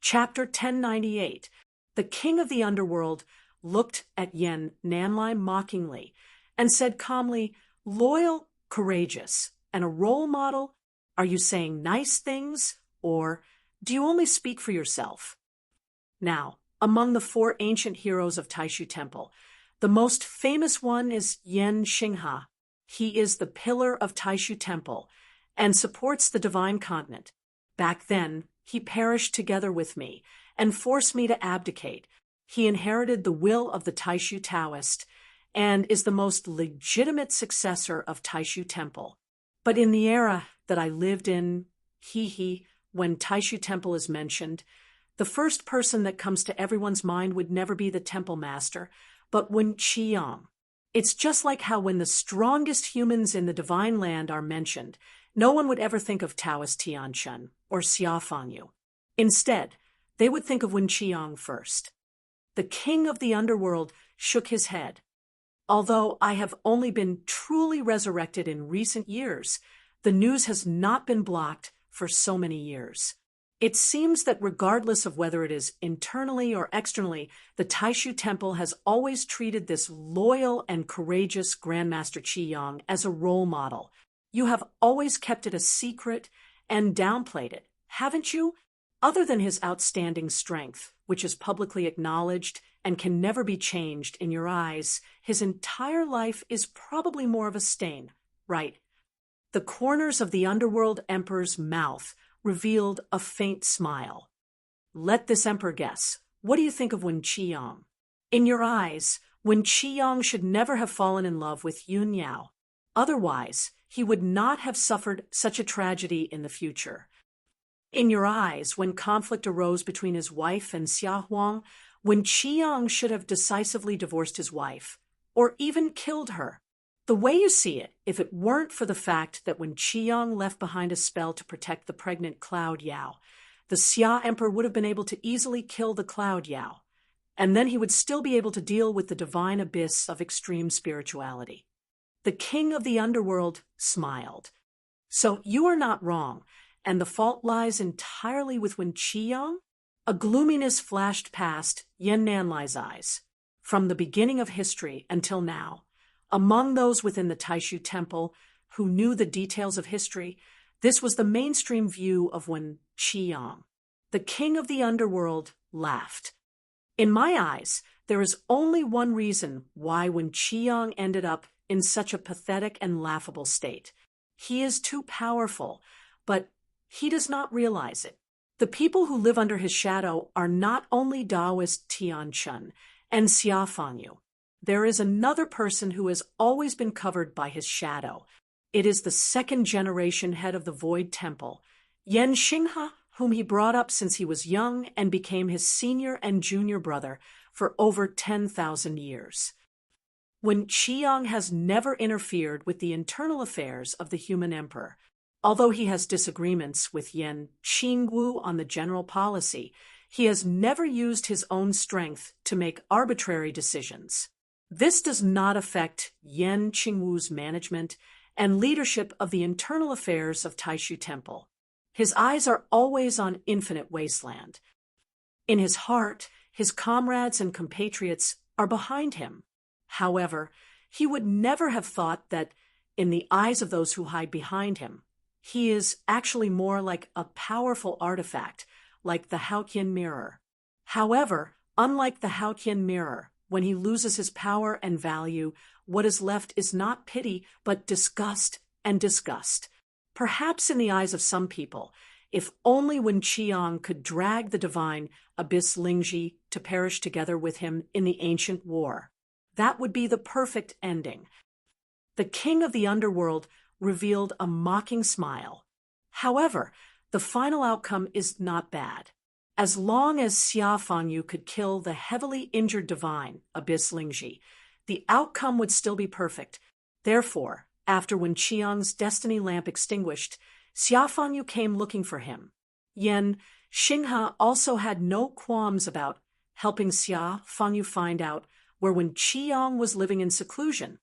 Chapter 1098. The king of the underworld looked at Yen Nanlai mockingly and said calmly, "Loyal, courageous, and a role model? Are you saying nice things, or do you only speak for yourself?" Now, among the four ancient heroes of Taishu Temple, the most famous one is Yen Xinghe. He is the pillar of Taishu Temple and supports the divine continent. Back then, he perished together with me and forced me to abdicate. He inherited the will of the Taishu Taoist and is the most legitimate successor of Taishu Temple. But in the era that I lived in, when Taishu Temple is mentioned, the first person that comes to everyone's mind would never be the temple master, but Wen Qiyang. It's just like how when the strongest humans in the divine land are mentioned, no one would ever think of Taoist Tianchen or Xia Fangyu. Instead, they would think of Wen Qiyang first. The king of the underworld shook his head. Although I have only been truly resurrected in recent years, the news has not been blocked for so many years. It seems that regardless of whether it is internally or externally, the Taishu Temple has always treated this loyal and courageous Grandmaster Qiyang as a role model. You have always kept it a secret and downplayed it, haven't you? Other than his outstanding strength, which is publicly acknowledged and can never be changed in your eyes, his entire life is probably more of a stain, right? The corners of the underworld emperor's mouth revealed a faint smile. Let this emperor guess. What do you think of Wen Qiyang? In your eyes, Wen Qiyang should never have fallen in love with Yun Yao. Otherwise, he would not have suffered such a tragedy in the future. In your eyes, when conflict arose between his wife and Xia Huang, Wen Qiyang should have decisively divorced his wife, or even killed her. The way you see it, if it weren't for the fact that Wen Qiyang left behind a spell to protect the pregnant Cloud Yao, the Xia Emperor would have been able to easily kill the Cloud Yao, and then he would still be able to deal with the divine abyss of extreme spirituality. The king of the underworld smiled. So you are not wrong, and the fault lies entirely with Wen Qiyang? A gloominess flashed past Yen Nanlai's eyes. From the beginning of history until now, among those within the Taishu Temple who knew the details of history, this was the mainstream view of Wen Qiyang. The king of the underworld laughed. In my eyes, there is only one reason why Wen Qiyang ended up in such a pathetic and laughable state. He is too powerful, but he does not realize it. The people who live under his shadow are not only Taoist Tianchen and Xia Fangyu. There is another person who has always been covered by his shadow. It is the second-generation head of the Void Temple, Yen Xinghe, whom he brought up since he was young and became his senior and junior brother for over 10,000 years. Wen Qiyang has never interfered with the internal affairs of the human emperor. Although he has disagreements with Yen Qingwu on the general policy, he has never used his own strength to make arbitrary decisions. This does not affect Yen Qingwu's management and leadership of the internal affairs of Taishu Temple. His eyes are always on infinite wasteland. In his heart, his comrades and compatriots are behind him. However, he would never have thought that, in the eyes of those who hide behind him, he is actually more like a powerful artifact, like the Haoqian mirror. However, unlike the Haoqian mirror, when he loses his power and value, what is left is not pity, but disgust and disgust. Perhaps in the eyes of some people, if only Wen Qiyang could drag the divine Abyss Lingji to perish together with him in the ancient war, that would be the perfect ending. The king of the underworld revealed a mocking smile. However, the final outcome is not bad. As long as Xia Fangyu could kill the heavily injured divine, Abyss Lingji, the outcome would still be perfect. Therefore, after Wen Qiyang's destiny lamp extinguished, Xia Fangyu came looking for him. Yen Xinghe also had no qualms about helping Xia Fangyu find out where Wen Qiyang was living in seclusion.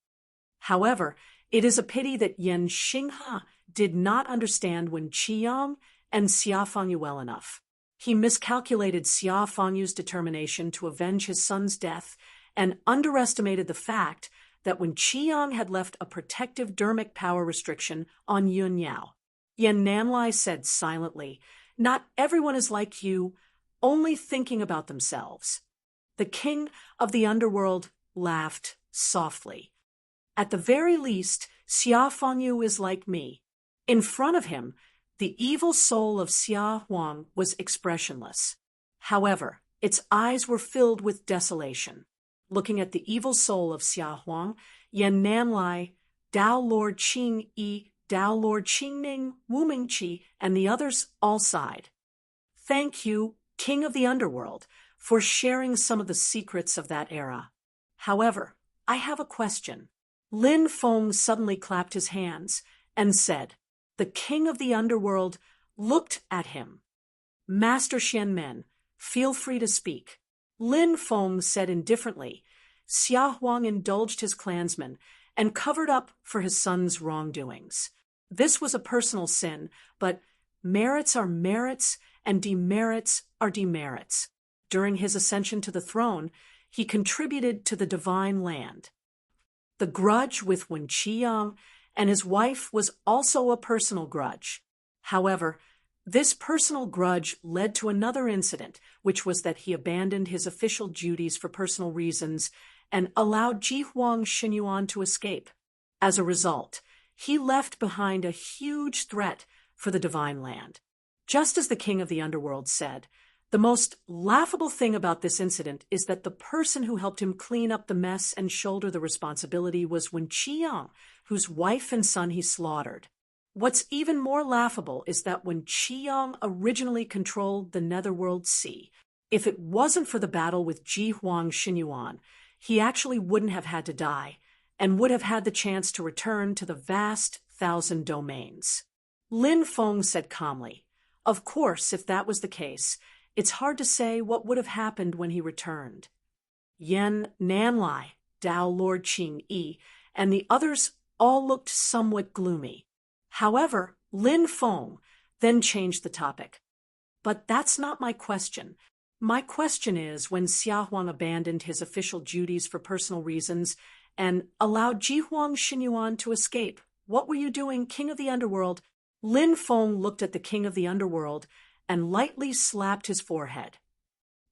However, it is a pity that Yen Xinghe did not understand Wen Qiyang and Xia Fangyu well enough. He miscalculated Xia Fengyu's determination to avenge his son's death and underestimated the fact that when Qiyang had left a protective dermic power restriction on Yun Yao. Yan Nanlai said silently, "Not everyone is like you, only thinking about themselves." The king of the underworld laughed softly. "At the very least, Xia Fengyu is like me." In front of him, the evil soul of Xia Huang was expressionless. However, its eyes were filled with desolation. Looking at the evil soul of Xia Huang, Yan Nanlai, Dao Lord Qing Yi, Dao Lord Qingning, Wu Mingqi, and the others all sighed. "Thank you, King of the Underworld, for sharing some of the secrets of that era. However, I have a question." Lin Feng suddenly clapped his hands and said, "The King of the Underworld looked at him." "Master Xianmen, feel free to speak." Lin Feng said indifferently. Xia Huang indulged his clansmen and covered up for his son's wrongdoings. This was a personal sin, but merits are merits and demerits are demerits. During his ascension to the throne, he contributed to the divine land. The grudge with Wen Qiyang and his wife was also a personal grudge. However, this personal grudge led to another incident, which was that he abandoned his official duties for personal reasons and allowed Ji Huang Xinyuan to escape. As a result, he left behind a huge threat for the divine land. Just as the king of the underworld said, the most laughable thing about this incident is that the person who helped him clean up the mess and shoulder the responsibility was Wen Qiyang, whose wife and son he slaughtered. What's even more laughable is that when Qiyang originally controlled the Netherworld Sea, if it wasn't for the battle with Ji Huang Xinyuan, he actually wouldn't have had to die and would have had the chance to return to the vast 1,000 domains. Lin Feng said calmly, "Of course, if that was the case, it's hard to say what would have happened when he returned." Yan Nanlai, Dao Lord Qing Yi, and the others all looked somewhat gloomy. However, Lin Feng then changed the topic. "But that's not my question. My question is, when Xia Huang abandoned his official duties for personal reasons and allowed Ji Huang Xinyuan to escape, what were you doing, King of the Underworld?" Lin Feng looked at the King of the Underworld and lightly slapped his forehead.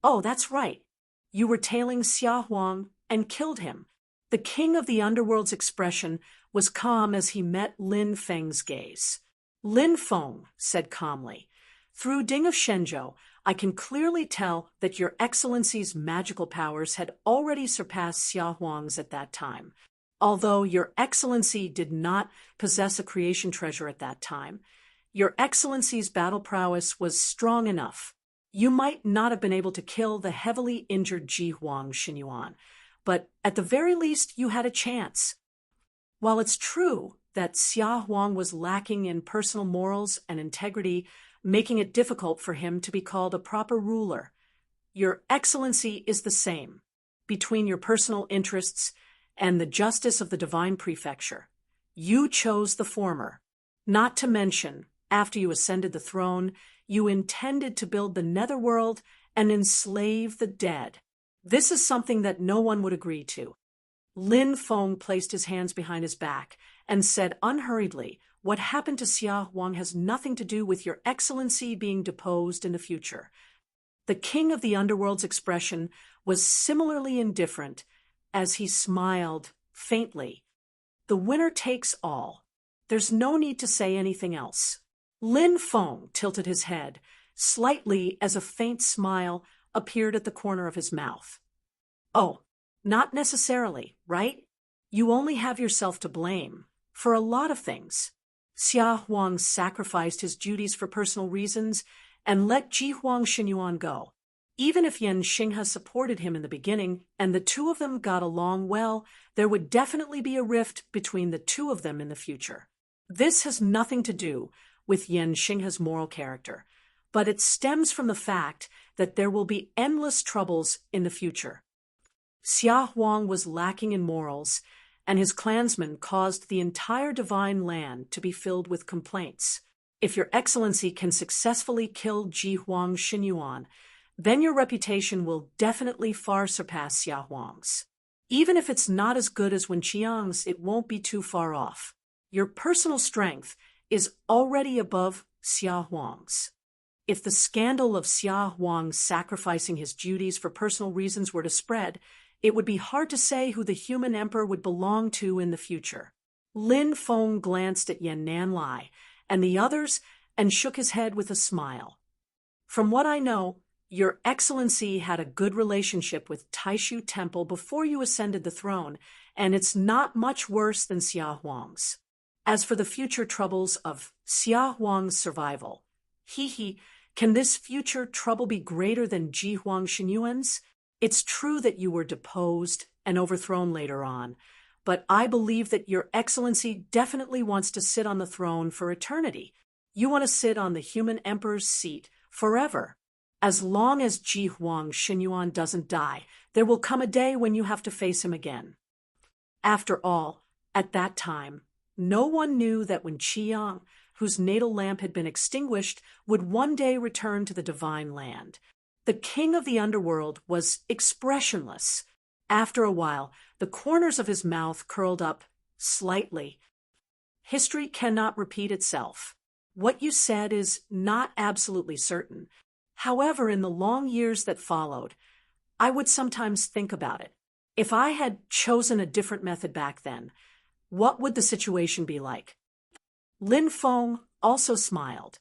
"Oh, that's right. You were tailing Xia Huang and killed him." The King of the Underworld's expression was calm as he met Lin Feng's gaze. Lin Feng said calmly, "Through Ding of Shenzhou, I can clearly tell that Your Excellency's magical powers had already surpassed Xia Huang's at that time. Although Your Excellency did not possess a creation treasure at that time, Your Excellency's battle prowess was strong enough. You might not have been able to kill the heavily injured Ji Huang Xinyuan, but at the very least you had a chance." While it's true that Xia Huang was lacking in personal morals and integrity, making it difficult for him to be called a proper ruler, Your Excellency is the same. Between your personal interests and the justice of the divine prefecture, you chose the former. Not to mention, after you ascended the throne, you intended to build the netherworld and enslave the dead. This is something that no one would agree to. Lin Feng placed his hands behind his back and said unhurriedly, "What happened to Xia Huang has nothing to do with Your Excellency being deposed in the future." The King of the Underworld's expression was similarly indifferent as he smiled faintly. "The winner takes all. There's no need to say anything else." Lin Feng tilted his head slightly as a faint smile appeared at the corner of his mouth. "Oh, not necessarily, right? You only have yourself to blame for a lot of things. Xia Huang sacrificed his duties for personal reasons and let Ji Huang Xinyuan go. Even if Yan Xinghe supported him in the beginning and the two of them got along well, there would definitely be a rift between the two of them in the future. This has nothing to do with Yan Xinghe's moral character, but it stems from the fact that there will be endless troubles in the future. Xia Huang was lacking in morals, and his clansmen caused the entire divine land to be filled with complaints. If your excellency can successfully kill Ji Huang Xinyuan, then your reputation will definitely far surpass Xia Huang's. Even if it's not as good as Wen Qiang's, it won't be too far off. Your personal strength is already above Xia Huang's. If the scandal of Xia Huang sacrificing his duties for personal reasons were to spread, it would be hard to say who the human emperor would belong to in the future. Lin Feng glanced at Yan Nanlai and the others and shook his head with a smile. From what I know, Your Excellency had a good relationship with Taishu Temple before you ascended the throne, and it's not much worse than Xia Huang's. As for the future troubles of Xia Huang's survival, can this future trouble be greater than Ji Huang Xinyuan's? It's true that you were deposed and overthrown later on, but I believe that Your Excellency definitely wants to sit on the throne for eternity. You want to sit on the human emperor's seat forever. As long as Ji Huang Xinyuan doesn't die, there will come a day when you have to face him again. After all, at that time, no one knew that Wen Qiang, whose natal lamp had been extinguished, would one day return to the divine land. The king of the underworld was expressionless. After a while, the corners of his mouth curled up slightly. History cannot repeat itself. What you said is not absolutely certain. However, in the long years that followed, I would sometimes think about it. If I had chosen a different method back then, what would the situation be like? Lin Feng also smiled.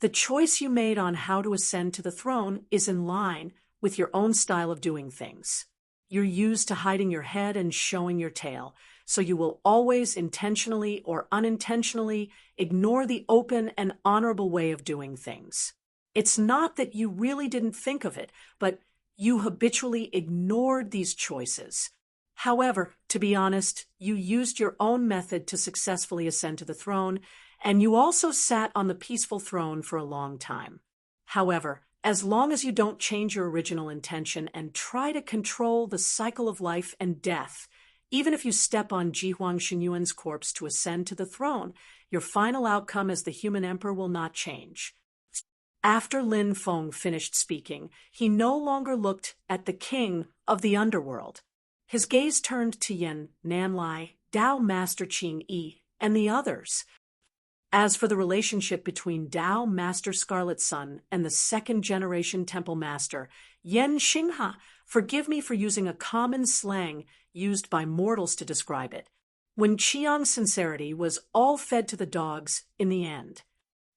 The choice you made on how to ascend to the throne is in line with your own style of doing things. You're used to hiding your head and showing your tail, so you will always intentionally or unintentionally ignore the open and honorable way of doing things. It's not that you really didn't think of it, but you habitually ignored these choices. However, to be honest, you used your own method to successfully ascend to the throne, and you also sat on the peaceful throne for a long time. However, as long as you don't change your original intention and try to control the cycle of life and death, even if you step on Ji Huang Xinyuan's corpse to ascend to the throne, your final outcome as the human emperor will not change. After Lin Feng finished speaking, he no longer looked at the king of the underworld. His gaze turned to Yan Nanlai, Dao Master Qing Yi, and the others. As for the relationship between Dao Master Scarlet Sun and the second-generation Temple Master, Yan Xingha, forgive me for using a common slang used by mortals to describe it. Wen Qiang's sincerity was all fed to the dogs in the end.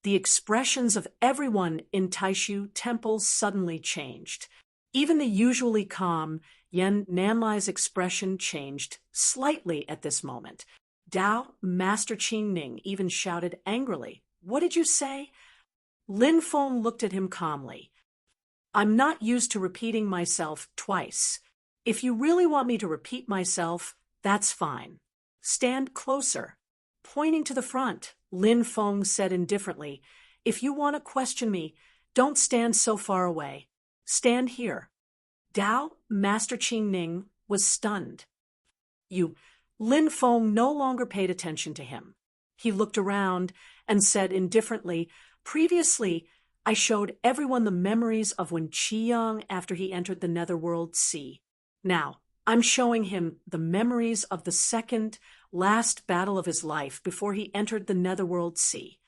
The expressions of everyone in Taishu Temple suddenly changed. Even the usually calm Yan Nanlai's expression changed slightly at this moment. Dao Master Qing Ning even shouted angrily, "What did you say?" Lin Feng looked at him calmly. "I'm not used to repeating myself twice. If you really want me to repeat myself, that's fine. Stand closer." Pointing to the front, Lin Feng said indifferently, "If you want to question me, don't stand so far away. Stand here." Dao Master Qing Ning was stunned. Lin Feng no longer paid attention to him. He looked around and said indifferently, "Previously, I showed everyone the memories of Wen Qiang after he entered the Netherworld Sea. Now, I'm showing him the memories of the second, last battle of his life before he entered the Netherworld Sea."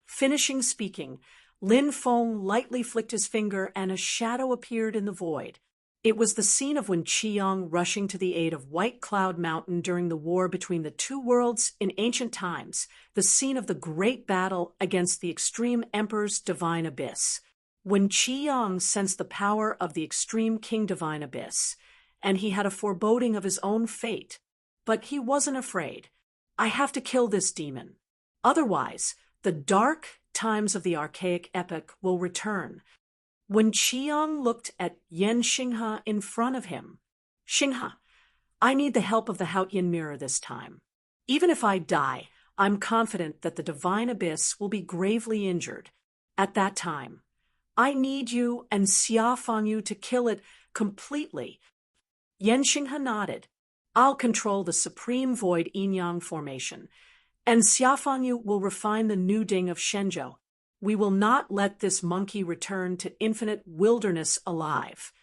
Finishing speaking, Lin Feng lightly flicked his finger and a shadow appeared in the void. It was the scene of Wen Qiang rushing to the aid of White Cloud Mountain during the war between the two worlds in ancient times, the scene of the great battle against the Extreme Emperor's Divine Abyss. Wen Qiang sensed the power of the Extreme King Divine Abyss, and he had a foreboding of his own fate. But he wasn't afraid. "I have to kill this demon. Otherwise, the dark times of the archaic epoch will return." When Qiang looked at Yan Xingha in front of him, "Xingha, I need the help of the Haotian mirror this time. Even if I die, I'm confident that the Divine Abyss will be gravely injured. At that time, I need you and Xia Fangyu to kill it completely." Yan Xingha nodded. "I'll control the Supreme Void Yin-Yang formation, and Xiaofangyu will refine the new ding of Shenzhou. We will not let this monkey return to infinite wilderness alive.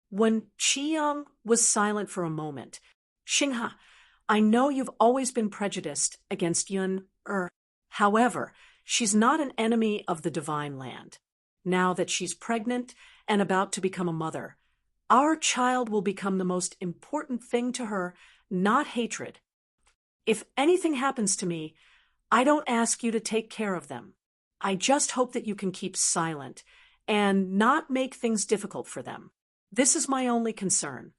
When Qiyang was silent for a moment, Xinghe, I know you've always been prejudiced against Yun Er. However, she's not an enemy of the divine land. Now that she's pregnant and about to become a mother, our child will become the most important thing to her, not hatred. If anything happens to me, I don't ask you to take care of them. I just hope that you can keep silent and not make things difficult for them. This is my only concern.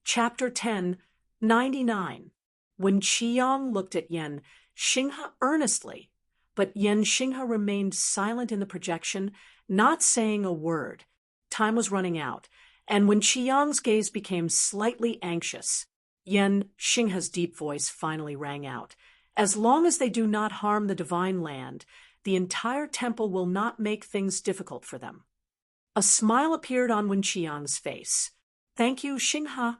Chapter 10, 99. When Qiyang looked at Yan Xinghe earnestly, but Yan Xinghe remained silent in the projection, not saying a word. Time was running out, and when Qiyang's gaze became slightly anxious, Yan Xinghe's deep voice finally rang out. As long as they do not harm the divine land, the entire temple will not make things difficult for them. A smile appeared on Wen Qiang's face. Thank you, Xinghe.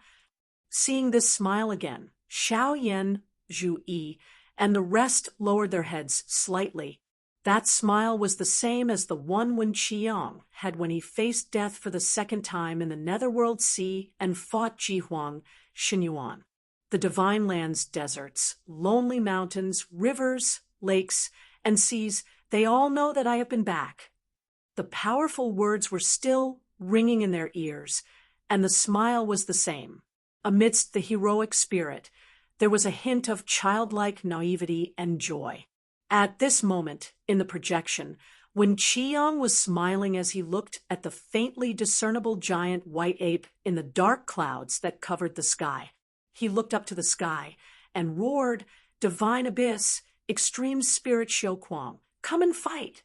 Seeing this smile again, Xiao Yan, Zhu Yi, and the rest lowered their heads slightly. That smile was the same as the one Wen Qiang had when he faced death for the second time in the Netherworld Sea and fought Jihuang Xinyuan. The divine land's deserts, lonely mountains, rivers, lakes, and seas, they all know that I have been back. The powerful words were still ringing in their ears, and the smile was the same. Amidst the heroic spirit, there was a hint of childlike naivety and joy. At this moment, in the projection, when Qiyang was smiling as he looked at the faintly discernible giant white ape in the dark clouds that covered the sky, he looked up to the sky and roared, "Divine abyss, extreme spirit Xiuquang, come and fight!"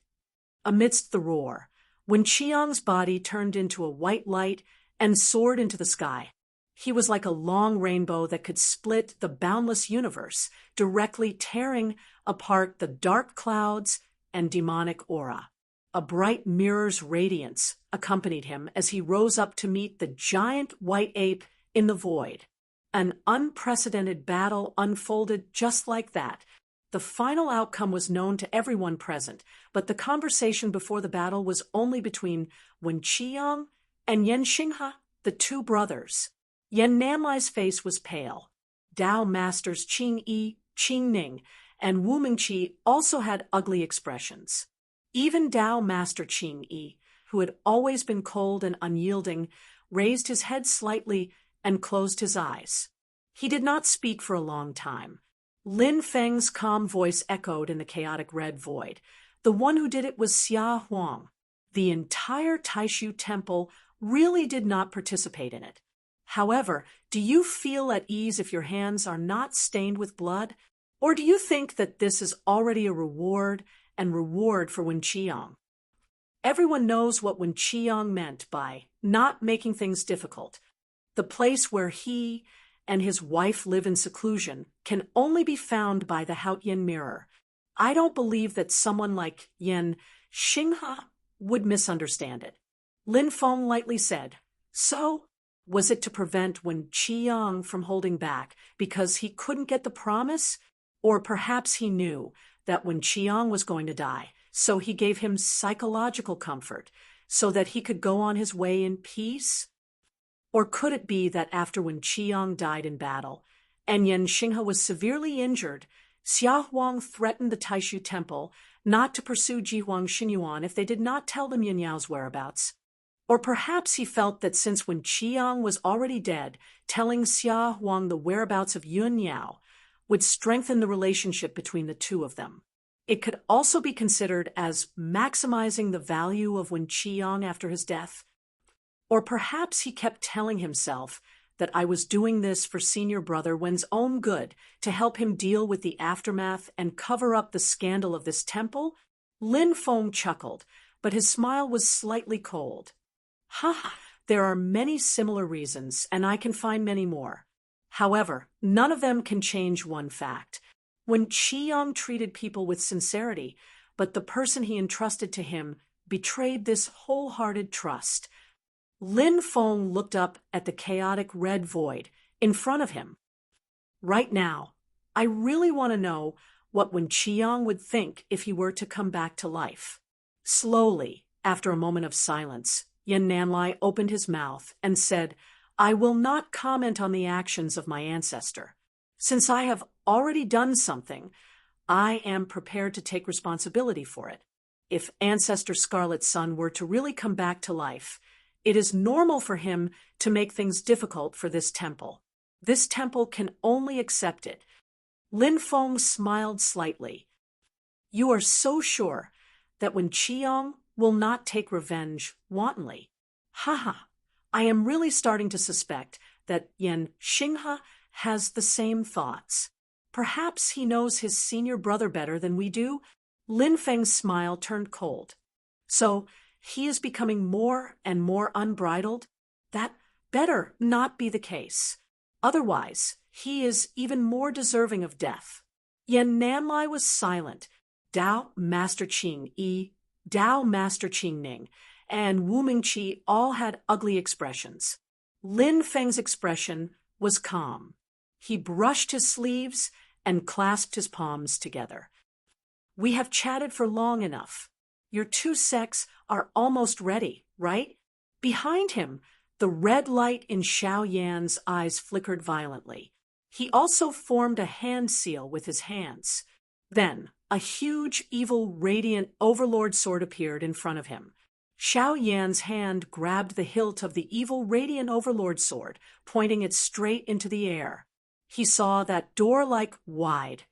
Amidst the roar, when Qiyang's body turned into a white light and soared into the sky, he was like a long rainbow that could split the boundless universe, directly tearing apart the dark clouds and demonic aura. A bright mirror's radiance accompanied him as he rose up to meet the giant white ape in the void. An unprecedented battle unfolded just like that. The final outcome was known to everyone present, but the conversation before the battle was only between Wen Qiang and Yan Xinghe, the two brothers. Yan Nanlai's face was pale. Dao masters Qing Yi, Qing Ning, and Wu Mingqi also had ugly expressions. Even Dao master Qing Yi, who had always been cold and unyielding, raised his head slightly and closed his eyes. He did not speak for a long time. Lin Feng's calm voice echoed in the chaotic red void. The one who did it was Xia Huang. The entire Taishu temple really did not participate in it. However, do you feel at ease if your hands are not stained with blood? Or do you think that this is already a reward for Wen Qiang? Everyone knows what Wen Qiang meant by not making things difficult. The place where he and his wife live in seclusion can only be found by the Haotian mirror. I don't believe that someone like Yan Xinghe would misunderstand it. Lin Feng lightly said, "So, was it to prevent Wen Qiang from holding back because he couldn't get the promise? Or perhaps he knew that Wen Qiang was going to die, so he gave him psychological comfort so that he could go on his way in peace? Or could it be that after Wen Qiang died in battle, and Yan Xinghe was severely injured, Xia Huang threatened the Taishu temple not to pursue Jihuang Xinyuan if they did not tell them Yin Yao's whereabouts? Or perhaps he felt that since Wen Qiang was already dead, telling Xia Huang the whereabouts of Yun Yao would strengthen the relationship between the two of them. It could also be considered as maximizing the value of Wen Qiang after his death. Or perhaps he kept telling himself that I was doing this for senior brother Wen's own good, to help him deal with the aftermath and cover up the scandal of this temple? Lin Feng chuckled, but his smile was slightly cold. There are many similar reasons, and I can find many more. However, none of them can change one fact. When Qiyang treated people with sincerity, but the person he entrusted to him betrayed this wholehearted trust. Lin Feng looked up at the chaotic red void in front of him. Right now, I really want to know what Wen Qiang would think if he were to come back to life. Slowly, after a moment of silence, Yan Nanlai opened his mouth and said, "I will not comment on the actions of my ancestor. Since I have already done something, I am prepared to take responsibility for it. If Ancestor Scarlet Sun were to really come back to life, it is normal for him to make things difficult for this temple. This temple can only accept it." Lin Feng smiled slightly. "You are so sure that Wen Qiang will not take revenge wantonly? Haha, I am really starting to suspect that Yan Xinghe has the same thoughts. Perhaps he knows his senior brother better than we do." Lin Feng's smile turned cold. "So he is becoming more and more unbridled? That better not be the case. Otherwise, he is even more deserving of death." Yan Nanlai was silent. Dao Master Qing Yi, Dao Master Qing Ning, and Wu Mingqi all had ugly expressions. Lin Feng's expression was calm. He brushed his sleeves and clasped his palms together. "We have chatted for long enough. Your two sects are almost ready, right?" Behind him, the red light in Xiao Yan's eyes flickered violently. He also formed a hand seal with his hands. Then, a huge, evil, radiant overlord sword appeared in front of him. Xiao Yan's hand grabbed the hilt of the evil, radiant overlord sword, pointing it straight into the air. He saw that door-like wide,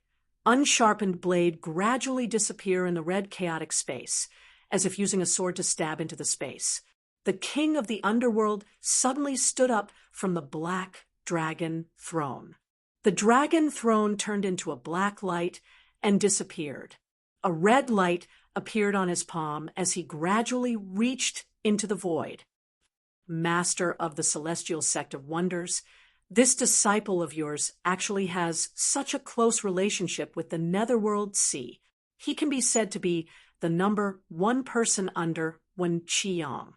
unsharpened blade gradually disappear in the red chaotic space, as if using a sword to stab into the space. The king of the underworld suddenly stood up from the black dragon throne. The dragon throne turned into a black light and disappeared. A red light appeared on his palm as he gradually reached into the void. "Master of the Celestial Sect of Wonders, this disciple of yours actually has such a close relationship with the Netherworld Sea. He can be said to be the number one person under Wen Qiang."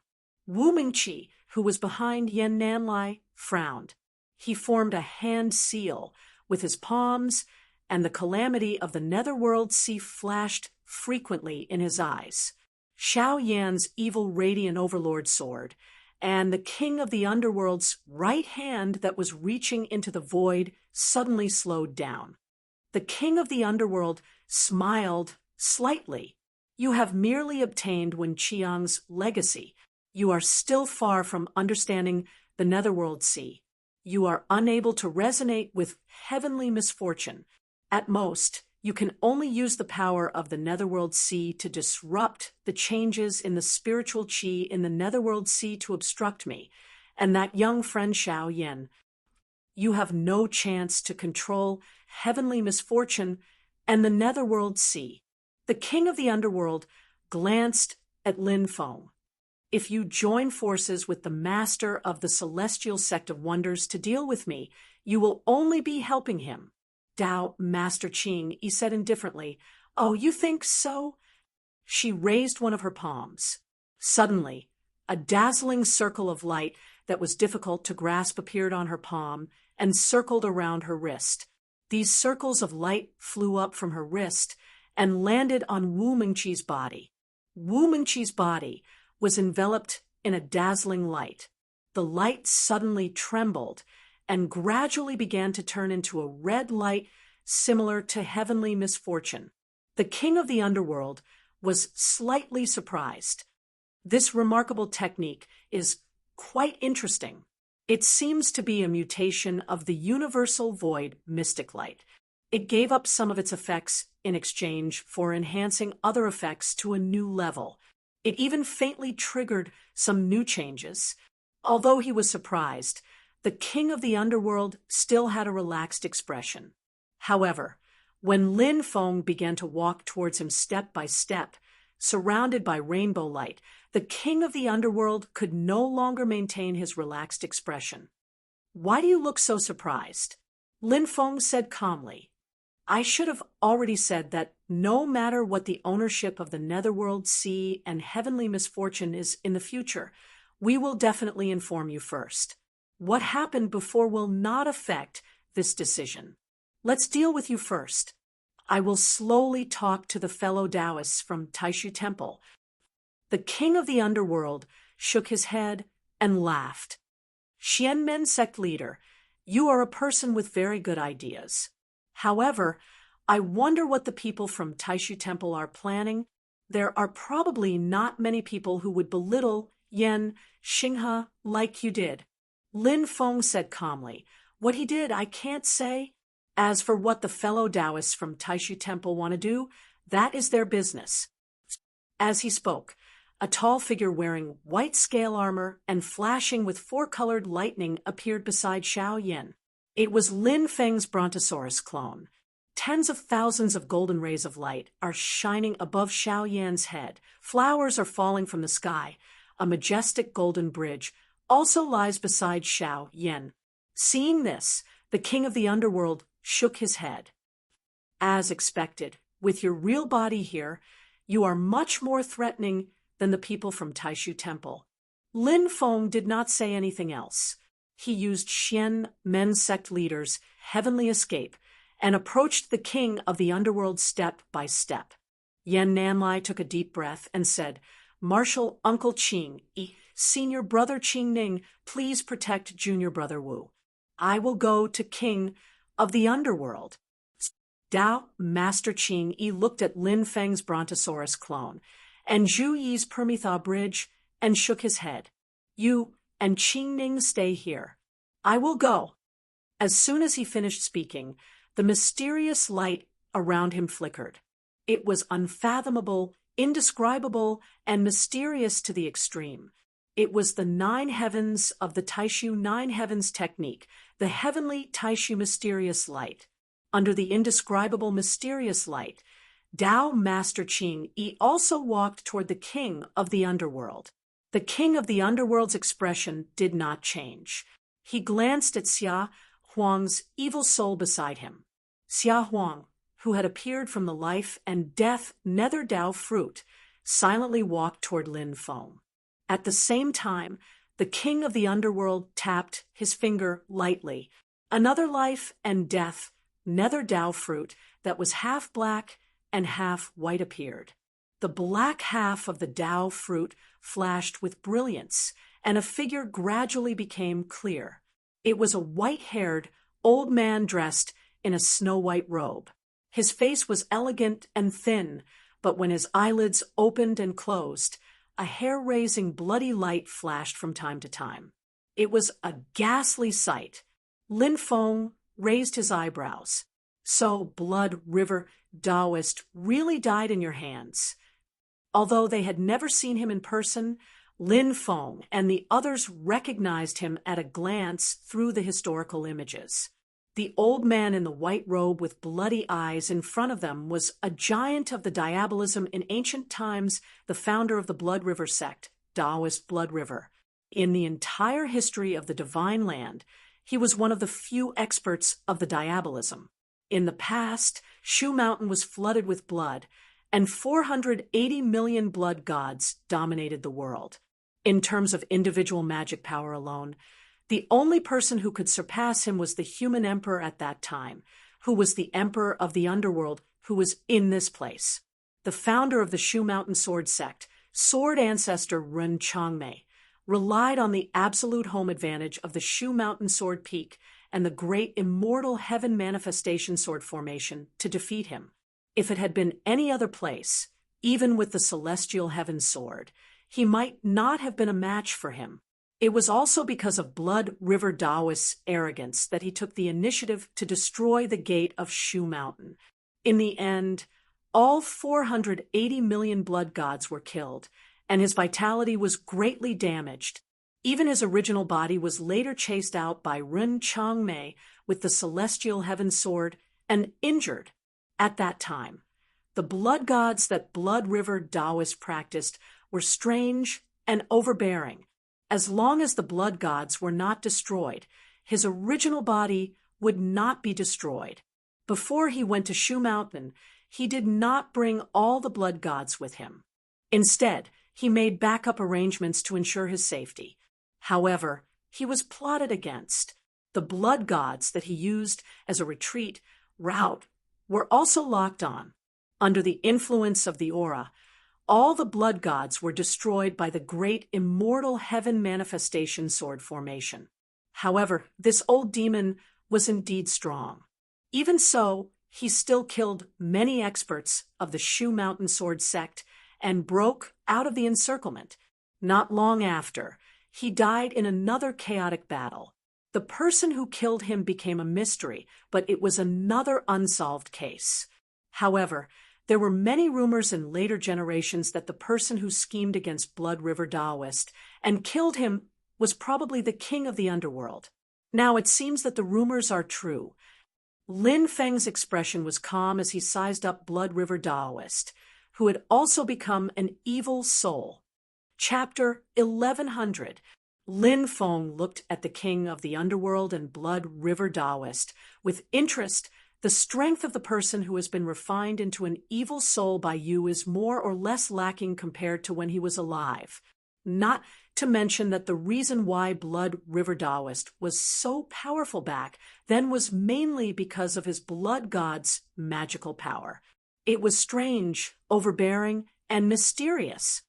Wu Mingqi, who was behind Yan Nanlai, frowned. He formed a hand seal with his palms, and the calamity of the Netherworld Sea flashed frequently in his eyes. Xiao Yan's evil radiant overlord sword and the king of the underworld's right hand that was reaching into the void suddenly slowed down. The king of the underworld smiled slightly. "You have merely obtained Wen Qiang's legacy. You are still far from understanding the Netherworld Sea. You are unable to resonate with heavenly misfortune. At most, you can only use the power of the Netherworld Sea to disrupt the changes in the spiritual qi in the Netherworld Sea to obstruct me, and that young friend Xiao Yan. You have no chance to control heavenly misfortune and the Netherworld Sea." The king of the underworld glanced at Lin Feng. "If you join forces with the master of the Celestial Sect of Wonders to deal with me, you will only be helping him." Dao Master Qing, he said indifferently, "Oh, you think so?" She raised one of her palms. Suddenly, a dazzling circle of light that was difficult to grasp appeared on her palm and circled around her wrist. These circles of light flew up from her wrist and landed on Wu Mingqi's body. Wu Mingqi's body was enveloped in a dazzling light. The light suddenly trembled and gradually began to turn into a red light similar to heavenly misfortune. The king of the underworld was slightly surprised. This remarkable technique is quite interesting. It seems to be a mutation of the universal void mystic light. It gave up some of its effects in exchange for enhancing other effects to a new level. It even faintly triggered some new changes. Although he was surprised, the king of the underworld still had a relaxed expression. However, when Lin Feng began to walk towards him step by step, surrounded by rainbow light, the king of the underworld could no longer maintain his relaxed expression. "Why do you look so surprised?" Lin Feng said calmly. "I should have already said that no matter what the ownership of the Netherworld Sea and heavenly misfortune is in the future, we will definitely inform you first. What happened before will not affect this decision. Let's deal with you first. I will slowly talk to the fellow Taoists from Taishu Temple. The king of the underworld shook his head and laughed. Xianmen sect leader, you are a person with very good ideas. However, I wonder what the people from Taishu Temple are planning. There are probably not many people who would belittle Yan Xinghe like you did. Lin Feng said calmly, what he did I can't say. As for what the fellow Taoists from Taishu Temple want to do, that is their business. As he spoke, a tall figure wearing white scale armor and flashing with four-colored lightning appeared beside Xiao Yin. It was Lin Feng's Brontosaurus clone. Tens of thousands of golden rays of light are shining above Xiao Yan's head. Flowers are falling from the sky. A majestic golden bridge also lies beside Xiao Yan. Seeing this, the king of the underworld shook his head. As expected, with your real body here, you are much more threatening than the people from Taishu Temple. Lin Feng did not say anything else. He used Xianmen sect leader's heavenly escape and approached the king of the underworld step by step. Yan Nanlai took a deep breath and said, Marshal Uncle Qing, Senior Brother Qing Ning, please protect Junior Brother Wu. I will go to King of the Underworld. Dao Master Qing Yi looked at Lin Feng's Brontosaurus clone and Zhu Yi's Permitha Bridge and shook his head. You and Qing Ning stay here. I will go. As soon as he finished speaking, the mysterious light around him flickered. It was unfathomable, indescribable, and mysterious to the extreme. It was the 9 heavens of the Taishu 9 heavens technique, the heavenly Taishu mysterious light. Under the indescribable mysterious light, Dao Master Qing Yi also walked toward the king of the underworld. The king of the underworld's expression did not change. He glanced at Xia Huang's evil soul beside him. Xia Huang, who had appeared from the life and death nether Dao fruit, silently walked toward Lin Feng. At the same time, the king of the underworld tapped his finger lightly. Another life and death nether Dao fruit that was half black and half white appeared. The black half of the Dao fruit flashed with brilliance, and a figure gradually became clear. It was a white-haired old man dressed in a snow-white robe. His face was elegant and thin, but when his eyelids opened and closed, a hair-raising bloody light flashed from time to time. It was a ghastly sight. Lin Feng raised his eyebrows. So, Blood River Taoist really died in your hands. Although they had never seen him in person, Lin Feng and the others recognized him at a glance through the historical images. The old man in the white robe with bloody eyes in front of them was a giant of the diabolism in ancient times, the founder of the Blood River sect, Taoist Blood River. In the entire history of the Divine Land, he was one of the few experts of the diabolism. In the past, Shu Mountain was flooded with blood, and 480 million blood gods dominated the world. In terms of individual magic power alone, the only person who could surpass him was the human emperor at that time, who was the emperor of the underworld, who was in this place. The founder of the Shu Mountain sword sect, sword ancestor Ren Changmei, relied on the absolute home advantage of the Shu Mountain sword peak and the great immortal heaven manifestation sword formation to defeat him. If it had been any other place, even with the celestial heaven sword, he might not have been a match for him. It was also because of Blood River Taoist's arrogance that he took the initiative to destroy the gate of Shu Mountain. In the end, all 480 million blood gods were killed, and his vitality was greatly damaged. Even his original body was later chased out by Ren Changmei with the celestial heaven sword and injured. At that time, the blood gods that Blood River Taoist practiced were strange and overbearing. As long as the blood gods were not destroyed, his original body would not be destroyed. Before he went to Shu Mountain, he did not bring all the blood gods with him. Instead, he made backup arrangements to ensure his safety. However, he was plotted against. The blood gods that he used as a retreat route were also locked on. Under the influence of the aura, all the blood gods were destroyed by the great immortal heaven manifestation sword formation. However, this old demon was indeed strong. Even so, he still killed many experts of the Shu Mountain Sword sect and broke out of the encirclement. Not long after, he died in another chaotic battle. The person who killed him became a mystery, but it was another unsolved case. However, there were many rumors in later generations that the person who schemed against Blood River Daoist and killed him was probably the king of the underworld. Now it seems that the rumors are true. Lin Feng's expression was calm as he sized up Blood River Daoist, who had also become an evil soul. Chapter 1100. Lin Feng looked at the king of the underworld and Blood River Daoist with interest. The strength of the person who has been refined into an evil soul by you is more or less lacking compared to when he was alive. Not to mention that the reason why Blood River Daoist was so powerful back then was mainly because of his blood god's magical power. It was strange, overbearing, and mysterious.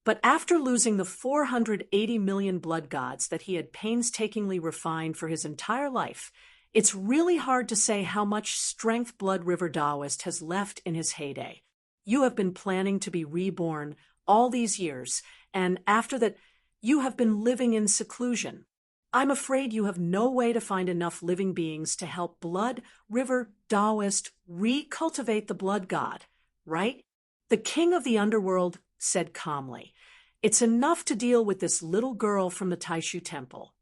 But after losing the 480 million blood gods that he had painstakingly refined for his entire life, it's really hard to say how much strength Blood River Daoist has left in his heyday. You have been planning to be reborn all these years, and after that, you have been living in seclusion. I'm afraid you have no way to find enough living beings to help Blood River Daoist recultivate the blood god, right? The king of the underworld said calmly, "It's enough to deal with this little girl from the Taishu temple."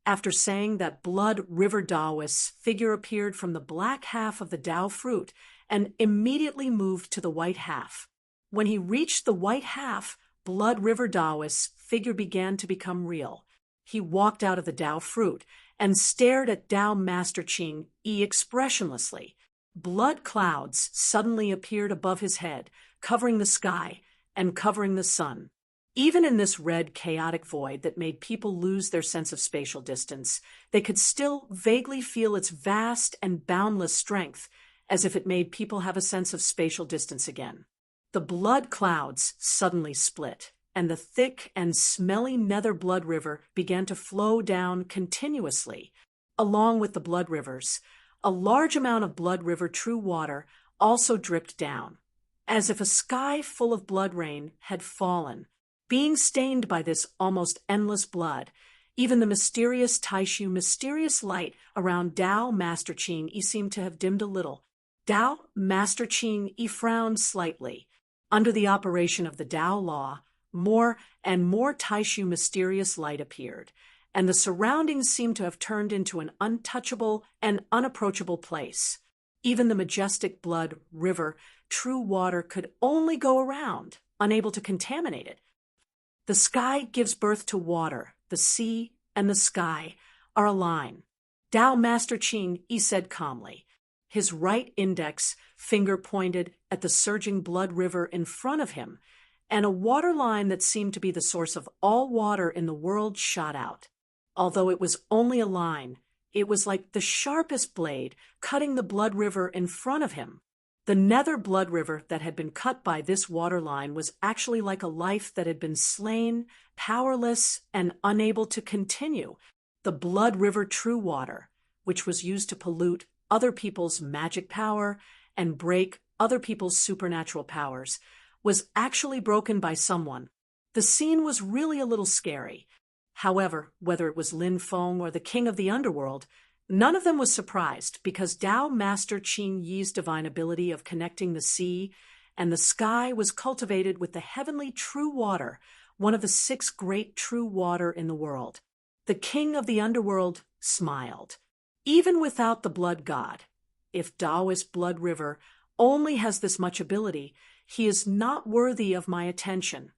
After saying that, Blood River Daoist's figure appeared from the black half of the Dao fruit and immediately moved to the white half. When he reached the white half, Blood River Daoist's figure began to become real. He walked out of the Dao fruit and stared at Dao Master Ching Yi expressionlessly. Blood clouds suddenly appeared above his head, covering the sky and covering the sun. Even in this red, chaotic void that made people lose their sense of spatial distance, they could still vaguely feel its vast and boundless strength, as if it made people have a sense of spatial distance again. The blood clouds suddenly split, and the thick and smelly nether blood river began to flow down continuously. Along with the blood rivers, a large amount of blood river true water also dripped down, as if a sky full of blood rain had fallen. Being stained by this almost endless blood, even the mysterious Taishu mysterious light around Dao Master Ching Yi seemed to have dimmed a little. Dao Master Ching Yi frowned slightly. Under the operation of the Dao law, more and more Taishu mysterious light appeared, and the surroundings seemed to have turned into an untouchable and unapproachable place. Even the majestic blood river, true water, could only go around, unable to contaminate it. The sky gives birth to water. The sea and the sky are a line. Dao Master Ching Yi said calmly. His right index finger pointed at the surging blood river in front of him, and a water line that seemed to be the source of all water in the world shot out. Although it was only a line, it was like the sharpest blade cutting the blood river in front of him. The nether blood river that had been cut by this water line was actually like a life that had been slain, powerless, and unable to continue. The blood river true water, which was used to pollute other people's magic power and break other people's supernatural powers, was actually broken by someone. The scene was really a little scary. However, whether it was Lin Feng or the king of the underworld, none of them was surprised, because Dao Master Ching Yi's divine ability of connecting the sea and the sky was cultivated with the heavenly true water, one of the 6 great true water in the world. The king of the underworld smiled. Even without the blood god, if Daoist blood river only has this much ability, he is not worthy of my attention.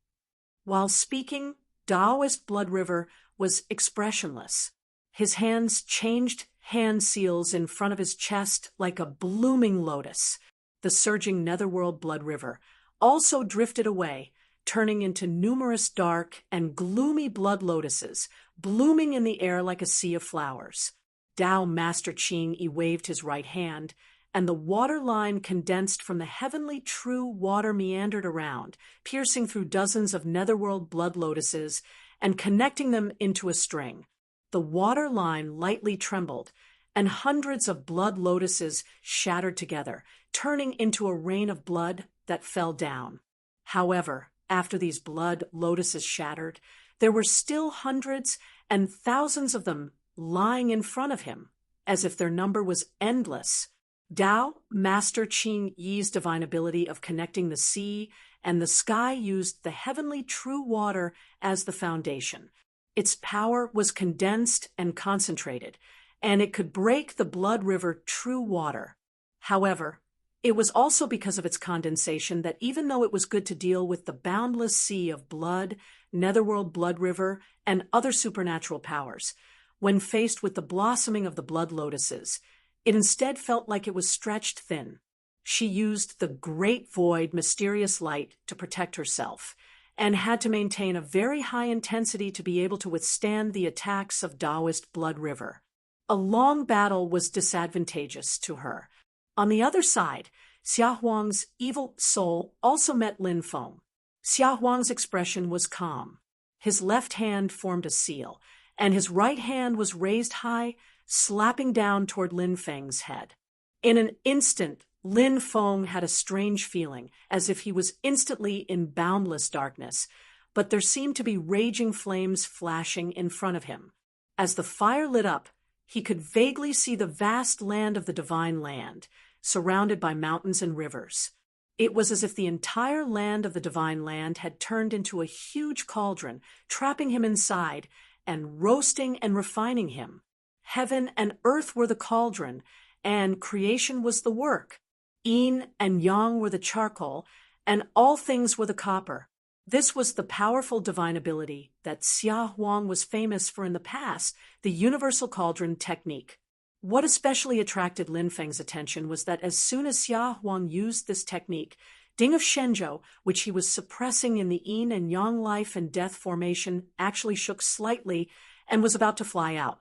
While speaking, Daoist blood river was expressionless. His hands changed hand seals in front of his chest like a blooming lotus. The surging netherworld blood river also drifted away, turning into numerous dark and gloomy blood lotuses, blooming in the air like a sea of flowers. Dao Master Ching Yi waved his right hand, and the water line condensed from the heavenly true water meandered around, piercing through dozens of netherworld blood lotuses and connecting them into a string. The water line lightly trembled, and hundreds of blood lotuses shattered together, turning into a rain of blood that fell down. However, after these blood lotuses shattered, there were still hundreds and thousands of them lying in front of him, as if their number was endless. Tao, Master Qing Yi's divine ability of connecting the sea and the sky, used the heavenly true water as the foundation. Its power was condensed and concentrated, and it could break the blood river true water. However, it was also because of its condensation that even though it was good to deal with the boundless sea of blood, netherworld blood river, and other supernatural powers, when faced with the blossoming of the blood lotuses, it instead felt like it was stretched thin. She used the great void mysterious light to protect herself, and had to maintain a very high intensity to be able to withstand the attacks of Taoist blood river. A long battle was disadvantageous to her. On the other side, Xia Huang's evil soul also met Lin Feng. Xia Huang's expression was calm. His left hand formed a seal, and his right hand was raised high, slapping down toward Lin Feng's head. In an instant, Lin Feng had a strange feeling, as if he was instantly in boundless darkness, but there seemed to be raging flames flashing in front of him. As the fire lit up, he could vaguely see the vast land of the divine land, surrounded by mountains and rivers. It was as if the entire land of the divine land had turned into a huge cauldron, trapping him inside and roasting and refining him. Heaven and earth were the cauldron, and creation was the work. Yin and yang were the charcoal, and all things were the copper. This was the powerful divine ability that Xia Huang was famous for in the past, the universal cauldron technique. What especially attracted Lin Feng's attention was that as soon as Xia Huang used this technique, Ding of Shenzhou, which he was suppressing in the yin and yang life and death formation, actually shook slightly and was about to fly out.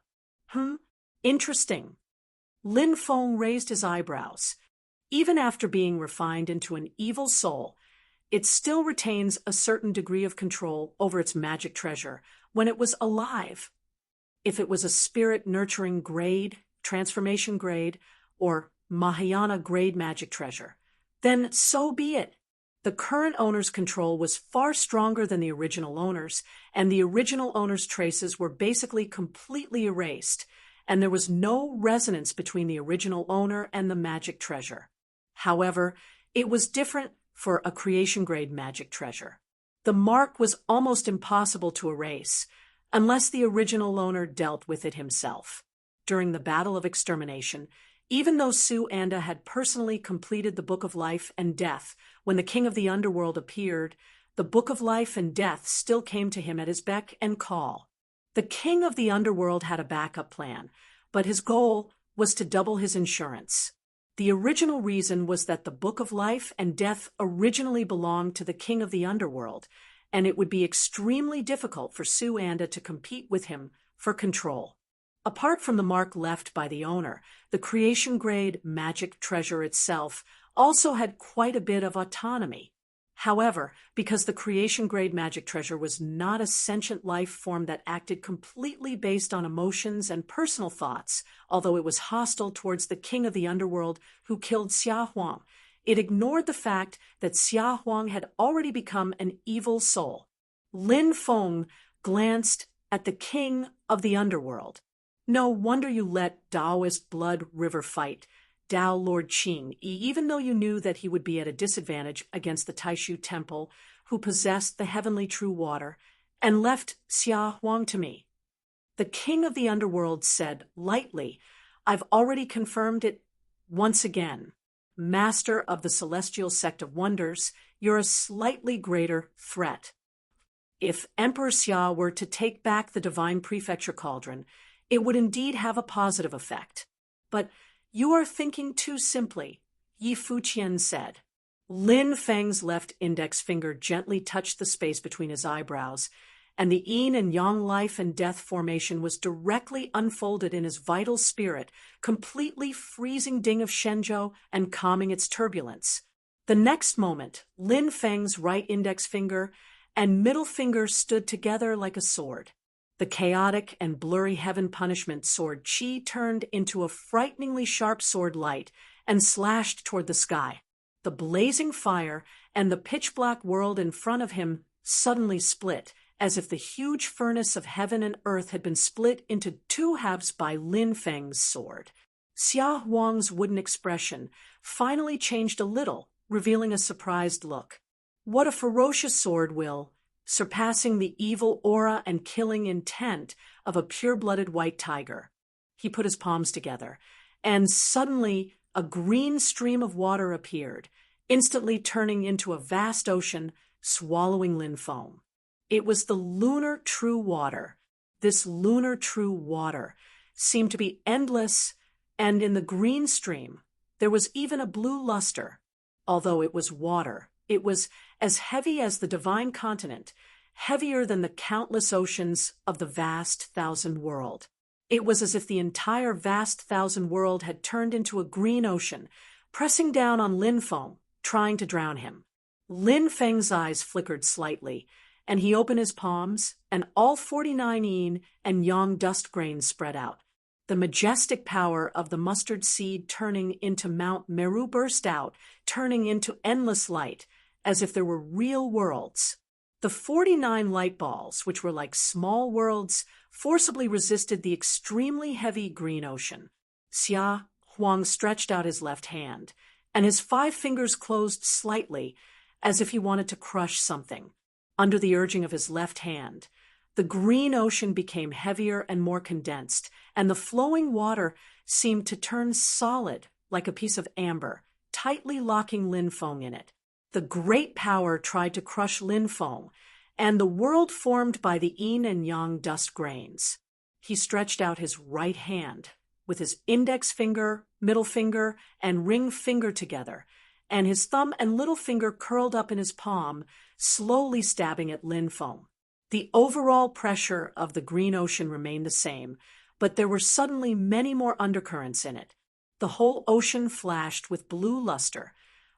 Interesting. Lin Feng raised his eyebrows. Even after being refined into an evil soul, it still retains a certain degree of control over its magic treasure when it was alive. If it was a spirit-nurturing grade, transformation grade, or Mahayana grade magic treasure, then so be it. The current owner's control was far stronger than the original owner's, and the original owner's traces were basically completely erased, and there was no resonance between the original owner and the magic treasure. However, it was different for a creation-grade magic treasure. The mark was almost impossible to erase, unless the original owner dealt with it himself. During the Battle of Extermination, even though Su Anda had personally completed the Book of Life and Death when the King of the Underworld appeared, the Book of Life and Death still came to him at his beck and call. The King of the Underworld had a backup plan, but his goal was to double his insurance. The original reason was that the Book of Life and Death originally belonged to the King of the Underworld, and it would be extremely difficult for Su Anda to compete with him for control. Apart from the mark left by the owner, the creation-grade magic treasure itself also had quite a bit of autonomy. However, because the creation-grade magic treasure was not a sentient life form that acted completely based on emotions and personal thoughts, although it was hostile towards the King of the Underworld who killed Xia Huang, it ignored the fact that Xia Huang had already become an evil soul. Lin Feng glanced at the King of the Underworld. No wonder you let Taoist blood river fight Tao Lord Qing, even though you knew that he would be at a disadvantage against the Taishu Temple, who possessed the heavenly true water, and left Xia Huang to me. The King of the Underworld said lightly, I've already confirmed it once again. Master of the Celestial Sect of Wonders, you're a slightly greater threat. If Emperor Xia were to take back the Divine Prefecture Cauldron, it would indeed have a positive effect. But you are thinking too simply, Yi Fuqian said. Lin Feng's left index finger gently touched the space between his eyebrows, and the yin and yang life and death formation was directly unfolded in his vital spirit, completely freezing Ding of Shenzhou and calming its turbulence. The next moment, Lin Feng's right index finger and middle finger stood together like a sword. The chaotic and blurry heaven punishment sword Qi turned into a frighteningly sharp sword light and slashed toward the sky. The blazing fire and the pitch-black world in front of him suddenly split, as if the huge furnace of heaven and earth had been split into two halves by Lin Feng's sword. Xia Huang's wooden expression finally changed a little, revealing a surprised look. What a ferocious sword will, surpassing the evil aura and killing intent of a pure-blooded white tiger. He put his palms together, and suddenly a green stream of water appeared, instantly turning into a vast ocean, swallowing Lin Feng. It was the lunar true water. This lunar true water seemed to be endless, and in the green stream there was even a blue luster. Although it was water, it was as heavy as the divine continent, heavier than the countless oceans of the vast thousand world. It was as if the entire vast thousand world had turned into a green ocean, pressing down on Lin Feng, trying to drown him. Lin Feng's eyes flickered slightly, and he opened his palms, and all 49 yin and yang dust grains spread out. The majestic power of the mustard seed turning into Mount Meru burst out, turning into endless light, as if there were real worlds. The 49 light balls, which were like small worlds, forcibly resisted the extremely heavy green ocean. Xia Huang stretched out his left hand, and his 5 fingers closed slightly, as if he wanted to crush something. Under the urging of his left hand, the green ocean became heavier and more condensed, and the flowing water seemed to turn solid like a piece of amber, tightly locking Lin Feng in it. The great power tried to crush Lin Feng, and the world formed by the yin and yang dust grains. He stretched out his right hand, with his index finger, middle finger, and ring finger together, and his thumb and little finger curled up in his palm, slowly stabbing at Lin Feng. The overall pressure of the green ocean remained the same, but there were suddenly many more undercurrents in it. The whole ocean flashed with blue luster,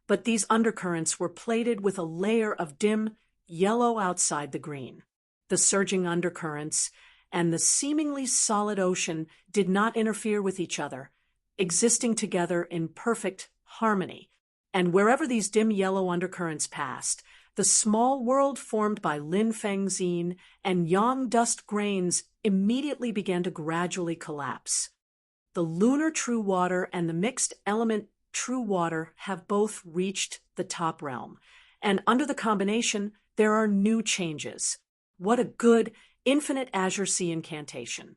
but these undercurrents were plated with a layer of dim yellow outside the green. The surging undercurrents and the seemingly solid ocean did not interfere with each other, existing together in perfect harmony. And wherever these dim yellow undercurrents passed, the small world formed by Lin Feng's yin and yang dust grains immediately began to gradually collapse. The lunar true water and the mixed element true water have both reached the top realm, and under the combination, there are new changes. What a good, infinite azure sea incantation.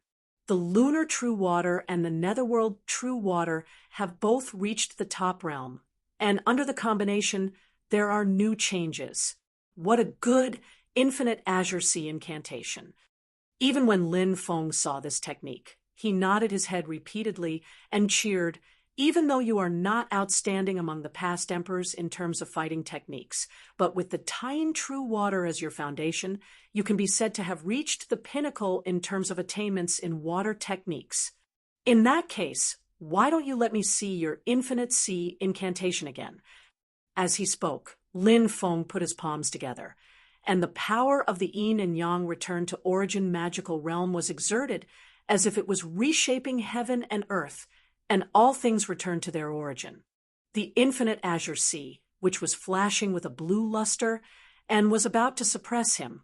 The lunar true water and the netherworld true water have both reached the top realm, and under the combination, there are new changes. What a good, infinite azure sea incantation. Even when Lin Feng saw this technique, he nodded his head repeatedly and cheered, even though you are not outstanding among the past emperors in terms of fighting techniques, but with the Taiyin true water as your foundation, you can be said to have reached the pinnacle in terms of attainments in water techniques. In that case, why don't you let me see your infinite sea incantation again? As he spoke, Lin Feng put his palms together, and the power of the yin and yang return to origin magical realm was exerted as if it was reshaping heaven and earth, and all things returned to their origin. The infinite azure sea, which was flashing with a blue luster and was about to suppress him,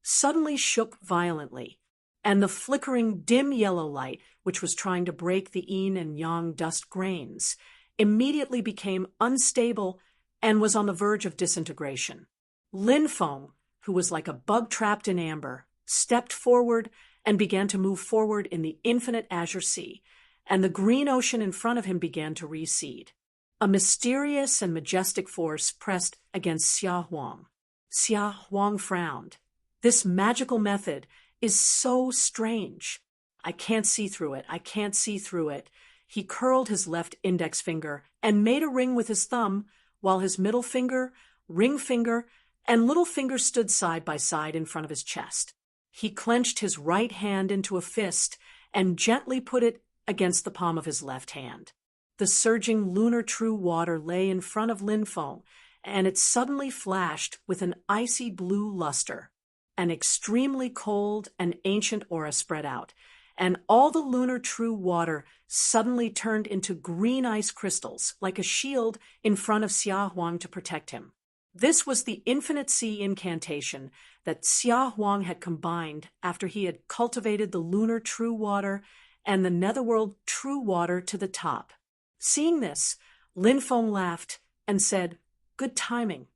suddenly shook violently, and the flickering dim yellow light, which was trying to break the yin and yang dust grains, immediately became unstable and was on the verge of disintegration. Lin Feng, who was like a bug trapped in amber, stepped forward and began to move forward in the infinite azure sea, and the green ocean in front of him began to recede. A mysterious and majestic force pressed against Xia Huang. Xia Huang frowned. This magical method is so strange. I can't see through it. I can't see through it. He curled his left index finger and made a ring with his thumb, while his middle finger, ring finger, and little finger stood side by side in front of his chest. He clenched his right hand into a fist and gently put it against the palm of his left hand. The surging lunar true water lay in front of Lin Feng, and it suddenly flashed with an icy blue luster. An extremely cold and ancient aura spread out, and all the lunar true water suddenly turned into green ice crystals, like a shield in front of Xia Huang to protect him. This was the infinite sea incantation that Xia Huang had combined after he had cultivated the lunar true water and the netherworld true water to the top. Seeing this, Lin Feng laughed and said, "Good timing."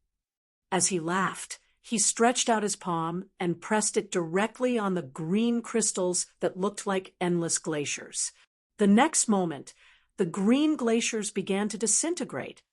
As he laughed, he stretched out his palm and pressed it directly on the green crystals that looked like endless glaciers. The next moment, the green glaciers began to disintegrate.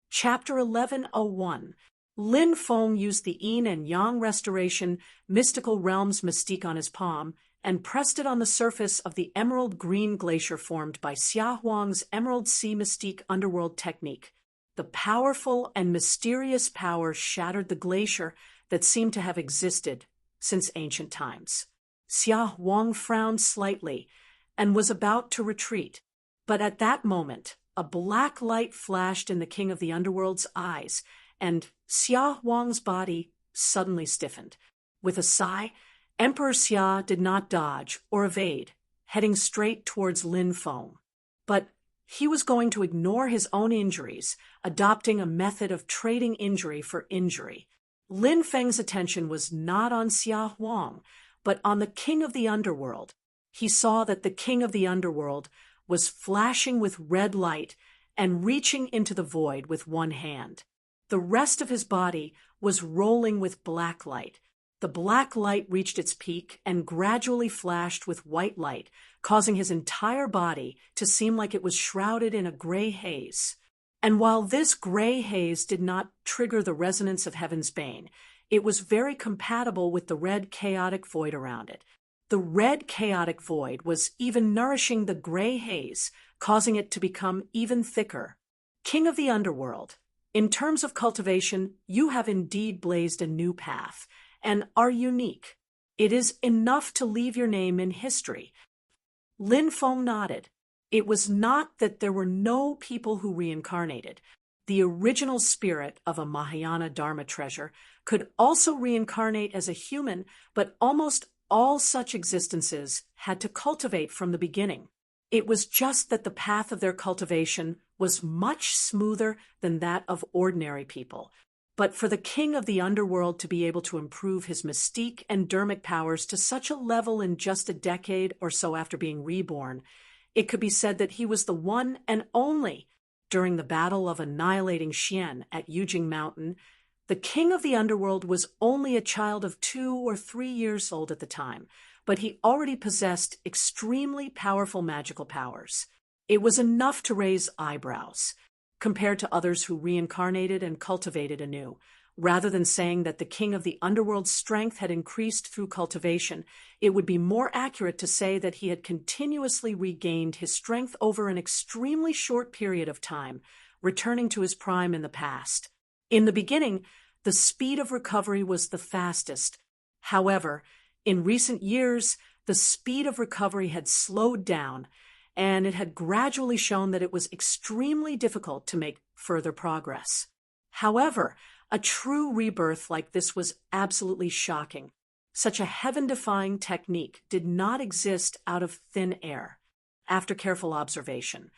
Chapter 1101. Lin Feng used the yin and yang restoration mystical realms mystique on his palm and pressed it on the surface of the emerald green glacier formed by Xia Huang's Emerald Sea Mystique Underworld technique. The powerful and mysterious power shattered the glacier that seemed to have existed since ancient times. Xia Huang frowned slightly and was about to retreat. But at that moment, a black light flashed in the King of the Underworld's eyes, and Xia Huang's body suddenly stiffened. With a sigh, Emperor Xia did not dodge or evade, heading straight towards Lin Feng. But he was going to ignore his own injuries, adopting a method of trading injury for injury. Lin Feng's attention was not on Xia Huang, but on the King of the Underworld. He saw that the King of the Underworld was flashing with red light and reaching into the void with one hand. The rest of his body was rolling with black light. The black light reached its peak and gradually flashed with white light, causing his entire body to seem like it was shrouded in a gray haze. And while this gray haze did not trigger the resonance of Heaven's Bane, it was very compatible with the red chaotic void around it. The red chaotic void was even nourishing the gray haze, causing it to become even thicker. King of the Underworld, in terms of cultivation, you have indeed blazed a new path, and are unique. It is enough to leave your name in history. Lin Feng nodded. It was not that there were no people who reincarnated. The original spirit of a Mahayana Dharma treasure could also reincarnate as a human, but almost all such existences had to cultivate from the beginning. It was just that the path of their cultivation was much smoother than that of ordinary people. But for the King of the Underworld to be able to improve his mystique and dermic powers to such a level in just a decade or so after being reborn, it could be said that he was the one and only. During the battle of annihilating Xian at Yujing Mountain, the King of the Underworld was only a child of 2 or 3 years old at the time, but he already possessed extremely powerful magical powers. It was enough to raise eyebrows, compared to others who reincarnated and cultivated anew. Rather than saying that the King of the Underworld's strength had increased through cultivation, it would be more accurate to say that he had continuously regained his strength over an extremely short period of time, returning to his prime in the past. In the beginning, the speed of recovery was the fastest. However, in recent years, the speed of recovery had slowed down, and it had gradually shown that it was extremely difficult to make further progress. However, a true rebirth like this was absolutely shocking. Such a heaven-defying technique did not exist out of thin air. After careful observation,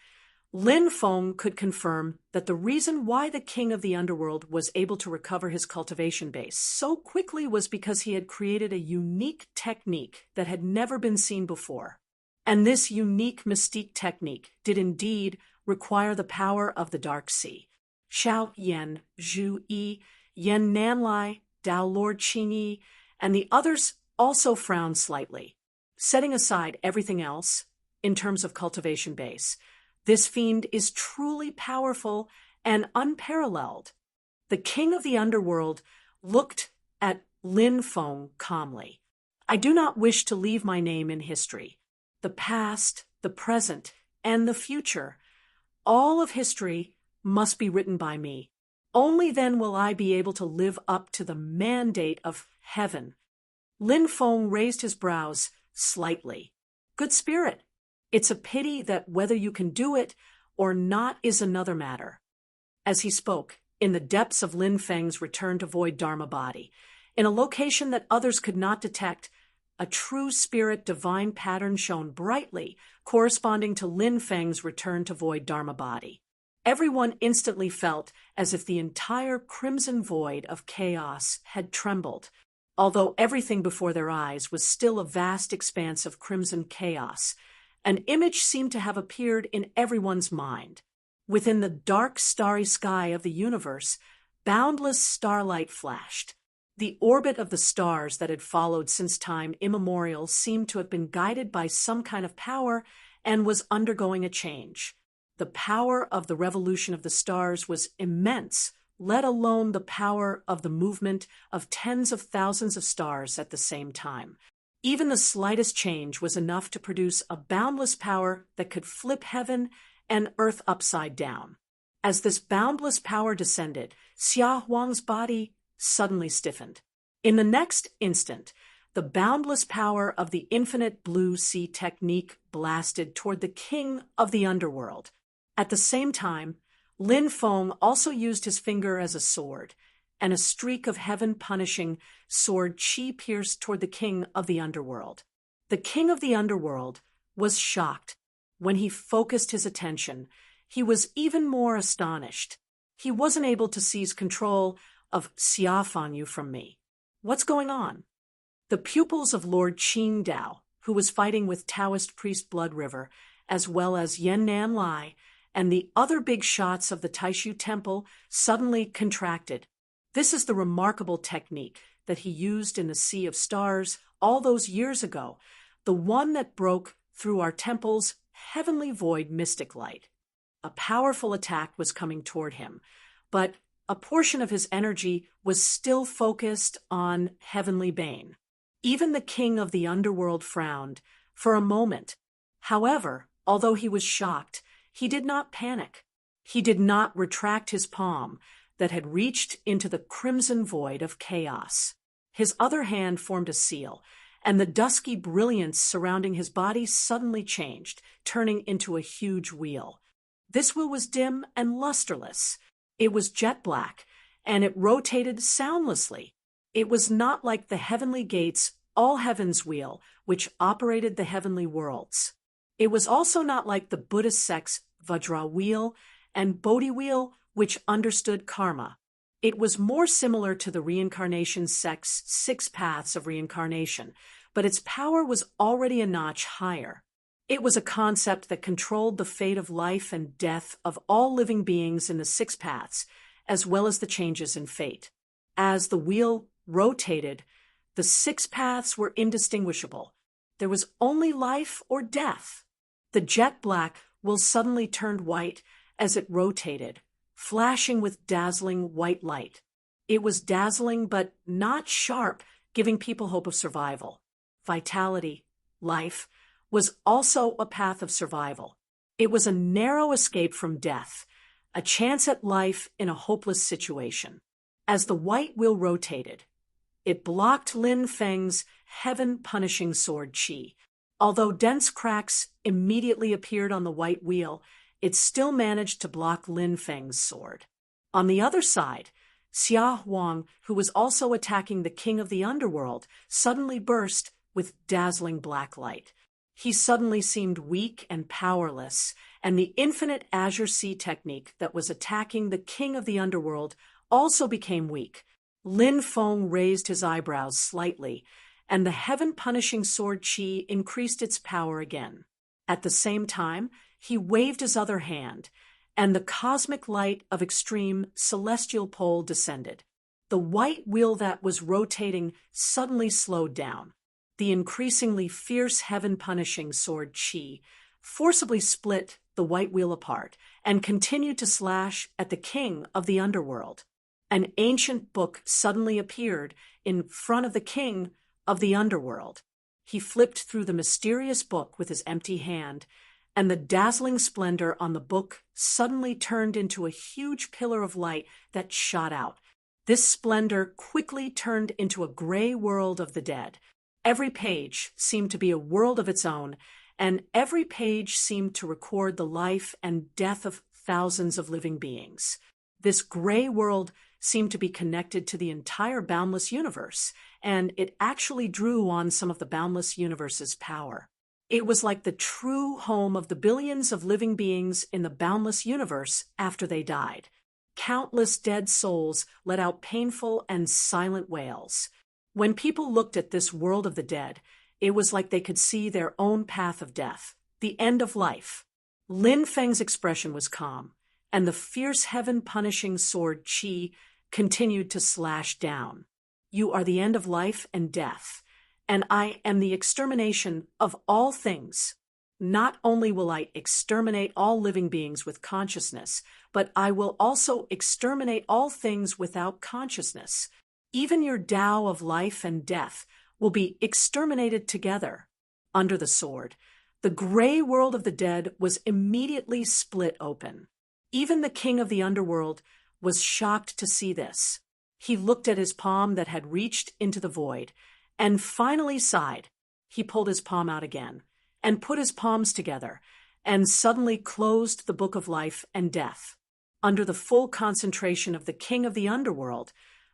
Lin Feng could confirm that the reason why the King of the Underworld was able to recover his cultivation base so quickly was because he had created a unique technique that had never been seen before. And this unique mystique technique did indeed require the power of the Dark Sea. Xiao Yan, Zhu Yi, Yan Nanlai, Dao Lord Qingyi, and the others also frowned slightly. Setting aside everything else, in terms of cultivation base, this fiend is truly powerful and unparalleled. The King of the Underworld looked at Lin Feng calmly. I do not wish to leave my name in history. The past, the present, and the future, all of history must be written by me. Only then will I be able to live up to the mandate of heaven. Lin Feng raised his brows slightly. Good spirit. It's a pity that whether you can do it or not is another matter. As he spoke, in the depths of Lin Feng's return to void Dharma body, in a location that others could not detect, a true spirit divine pattern shone brightly, corresponding to Lin Feng's return to void Dharma body. Everyone instantly felt as if the entire crimson void of chaos had trembled, although everything before their eyes was still a vast expanse of crimson chaos. An image seemed to have appeared in everyone's mind. Within the dark, starry sky of the universe, boundless starlight flashed. The orbit of the stars that had followed since time immemorial seemed to have been guided by some kind of power and was undergoing a change. The power of the revolution of the stars was immense, let alone the power of the movement of tens of thousands of stars at the same time. Even the slightest change was enough to produce a boundless power that could flip heaven and earth upside down. As this boundless power descended, Xia Huang's body suddenly stiffened. In the next instant, the boundless power of the infinite blue sea technique blasted toward the king of the underworld. At the same time, Lin Feng also used his finger as a sword, and a streak of heaven-punishing sword chi pierced toward the king of the underworld. The king of the underworld was shocked. When he focused his attention, he was even more astonished. He wasn't able to seize control of Xia Fanyu from me. What's going on? The pupils of Lord Qing Dao, who was fighting with Taoist priest Blood River, as well as Yan Nan Lai, and the other big shots of the Taishu Temple suddenly contracted. This is the remarkable technique that he used in the Sea of Stars all those years ago, the one that broke through our temple's heavenly void mystic light. A powerful attack was coming toward him, but a portion of his energy was still focused on heavenly bane. Even the king of the underworld frowned for a moment. However, although he was shocked, he did not panic. He did not retract his palm that had reached into the crimson void of chaos. His other hand formed a seal, and the dusky brilliance surrounding his body suddenly changed, turning into a huge wheel. This wheel was dim and lusterless. It was jet black, and it rotated soundlessly. It was not like the heavenly gates, all heavens wheel, which operated the heavenly worlds. It was also not like the Buddhist sect's Vajra wheel and Bodhi wheel, which understood karma. It was more similar to the reincarnation sect's 6 paths of reincarnation, but its power was already a notch higher. It was a concept that controlled the fate of life and death of all living beings in the 6 paths, as well as the changes in fate. As the wheel rotated, the 6 paths were indistinguishable. There was only life or death. The jet black wheel suddenly turned white as it rotated, flashing with dazzling white light. It was dazzling but not sharp, giving people hope of survival. Vitality, life, was also a path of survival. It was a narrow escape from death, a chance at life in a hopeless situation. As the white wheel rotated, it blocked Lin Feng's heaven-punishing sword chi. Although dense cracks immediately appeared on the white wheel, it still managed to block Lin Feng's sword. On the other side, Xia Huang, who was also attacking the king of the underworld, suddenly burst with dazzling black light. He suddenly seemed weak and powerless, and the infinite azure sea technique that was attacking the king of the underworld also became weak. Lin Feng raised his eyebrows slightly, and the heaven-punishing sword chi increased its power again. At the same time, he waved his other hand, and the cosmic light of extreme celestial pole descended. The white wheel that was rotating suddenly slowed down. The increasingly fierce heaven-punishing sword chi forcibly split the white wheel apart and continued to slash at the king of the underworld. An ancient book suddenly appeared in front of the king of the underworld. He flipped through the mysterious book with his empty hand, and the dazzling splendor on the book suddenly turned into a huge pillar of light that shot out. This splendor quickly turned into a gray world of the dead. Every page seemed to be a world of its own, and every page seemed to record the life and death of thousands of living beings. This gray world seemed to be connected to the entire boundless universe, and it actually drew on some of the boundless universe's power. It was like the true home of the billions of living beings in the boundless universe after they died. Countless dead souls let out painful and silent wails. When people looked at this world of the dead, it was like they could see their own path of death, the end of life. Lin Feng's expression was calm, and the fierce heaven-punishing sword Qi continued to slash down. You are the end of life and death, and I am the extermination of all things. Not only will I exterminate all living beings with consciousness, but I will also exterminate all things without consciousness. Even your Tao of life and death will be exterminated together. Under the sword, the gray world of the dead was immediately split open. Even the king of the underworld was shocked to see this. He looked at his palm that had reached into the void, and finally sighed. He pulled his palm out again, and put his palms together, and suddenly closed the book of life and death. Under the full concentration of the king of the underworld,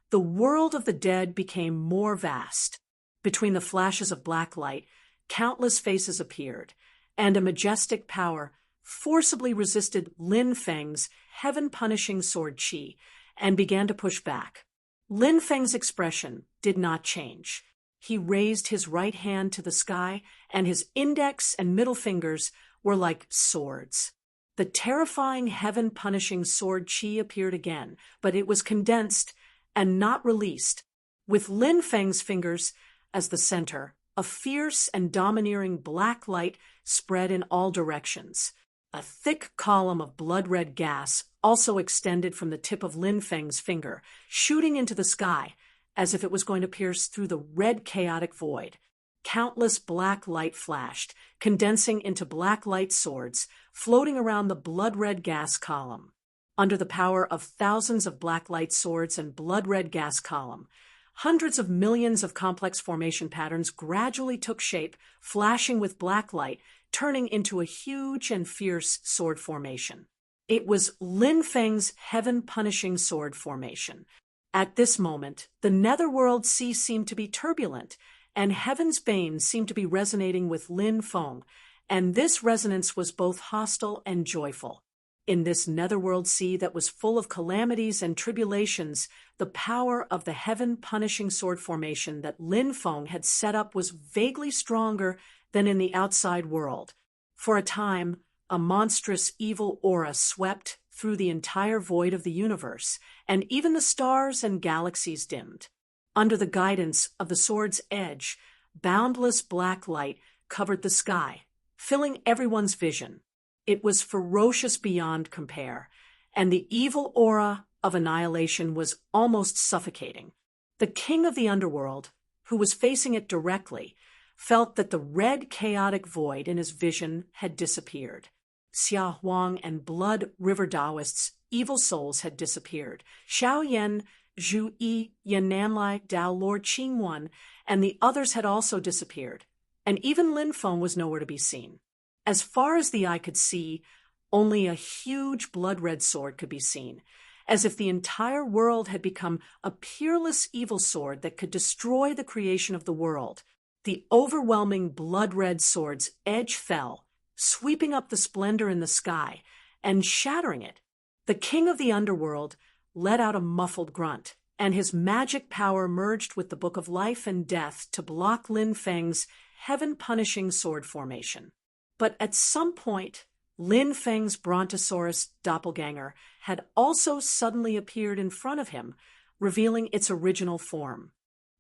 the world of the dead became more vast. Between the flashes of black light, countless faces appeared, and a majestic power forcibly resisted Lin Feng's heaven-punishing sword Qi and began to push back. Lin Feng's expression did not change. He raised his right hand to the sky, and his index and middle fingers were like swords. The terrifying heaven-punishing sword Qi appeared again, but it was condensed and not released. With Lin Feng's fingers as the center, a fierce and domineering black light spread in all directions. A thick column of blood-red gas also extended from the tip of Lin Feng's finger, shooting into the sky, as if it was going to pierce through the red chaotic void. Countless black light flashed, condensing into black light swords, floating around the blood-red gas column. Under the power of thousands of black light swords and blood-red gas column, hundreds of millions of complex formation patterns gradually took shape, flashing with black light, turning into a huge and fierce sword formation. It was Lin Feng's heaven-punishing sword formation. At this moment, the netherworld sea seemed to be turbulent, and heaven's bane seemed to be resonating with Lin Feng, and this resonance was both hostile and joyful. In this netherworld sea that was full of calamities and tribulations, the power of the heaven-punishing sword formation that Lin Feng had set up was vaguely stronger than in the outside world. For a time, a monstrous evil aura swept through the entire void of the universe, and even the stars and galaxies dimmed. Under the guidance of the sword's edge, boundless black light covered the sky, filling everyone's vision. It was ferocious beyond compare, and the evil aura of annihilation was almost suffocating. The king of the underworld, who was facing it directly, felt that the red chaotic void in his vision had disappeared. Xia Huang and Blood River Taoists' evil souls had disappeared. Xiao Yan, Zhu Yi, Yan Nanlai, Dao Lord Qingwan, and the others had also disappeared, and even Lin Feng was nowhere to be seen. As far as the eye could see, only a huge blood-red sword could be seen, as if the entire world had become a peerless evil sword that could destroy the creation of the world. The overwhelming blood-red sword's edge fell, sweeping up the splendor in the sky and shattering it. The king of the underworld let out a muffled grunt, and his magic power merged with the book of life and death to block Lin Feng's heaven-punishing sword formation. But at some point, Lin Feng's Brontosaurus doppelganger had also suddenly appeared in front of him, revealing its original form.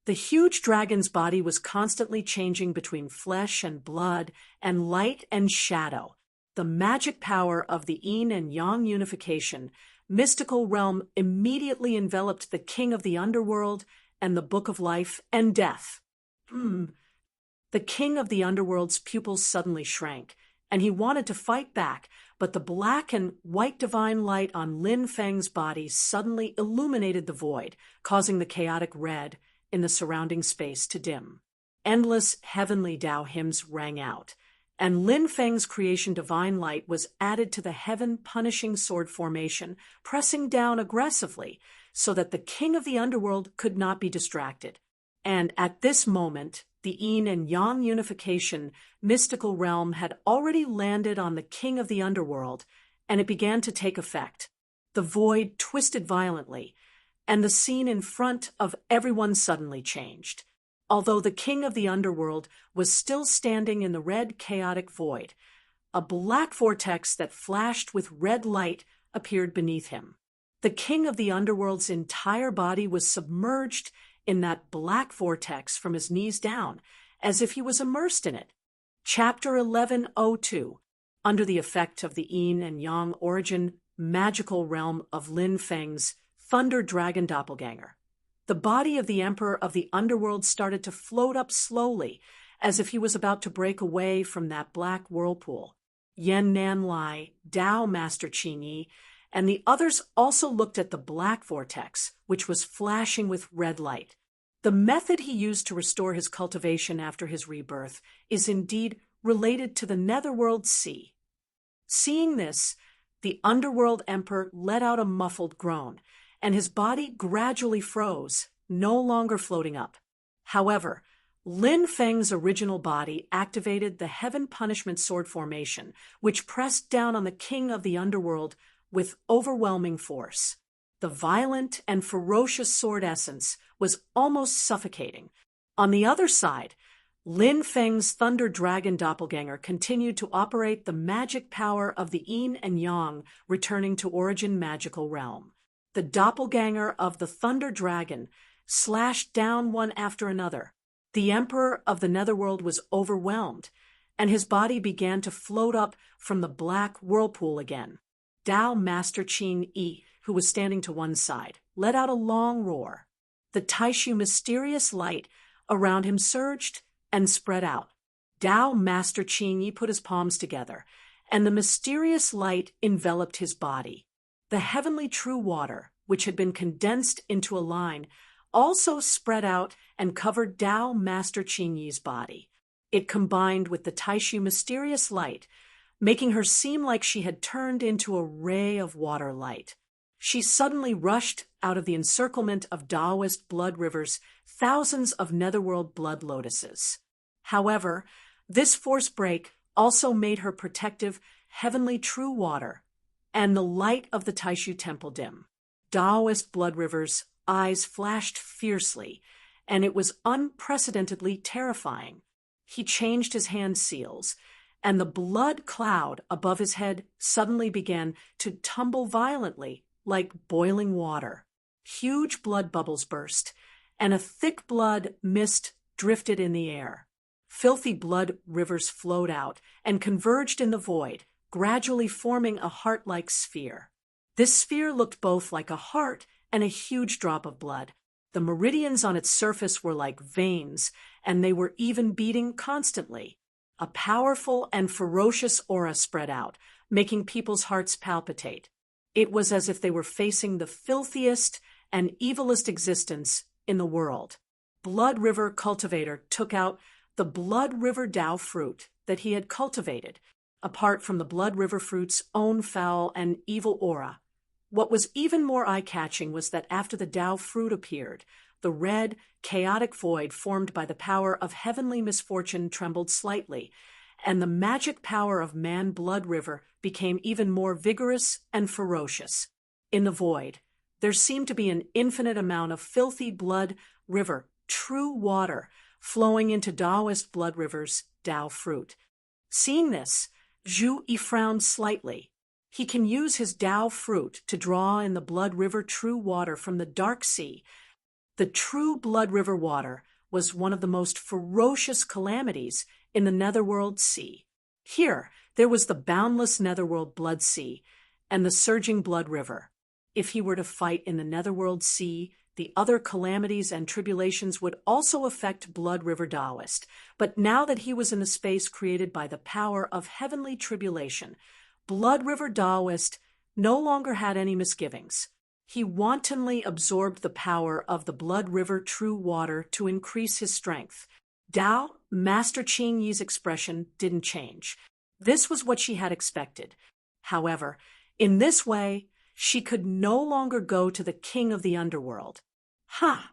The huge dragon's body was constantly changing between flesh and blood and light and shadow. The magic power of the yin and yang unification, mystical realm immediately enveloped the king of the underworld and the book of life and death. The king of the underworld's pupils suddenly shrank, and he wanted to fight back, but the black and white divine light on Lin Feng's body suddenly illuminated the void, causing the chaotic red in the surrounding space to dim. Endless heavenly Tao hymns rang out, and Lin Feng's creation divine light was added to the heaven-punishing sword formation, pressing down aggressively so that the king of the underworld could not be distracted. And at this moment, the yin and yang unification mystical realm had already landed on the king of the underworld, and it began to take effect. The void twisted violently, and the scene in front of everyone suddenly changed. Although the king of the underworld was still standing in the red chaotic void, a black vortex that flashed with red light appeared beneath him. The king of the underworld's entire body was submerged in that black vortex from his knees down, as if he was immersed in it. Chapter 1102. Under the effect of the yin and yang origin magical realm of Lin Feng's Thunder Dragon Doppelganger, the body of the emperor of the underworld started to float up slowly, as if he was about to break away from that black whirlpool. Yen Nanlai, Tao Master Qin Yi, and the others also looked at the black vortex, which was flashing with red light. The method he used to restore his cultivation after his rebirth is indeed related to the netherworld sea. Seeing this, the underworld emperor let out a muffled groan, and his body gradually froze, no longer floating up. However, Lin Feng's original body activated the heaven punishment sword formation, which pressed down on the king of the underworld with overwhelming force. The violent and ferocious sword essence was almost suffocating. On the other side, Lin Feng's Thunder Dragon Doppelganger continued to operate the magic power of the yin and yang, returning to origin magical realm. The doppelganger of the Thunder Dragon slashed down one after another. The emperor of the netherworld was overwhelmed, and his body began to float up from the black whirlpool again. Tao Master Qin Yi, who was standing to one side, let out a long roar. The Taishu mysterious light around him surged and spread out. Tao Master Qin Yi put his palms together, and the mysterious light enveloped his body. The heavenly true water, which had been condensed into a line, also spread out and covered Tao Master Qin Yi's body. It combined with the Taishu mysterious light, making her seem like she had turned into a ray of water light. She suddenly rushed out of the encirclement of Taoist blood rivers, thousands of netherworld blood lotuses. However, this force break also made her protective, heavenly true water and the light of the Taishu temple dim. Taoist blood rivers' eyes flashed fiercely, and it was unprecedentedly terrifying. He changed his hand seals, and the blood cloud above his head suddenly began to tumble violently like boiling water. Huge blood bubbles burst, and a thick blood mist drifted in the air. Filthy blood rivers flowed out and converged in the void, gradually forming a heart-like sphere. This sphere looked both like a heart and a huge drop of blood. The meridians on its surface were like veins, and they were even beating constantly. A powerful and ferocious aura spread out, making people's hearts palpitate. It was as if they were facing the filthiest and evilest existence in the world. Blood River Cultivator took out the Blood River Tao fruit that he had cultivated, apart from the Blood River fruit's own foul and evil aura. What was even more eye-catching was that after the Tao fruit appeared, the red, chaotic void formed by the power of heavenly misfortune trembled slightly, and the magic power of Man Blood River became even more vigorous and ferocious. In the void, there seemed to be an infinite amount of filthy blood river, true water, flowing into Taoist blood rivers, Tao fruit. Seeing this, Zhu Yi frowned slightly. He can use his Tao fruit to draw in the blood river true water from the dark sea. The true blood river water was one of the most ferocious calamities in the netherworld sea. Here, there was the boundless netherworld blood sea and the surging blood river. If he were to fight in the netherworld sea, the other calamities and tribulations would also affect Blood River Taoist, but now that he was in a space created by the power of heavenly tribulation, Blood River Taoist no longer had any misgivings. He wantonly absorbed the power of the Blood River true water to increase his strength. Tao, Master Qing Yi's expression didn't change. This was what she had expected. However, in this way, she could no longer go to the king of the underworld. Ha!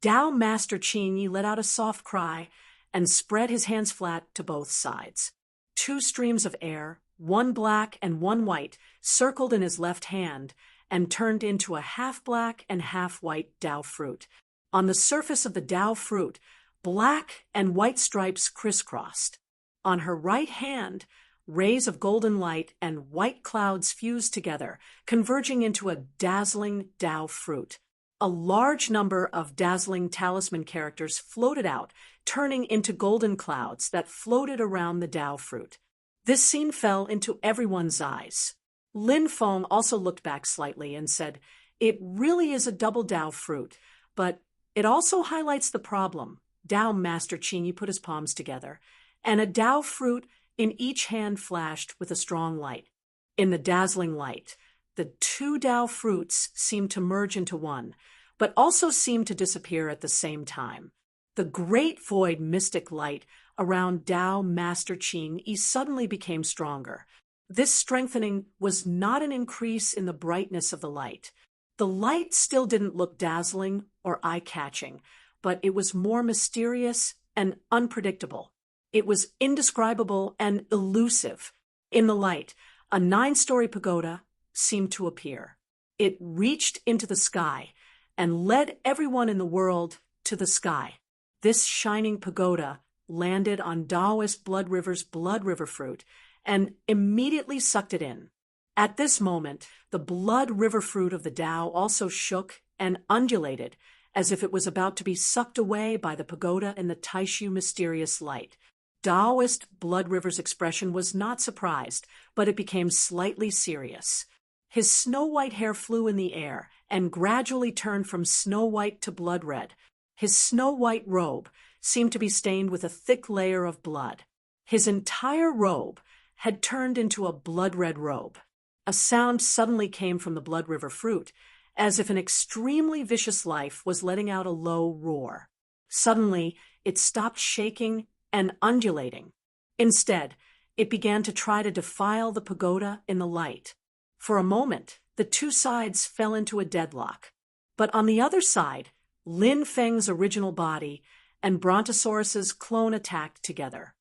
Tao Master Qing Yi let out a soft cry and spread his hands flat to both sides. Two streams of air, one black and one white, circled in his left hand and turned into a half-black and half-white Tao fruit. On the surface of the Tao fruit, black and white stripes crisscrossed. On her right hand, rays of golden light and white clouds fused together, converging into a dazzling Tao fruit. A large number of dazzling talisman characters floated out, turning into golden clouds that floated around the Tao fruit. This scene fell into everyone's eyes. Lin Feng also looked back slightly and said, "It really is a double Tao fruit, but it also highlights the problem." Tao Master Qing Yi put his palms together, and a Tao fruit in each hand flashed with a strong light. In the dazzling light, the two Tao fruits seemed to merge into one, but also seemed to disappear at the same time. The great void mystic light around Tao Master Qing Yi suddenly became stronger. This strengthening was not an increase in the brightness of the light. The light still didn't look dazzling or eye-catching, but it was more mysterious and unpredictable. It was indescribable and elusive. In the light, a 9-story pagoda seemed to appear. It reached into the sky and led everyone in the world to the sky. This shining pagoda landed on Taoist Blood River's Blood River fruit and immediately sucked it in. At this moment, the Blood River fruit of the Tao also shook and undulated as if it was about to be sucked away by the pagoda in the Taishu mysterious light. Taoist Blood River's expression was not surprised, but it became slightly serious. His snow-white hair flew in the air and gradually turned from snow-white to blood-red. His snow-white robe seemed to be stained with a thick layer of blood. His entire robe had turned into a blood-red robe. A sound suddenly came from the Blood River fruit, as if an extremely vicious life was letting out a low roar. Suddenly, it stopped shaking and undulating. Instead, it began to try to defile the pagoda in the light. For a moment, the two sides fell into a deadlock. But on the other side, Lin Feng's original body and Brontosaurus's clone attacked together.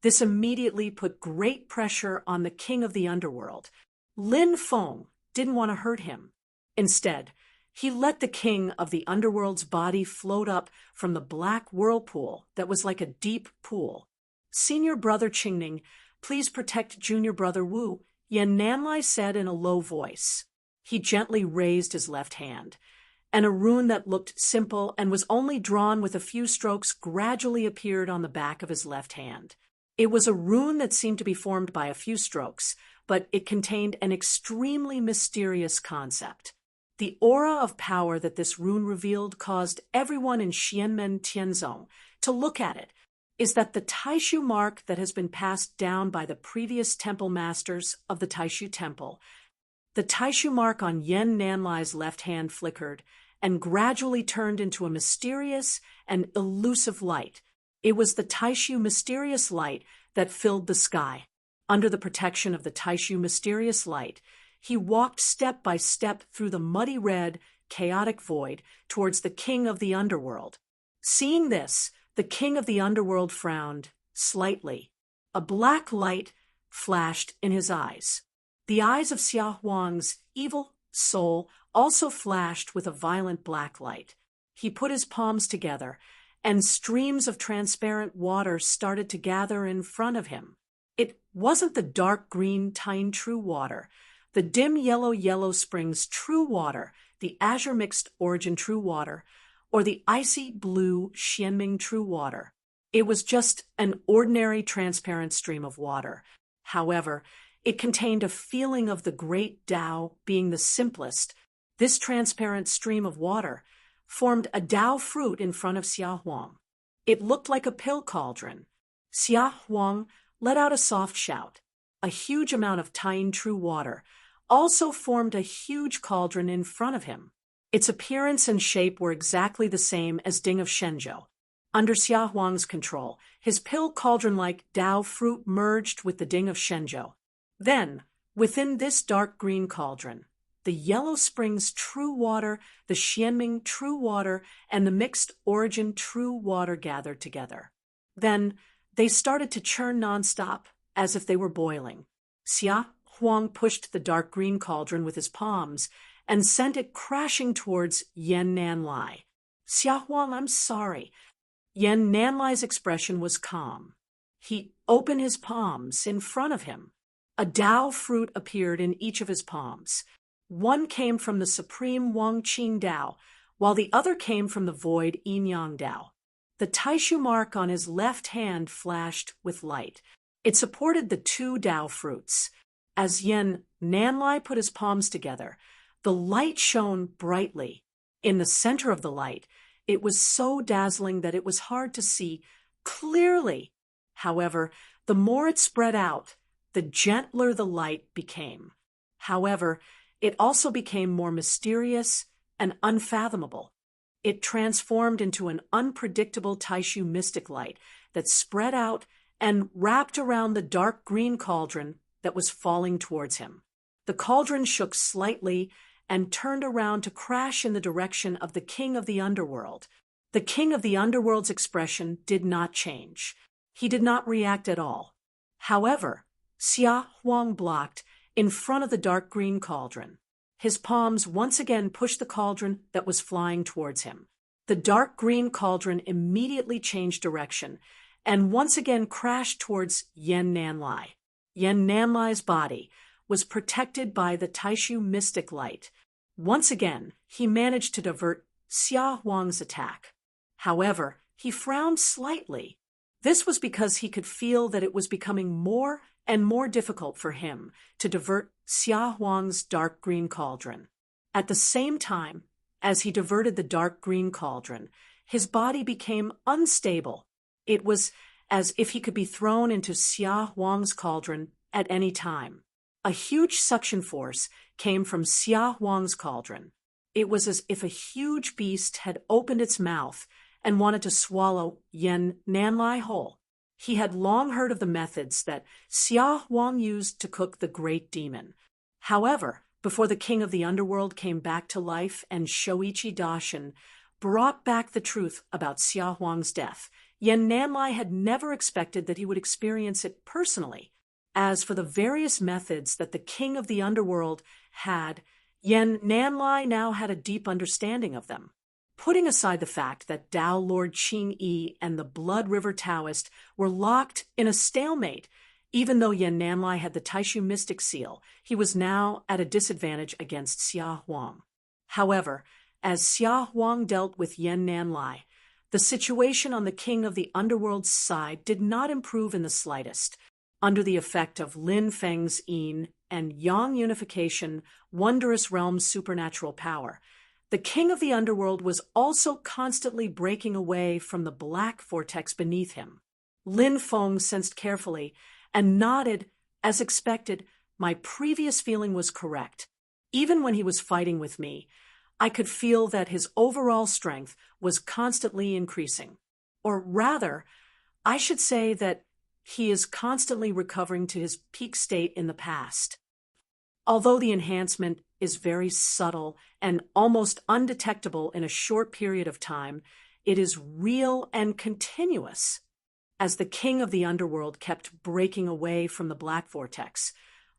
This immediately put great pressure on the king of the underworld. Lin Feng didn't want to hurt him. Instead, he let the king of the underworld's body float up from the black whirlpool that was like a deep pool. "Senior brother Qingning, please protect junior brother Wu," Yan Nanlai said in a low voice. He gently raised his left hand, and a rune that looked simple and was only drawn with a few strokes gradually appeared on the back of his left hand. It was a rune that seemed to be formed by a few strokes, but it contained an extremely mysterious concept. The aura of power that this rune revealed caused everyone in Xianmen Tianzong to look at it. Is that the Taishu mark that has been passed down by the previous temple masters of the Taishu temple? The Taishu mark on Yan Nanlai's left hand flickered and gradually turned into a mysterious and elusive light. It was the Taishu mysterious light that filled the sky. Under the protection of the Taishu mysterious light, he walked step by step through the muddy red, chaotic void towards the king of the underworld. Seeing this, the king of the underworld frowned slightly. A black light flashed in his eyes. The eyes of Xia Huang's evil soul also flashed with a violent black light. He put his palms together, and streams of transparent water started to gather in front of him. It wasn't the dark green Tyne True water, the dim yellow springs True water, the azure mixed origin True water, or the icy blue Xianming True water. It was just an ordinary transparent stream of water. However, it contained a feeling of the great Tao being the simplest. This transparent stream of water formed a Dao fruit in front of Xia Huang. It looked like a pill cauldron. Xia Huang let out a soft shout. A huge amount of Tying True water also formed a huge cauldron in front of him. Its appearance and shape were exactly the same as Ding of Shenzhou. Under Xia Huang's control, his pill cauldron-like Dao fruit merged with the Ding of Shenzhou. Then, within this dark green cauldron, the Yellow Springs True Water, the Xianming True Water, and the Mixed Origin True Water gathered together. Then, they started to churn nonstop, as if they were boiling. Xia Huang pushed the dark green cauldron with his palms and sent it crashing towards Yan Nanlai. Xia Huang, I'm sorry. Yan Nanlai's expression was calm. He opened his palms in front of him. A Dao fruit appeared in each of his palms. One came from the supreme Wangqing Dao, while the other came from the void Yin-Yang Dao. The Taishu mark on his left hand flashed with light. It supported the two Dao fruits. As Yan Nanlai put his palms together, the light shone brightly. In the center of the light, it was so dazzling that it was hard to see clearly. However, the more it spread out, the gentler the light became. However, it also became more mysterious and unfathomable. It transformed into an unpredictable Taishu mystic light that spread out and wrapped around the dark green cauldron that was falling towards him. The cauldron shook slightly and turned around to crash in the direction of the king of the underworld. The king of the underworld's expression did not change. He did not react at all. However, Xia Huang blocked in front of the dark green cauldron. His palms once again pushed the cauldron that was flying towards him. The dark green cauldron immediately changed direction and once again crashed towards Yan Nanlai. Yan Nanlai's body was protected by the Taishu mystic light. Once again, he managed to divert Xia Huang's attack. However, he frowned slightly. This was because he could feel that it was becoming more and more difficult for him to divert Xia Huang's dark green cauldron. At the same time, as he diverted the dark green cauldron, his body became unstable. It was as if he could be thrown into Xia Huang's cauldron at any time. A huge suction force came from Xia Huang's cauldron. It was as if a huge beast had opened its mouth and wanted to swallow Yan Nanlai whole. He had long heard of the methods that Xia Huang used to cook the great demon. However, before the king of the underworld came back to life and Shoichi Daishin brought back the truth about Xia Huang's death, Yan Nanlai had never expected that he would experience it personally. As for the various methods that the king of the underworld had, Yan Nanlai now had a deep understanding of them. Putting aside the fact that Dao Lord Qing Yi and the Blood River Taoist were locked in a stalemate, even though Yan Nanlai had the Taishu mystic seal, he was now at a disadvantage against Xia Huang. However, as Xia Huang dealt with Yan Nanlai, the situation on the king of the underworld's side did not improve in the slightest. Under the effect of Lin Feng's Yin and Yang unification, wondrous realm's supernatural power, the king of the underworld was also constantly breaking away from the black vortex beneath him. Lin Feng sensed carefully and nodded. As expected, my previous feeling was correct. Even when he was fighting with me, I could feel that his overall strength was constantly increasing. Or rather, I should say that he is constantly recovering to his peak state in the past. Although the enhancement is very subtle and almost undetectable in a short period of time, it is real and continuous. As the king of the underworld kept breaking away from the black vortex,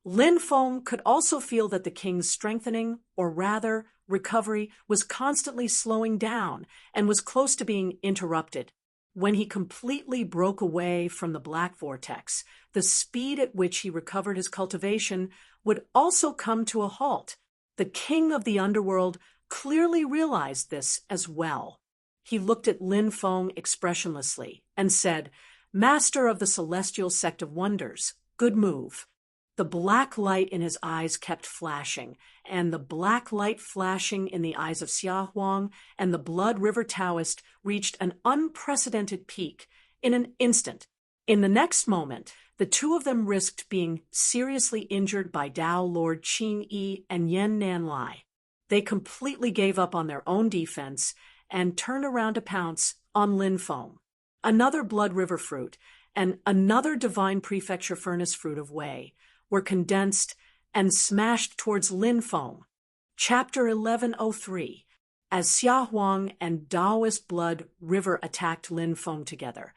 Lin Feng could also feel that the king's strengthening, or rather recovery, was constantly slowing down and was close to being interrupted. When he completely broke away from the black vortex, the speed at which he recovered his cultivation would also come to a halt. The king of the underworld clearly realized this as well. He looked at Lin Feng expressionlessly and said, "Master of the celestial sect of wonders, good move." The black light in his eyes kept flashing, and the black light flashing in the eyes of Xia Huang and the Blood River Taoist reached an unprecedented peak in an instant. In the next moment, the two of them risked being seriously injured by Dao Lord Qin Yi and Yan Nanlai. They completely gave up on their own defense and turned around to pounce on Lin Feng, another Blood River fruit, and another divine prefecture furnace fruit of Wei, were condensed and smashed towards Lin Feng. Chapter 1103. As Xia Huang and Taoist Blood River attacked Lin Feng together,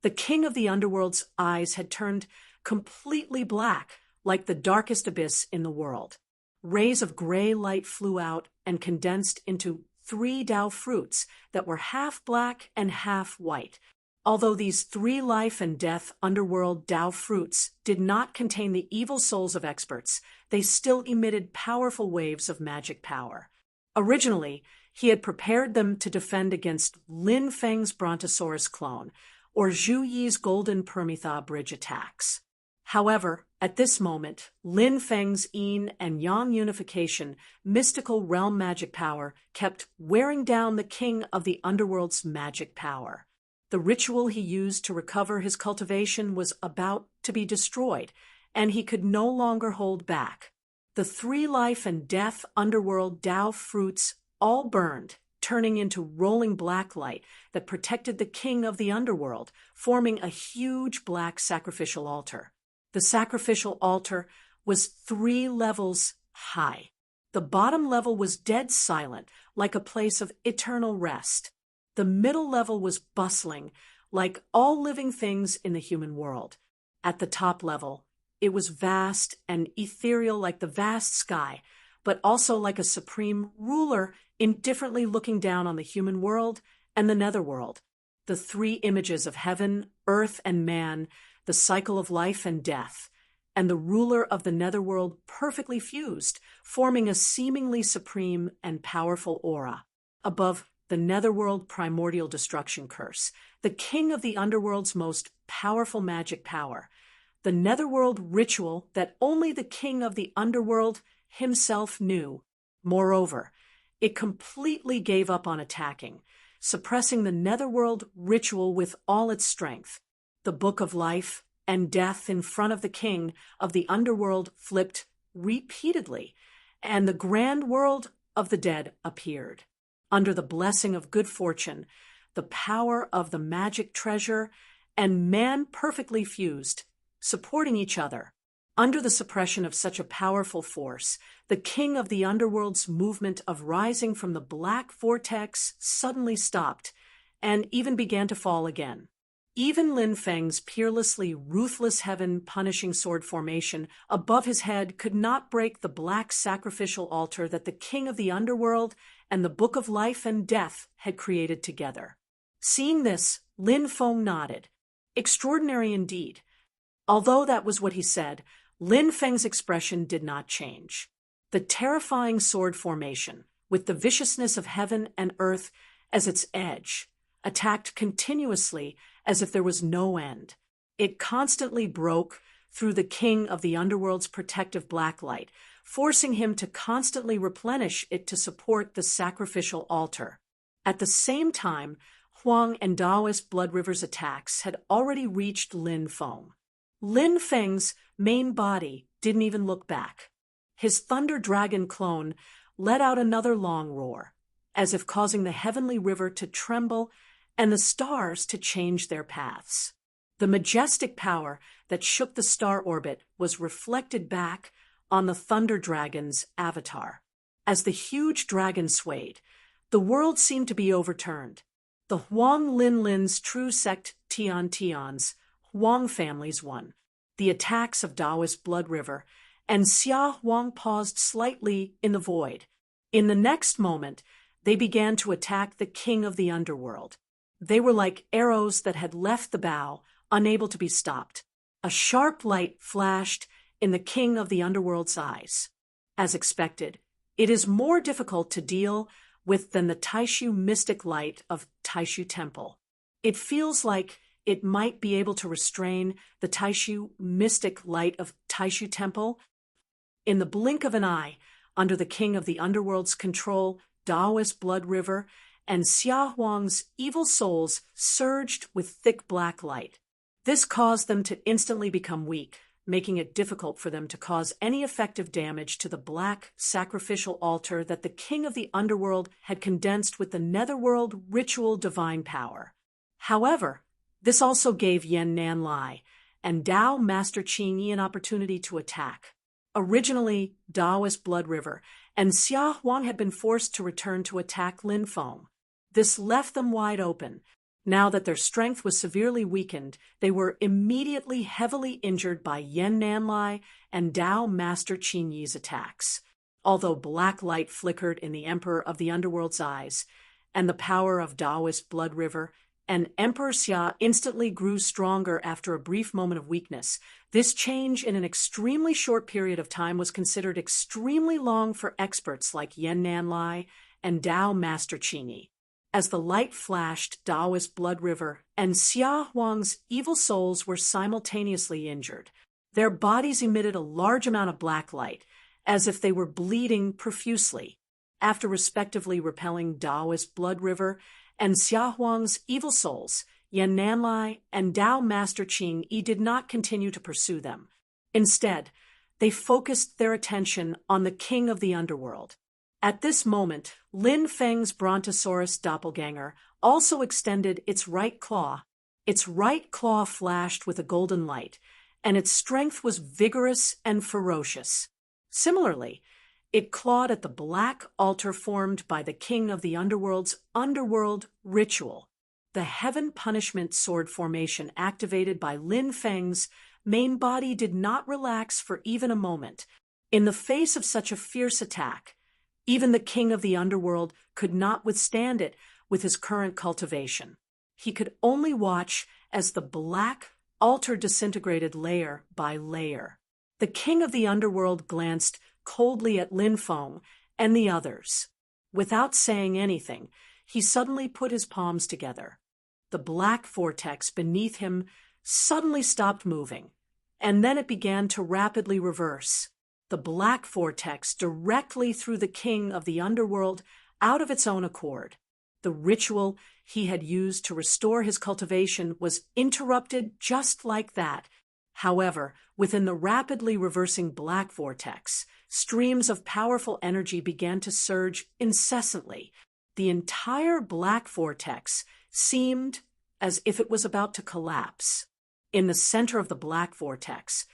the king of the underworld's eyes had turned completely black, like the darkest abyss in the world. Rays of gray light flew out and condensed into 3 Dao fruits that were half black and half white. Although these 3 life and death underworld Dao fruits did not contain the evil souls of experts, they still emitted powerful waves of magic power. Originally, he had prepared them to defend against Lin Feng's Brontosaurus clone, or Zhu Yi's Golden Permetha Bridge attacks. However, at this moment, Lin Feng's Yin and Yang unification, mystical realm magic power, kept wearing down the king of the underworld's magic power. The ritual he used to recover his cultivation was about to be destroyed, and he could no longer hold back. The 3 life and death underworld Dao fruits all burned, turning into rolling black light that protected the king of the underworld, forming a huge black sacrificial altar. The sacrificial altar was 3 levels high. The bottom level was dead silent, like a place of eternal rest. The middle level was bustling, like all living things in the human world. At the top level, it was vast and ethereal like the vast sky, but also like a supreme ruler indifferently looking down on the human world and the netherworld. The 3 images of heaven, earth, and man, the cycle of life and death, and the ruler of the netherworld perfectly fused, forming a seemingly supreme and powerful aura. Above the netherworld primordial destruction curse, the king of the underworld's most powerful magic power, the netherworld ritual that only the king of the underworld himself knew. Moreover, it completely gave up on attacking, suppressing the netherworld ritual with all its strength. The book of life and death in front of the king of the underworld flipped repeatedly, and the grand world of the dead appeared. Under the blessing of good fortune, the power of the magic treasure, and man perfectly fused, supporting each other. Under the suppression of such a powerful force, the king of the underworld's movement of rising from the black vortex suddenly stopped, and even began to fall again. Even Lin Feng's peerlessly ruthless heaven-punishing sword formation above his head could not break the black sacrificial altar that the king of the underworld and the book of life and death had created together. Seeing this, Lin Feng nodded. Extraordinary indeed. Although that was what he said, Lin Feng's expression did not change. The terrifying sword formation, with the viciousness of heaven and earth as its edge, attacked continuously as if there was no end. It constantly broke through the king of the underworld's protective blacklight, forcing him to constantly replenish it to support the sacrificial altar. At the same time, Huang and Taoist Blood River's attacks had already reached Lin Feng. Lin Feng's main body didn't even look back. His thunder dragon clone let out another long roar, as if causing the heavenly river to tremble and the stars to change their paths. The majestic power that shook the star orbit was reflected back on the thunder dragon's avatar. As the huge dragon swayed, the world seemed to be overturned. The Huang Linlin's true sect Tian's Huang families won. The attacks of Taoist Blood River and Xia Huang paused slightly in the void. In the next moment, they began to attack the king of the underworld. They were like arrows that had left the bow, unable to be stopped. A sharp light flashed in the king of the underworld's eyes. As expected, it is more difficult to deal with than the Taishu mystic light of Taishu Temple. It feels like it might be able to restrain the Taishu mystic light of Taishu Temple. In the blink of an eye, under the king of the underworld's control, Daoist blood river, and Xia Huang's evil souls surged with thick black light. This caused them to instantly become weak, making it difficult for them to cause any effective damage to the black sacrificial altar that the king of the underworld had condensed with the netherworld ritual divine power. However, this also gave Yan Nanlai and Dao Master Qing Yi an opportunity to attack. Originally Daoist blood river, and Xia Huang had been forced to return to attack Lin Feng. This left them wide open. Now that their strength was severely weakened, they were immediately heavily injured by Yan Nanlai and Dao Master Qing Yi's attacks. Although black light flickered in the Emperor of the Underworld's eyes, and the power of Daoist blood river, and Emperor Xia instantly grew stronger after a brief moment of weakness. This change in an extremely short period of time was considered extremely long for experts like Yan Nanlai and Dao Master Qing Yi. As the light flashed, Daoist blood river and Xia Huang's evil souls were simultaneously injured. Their bodies emitted a large amount of black light, as if they were bleeding profusely. After respectively repelling Daoist blood river and Xia Huang's evil souls, Yan Nanlai and Dao Master Qing Yi did not continue to pursue them. Instead, they focused their attention on the king of the underworld. At this moment, Lin Feng's Brontosaurus doppelganger also extended its right claw. Its right claw flashed with a golden light, and its strength was vigorous and ferocious. Similarly, it clawed at the black altar formed by the king of the underworld's underworld ritual. The heaven punishment sword formation activated by Lin Feng's main body did not relax for even a moment. In the face of such a fierce attack, even the king of the underworld could not withstand it with his current cultivation. He could only watch as the black altar disintegrated layer by layer. The king of the underworld glanced coldly at Lin Feng and the others. Without saying anything, he suddenly put his palms together. The black vortex beneath him suddenly stopped moving, and then it began to rapidly reverse. The black vortex directly threw the king of the underworld out of its own accord. The ritual he had used to restore his cultivation was interrupted just like that. However, within the rapidly reversing black vortex, streams of powerful energy began to surge incessantly. The entire black vortex seemed as if it was about to collapse. In the center of the black vortex,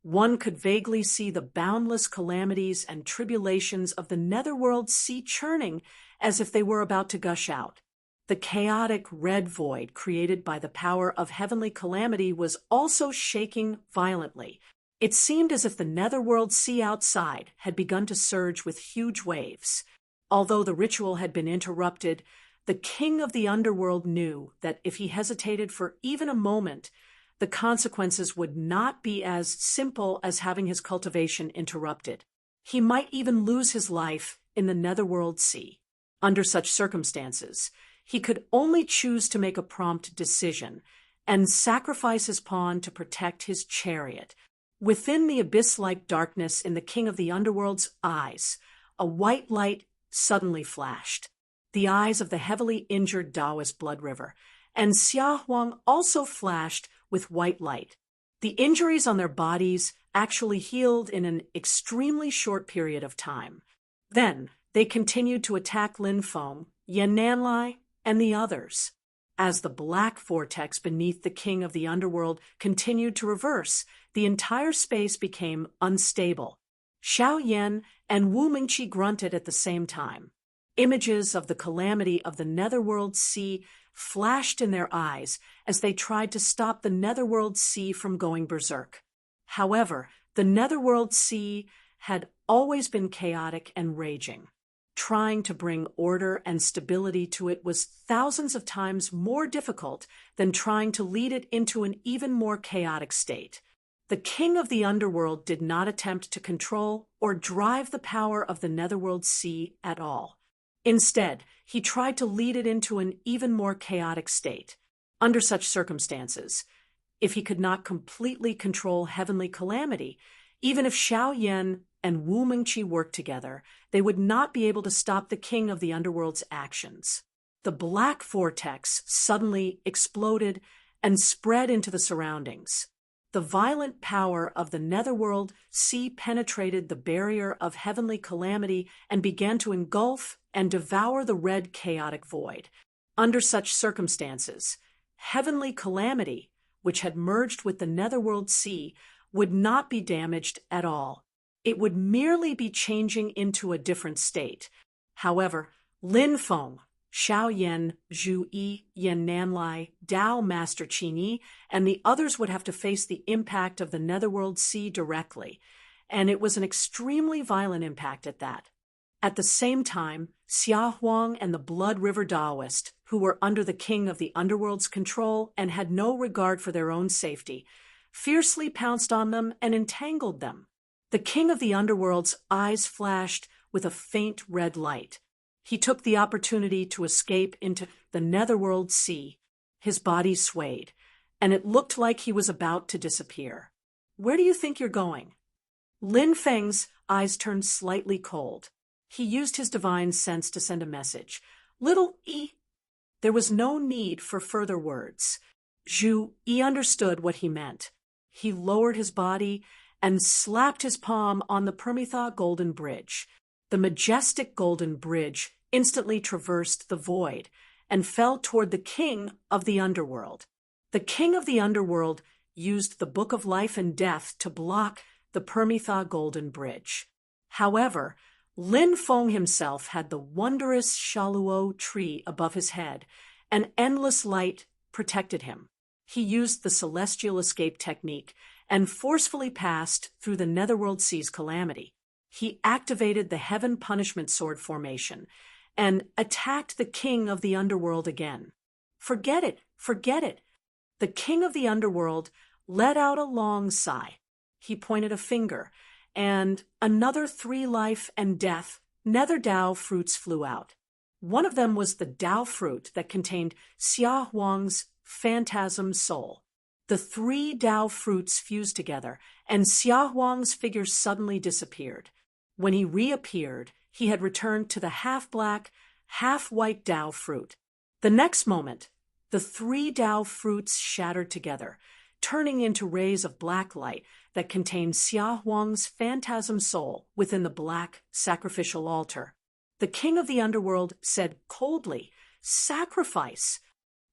one could vaguely see the boundless calamities and tribulations of the netherworld sea churning as if they were about to gush out. The chaotic red void created by the power of heavenly calamity was also shaking violently. It seemed as if the netherworld sea outside had begun to surge with huge waves. Although the ritual had been interrupted, the king of the underworld knew that if he hesitated for even a moment, the consequences would not be as simple as having his cultivation interrupted. He might even lose his life in the netherworld sea. Under such circumstances, he could only choose to make a prompt decision and sacrifice his pawn to protect his chariot. Within the abyss-like darkness in the king of the underworld's eyes, a white light suddenly flashed. The eyes of the heavily injured Daoist blood river, and Xia Huang also flashed with white light. The injuries on their bodies actually healed in an extremely short period of time. Then they continued to attack Lin Feng, Yan Nanlai, and the others. As the black vortex beneath the king of the underworld continued to reverse, the entire space became unstable. Xiao Yan and Wu Mingqi grunted at the same time. Images of the calamity of the netherworld sea flashed in their eyes as they tried to stop the netherworld sea from going berserk. However, the netherworld sea had always been chaotic and raging. Trying to bring order and stability to it was thousands of times more difficult than trying to lead it into an even more chaotic state. The king of the underworld did not attempt to control or drive the power of the netherworld sea at all. Instead, he tried to lead it into an even more chaotic state. Under such circumstances, if he could not completely control heavenly calamity, even if Xiao Yan and Wu Mingqi worked together, they would not be able to stop the king of the underworld's actions. The black vortex suddenly exploded and spread into the surroundings. The violent power of the netherworld sea penetrated the barrier of heavenly calamity and began to engulf and devour the red chaotic void. Under such circumstances, heavenly calamity, which had merged with the netherworld sea, would not be damaged at all. It would merely be changing into a different state. However, Lin Feng, Xiao Yan, Zhu Yi, Yan Nanlai, Dao Master Qin Yi, and the others would have to face the impact of the netherworld sea directly, and it was an extremely violent impact at that. At the same time, Xia Huang and the Blood River Daoist, who were under the king of the underworld's control and had no regard for their own safety, fiercely pounced on them and entangled them. The king of the underworld's eyes flashed with a faint red light. He took the opportunity to escape into the netherworld sea. His body swayed, and it looked like he was about to disappear. "Where do you think you're going?" Lin Feng's eyes turned slightly cold. He used his divine sense to send a message. "Little Yi." There was no need for further words. Zhu Yi understood what he meant. He lowered his body and slapped his palm on the Permitha Golden Bridge. The majestic golden bridge instantly traversed the void and fell toward the king of the underworld. The king of the underworld used the Book of Life and Death to block the Permitha Golden Bridge. However, Lin Feng himself had the wondrous Shaluo tree above his head, and endless light protected him. He used the celestial escape technique and forcefully passed through the netherworld sea's calamity. He activated the Heaven Punishment Sword formation and attacked the king of the underworld again. Forget it, forget it. The king of the underworld let out a long sigh. He pointed a finger, and another 3 life and death nether Dao fruits flew out. One of them was the Dao fruit that contained Xia Huang's phantasm soul. The 3 Dao fruits fused together, and Xia Huang's figure suddenly disappeared. When he reappeared, he had returned to the half-black, half-white Dao fruit. The next moment, the 3 Dao fruits shattered together, turning into rays of black light that contained Xia Huang's phantasm soul within the black sacrificial altar. The king of the underworld said coldly, "Sacrifice."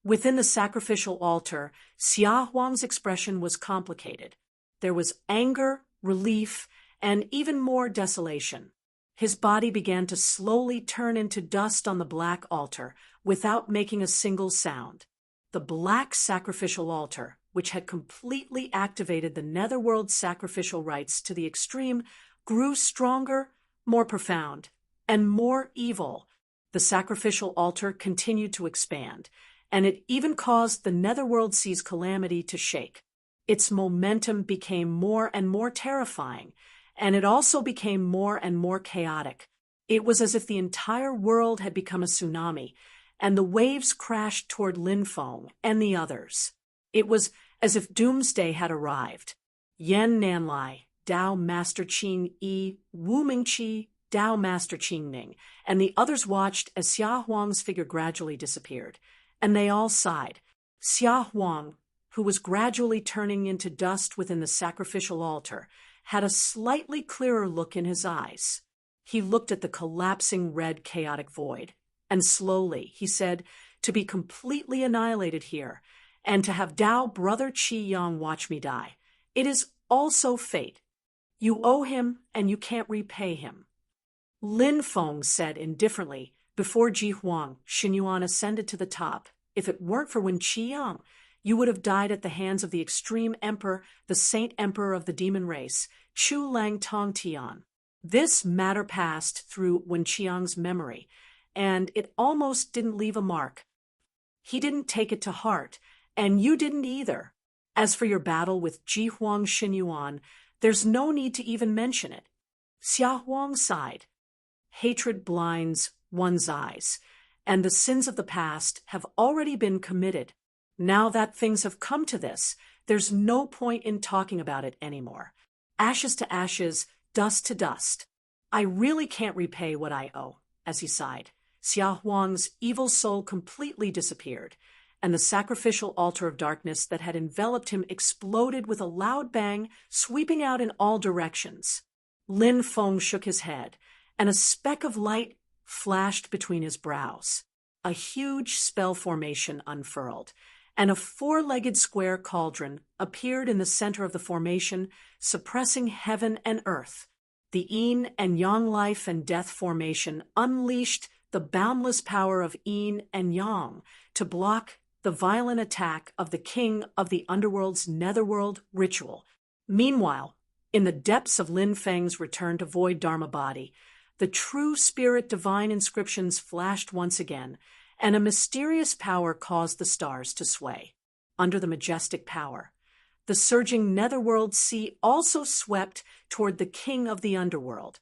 Within the sacrificial altar, Xia Huang's expression was complicated. There was anger, relief, and even more desolation. His body began to slowly turn into dust on the black altar without making a single sound. The black sacrificial altar, which had completely activated the netherworld sacrificial rites to the extreme, grew stronger, more profound, and more evil. The sacrificial altar continued to expand, and it even caused the netherworld sea's calamity to shake. Its momentum became more and more terrifying, and it also became more and more chaotic. It was as if the entire world had become a tsunami, and the waves crashed toward Lin Feng and the others. It was as if doomsday had arrived. Yan Nanlai, Dao Master Qin Yi, Wu Mingqi, Dao Master Qing Ning, and the others watched as Xia Huang's figure gradually disappeared, and they all sighed. Xia Huang, who was gradually turning into dust within the sacrificial altar, had a slightly clearer look in his eyes. He looked at the collapsing red chaotic void, and slowly he said, "To be completely annihilated here, and to have Dao brother Qi Yang watch me die, it is also fate. You owe him, and you can't repay him." Lin Feng said indifferently, "Before Ji Huang, Xinyuan ascended to the top. If it weren't for Wen Qiyang, you would have died at the hands of the extreme emperor, the saint emperor of the demon race, Chu Lang Tong Tian." This matter passed through Wen Qiang's memory, and it almost didn't leave a mark. He didn't take it to heart, and you didn't either. As for your battle with Ji Huang Xinyuan, there's no need to even mention it. Xia Huang sighed. Hatred blinds one's eyes, and the sins of the past have already been committed. Now that things have come to this, there's no point in talking about it anymore. Ashes to ashes, dust to dust. I really can't repay what I owe, as he sighed. Xia Huang's evil soul completely disappeared, and the sacrificial altar of darkness that had enveloped him exploded with a loud bang, sweeping out in all directions. Lin Feng shook his head, and a speck of light flashed between his brows. A huge spell formation unfurled, and a four-legged square cauldron appeared in the center of the formation, suppressing heaven and earth. The yin and yang life and death formation unleashed the boundless power of yin and yang to block the violent attack of the king of the underworld's netherworld ritual. Meanwhile, in the depths of Lin Feng's return to void Dharma body, the true spirit divine inscriptions flashed once again, and a mysterious power caused the stars to sway. Under the majestic power, the surging netherworld sea also swept toward the king of the underworld.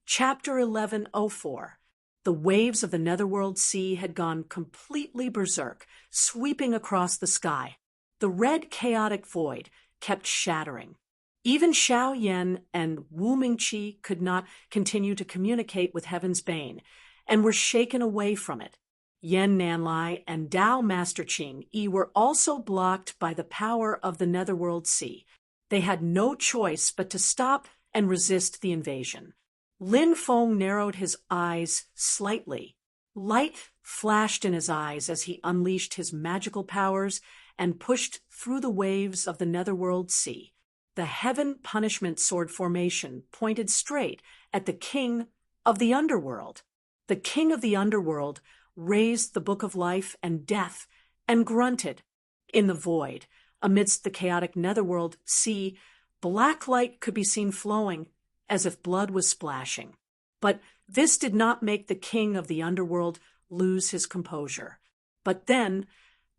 Chapter 1104. The waves of the netherworld sea had gone completely berserk, sweeping across the sky. The red chaotic void kept shattering. Even Xiao Yan and Wu Mingqi could not continue to communicate with Heaven's Bane, and were shaken away from it. Yan Nanlai and Dao Master Qing Yi were also blocked by the power of the netherworld sea. They had no choice but to stop and resist the invasion. Lin Feng narrowed his eyes slightly. Light flashed in his eyes as he unleashed his magical powers and pushed through the waves of the netherworld sea. The heaven punishment sword formation pointed straight at the king of the underworld. The king of the underworld raised the book of life and death and grunted. In the void, amidst the chaotic netherworld sea, black light could be seen flowing as if blood was splashing. But this did not make the king of the underworld lose his composure. But then,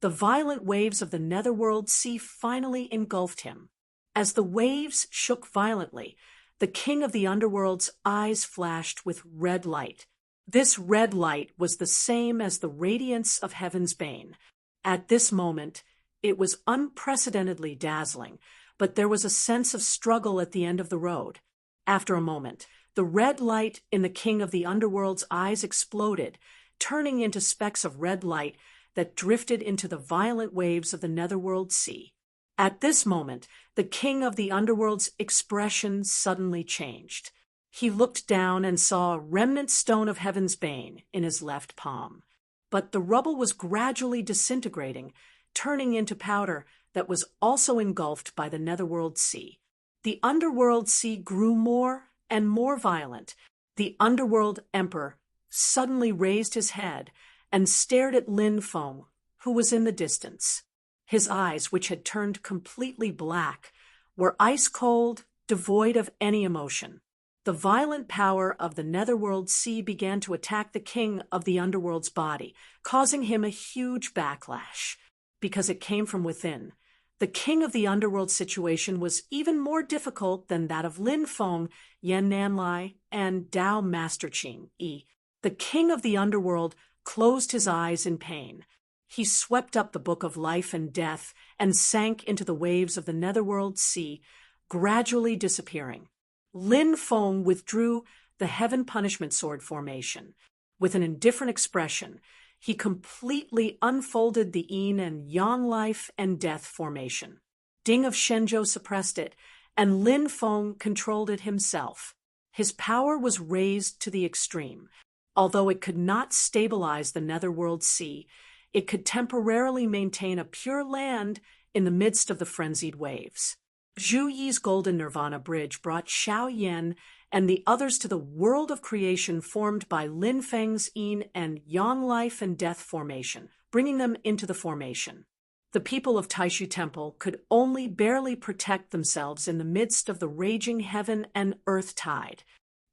the violent waves of the netherworld sea finally engulfed him. As the waves shook violently, the king of the underworld's eyes flashed with red light. This red light was the same as the radiance of Heaven's Bane. At this moment, it was unprecedentedly dazzling, but there was a sense of struggle at the end of the road. After a moment, the red light in the king of the underworld's eyes exploded, turning into specks of red light that drifted into the violent waves of the netherworld sea. At this moment, the king of the underworld's expression suddenly changed. He looked down and saw a remnant stone of Heaven's Bane in his left palm. But the rubble was gradually disintegrating, turning into powder that was also engulfed by the netherworld sea. The underworld sea grew more and more violent. The underworld emperor suddenly raised his head and stared at Lin Feng, who was in the distance. His eyes, which had turned completely black, were ice-cold, devoid of any emotion. The violent power of the netherworld sea began to attack the king of the underworld's body, causing him a huge backlash. Because it came from within, the king of the underworld situation was even more difficult than that of Lin Feng, Yan Nanlai, and Dao Master Qing Yi. The king of the underworld closed his eyes in pain. He swept up the book of life and death and sank into the waves of the netherworld sea, gradually disappearing. Lin Feng withdrew the heaven punishment sword formation. With an indifferent expression, he completely unfolded the yin and yang life and death formation. Ding of Shenzhou suppressed it, and Lin Feng controlled it himself. His power was raised to the extreme. Although it could not stabilize the netherworld sea, it could temporarily maintain a pure land in the midst of the frenzied waves. Zhu Yi's golden nirvana bridge brought Xiao Yan and the others to the world of creation formed by Lin Feng's yin and yang life and death formation, bringing them into the formation. The people of Taishu Temple could only barely protect themselves in the midst of the raging heaven and earth tide.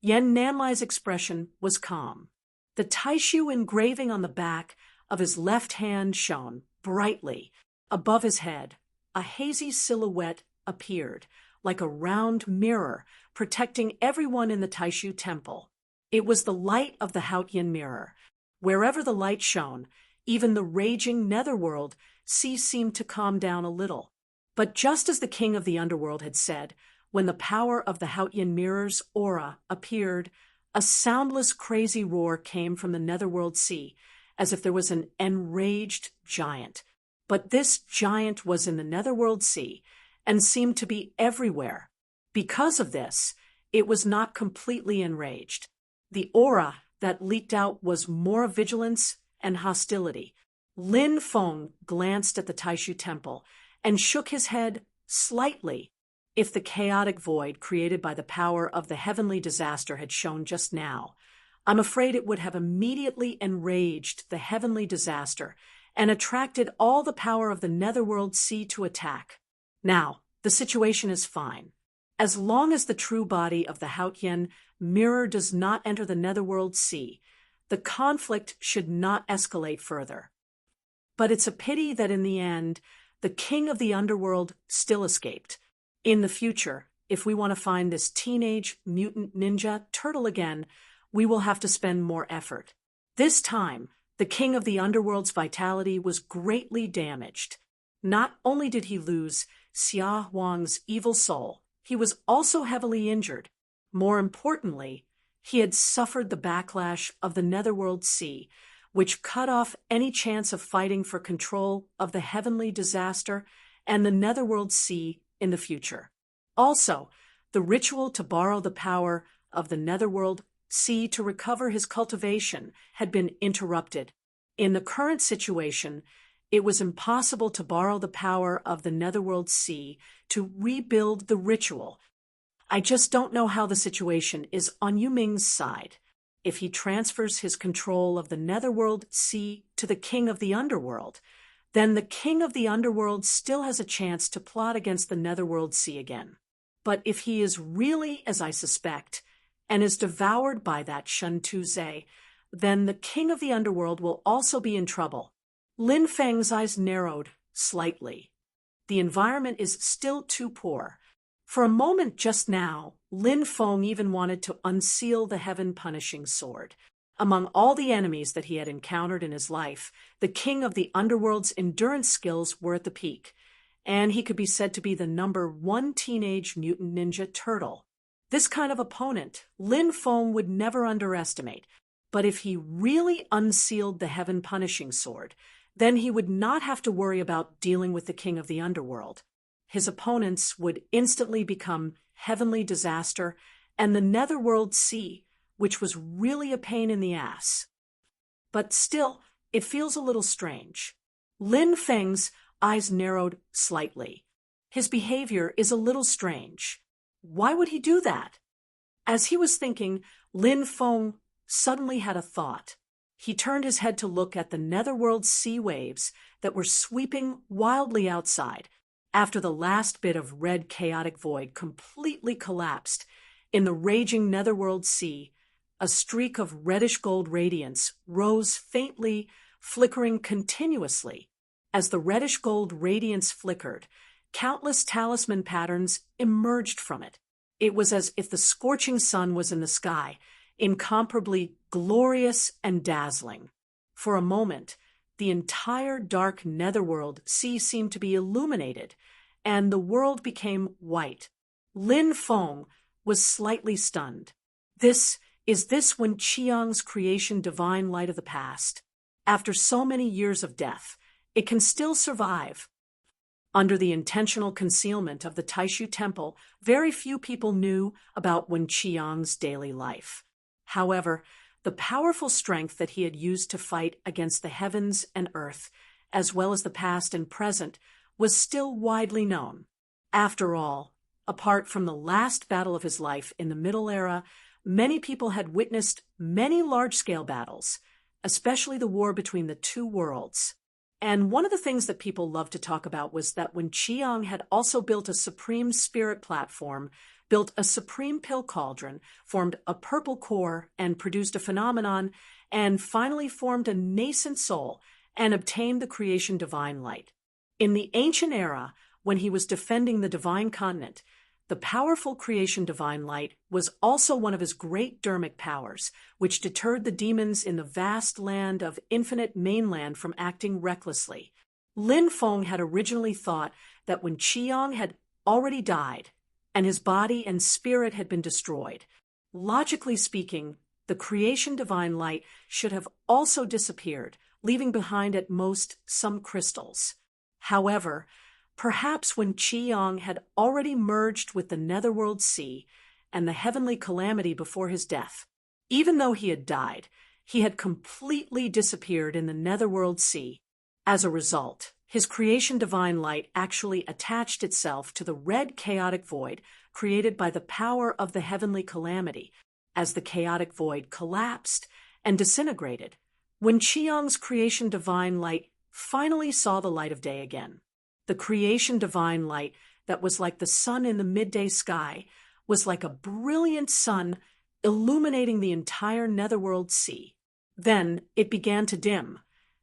Yan Nanlai's expression was calm. The Taishu engraving on the back of his left hand shone brightly. Above his head, a hazy silhouette appeared, like a round mirror, protecting everyone in the Taishu Temple. It was the light of the Haotian mirror. Wherever the light shone, even the raging netherworld sea seemed to calm down a little. But just as the king of the underworld had said, when the power of the Hautian mirror's aura appeared, a soundless crazy roar came from the netherworld sea, as if there was an enraged giant. But this giant was in the netherworld sea and seemed to be everywhere. Because of this, it was not completely enraged. The aura that leaked out was more of vigilance and hostility. Lin Feng glanced at the Taishu temple and shook his head slightly. If the chaotic void created by the power of the heavenly disaster had shown just now, I'm afraid it would have immediately enraged the heavenly disaster and attracted all the power of the netherworld sea to attack. Now, the situation is fine. As long as the true body of the Hautian mirror does not enter the netherworld sea, the conflict should not escalate further. But it's a pity that in the end, the king of the underworld still escaped. In the future, if we want to find this teenage mutant ninja turtle again, we will have to spend more effort. This time, the king of the underworld's vitality was greatly damaged. Not only did he lose Xia Huang's evil soul, he was also heavily injured. More importantly, he had suffered the backlash of the netherworld sea, which cut off any chance of fighting for control of the heavenly disaster and the netherworld sea in the future. Also, the ritual to borrow the power of the netherworld sea to recover his cultivation had been interrupted. In the current situation, it was impossible to borrow the power of the netherworld sea to rebuild the ritual. I just don't know how the situation is on Yu Ming's side. If he transfers his control of the netherworld sea to the king of the underworld, then the king of the underworld still has a chance to plot against the netherworld sea again. But if he is really, as I suspect, and is devoured by that Shen Tuze, then the king of the underworld will also be in trouble. Lin Feng's eyes narrowed slightly. The environment is still too poor. For a moment just now, Lin Feng even wanted to unseal the heaven-punishing sword. Among all the enemies that he had encountered in his life, the king of the underworld's endurance skills were at the peak, and he could be said to be the #1 teenage mutant ninja turtle. This kind of opponent, Lin Feng would never underestimate, but if he really unsealed the heaven-punishing sword, then he would not have to worry about dealing with the king of the underworld. His opponents would instantly become heavenly disaster and the netherworld sea, which was really a pain in the ass. But still, it feels a little strange. Lin Feng's eyes narrowed slightly. His behavior is a little strange. Why would he do that? As he was thinking, Lin Feng suddenly had a thought. He turned his head to look at the netherworld sea waves that were sweeping wildly outside after the last bit of red chaotic void completely collapsed. In the raging netherworld sea, a streak of reddish-gold radiance rose faintly, flickering continuously. As the reddish-gold radiance flickered, countless talisman patterns emerged from it. It was as if the scorching sun was in the sky, incomparably glorious and dazzling. For a moment, the entire dark netherworld sea seemed to be illuminated, and the world became white. Lin Feng was slightly stunned. Is this Wen Qiang's creation divine light of the past? After so many years of death, it can still survive. Under the intentional concealment of the Taishu temple, very few people knew about Wen Qiang's daily life. However, the powerful strength that he had used to fight against the heavens and earth, as well as the past and present, was still widely known. After all, apart from the last battle of his life in the Middle Era, many people had witnessed many large-scale battles, especially the war between the two worlds. And one of the things that people loved to talk about was that when Qiang had also built a supreme spirit platform, built a supreme pill cauldron, formed a purple core, and produced a phenomenon, and finally formed a nascent soul and obtained the creation divine light. In the ancient era, when he was defending the divine continent, the powerful creation divine light was also one of his great dermic powers, which deterred the demons in the vast land of infinite mainland from acting recklessly. Lin Feng had originally thought that when Qiang had already died and his body and spirit had been destroyed, logically speaking, the creation divine light should have also disappeared, leaving behind at most some crystals. However, perhaps when Qiang had already merged with the netherworld sea and the heavenly calamity before his death, even though he had died, he had completely disappeared in the netherworld sea. As a result, his creation divine light actually attached itself to the red chaotic void created by the power of the heavenly calamity, as the chaotic void collapsed and disintegrated when Qiang's creation divine light finally saw the light of day again. The creation divine light that was like the sun in the midday sky was like a brilliant sun illuminating the entire netherworld sea. Then it began to dim,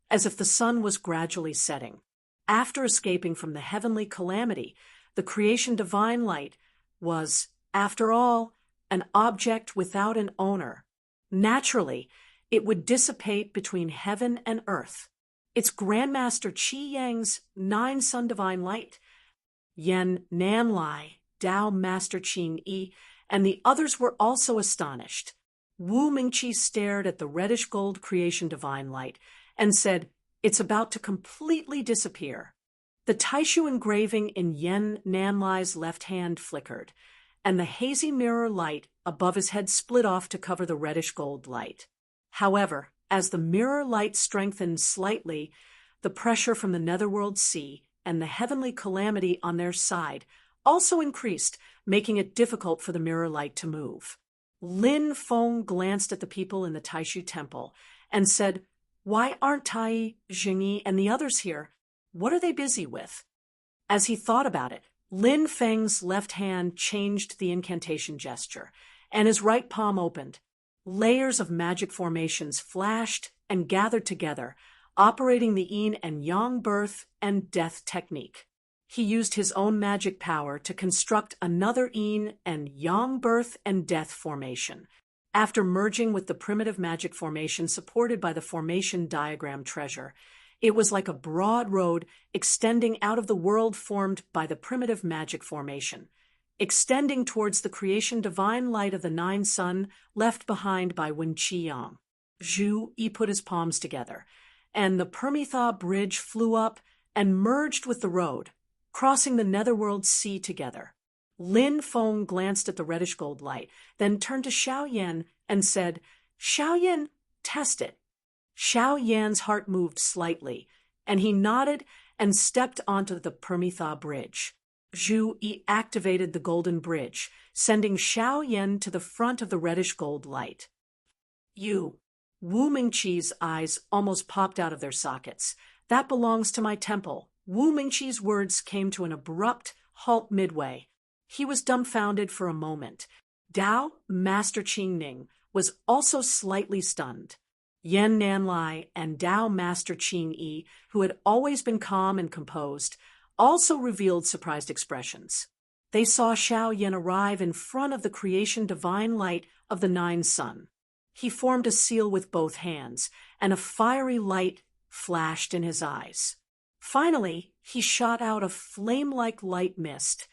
as if the sun was gradually setting. After escaping from the heavenly calamity, the creation divine light was, after all, an object without an owner. Naturally, it would dissipate between heaven and earth. It's Grandmaster Qi Yang's 9-sun divine light. Yan Nanlai, Tao Master Qing Yi, and the others were also astonished. Wu Mingqi stared at the reddish-gold creation divine light and said, "It's about to completely disappear." The Taishu engraving in Yan Nanlai's left hand flickered, and the hazy mirror light above his head split off to cover the reddish-gold light. However, as the mirror light strengthened slightly, the pressure from the netherworld sea and the heavenly calamity on their side also increased, making it difficult for the mirror light to move. Lin Feng glanced at the people in the Taishu temple and said, "Why aren't Tai, Jingyi, and the others here? What are they busy with?" As he thought about it, Lin Feng's left hand changed the incantation gesture, and his right palm opened. Layers of magic formations flashed and gathered together, operating the yin and yang birth and death technique. He used his own magic power to construct another yin and yang birth and death formation. After merging with the primitive magic formation supported by the formation diagram treasure, it was like a broad road extending out of the world formed by the primitive magic formation, extending towards the creation divine light of the 9-sun left behind by Wen Qiyang. Zhu Yi put his palms together, and the Permitha bridge flew up and merged with the road, crossing the netherworld sea together. Lin Feng glanced at the reddish-gold light, then turned to Xiao Yan and said, "Xiao Yan, test it." Xiao Yan's heart moved slightly, and he nodded and stepped onto the Permitha bridge. Zhu Yi activated the golden bridge, sending Xiao Yan to the front of the reddish-gold light. "You." Wu Mingqi's eyes almost popped out of their sockets. "That belongs to my temple." Wu Mingqi's words came to an abrupt halt midway. He was dumbfounded for a moment. Tao Master Qing Ning was also slightly stunned. Yan Nanlai and Tao Master Qing Yi, who had always been calm and composed, also revealed surprised expressions. They saw Xiao Yan arrive in front of the creation divine light of the 9-sun. He formed a seal with both hands, and a fiery light flashed in his eyes. Finally, he shot out a flame-like light mist,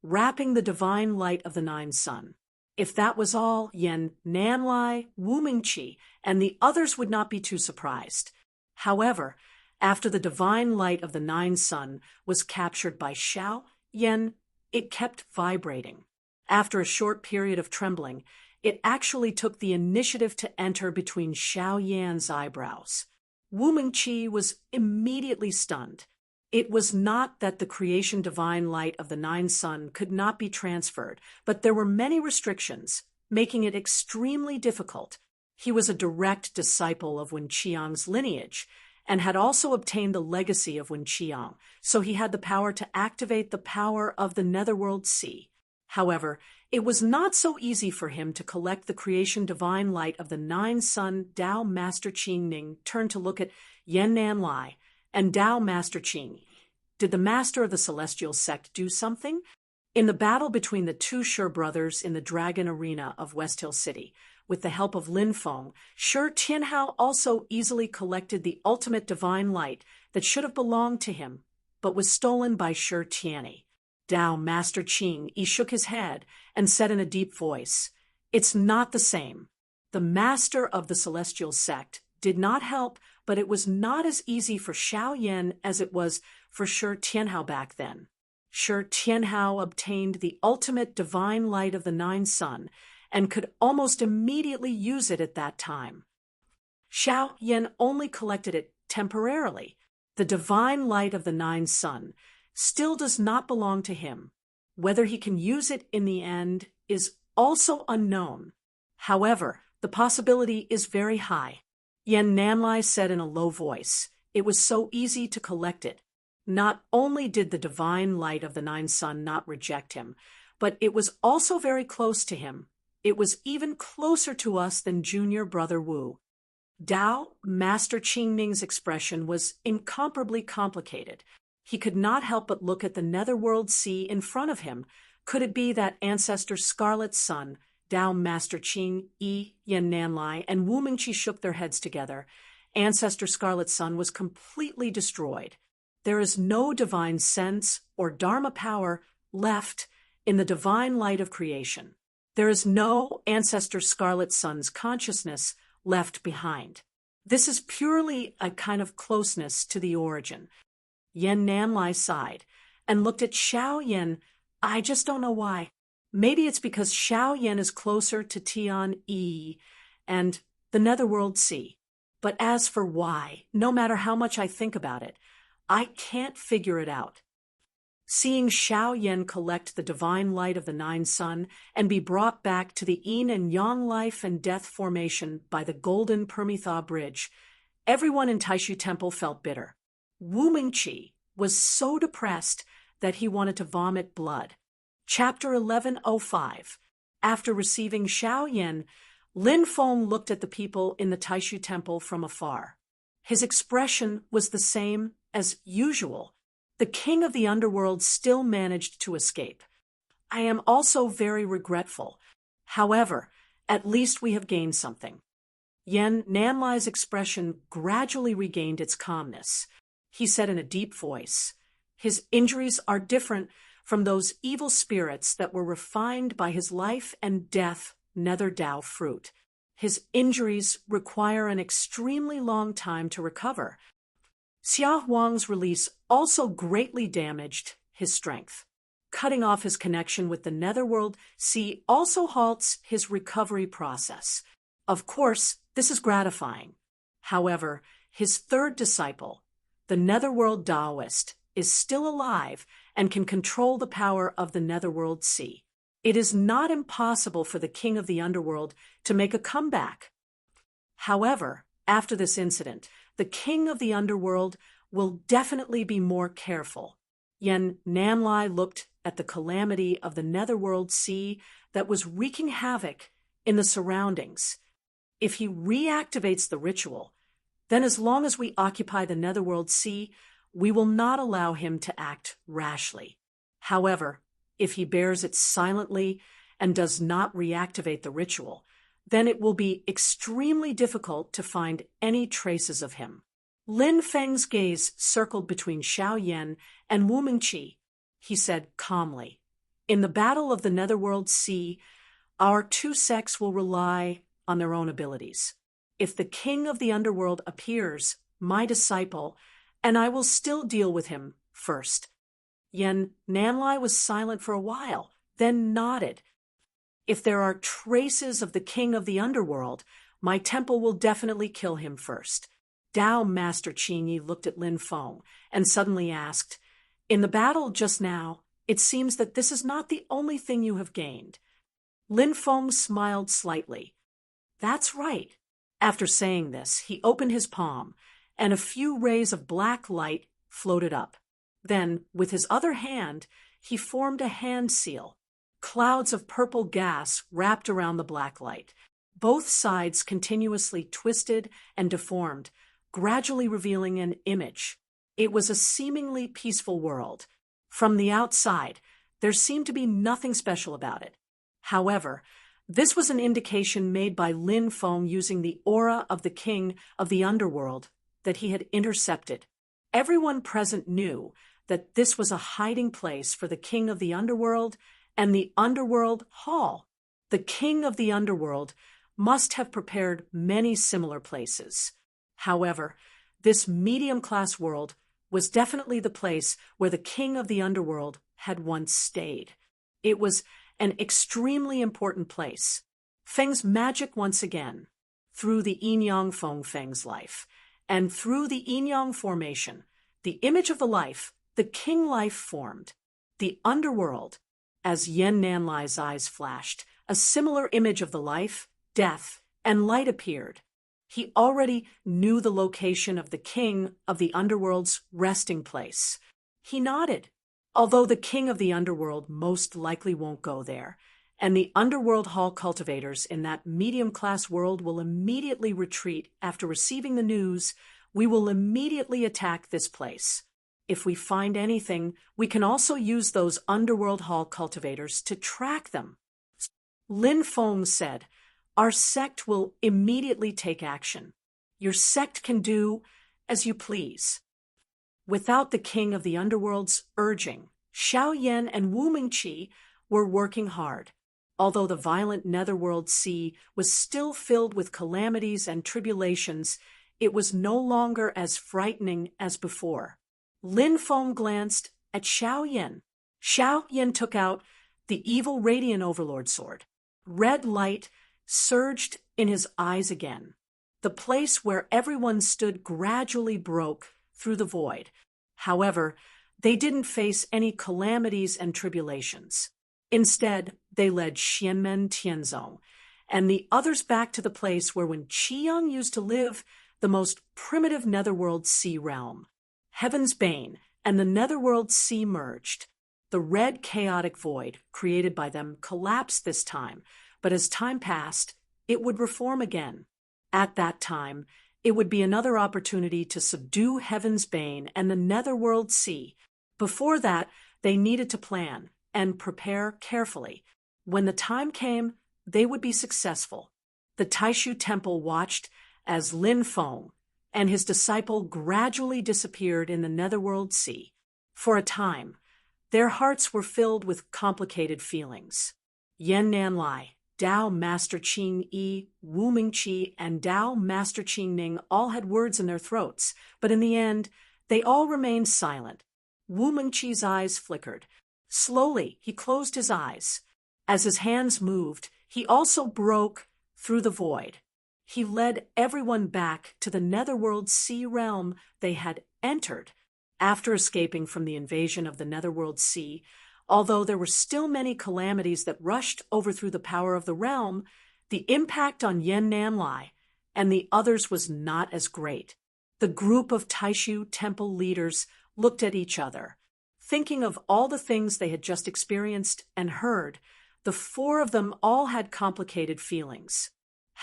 wrapping the divine light of the 9-sun. If that was all, Yan Nanlai, Wu Mingqi, and the others would not be too surprised. However, after the divine light of the 9-sun was captured by Xiao Yan, it kept vibrating. After a short period of trembling, it actually took the initiative to enter between Xiao Yan's eyebrows. Wu Mingqi was immediately stunned. It was not that the creation divine light of the 9-sun could not be transferred, but there were many restrictions, making it extremely difficult. He was a direct disciple of Wen Qiang's lineage, and had also obtained the legacy of Wen Qiang, so he had the power to activate the power of the netherworld sea. However, it was not so easy for him to collect the creation divine light of the 9-sun. Tao Master Qing Ning turned to look at Yan Nanlai and Tao Master Qing. Did the master of the celestial sect do something? In the battle between the two Shi brothers in the Dragon Arena of West Hill City, with the help of Lin Feng, Shi Tianhao also easily collected the ultimate divine light that should have belonged to him, but was stolen by Shi Tianyi. Dao Master Qing Yi shook his head and said in a deep voice, "It's not the same." The master of the celestial sect did not help, but it was not as easy for Xiao Yan as it was for Shi Tianhao back then. Shi Tianhao obtained the ultimate divine light of the Nine Sun and could almost immediately use it at that time. Xiao Yan only collected it temporarily. The divine light of the Nine Sun still does not belong to him. Whether he can use it in the end is also unknown. However, the possibility is very high. Yan Nanlai said in a low voice, "It was so easy to collect it. Not only did the divine light of the Nine Sun not reject him, but it was also very close to him. It was even closer to us than junior brother Wu." Dao Master Qingning's expression was incomparably complicated. He could not help but look at the netherworld sea in front of him. Could it be that ancestor Scarlet's son, Dao Master Qing, Yi, Yan Nanlai, and Wu Mingqi shook their heads together? Ancestor Scarlet's son was completely destroyed. There is no divine sense or Dharma power left in the divine light of creation. There is no ancestor Scarlet's son's consciousness left behind. This is purely a kind of closeness to the origin. Yan Nanlai sighed and looked at Xiao Yan. "I just don't know why. Maybe it's because Xiao Yan is closer to Tian Yi and the netherworld sea. But as for why, no matter how much I think about it, I can't figure it out." Seeing Xiao Yan collect the divine light of the Nine Sun and be brought back to the yin and yang life and death formation by the golden Permitha bridge, everyone in Taishu Temple felt bitter. Wu Mingqi was so depressed that he wanted to vomit blood. Chapter 1105. After receiving Xiao Yan, Lin Feng looked at the people in the Taishu Temple from afar. His expression was the same as usual. The king of the underworld still managed to escape. "I am also very regretful. However, at least we have gained something." Yan Nanlai's expression gradually regained its calmness. He said in a deep voice, "His injuries are different from those evil spirits that were refined by his life and death nether Dao fruit. His injuries require an extremely long time to recover. Xia Huang's release also greatly damaged his strength. Cutting off his connection with the netherworld sea also halts his recovery process. Of course, this is gratifying. However, his third disciple, the netherworld Taoist, is still alive and can control the power of the netherworld sea. It is not impossible for the king of the underworld to make a comeback. However, after this incident, the king of the underworld will definitely be more careful." Yan Nanlai looked at the calamity of the netherworld sea that was wreaking havoc in the surroundings. If he reactivates the ritual, then as long as we occupy the netherworld sea, we will not allow him to act rashly. However, if he bears it silently and does not reactivate the ritual, then it will be extremely difficult to find any traces of him. Lin Feng's gaze circled between Xiao Yan and Wu Mingqi. He said calmly, "In the battle of the netherworld sea, our two sects will rely on their own abilities. If the king of the underworld appears, my disciple, and I will still deal with him first." Yan Nanlai was silent for a while, then nodded. "If there are traces of the king of the underworld, my temple will definitely kill him first." Dao Master Qingyi looked at Lin Feng and suddenly asked, "In the battle just now, it seems that this is not the only thing you have gained." Lin Feng smiled slightly. "That's right." After saying this, he opened his palm, and a few rays of black light floated up. Then, with his other hand, he formed a hand seal. Clouds of purple gas wrapped around the black light. Both sides continuously twisted and deformed, gradually revealing an image. It was a seemingly peaceful world. From the outside, There seemed to be nothing special about it. However, this was an indication made by Lin Feng using the aura of the king of the underworld that he had intercepted. Everyone present knew that this was a hiding place for the king of the underworld and the underworld hall. The king of the underworld must have prepared many similar places. However, this medium-class world was definitely the place where the king of the underworld had once stayed. It was an extremely important place. Feng's magic once again, through the yin-yang Feng Feng's life, and through the yin-yang formation, the image of the life, the king life formed. The underworld, as Yen Nanlai's eyes flashed, a similar image of the life, death, and light appeared. He already knew the location of the king of the underworld's resting place. He nodded. Although the king of the underworld most likely won't go there, and the underworld hall cultivators in that medium-class world will immediately retreat after receiving the news, we will immediately attack this place. If we find anything, we can also use those underworld hall cultivators to track them. Lin Feng said, "Our sect will immediately take action. Your sect can do as you please." Without the king of the underworld's urging, Xiao Yan and Wu Mingqi were working hard. Although the violent netherworld sea was still filled with calamities and tribulations, it was no longer as frightening as before. Lin Feng glanced at Xiao Yan. Xiao Yan took out the evil radiant overlord sword. Red light surged in his eyes again. The place where everyone stood gradually broke through the void. However, they didn't face any calamities and tribulations. Instead, they led Xianmen Tianzong and the others back to the place where when Qiyang used to live, the most primitive netherworld sea realm. Heaven's Bane and the netherworld sea merged. The red chaotic void created by them collapsed this time, but as time passed, it would reform again. At that time, it would be another opportunity to subdue Heaven's Bane and the netherworld sea. Before that, they needed to plan and prepare carefully. When the time came, they would be successful. The Taishu Temple watched as Lin Feng and his disciple gradually disappeared in the netherworld sea. For a time, their hearts were filled with complicated feelings. Yen Nanlai, Dao Master Qing Yi, Wu Mingqi, and Dao Master Qing Ning all had words in their throats, but in the end, they all remained silent. Wu Mingqi's eyes flickered. Slowly, he closed his eyes. As his hands moved, he also broke through the void. He led everyone back to the netherworld sea realm they had entered. After escaping from the invasion of the netherworld sea, although there were still many calamities that rushed over through the power of the realm, the impact on Yen Nanlai and the others was not as great. The group of Taishu temple leaders looked at each other. Thinking of all the things they had just experienced and heard, the four of them all had complicated feelings.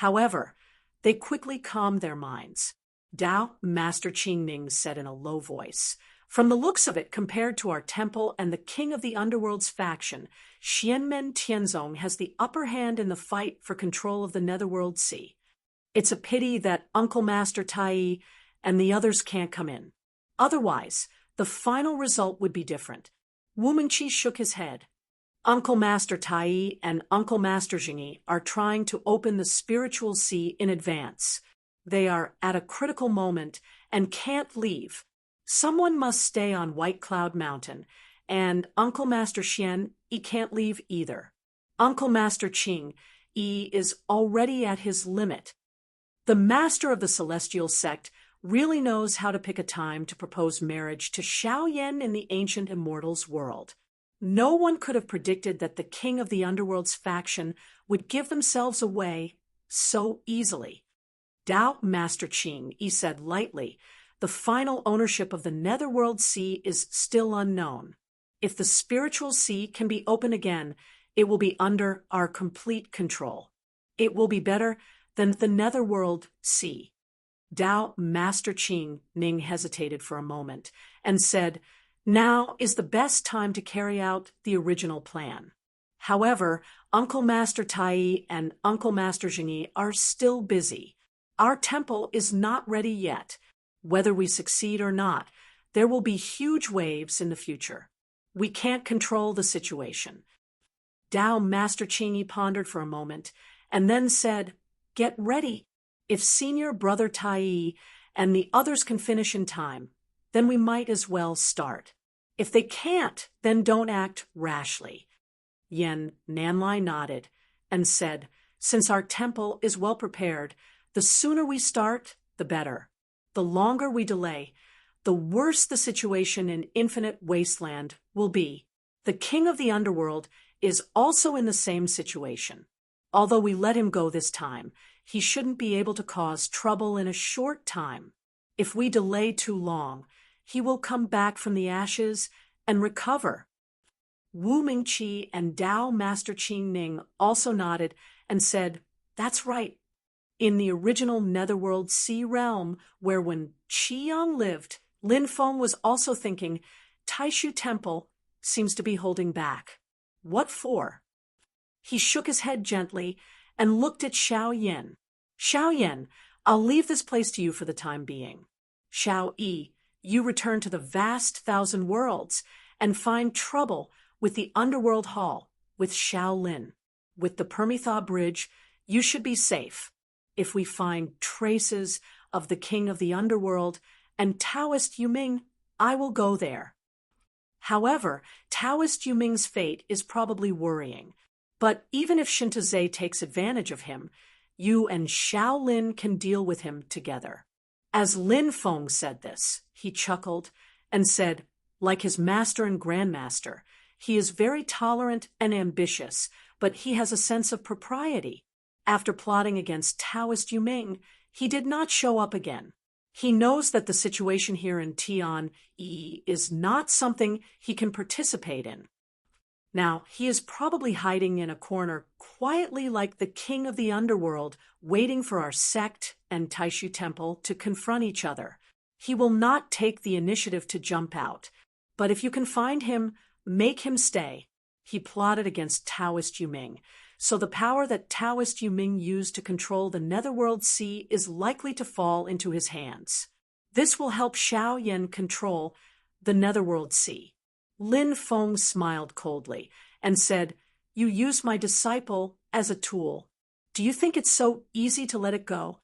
However, they quickly calmed their minds. Dao Master Qingning said in a low voice, "From the looks of it, compared to our temple and the king of the underworld's faction, Xianmen Tianzong has the upper hand in the fight for control of the netherworld sea. It's a pity that Uncle Master Tai and the others can't come in. Otherwise, the final result would be different." Wu Mingqi shook his head. Uncle Master Tai and Uncle Master Jingyi are trying to open the spiritual sea in advance. They are at a critical moment and can't leave. Someone must stay on White Cloud Mountain, and Uncle Master Xian, he can't leave either. Uncle Master Qing, he is already at his limit. The master of the celestial sect really knows how to pick a time to propose marriage to Xiao Yan in the ancient immortals world. No one could have predicted that the king of the underworld's faction would give themselves away so easily. Dao Master Qing, he said lightly, the final ownership of the netherworld sea is still unknown. If the spiritual sea can be open again, it will be under our complete control. It will be better than the netherworld sea. Dao Master Qing Ning hesitated for a moment and said, Now is the best time to carry out the original plan. However, Uncle Master Tai and Uncle Master Jingyi are still busy. Our temple is not ready yet. Whether we succeed or not, there will be huge waves in the future. We can't control the situation. Dao Master Qingyi pondered for a moment and then said, "Get ready. If Senior Brother Tai and the others can finish in time, then we might as well start. If they can't, then don't act rashly." Yen Nanlai nodded and said, "Since our temple is well prepared, the sooner we start, the better. The longer we delay, the worse the situation in Infinite Wasteland will be. The king of the underworld is also in the same situation. Although we let him go this time, he shouldn't be able to cause trouble in a short time. If we delay too long, he will come back from the ashes and recover." Wu Mingqi and Dao Master Qing Ning also nodded and said, "That's right. In the original Netherworld Sea realm, where when Qiyang lived, Lin Feng was also thinking, Taishu Temple seems to be holding back. What for?" He shook his head gently and looked at Xiao Yin. "Xiao Yin, I'll leave this place to you for the time being. Xiao Yi, you return to the vast thousand worlds and find trouble with the Underworld Hall, with Xiao Lin. With the Permitha Bridge, you should be safe. If we find traces of the King of the Underworld and Taoist Yuming, I will go there." However, Taoist Yuming's fate is probably worrying. But even if Shintozhe takes advantage of him, you and Xiao Lin can deal with him together. As Lin Feng said this, he chuckled and said, like his master and grandmaster, he is very tolerant and ambitious, but he has a sense of propriety. After plotting against Taoist Yuming, he did not show up again. He knows that the situation here in Tianyi is not something he can participate in. Now, he is probably hiding in a corner quietly like the king of the underworld, waiting for our sect and Taishu Temple to confront each other. He will not take the initiative to jump out. But if you can find him, make him stay. He plotted against Taoist Yuming, so the power that Taoist Yuming used to control the Netherworld Sea is likely to fall into his hands. This will help Xiao Yin control the Netherworld Sea. Lin Feng smiled coldly and said, "You use my disciple as a tool. Do you think it's so easy to let it go?"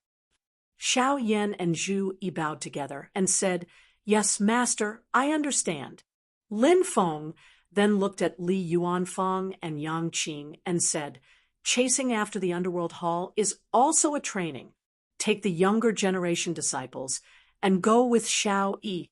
Xiao Yin and Zhu Yi bowed together and said, "Yes, master, I understand." Lin Feng then looked at Li Yuanfang and Yang Qing and said, "Chasing after the Underworld Hall is also a training. Take the younger generation disciples and go with Xiao Yi."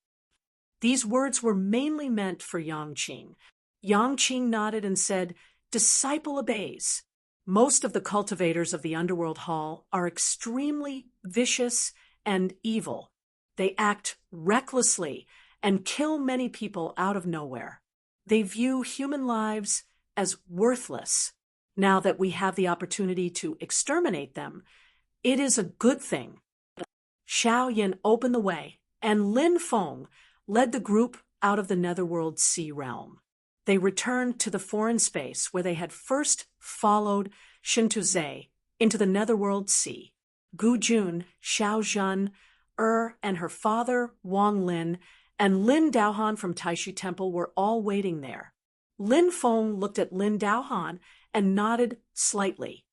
These words were mainly meant for Yang Qing. Yang Qing nodded and said, "Disciple obeys." Most of the cultivators of the Underworld Hall are extremely vicious and evil. They act recklessly and kill many people out of nowhere. They view human lives as worthless. Now that we have the opportunity to exterminate them, it is a good thing. Xiao Yin opened the way, and Lin Feng led the group out of the Netherworld Sea realm. They returned to the foreign space where they had first followed Shintozhe into the Netherworld Sea. Gu Jun, Xiao Zhen, and her father, Wang Lin, and Lin Daohan from Taishu Temple were all waiting there. Lin Feng looked at Lin Daohan and nodded slightly.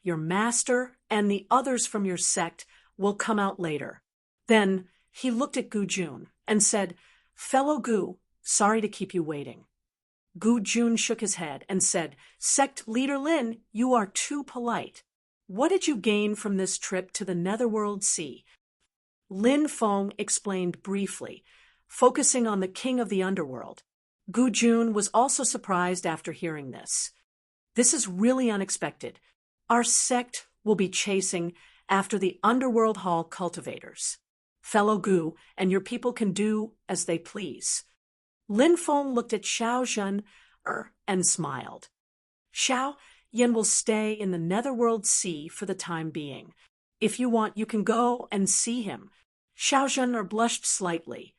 "Your master and the others from your sect will come out later." Then he looked at Gu Jun and said, "Fellow Gu, sorry to keep you waiting." Gu Jun shook his head and said, "Sect Leader Lin, you are too polite. What did you gain from this trip to the Netherworld Sea?" Lin Feng explained briefly, focusing on the king of the underworld. Gu Jun was also surprised after hearing this. "This is really unexpected. Our sect will be chasing after the Underworld Hall cultivators. Fellow Gu and your people can do as they please." Lin Feng looked at Xiao Zhen and smiled. "Xiao Yin will stay in the Netherworld Sea for the time being. If you want, you can go and see him." Xiao Zhen blushed slightly.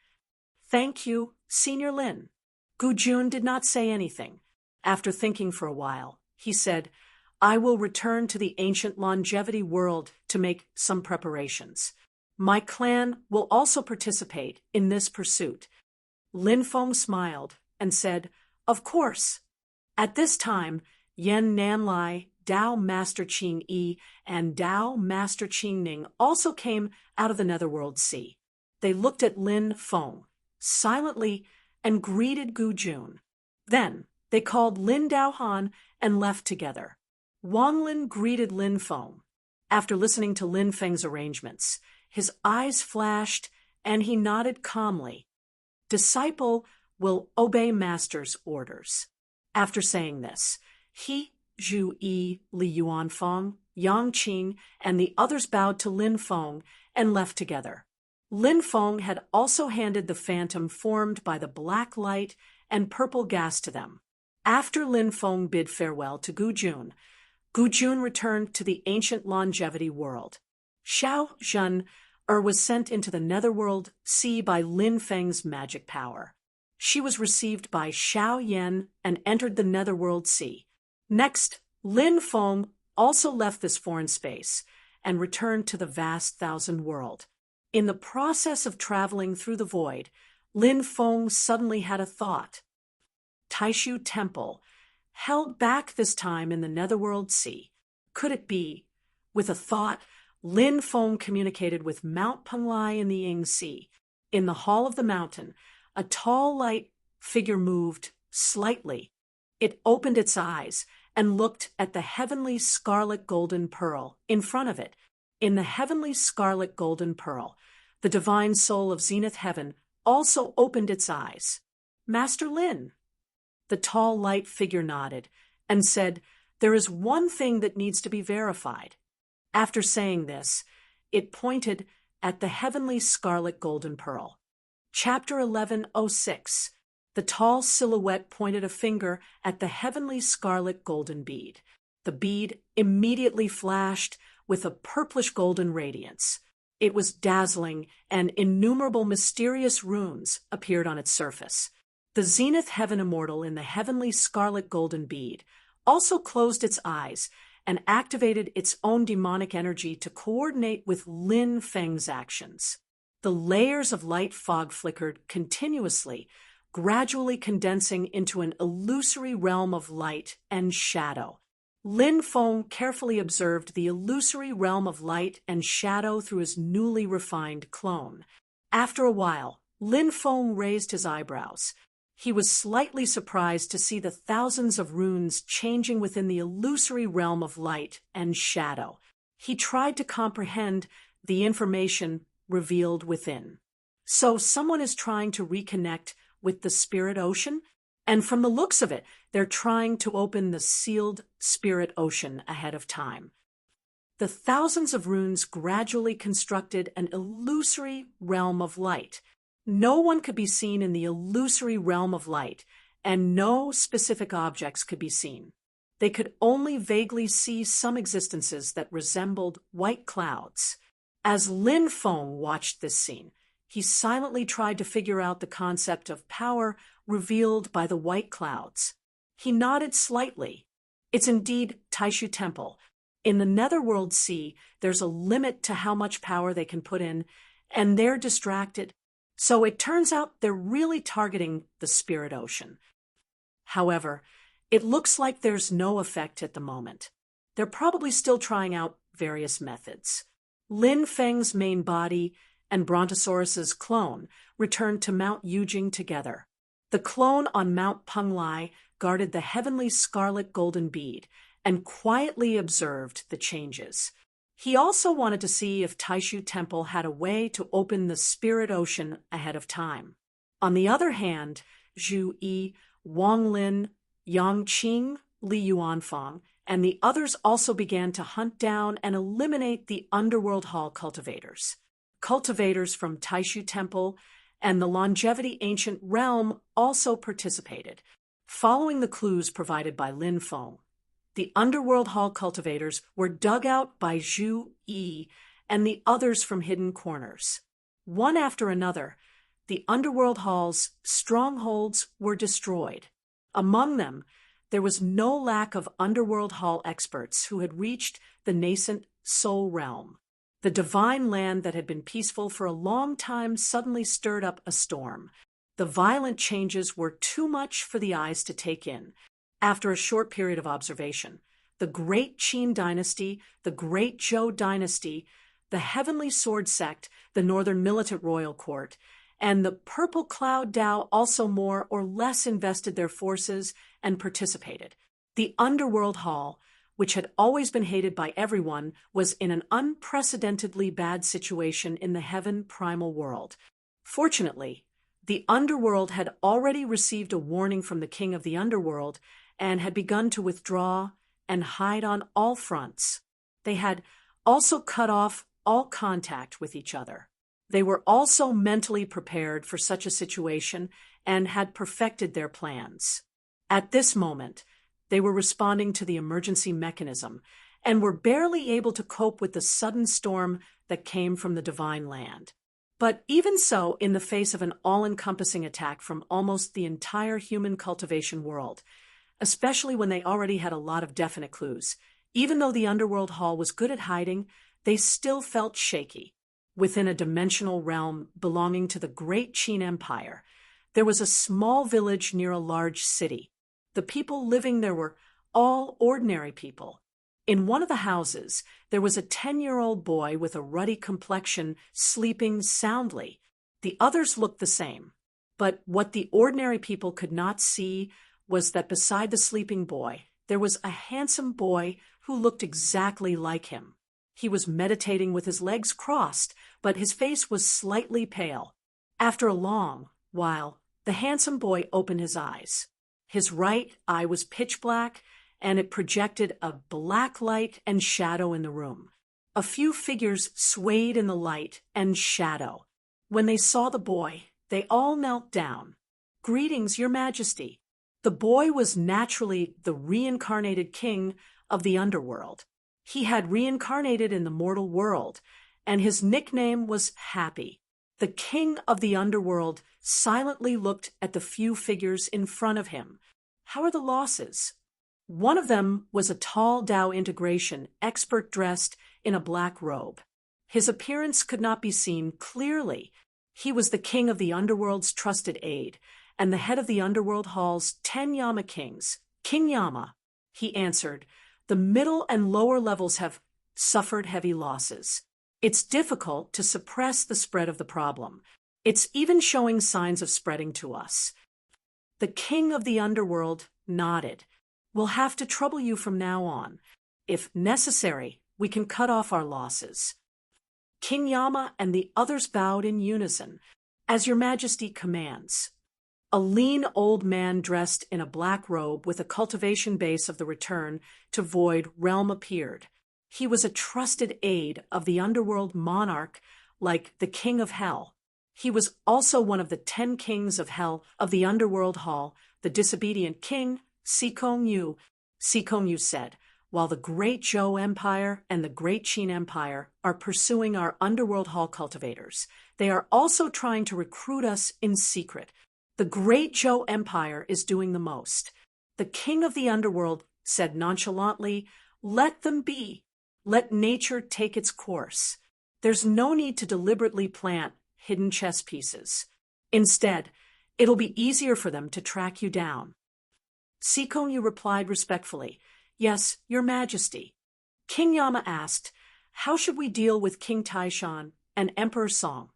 Thank you, Senior Lin. Gu Jun did not say anything. After thinking for a while, he said, I will return to the ancient longevity world to make some preparations. My clan will also participate in this pursuit. Lin Feng smiled and said, Of course. At this time, Yan Nanlai, Dao Master Qing Yi, and Dao Master Qing Ning also came out of the Netherworld Sea. They looked at Lin Feng silently and greeted Gu Jun. Then they called Lin Daohan and left together. Wang Lin greeted Lin Feng. After listening to Lin Feng's arrangements, his eyes flashed and he nodded calmly. Disciple will obey master's orders. After saying this, he, Zhu Yi, Li Yuanfeng, Yang Qing, and the others bowed to Lin Feng and left together. Lin Feng had also handed the phantom formed by the black light and purple gas to them. After Lin Feng bid farewell to Gu Jun returned to the ancient longevity world. Xiao Zhen was sent into the Netherworld Sea by Lin Feng's magic power. She was received by Xiao Yan and entered the Netherworld Sea. Next, Lin Feng also left this foreign space and returned to the vast thousand world. In the process of traveling through the void, Lin Feng suddenly had a thought. Taishu Temple, held back this time in the Netherworld Sea. Could it be? With a thought, Lin Feng communicated with Mount Penglai in the Ying Sea. In the hall of the mountain, a tall light figure moved slightly. It opened its eyes and looked at the heavenly scarlet golden pearl in front of it. In the heavenly scarlet golden pearl, the divine soul of Zenith Heaven also opened its eyes. Master Lin. The tall light figure nodded and said, There is one thing that needs to be verified. After saying this, it pointed at the heavenly scarlet golden pearl. Chapter 1106. The tall silhouette pointed a finger at the heavenly scarlet golden bead. The bead immediately flashed with a purplish golden radiance. It was dazzling, and innumerable mysterious runes appeared on its surface. The Zenith Heaven Immortal in the heavenly scarlet golden bead also closed its eyes and activated its own demonic energy to coordinate with Lin Feng's actions. The layers of light fog flickered continuously, gradually condensing into an illusory realm of light and shadow. Lin Feng carefully observed the illusory realm of light and shadow through his newly refined clone. After a while, Lin Feng raised his eyebrows. He was slightly surprised to see the thousands of runes changing within the illusory realm of light and shadow. He tried to comprehend the information revealed within. So someone is trying to reconnect with the spirit ocean? And from the looks of it, they're trying to open the sealed spirit ocean ahead of time. The thousands of runes gradually constructed an illusory realm of light. No one could be seen in the illusory realm of light, and no specific objects could be seen. They could only vaguely see some existences that resembled white clouds. As Lin Feng watched this scene, he silently tried to figure out the concept of power revealed by the white clouds. He nodded slightly. It's indeed Taishu Temple. In the Netherworld Sea, there's a limit to how much power they can put in, and they're distracted. So it turns out they're really targeting the spirit ocean. However, it looks like there's no effect at the moment. They're probably still trying out various methods. Lin Feng's main body and Brontosaurus's clone returned to Mount Yujing together. The clone on Mount Penglai guarded the heavenly scarlet golden bead and quietly observed the changes. He also wanted to see if Taishu Temple had a way to open the spirit ocean ahead of time. On the other hand, Zhu Yi, Wang Lin, Yang Qing, Li Yuanfeng, and the others also began to hunt down and eliminate the Underworld Hall cultivators. Cultivators from Taishu Temple and the Longevity Ancient Realm also participated, following the clues provided by Lin Feng. The Underworld Hall cultivators were dug out by Zhu Yi and the others from hidden corners. One after another, the Underworld Hall's strongholds were destroyed. Among them, there was no lack of Underworld Hall experts who had reached the nascent Soul Realm. The divine land that had been peaceful for a long time suddenly stirred up a storm. The violent changes were too much for the eyes to take in. After a short period of observation, the Great Qin Dynasty, the Great Zhou Dynasty, the Heavenly Sword Sect, the Northern Militant Royal Court, and the Purple Cloud Dao also more or less invested their forces and participated. The Underworld Hall, which had always been hated by everyone, was in an unprecedentedly bad situation in the Heaven Primal World. Fortunately, the Underworld had already received a warning from the King of the Underworld and had begun to withdraw and hide on all fronts. They had also cut off all contact with each other. They were also mentally prepared for such a situation and had perfected their plans. At this moment, they were responding to the emergency mechanism and were barely able to cope with the sudden storm that came from the divine land. But even so, in the face of an all-encompassing attack from almost the entire human cultivation world, especially when they already had a lot of definite clues, even though the Underworld Hall was good at hiding, they still felt shaky. Within a dimensional realm belonging to the Great Qin Empire, there was a small village near a large city. The people living there were all ordinary people. In one of the houses, there was a 10-year-old boy with a ruddy complexion sleeping soundly. The others looked the same. But what the ordinary people could not see was that beside the sleeping boy, there was a handsome boy who looked exactly like him. He was meditating with his legs crossed, but his face was slightly pale. After a long while, the handsome boy opened his eyes. His right eye was pitch black, and it projected a black light and shadow in the room. A few figures swayed in the light and shadow. When they saw the boy, they all knelt down. "Greetings, Your Majesty." The boy was naturally the reincarnated king of the underworld. He had reincarnated in the mortal world, and his nickname was Happy. The king of the underworld silently looked at the few figures in front of him. "How are the losses?" One of them was a tall Dao integration expert dressed in a black robe. His appearance could not be seen clearly. He was the king of the underworld's trusted aide, and the head of the Underworld Hall's 10 Yama kings. "King Yama," he answered, "the middle and lower levels have suffered heavy losses. It's difficult to suppress the spread of the problem. It's even showing signs of spreading to us." The king of the underworld nodded. "We'll have to trouble you from now on. If necessary, we can cut off our losses." King Yama and the others bowed in unison. "As Your Majesty commands." A lean old man dressed in a black robe with a cultivation base of the return to Void realm appeared. He was a trusted aide of the underworld monarch like the King of Hell. He was also one of the 10 kings of hell of the Underworld Hall, the disobedient king, Sikong Yu. Sikong Yu said, "While the Great Zhou Empire and the Great Qin Empire are pursuing our Underworld Hall cultivators, they are also trying to recruit us in secret. The Great Zhou Empire is doing the most." The king of the underworld said nonchalantly, "Let them be. Let nature take its course. There's no need to deliberately plant hidden chess pieces. Instead, it'll be easier for them to track you down." Sikong Yu replied respectfully, "Yes, Your Majesty." King Yama asked, "How should we deal with King Taishan and Emperor Song?"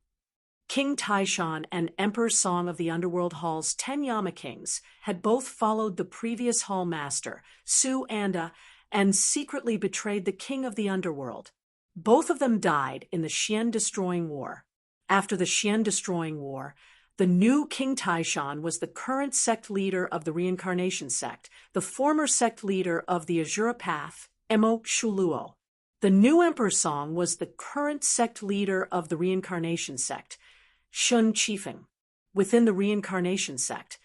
King Taishan and Emperor Song of the Underworld Hall's 10 Yama kings had both followed the previous hall master, Su Anda, and secretly betrayed the king of the underworld. Both of them died in the Xian Destroying War. After the Xian Destroying War, the new King Taishan was the current sect leader of the Reincarnation Sect, the former sect leader of the Azura Path, Emo Shuluo. The new Emperor Song was the current sect leader of the Reincarnation Sect, Shun Chifeng. Within the Reincarnation Sect,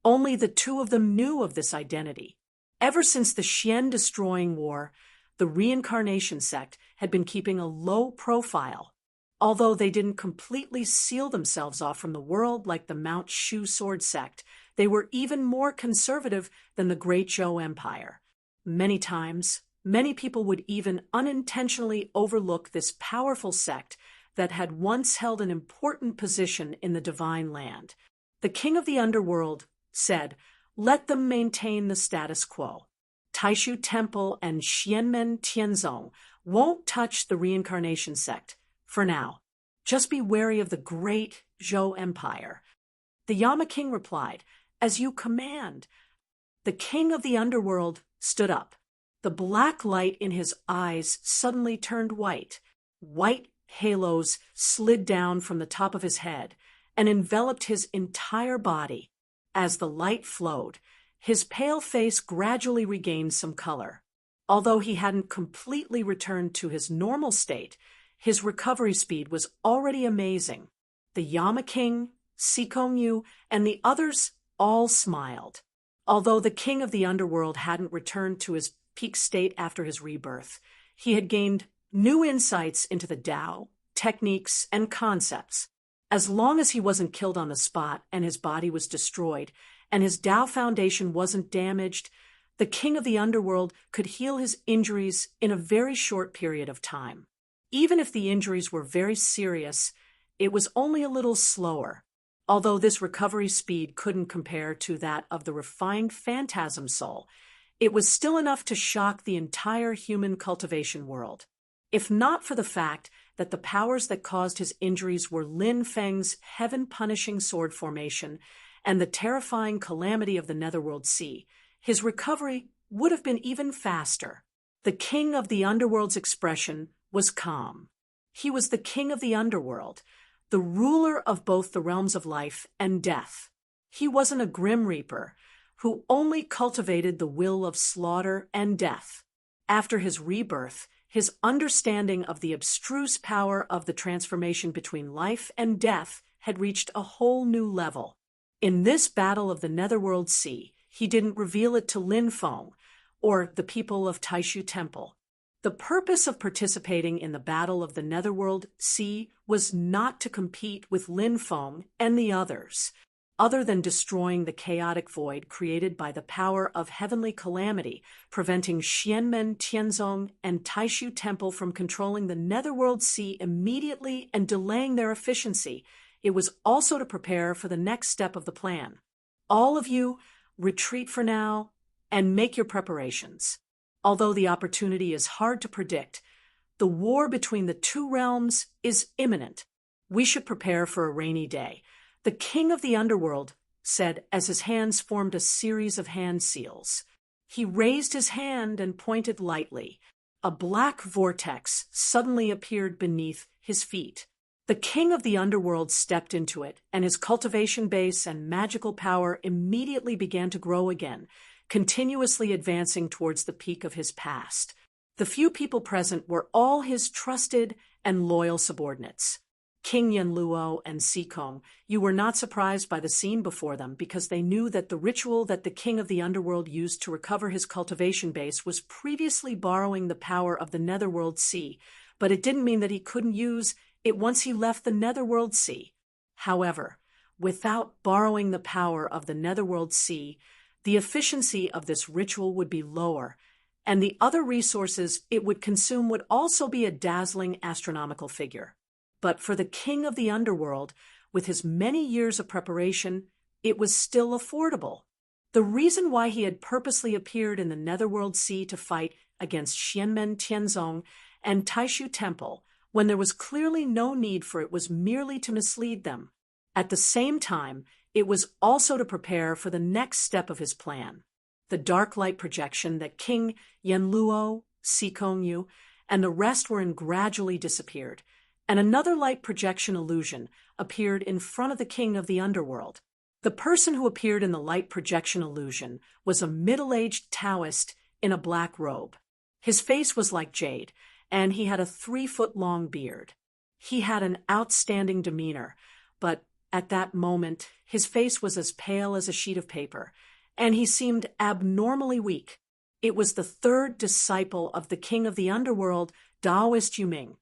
only the two of them knew of this identity. Ever since the Xian Destroying War, the Reincarnation Sect had been keeping a low profile. Although they didn't completely seal themselves off from the world like the Mount Shu sword sect, they were even more conservative than the Great Zhou Empire. Many times, many people would even unintentionally overlook this powerful sect that had once held an important position in the divine land. The king of the underworld said, "Let them maintain the status quo. Taishu Temple and Xianmen Tianzong won't touch the reincarnation sect, for now. Just be wary of the great Zhou Empire." The Yama king replied, "As you command." The king of the underworld stood up. The black light in his eyes suddenly turned white. White halos slid down from the top of his head and enveloped his entire body. As the light flowed, his pale face gradually regained some color. Although he hadn't completely returned to his normal state, his recovery speed was already amazing. The Yama King, Sikong Yu, and the others all smiled. Although the king of the underworld hadn't returned to his peak state after his rebirth, he had gained new insights into the Tao, techniques, and concepts. As long as he wasn't killed on the spot and his body was destroyed, and his Tao foundation wasn't damaged, the king of the underworld could heal his injuries in a very short period of time. Even if the injuries were very serious, it was only a little slower. Although this recovery speed couldn't compare to that of the refined phantasm soul, it was still enough to shock the entire human cultivation world. If not for the fact that the powers that caused his injuries were Lin Feng's heaven-punishing sword formation and the terrifying calamity of the Netherworld Sea, his recovery would have been even faster. The king of the underworld's expression was calm. He was the king of the underworld, the ruler of both the realms of life and death. He wasn't a grim reaper who only cultivated the will of slaughter and death. After his rebirth, his understanding of the abstruse power of the transformation between life and death had reached a whole new level. In this battle of the Netherworld Sea, he didn't reveal it to Lin Feng or the people of Taishu Temple. The purpose of participating in the battle of the Netherworld Sea was not to compete with Lin Feng and the others, other than destroying the chaotic void created by the power of heavenly calamity, preventing Xianmen Tianzong and Taishu Temple from controlling the Netherworld Sea immediately and delaying their efficiency. It was also to prepare for the next step of the plan. All of you, retreat for now and make your preparations. Although the opportunity is hard to predict, the war between the two realms is imminent. We should prepare for a rainy day. The king of the underworld said as his hands formed a series of hand seals. He raised his hand and pointed lightly. A black vortex suddenly appeared beneath his feet. The king of the underworld stepped into it, and his cultivation base and magical power immediately began to grow again, continuously advancing towards the peak of his past. The few people present were all his trusted and loyal subordinates. King Yanluo and Sikong, you were not surprised by the scene before them because they knew that the ritual that the king of the underworld used to recover his cultivation base was previously borrowing the power of the Netherworld Sea, but it didn't mean that he couldn't use it once he left the Netherworld Sea. However, without borrowing the power of the Netherworld Sea, the efficiency of this ritual would be lower, and the other resources it would consume would also be a dazzling astronomical figure. But for the king of the underworld, with his many years of preparation, it was still affordable. The reason why he had purposely appeared in the Netherworld Sea to fight against Xianmen Tianzong and Taishu Temple, when there was clearly no need for it, was merely to mislead them. At the same time, it was also to prepare for the next step of his plan, the dark light projection that King Yanluo, Sikong Yu, and the rest were in gradually disappeared, and another light projection illusion appeared in front of the king of the underworld. The person who appeared in the light projection illusion was a middle-aged Taoist in a black robe. His face was like jade, and he had a 3-foot-long beard. He had an outstanding demeanor, but at that moment, his face was as pale as a sheet of paper, and he seemed abnormally weak. It was the third disciple of the king of the underworld, Daoist Yuming.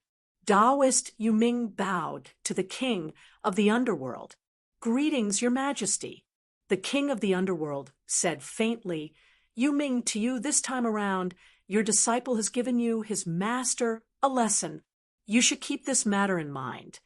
Taoist Yu Ming bowed to the king of the underworld. "Greetings, your majesty." The king of the underworld said faintly, "Yu Ming, to you this time around, your disciple has given you, his master, a lesson. You should keep this matter in mind."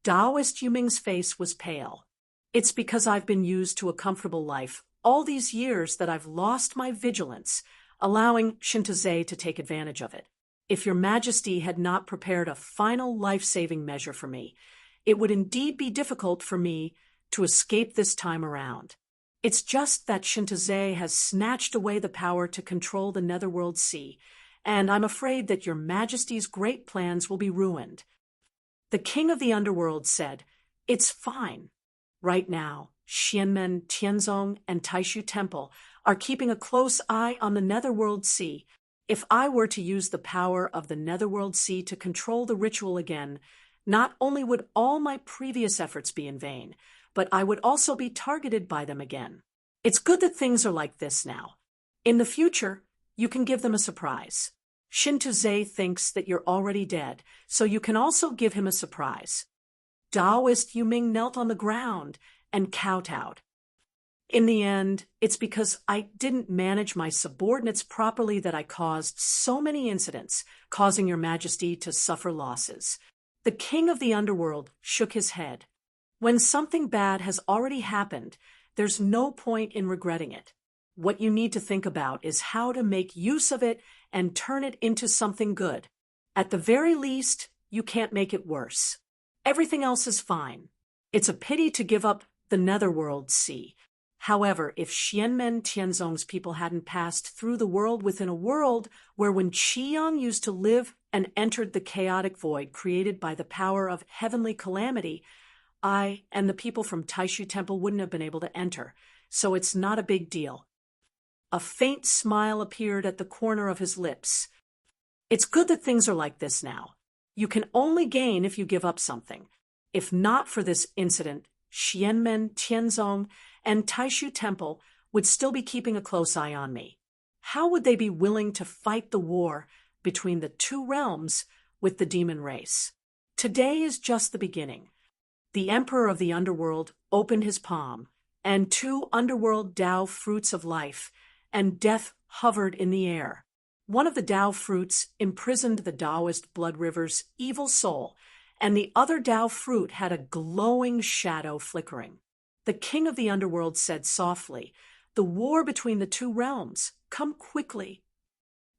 Taoist Yu Ming's face was pale. "It's because I've been used to a comfortable life all these years that I've lost my vigilance, allowing Shintozhe to take advantage of it. If your majesty had not prepared a final life-saving measure for me, it would indeed be difficult for me to escape this time around. It's just that Shintozhe has snatched away the power to control the Netherworld Sea, and I'm afraid that your majesty's great plans will be ruined." The king of the underworld said, "It's fine. Right now, Xianmen, Tianzong, and Taishu Temple are keeping a close eye on the Netherworld Sea. If I were to use the power of the Netherworld Sea to control the ritual again, not only would all my previous efforts be in vain, but I would also be targeted by them again. It's good that things are like this now. In the future, you can give them a surprise. Shintozhe thinks that you're already dead, so you can also give him a surprise." Taoist Yu Ming knelt on the ground and kowtowed. "In the end, it's because I didn't manage my subordinates properly that I caused so many incidents, causing your majesty to suffer losses." The king of the underworld shook his head. "When something bad has already happened, there's no point in regretting it. What you need to think about is how to make use of it and turn it into something good. At the very least, you can't make it worse. Everything else is fine. It's a pity to give up the Netherworld Sea. However, if Xianmen Tianzong's people hadn't passed through the world within a world where when Qiyang used to live and entered the chaotic void created by the power of heavenly calamity, I and the people from Taishu Temple wouldn't have been able to enter, so it's not a big deal." A faint smile appeared at the corner of his lips. "It's good that things are like this now. You can only gain if you give up something. If not for this incident, Xianmen, Tianzong, and Taishu Temple would still be keeping a close eye on me. How would they be willing to fight the war between the two realms with the demon race? Today is just the beginning." The emperor of the underworld opened his palm, and two underworld Tao fruits of life and death hovered in the air. One of the Tao fruits imprisoned the Taoist blood river's evil soul, and the other Tao fruit had a glowing shadow flickering. The king of the underworld said softly, "The war between the two realms, come quickly."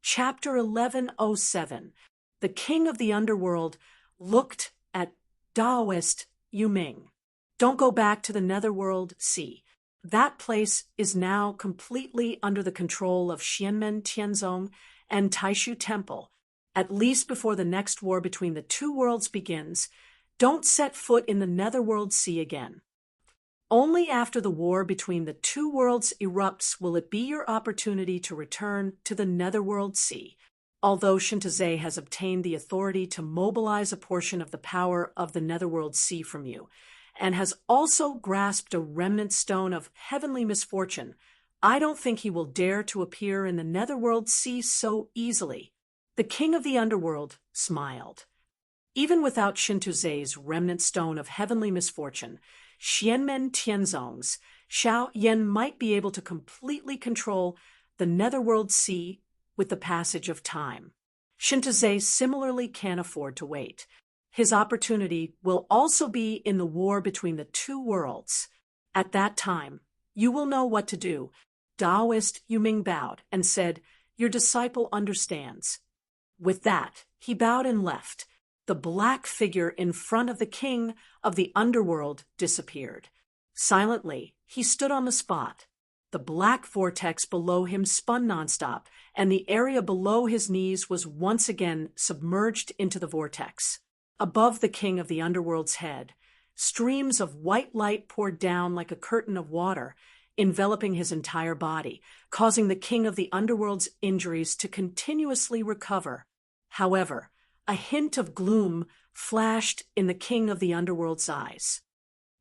Chapter 1107. The king of the underworld looked at Taoist Yu Ming. "Don't go back to the Netherworld Sea. That place is now completely under the control of Xianmen Tianzong and Taishu Temple. At least before the next war between the two worlds begins, don't set foot in the Netherworld Sea again. Only after the war between the two worlds erupts will it be your opportunity to return to the Netherworld Sea. Although Shintozhe has obtained the authority to mobilize a portion of the power of the Netherworld Sea from you, and has also grasped a remnant stone of heavenly misfortune, I don't think he will dare to appear in the Netherworld Sea so easily." The king of the underworld smiled. Even without Shintozhe's remnant stone of heavenly misfortune, Xianmen Tianzong's Xiao Yan might be able to completely control the Netherworld Sea with the passage of time. Shintozhe similarly can't afford to wait. His opportunity will also be in the war between the two worlds. At that time, you will know what to do." Taoist Yu Ming bowed and said, "Your disciple understands." With that, he bowed and left. The black figure in front of the king of the underworld disappeared. Silently, he stood on the spot. The black vortex below him spun nonstop, and the area below his knees was once again submerged into the vortex. Above the king of the underworld's head, streams of white light poured down like a curtain of water, enveloping his entire body, causing the king of the underworld's injuries to continuously recover. However, a hint of gloom flashed in the king of the underworld's eyes.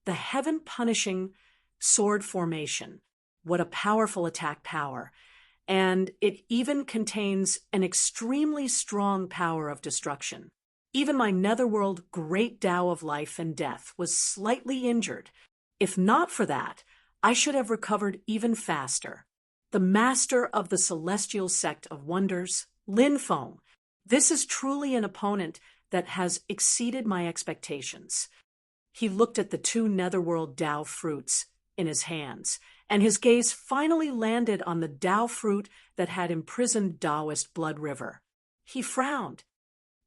The heaven-punishing sword formation. What a powerful attack power. And it even contains an extremely strong power of destruction. Even my netherworld great Tao of life and death was slightly injured. If not for that, I should have recovered even faster. The master of the celestial sect of wonders, Lin Feng. This is truly an opponent that has exceeded my expectations. He looked at the two netherworld Tao fruits in his hands, and his gaze finally landed on the Tao fruit that had imprisoned Taoist Blood River. He frowned.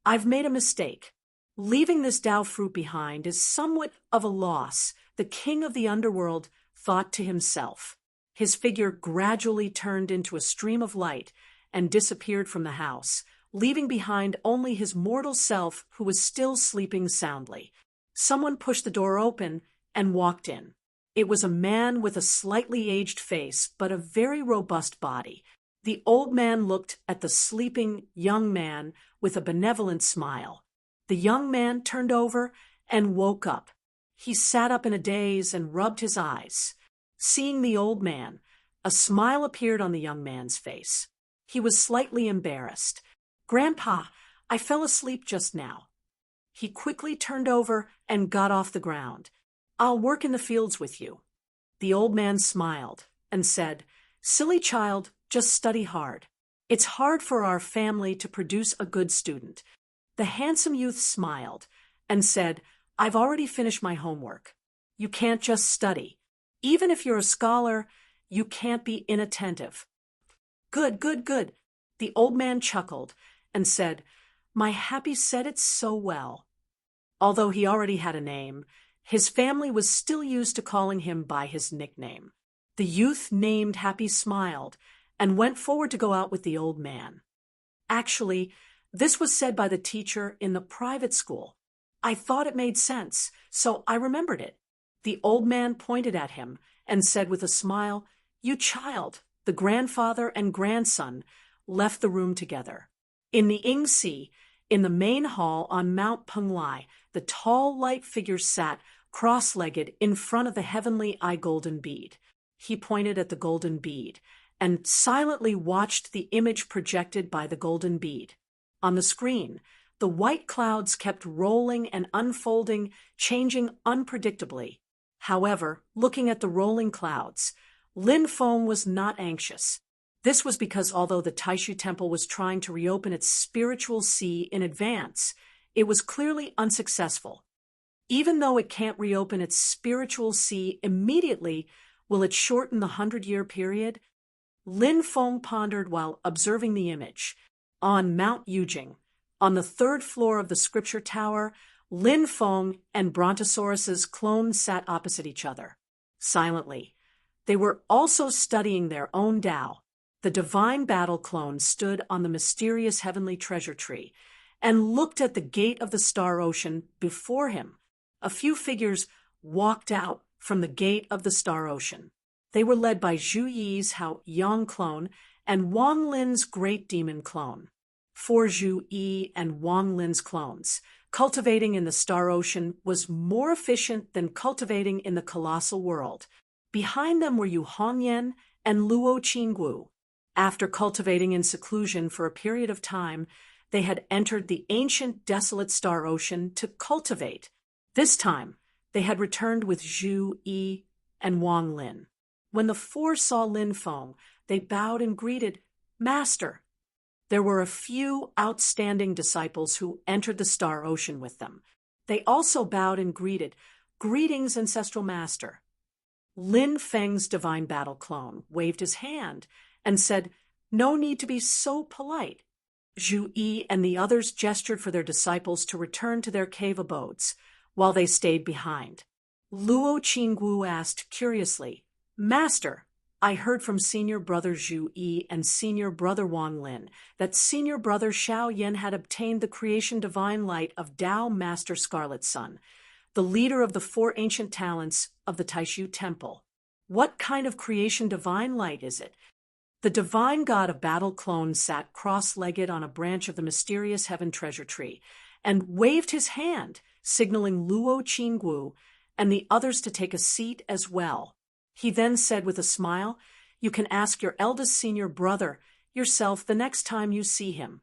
I've made a mistake. Leaving this Tao fruit behind is somewhat of a loss, the king of the underworld thought to himself. His figure gradually turned into a stream of light and disappeared from the house, leaving behind only his mortal self who was still sleeping soundly. Someone pushed the door open and walked in. It was a man with a slightly aged face, but a very robust body. The old man looked at the sleeping young man with a benevolent smile. The young man turned over and woke up. He sat up in a daze and rubbed his eyes. Seeing the old man, a smile appeared on the young man's face. He was slightly embarrassed. "Grandpa, I fell asleep just now." He quickly turned over and got off the ground. "I'll work in the fields with you." The old man smiled and said, "Silly child, just study hard. It's hard for our family to produce a good student." The handsome youth smiled and said, "I've already finished my homework. You can't just study. Even if you're a scholar, you can't be inattentive." "Good, good, good." The old man chuckled and said, "My happy said it so well." Although he already had a name, his family was still used to calling him by his nickname. The youth named Happy smiled and went forward to go out with the old man. Actually, this was said by the teacher in the private school. I thought it made sense, so I remembered it. The old man pointed at him and said with a smile, "You child." The grandfather and grandson left the room together. In the Yingxi, in the main hall on Mount Penglai, the tall, light figure sat cross-legged in front of the heavenly eye golden bead. He pointed at the golden bead and silently watched the image projected by the golden bead. On the screen, the white clouds kept rolling and unfolding, changing unpredictably. However, looking at the rolling clouds, Lin Feng was not anxious. This was because although the Taishu Temple was trying to reopen its spiritual sea in advance, it was clearly unsuccessful. Even though it can't reopen its spiritual sea immediately, will it shorten the 100-year period? Lin Feng pondered while observing the image. On Mount Yujing, on the 3rd floor of the scripture tower, Lin Feng and Brontosaurus's clone sat opposite each other. Silently. They were also studying their own Tao. The divine battle clone stood on the mysterious heavenly treasure tree and looked at the gate of the star ocean before him. A few figures walked out from the gate of the star ocean. They were led by Zhu Yi's Hao Yang clone and Wang Lin's great demon clone. 4 Zhu Yi and Wang Lin's clones. Cultivating in the star ocean was more efficient than cultivating in the colossal world. Behind them were Yu Hongyan and Luo Qinggu. After cultivating in seclusion for a period of time, they had entered the ancient desolate star ocean to cultivate. This time, they had returned with Zhu Yi and Wang Lin. When the 4 saw Lin Feng, they bowed and greeted, "Master." There were a few outstanding disciples who entered the star ocean with them. They also bowed and greeted, "Greetings, Ancestral Master." Lin Feng's divine battle clone waved his hand and said, "No need to be so polite." Zhu Yi and the others gestured for their disciples to return to their cave abodes, while they stayed behind. Luo Qinggu asked curiously, "Master, I heard from Senior Brother Zhu Yi and Senior Brother Wang Lin that Senior Brother Xiao Yan had obtained the creation divine light of Tao Master Scarlet Sun, the leader of the 4 ancient talents of the Taishu Temple. What kind of creation divine light is it?" The divine god of battle clone sat cross-legged on a branch of the mysterious heaven treasure tree and waved his hand, signaling Luo Qinggu and the others to take a seat as well. He then said with a smile, "You can ask your eldest senior brother yourself the next time you see him."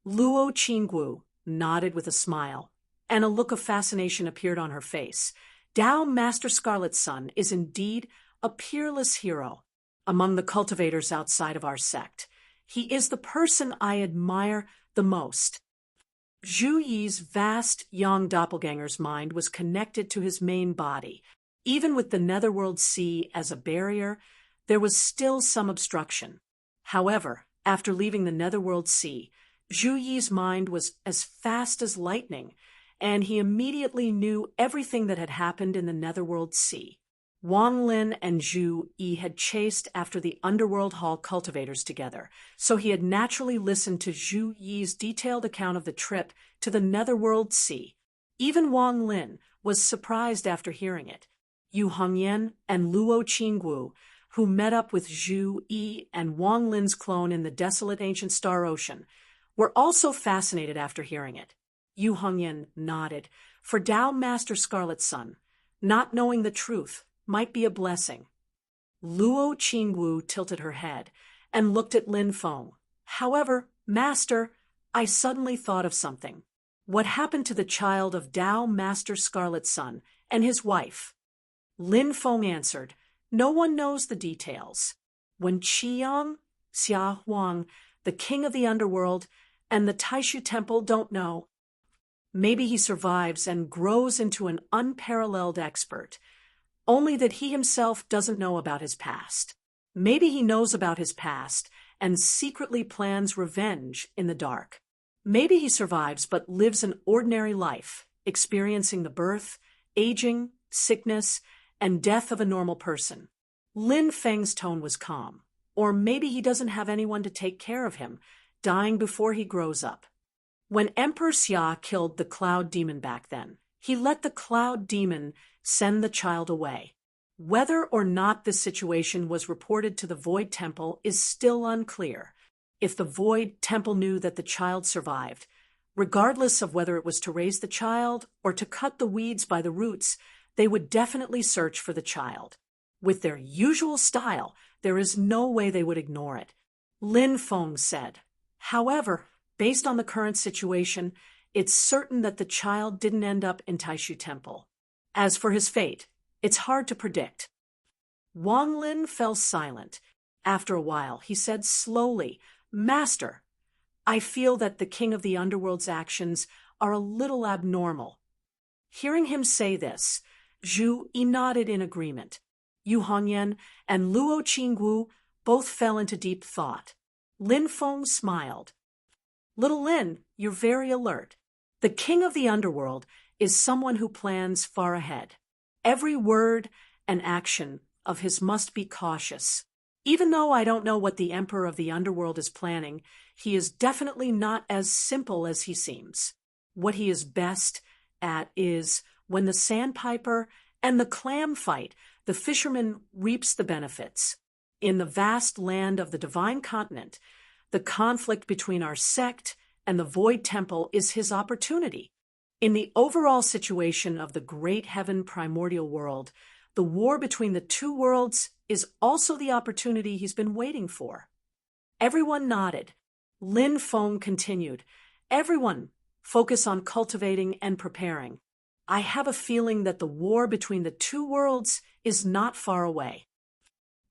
Luo Qinggu nodded with a smile, and a look of fascination appeared on her face. Tao Master Scarlet's son is indeed a peerless hero among the cultivators outside of our sect. He is the person I admire the most. Zhu Yi's vast young doppelganger's mind was connected to his main body. Even with the Netherworld Sea as a barrier, there was still some obstruction. However, after leaving the Netherworld Sea, Zhu Yi's mind was as fast as lightning, and he immediately knew everything that had happened in the Netherworld Sea. Wang Lin and Zhu Yi had chased after the Underworld Hall cultivators together, so he had naturally listened to Zhu Yi's detailed account of the trip to the Netherworld Sea. Even Wang Lin was surprised after hearing it. Yu Hongyan and Luo Qinggu, who met up with Zhu Yi and Wang Lin's clone in the desolate ancient Star Ocean, were also fascinated after hearing it. Yu Hongyan nodded, for Tao Master Scarlet's son, not knowing the truth might be a blessing. Luo Qingwu tilted her head and looked at Lin Feng. However, Master, I suddenly thought of something. What happened to the child of Tao Master Scarlet's son and his wife? Lin Feng answered, no one knows the details. When Qiyang, Xia Huang, the king of the underworld, and the Taishu Temple don't know, maybe he survives and grows into an unparalleled expert. Only that he himself doesn't know about his past. Maybe he knows about his past and secretly plans revenge in the dark. Maybe he survives but lives an ordinary life, experiencing the birth, aging, sickness, and death of a normal person. Lin Feng's tone was calm. Or maybe he doesn't have anyone to take care of him, dying before he grows up. When Emperor Xia killed the Cloud Demon back then, he let the Cloud Demon send the child away. Whether or not this situation was reported to the Void Temple is still unclear. If the Void Temple knew that the child survived, regardless of whether it was to raise the child or to cut the weeds by the roots, they would definitely search for the child. With their usual style, there is no way they would ignore it. Lin Feng said. However, based on the current situation, it's certain that the child didn't end up in Taishu Temple. As for his fate, it's hard to predict. Wang Lin fell silent. After a while, he said slowly, Master, I feel that the king of the underworld's actions are a little abnormal. Hearing him say this, Zhu Yi nodded in agreement. Yu Hongyan and Luo Qingwu both fell into deep thought. Lin Feng smiled. Little Lin, you're very alert. The king of the underworld is someone who plans far ahead. Every word and action of his must be cautious. Even though I don't know what the emperor of the underworld is planning, he is definitely not as simple as he seems. What he is best at is, when the sandpiper and the clam fight, the fisherman reaps the benefits. In the vast land of the divine continent, the conflict between our sect and the Void Temple is his opportunity. In the overall situation of the great heaven primordial world, the war between the two worlds is also the opportunity he's been waiting for. Everyone nodded. Lin Feng continued, Everyone, focus on cultivating and preparing. I have a feeling that the war between the two worlds is not far away.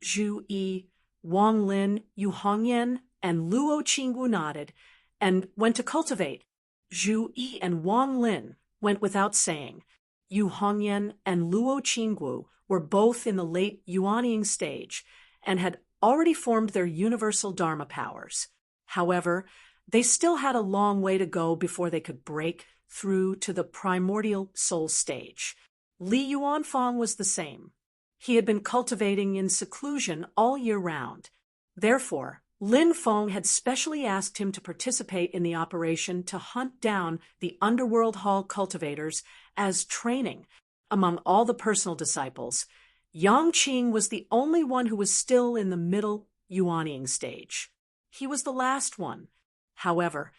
Zhu Yi, Wang Lin, Yu Hongyan, and Luo Qingwu nodded and went to cultivate. Zhu Yi and Wang Lin went without saying. Yu Hongyan and Luo Qingwu were both in the late Yuanying stage and had already formed their universal Dharma powers. However, they still had a long way to go before they could break through to the primordial soul stage. Li Yuanfang was the same. He had been cultivating in seclusion all year round. Therefore, Lin Feng had specially asked him to participate in the operation to hunt down the Underworld Hall cultivators as training. Among all the personal disciples, Yang Qing was the only one who was still in the middle Yuanying stage. He was the last one. However,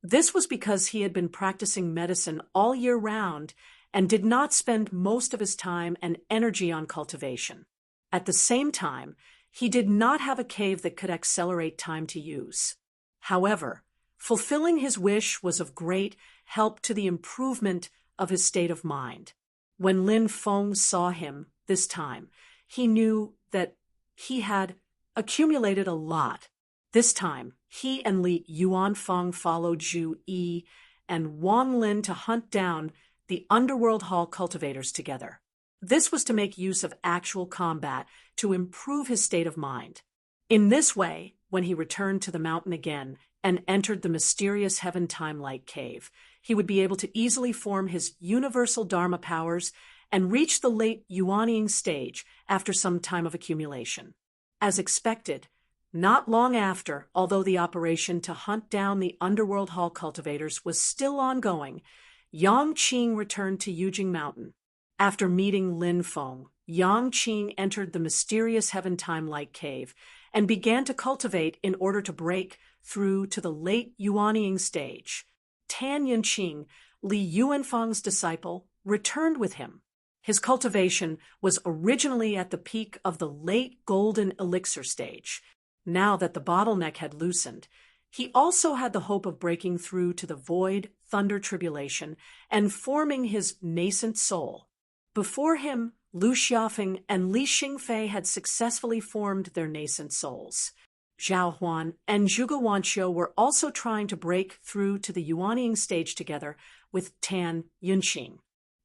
this was because he had been practicing medicine all year round and did not spend most of his time and energy on cultivation. At the same time, he did not have a cave that could accelerate time to use. However, Fulfilling his wish was of great help to the improvement of his state of mind. When Lin Feng saw him this time, he knew that he had accumulated a lot. This time, he and Li Yuanfeng followed Zhu Yi and Wang Lin to hunt down the Underworld Hall cultivators together. This was to make use of actual combat to improve his state of mind. In this way, when he returned to the mountain again and entered the mysterious Heaven Time-like cave, he would be able to easily form his universal Dharma powers and reach the late Yuanying stage after some time of accumulation. As expected, not long after, although the operation to hunt down the Underworld Hall cultivators was still ongoing, Yang Qing returned to Yujing Mountain. After meeting Lin Feng, Yang Qing entered the mysterious Heaven Time-like cave and began to cultivate in order to break through to the late Yuanying stage. Tan Yunqing, Li Yuanfeng's disciple, returned with him. His cultivation was originally at the peak of the late Golden Elixir stage. Now that the bottleneck had loosened, he also had the hope of breaking through to the void, thunder tribulation, and forming his nascent soul. Before him, Lu Xiaofeng and Li Xingfei had successfully formed their nascent souls. Zhao Huan and Zhuge Wanqiu were also trying to break through to the Yuanying stage together with Tan Yunqing.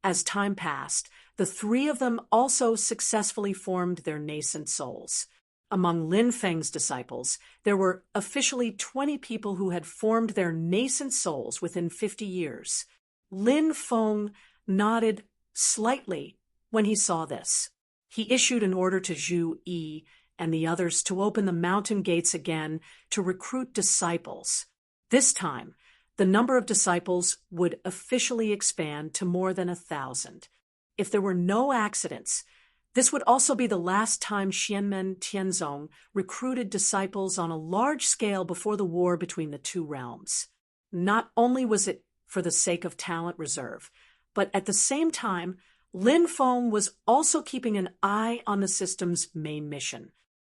As time passed, the three of them also successfully formed their nascent souls. Among Lin Feng's disciples, there were officially 20 people who had formed their nascent souls within 50 years. Lin Feng nodded slightly when he saw this. He issued an order to Zhu Yi and the others to open the mountain gates again to recruit disciples. This time, the number of disciples would officially expand to more than 1,000. If there were no accidents, this would also be the last time Xianmen Tianzong recruited disciples on a large scale before the war between the two realms. Not only was it for the sake of talent reserve, but at the same time, Lin Feng was also keeping an eye on the system's main mission.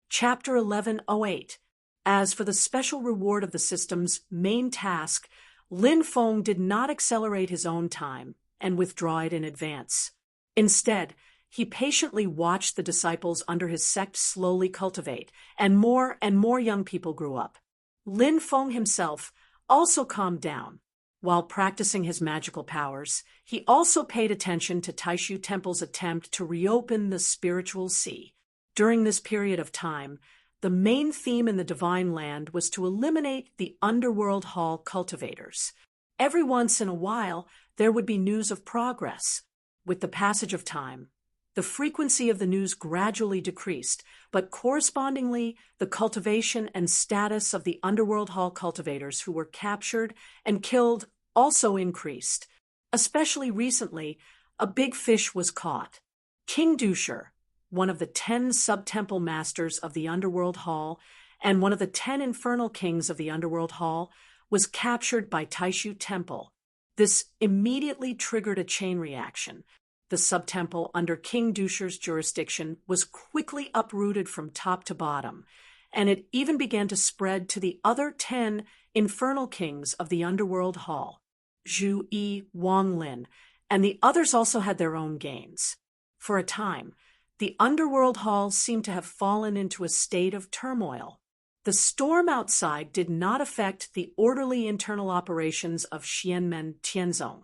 Chapter 1108. As for the special reward of the system's main task, Lin Feng did not accelerate his own time and withdraw it in advance. Instead, he patiently watched the disciples under his sect slowly cultivate, and more young people grew up. Lin Feng himself also calmed down. While practicing his magical powers, he also paid attention to Taishu Temple's attempt to reopen the spiritual sea. During this period of time, the main theme in the Divine Land was to eliminate the Underworld Hall cultivators. Every once in a while, there would be news of progress. With the passage of time, the frequency of the news gradually decreased, but correspondingly, the cultivation and status of the Underworld Hall cultivators who were captured and killed also increased. Especially recently, a big fish was caught. King Dusher, one of the 10 sub-temple masters of the Underworld Hall and one of the 10 infernal kings of the Underworld Hall, was captured by Taishu Temple. This immediately triggered a chain reaction. The sub-temple under King Dusher's jurisdiction was quickly uprooted from top to bottom, and it even began to spread to the other 10 infernal kings of the Underworld Hall. Zhu Yi, Wang Lin, and the others also had their own gains. For a time, the Underworld Hall seemed to have fallen into a state of turmoil. The storm outside did not affect the orderly internal operations of Xianmen Tianzong.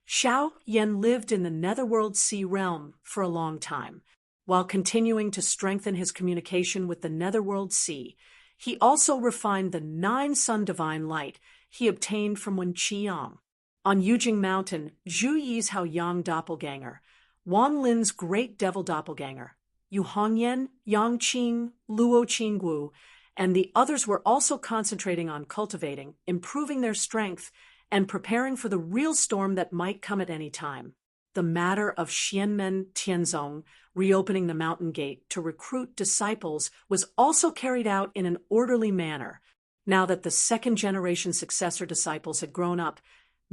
Xiao Yan lived in the Netherworld Sea realm for a long time. While continuing to strengthen his communication with the Netherworld Sea, he also refined the 9-sun divine light he obtained from Wen Qiyang. On Yujing Mountain, Zhu Yi's Haoyang doppelganger, Wang Lin's great devil doppelganger, Yu Hongyan, Yang Qing, Luo Qinggu, and the others were also concentrating on cultivating, improving their strength, and preparing for the real storm that might come at any time. The matter of Xianmen Tianzong reopening the mountain gate to recruit disciples was also carried out in an orderly manner. Now that the second-generation successor disciples had grown up,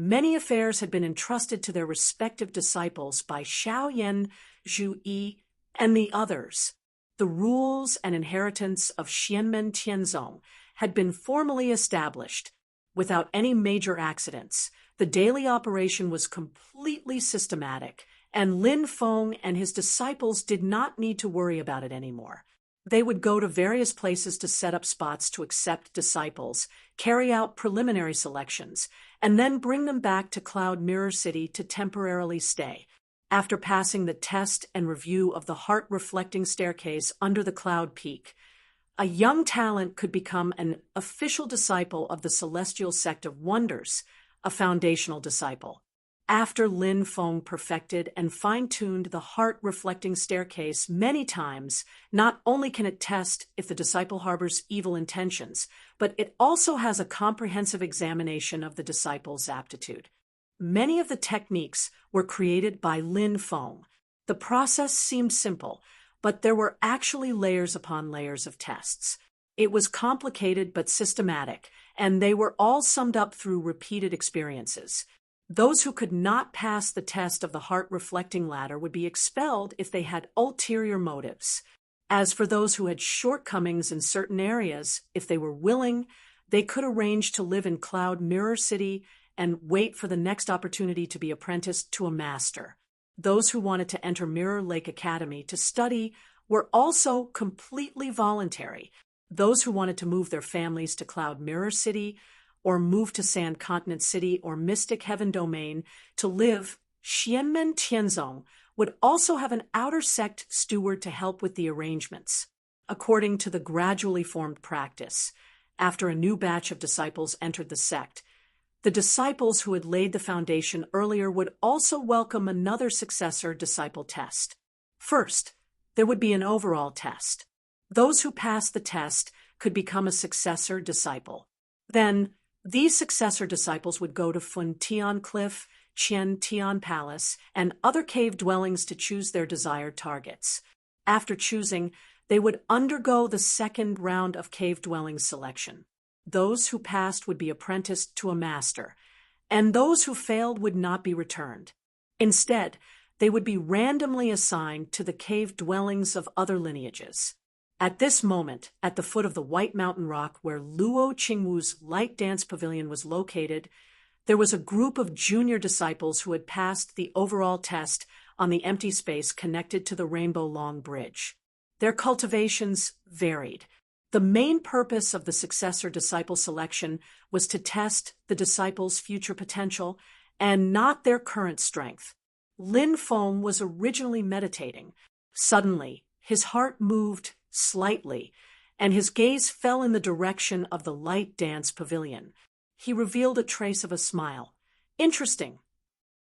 many affairs had been entrusted to their respective disciples by Xiao Yan, Zhu Yi, and the others. The rules and inheritance of Xianmen Tianzong had been formally established. without any major accidents. The daily operation was completely systematic, and Lin Feng and his disciples did not need to worry about it anymore. They would go to various places to set up spots to accept disciples, carry out preliminary selections, and then bring them back to Cloud Mirror City to temporarily stay. After passing the test and review of the heart-reflecting staircase under the cloud peak, a young talent could become an official disciple of the Celestial Sect of Wonders, a foundational disciple. After Lin Feng perfected and fine-tuned the heart-reflecting staircase many times, not only can it test if the disciple harbors evil intentions, but it also has a comprehensive examination of the disciple's aptitude. Many of the techniques were created by Lin Feng. The process seemed simple, but there were actually layers upon layers of tests. It was complicated but systematic, and they were all summed up through repeated experiences. Those who could not pass the test of the heart-reflecting ladder would be expelled if they had ulterior motives. As for those who had shortcomings in certain areas, if they were willing, they could arrange to live in Cloud Mirror City and wait for the next opportunity to be apprenticed to a master. Those who wanted to enter Mirror Lake Academy to study were also completely voluntary. Those who wanted to move their families to Cloud Mirror City or move to Sand Continent City or Mystic Heaven Domain to live Xianmen Tianzong would also have an outer sect steward to help with the arrangements. According to the gradually formed practice, after a new batch of disciples entered the sect, the disciples who had laid the foundation earlier would also welcome another successor disciple test. First, there would be an overall test. Those who passed the test could become a successor disciple. Then, these successor disciples would go to Fun Tian Cliff, Qian Tian Palace, and other cave dwellings to choose their desired targets. After choosing, they would undergo the second round of cave dwelling selection. Those who passed would be apprenticed to a master, and those who failed would not be returned. Instead, they would be randomly assigned to the cave dwellings of other lineages. At this moment, at the foot of the White Mountain Rock where Luo Qingwu's Light Dance Pavilion was located, there was a group of junior disciples who had passed the overall test on the empty space connected to the Rainbow Long Bridge. Their cultivations varied. The main purpose of the successor disciple selection was to test the disciples' future potential and not their current strength. Lin Feng was originally meditating. Suddenly, his heart moved slightly, and his gaze fell in the direction of the Light Dance Pavilion. He revealed a trace of a smile. Interesting.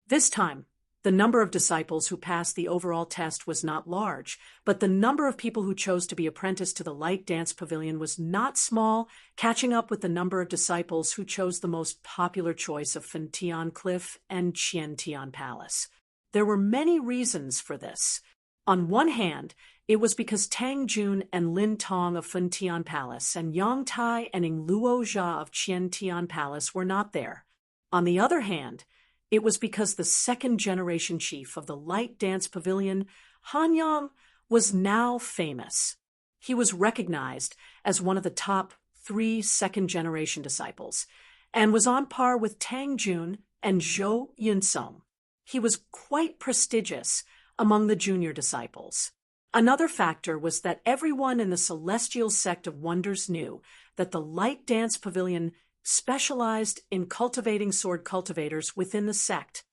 This time, the number of disciples who passed the overall test was not large, but the number of people who chose to be apprenticed to the Light Dance Pavilion was not small, catching up with the number of disciples who chose the most popular choice of Fentian Cliff and Qian Tian Palace. There were many reasons for this. On one hand, it was because Tang Jun and Lin Tong of Fentian Palace and Yang Tai and Ing Luo Jia of Qian Tian Palace were not there. On the other hand, it was because the second-generation chief of the Light Dance Pavilion, Han Yang, was now famous. He was recognized as one of the top 3 second-generation disciples, and was on par with Tang Jun and Zhou Yunsong. He was quite prestigious among the junior disciples. Another factor was that everyone in the Celestial Sect of Wonders knew that the Light Dance Pavilion specialized in cultivating sword cultivators within the sect.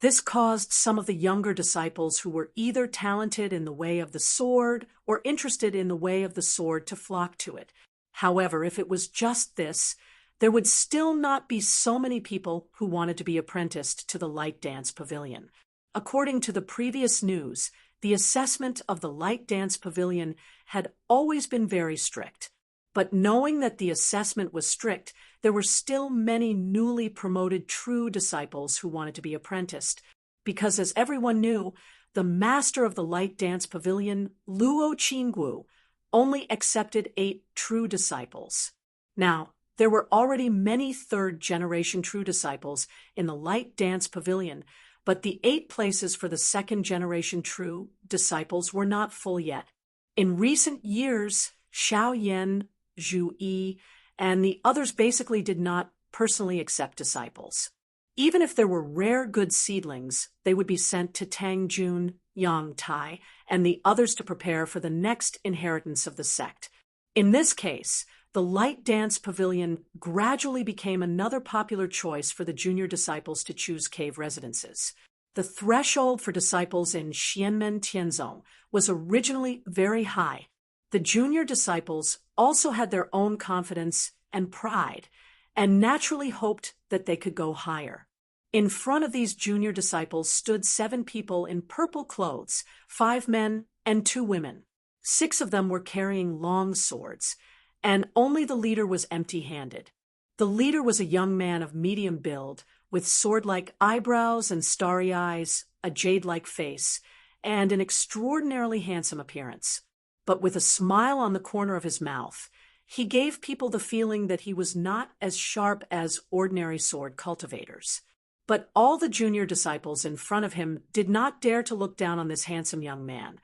This caused some of the younger disciples who were either talented in the way of the sword or interested in the way of the sword to flock to it. However, if it was just this, there would still not be so many people who wanted to be apprenticed to the Light Dance Pavilion. According to the previous news, the assessment of the Light Dance Pavilion had always been very strict. But knowing that the assessment was strict, there were still many newly promoted true disciples who wanted to be apprenticed, because as everyone knew, the master of the Light Dance Pavilion, Luo Qingwu, only accepted 8 true disciples. Now, there were already many third-generation true disciples in the Light Dance Pavilion, but the 8 places for the second-generation true disciples were not full yet. In recent years, Xiao Yan, Zhu Yi, and the others basically did not personally accept disciples. Even if there were rare good seedlings, they would be sent to Tang Jun, Yang Tai, and the others to prepare for the next inheritance of the sect. In this case, the light dance pavilion gradually became another popular choice for the junior disciples to choose cave residences. The threshold for disciples in Xianmen Tianzong was originally very high. The junior disciples also had their own confidence and pride, and naturally hoped that they could go higher. In front of these junior disciples stood 7 people in purple clothes, 5 men and 2 women. 6 of them were carrying long swords, and only the leader was empty-handed. The leader was a young man of medium build, with sword-like eyebrows and starry eyes, a jade-like face, and an extraordinarily handsome appearance. But with a smile on the corner of his mouth, he gave people the feeling that he was not as sharp as ordinary sword cultivators. But all the junior disciples in front of him did not dare to look down on this handsome young man,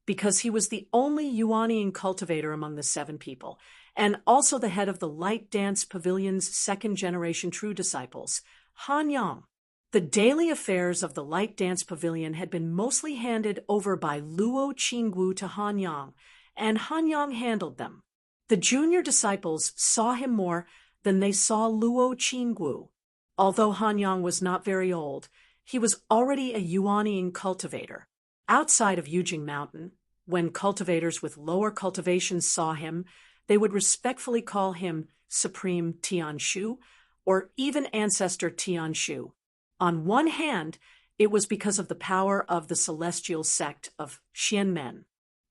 because he was the only Yuanian cultivator among the 7 people, and also the head of the Light Dance Pavilion's second-generation true disciples, Han Yang. The daily affairs of the Light Dance Pavilion had been mostly handed over by Luo Qinggu to Han Yang, and Han Yang handled them. The junior disciples saw him more than they saw Luo Qinggu. Although Han Yang was not very old, he was already a Yuanian cultivator. Outside of Yujing Mountain, when cultivators with lower cultivations saw him, they would respectfully call him Supreme Tianshu, or even Ancestor Tianshu. On one hand, it was because of the power of the celestial sect of Xianmen.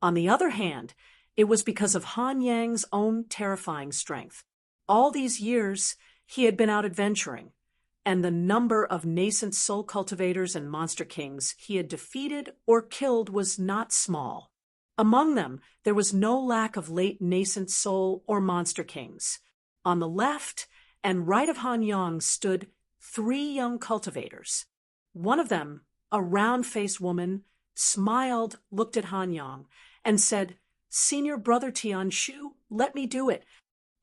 On the other hand, it was because of Han Yang's own terrifying strength. All these years, he had been out adventuring, and the number of nascent soul cultivators and monster kings he had defeated or killed was not small. Among them, there was no lack of late nascent soul or monster kings. On the left and right of Han Yang stood 3 young cultivators. One of them, a round-faced woman, smiled, looked at Han Yang, and said, "Senior brother Tianshu, let me do it."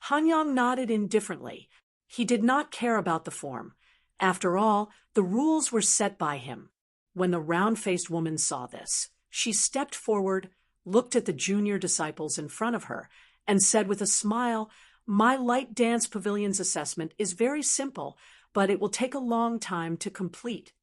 Han Yang nodded indifferently. He did not care about the form. After all, the rules were set by him. When the round-faced woman saw this, she stepped forward, looked at the junior disciples in front of her, and said with a smile, "My Light Dance Pavilion's assessment is very simple, but it will take a long time to complete.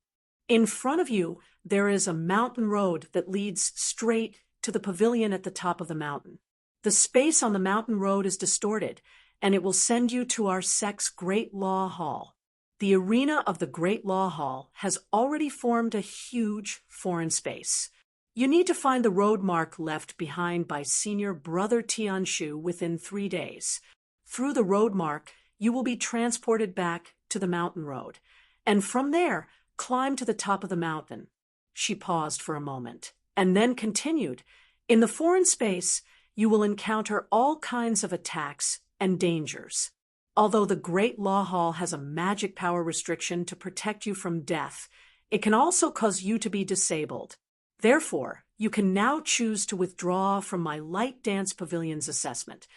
In front of you, there is a mountain road that leads straight to the pavilion at the top of the mountain. The space on the mountain road is distorted, and it will send you to our sect's Great Law Hall. The arena of the Great Law Hall has already formed a huge foreign space. You need to find the road mark left behind by Senior Brother Tianshu within 3 days. Through the road mark, you will be transported back to the mountain road, and from there, climb to the top of the mountain." She paused for a moment, and then continued, "In the foreign space, you will encounter all kinds of attacks and dangers. Although the Great Law Hall has a magic power restriction to protect you from death, it can also cause you to be disabled. Therefore, you can now choose to withdraw from my Light Dance Pavilion's assessment."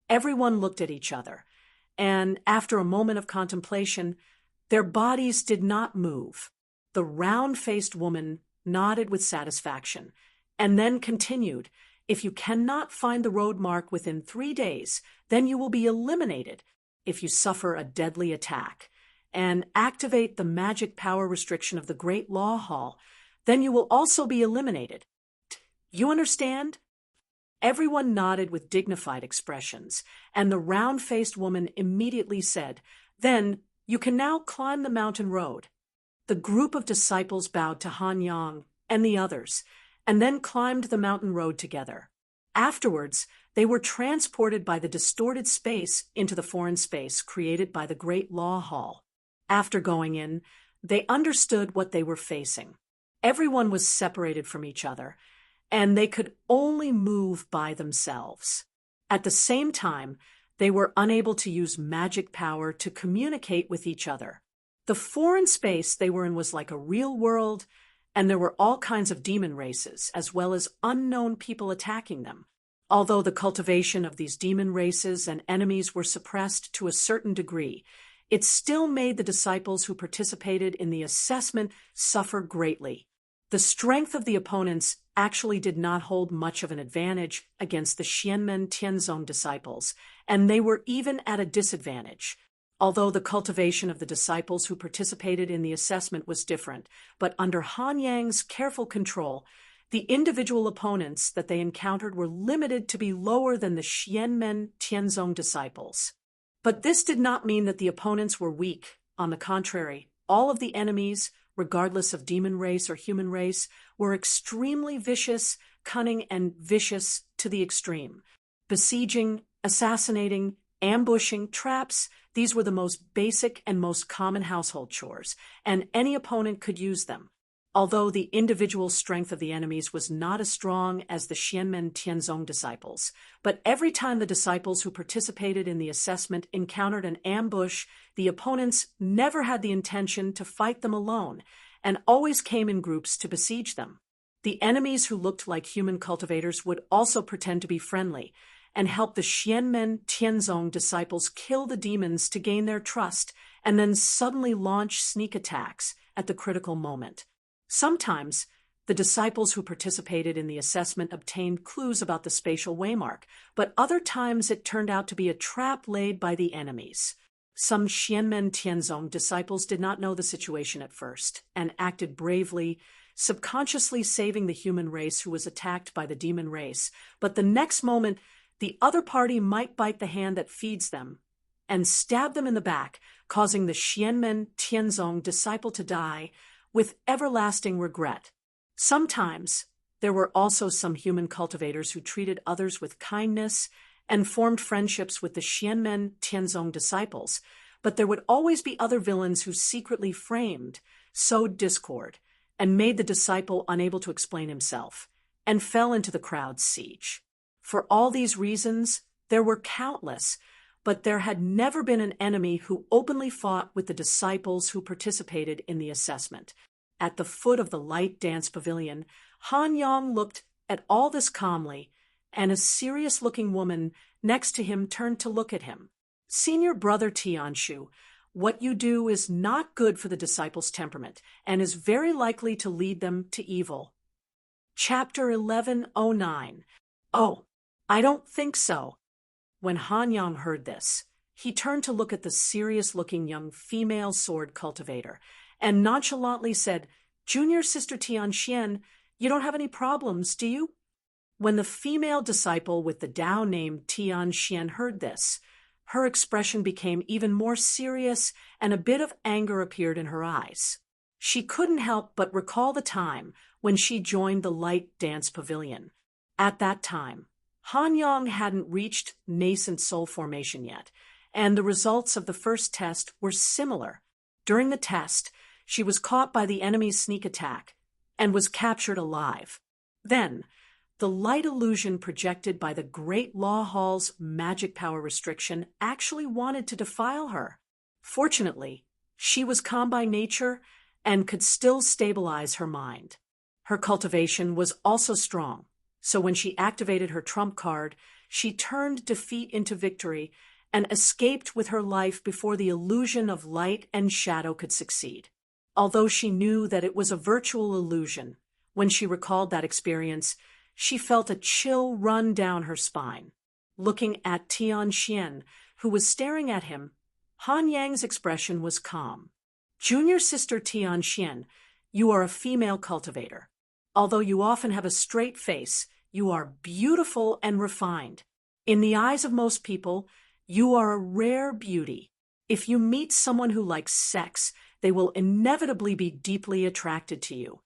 Everyone looked at each other, and after a moment of contemplation, their bodies did not move. The round-faced woman nodded with satisfaction, and then continued, "If you cannot find the road mark within 3 days, then you will be eliminated if you suffer a deadly attack, and activate the magic power restriction of the Great Law Hall, then you will also be eliminated. You understand?" Everyone nodded with dignified expressions, and the round-faced woman immediately said, "Then you can now climb the mountain road." The group of disciples bowed to Han Yang and the others, and then climbed the mountain road together. Afterwards, they were transported by the distorted space into the foreign space created by the Great Law Hall. After going in, they understood what they were facing. Everyone was separated from each other, and they could only move by themselves. At the same time, they were unable to use magic power to communicate with each other. The foreign space they were in was like a real world, and there were all kinds of demon races, as well as unknown people attacking them. Although the cultivation of these demon races and enemies were suppressed to a certain degree, it still made the disciples who participated in the assessment suffer greatly. The strength of the opponents actually did not hold much of an advantage against the Xianmen Tianzong disciples, and they were even at a disadvantage. Although the cultivation of the disciples who participated in the assessment was different, but under Han Yang's careful control, the individual opponents that they encountered were limited to be lower than the Xianmen Tianzong disciples. But this did not mean that the opponents were weak. On the contrary, all of the enemies, regardless of demon race or human race, were extremely vicious, cunning, and vicious to the extreme. Besieging, assassinating, ambushing, traps, these were the most basic and most common household chores, and any opponent could use them. Although the individual strength of the enemies was not as strong as the Xianmen Tianzong disciples, but every time the disciples who participated in the assessment encountered an ambush, the opponents never had the intention to fight them alone, and always came in groups to besiege them. The enemies who looked like human cultivators would also pretend to be friendly, and help the Xianmen Tianzong disciples kill the demons to gain their trust, and then suddenly launch sneak attacks at the critical moment. Sometimes, the disciples who participated in the assessment obtained clues about the spatial waymark, but other times it turned out to be a trap laid by the enemies. Some Xianmen Tianzong disciples did not know the situation at first, and acted bravely, subconsciously saving the human race who was attacked by the demon race, but the next moment, the other party might bite the hand that feeds them and stab them in the back, causing the Xianmen Tianzong disciple to die with everlasting regret. Sometimes, there were also some human cultivators who treated others with kindness and formed friendships with the Xianmen Tianzong disciples, but there would always be other villains who secretly framed, sowed discord, and made the disciple unable to explain himself, and fell into the crowd's siege. For all these reasons, there were countless, but there had never been an enemy who openly fought with the disciples who participated in the assessment. At the foot of the light dance pavilion, Han Yang looked at all this calmly, and a serious-looking woman next to him turned to look at him. "Senior brother Tianshu, what you do is not good for the disciples' temperament, and is very likely to lead them to evil." Chapter 1109. "Oh, I don't think so." When Han Yang heard this, he turned to look at the serious-looking young female sword cultivator, and nonchalantly said, "Junior Sister Tianxian, you don't have any problems, do you?" When the female disciple with the Tao named Tianxian heard this, her expression became even more serious, and a bit of anger appeared in her eyes. She couldn't help but recall the time when she joined the light dance pavilion. At that time, Han Yang hadn't reached nascent soul formation yet, and the results of the first test were similar. During the test, she was caught by the enemy's sneak attack and was captured alive. Then, the light illusion projected by the Great Law Hall's magic power restriction actually wanted to defile her. Fortunately, she was calm by nature and could still stabilize her mind. Her cultivation was also strong, so when she activated her trump card, she turned defeat into victory and escaped with her life before the illusion of light and shadow could succeed. Although she knew that it was a virtual illusion, when she recalled that experience, she felt a chill run down her spine. Looking at Tianxian, who was staring at him, Han Yang's expression was calm. "Junior Sister Tianxian, you are a female cultivator. Although you often have a straight face, you are beautiful and refined. In the eyes of most people, you are a rare beauty. If you meet someone who likes sex, they will inevitably be deeply attracted to you.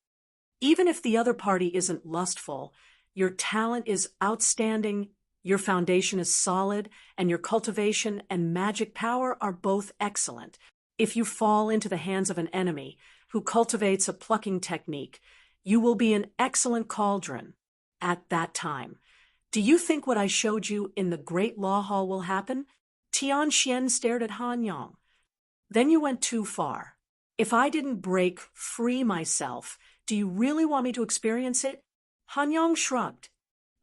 Even if the other party isn't lustful, your talent is outstanding, your foundation is solid, and your cultivation and magic power are both excellent. If you fall into the hands of an enemy who cultivates a plucking technique, you will be an excellent cauldron. At that time, do you think what I showed you in the Great Law Hall will happen?" Tianxian stared at Han Yang. "Then you went too far. If I didn't break free myself, do you really want me to experience it?" Han Yang shrugged.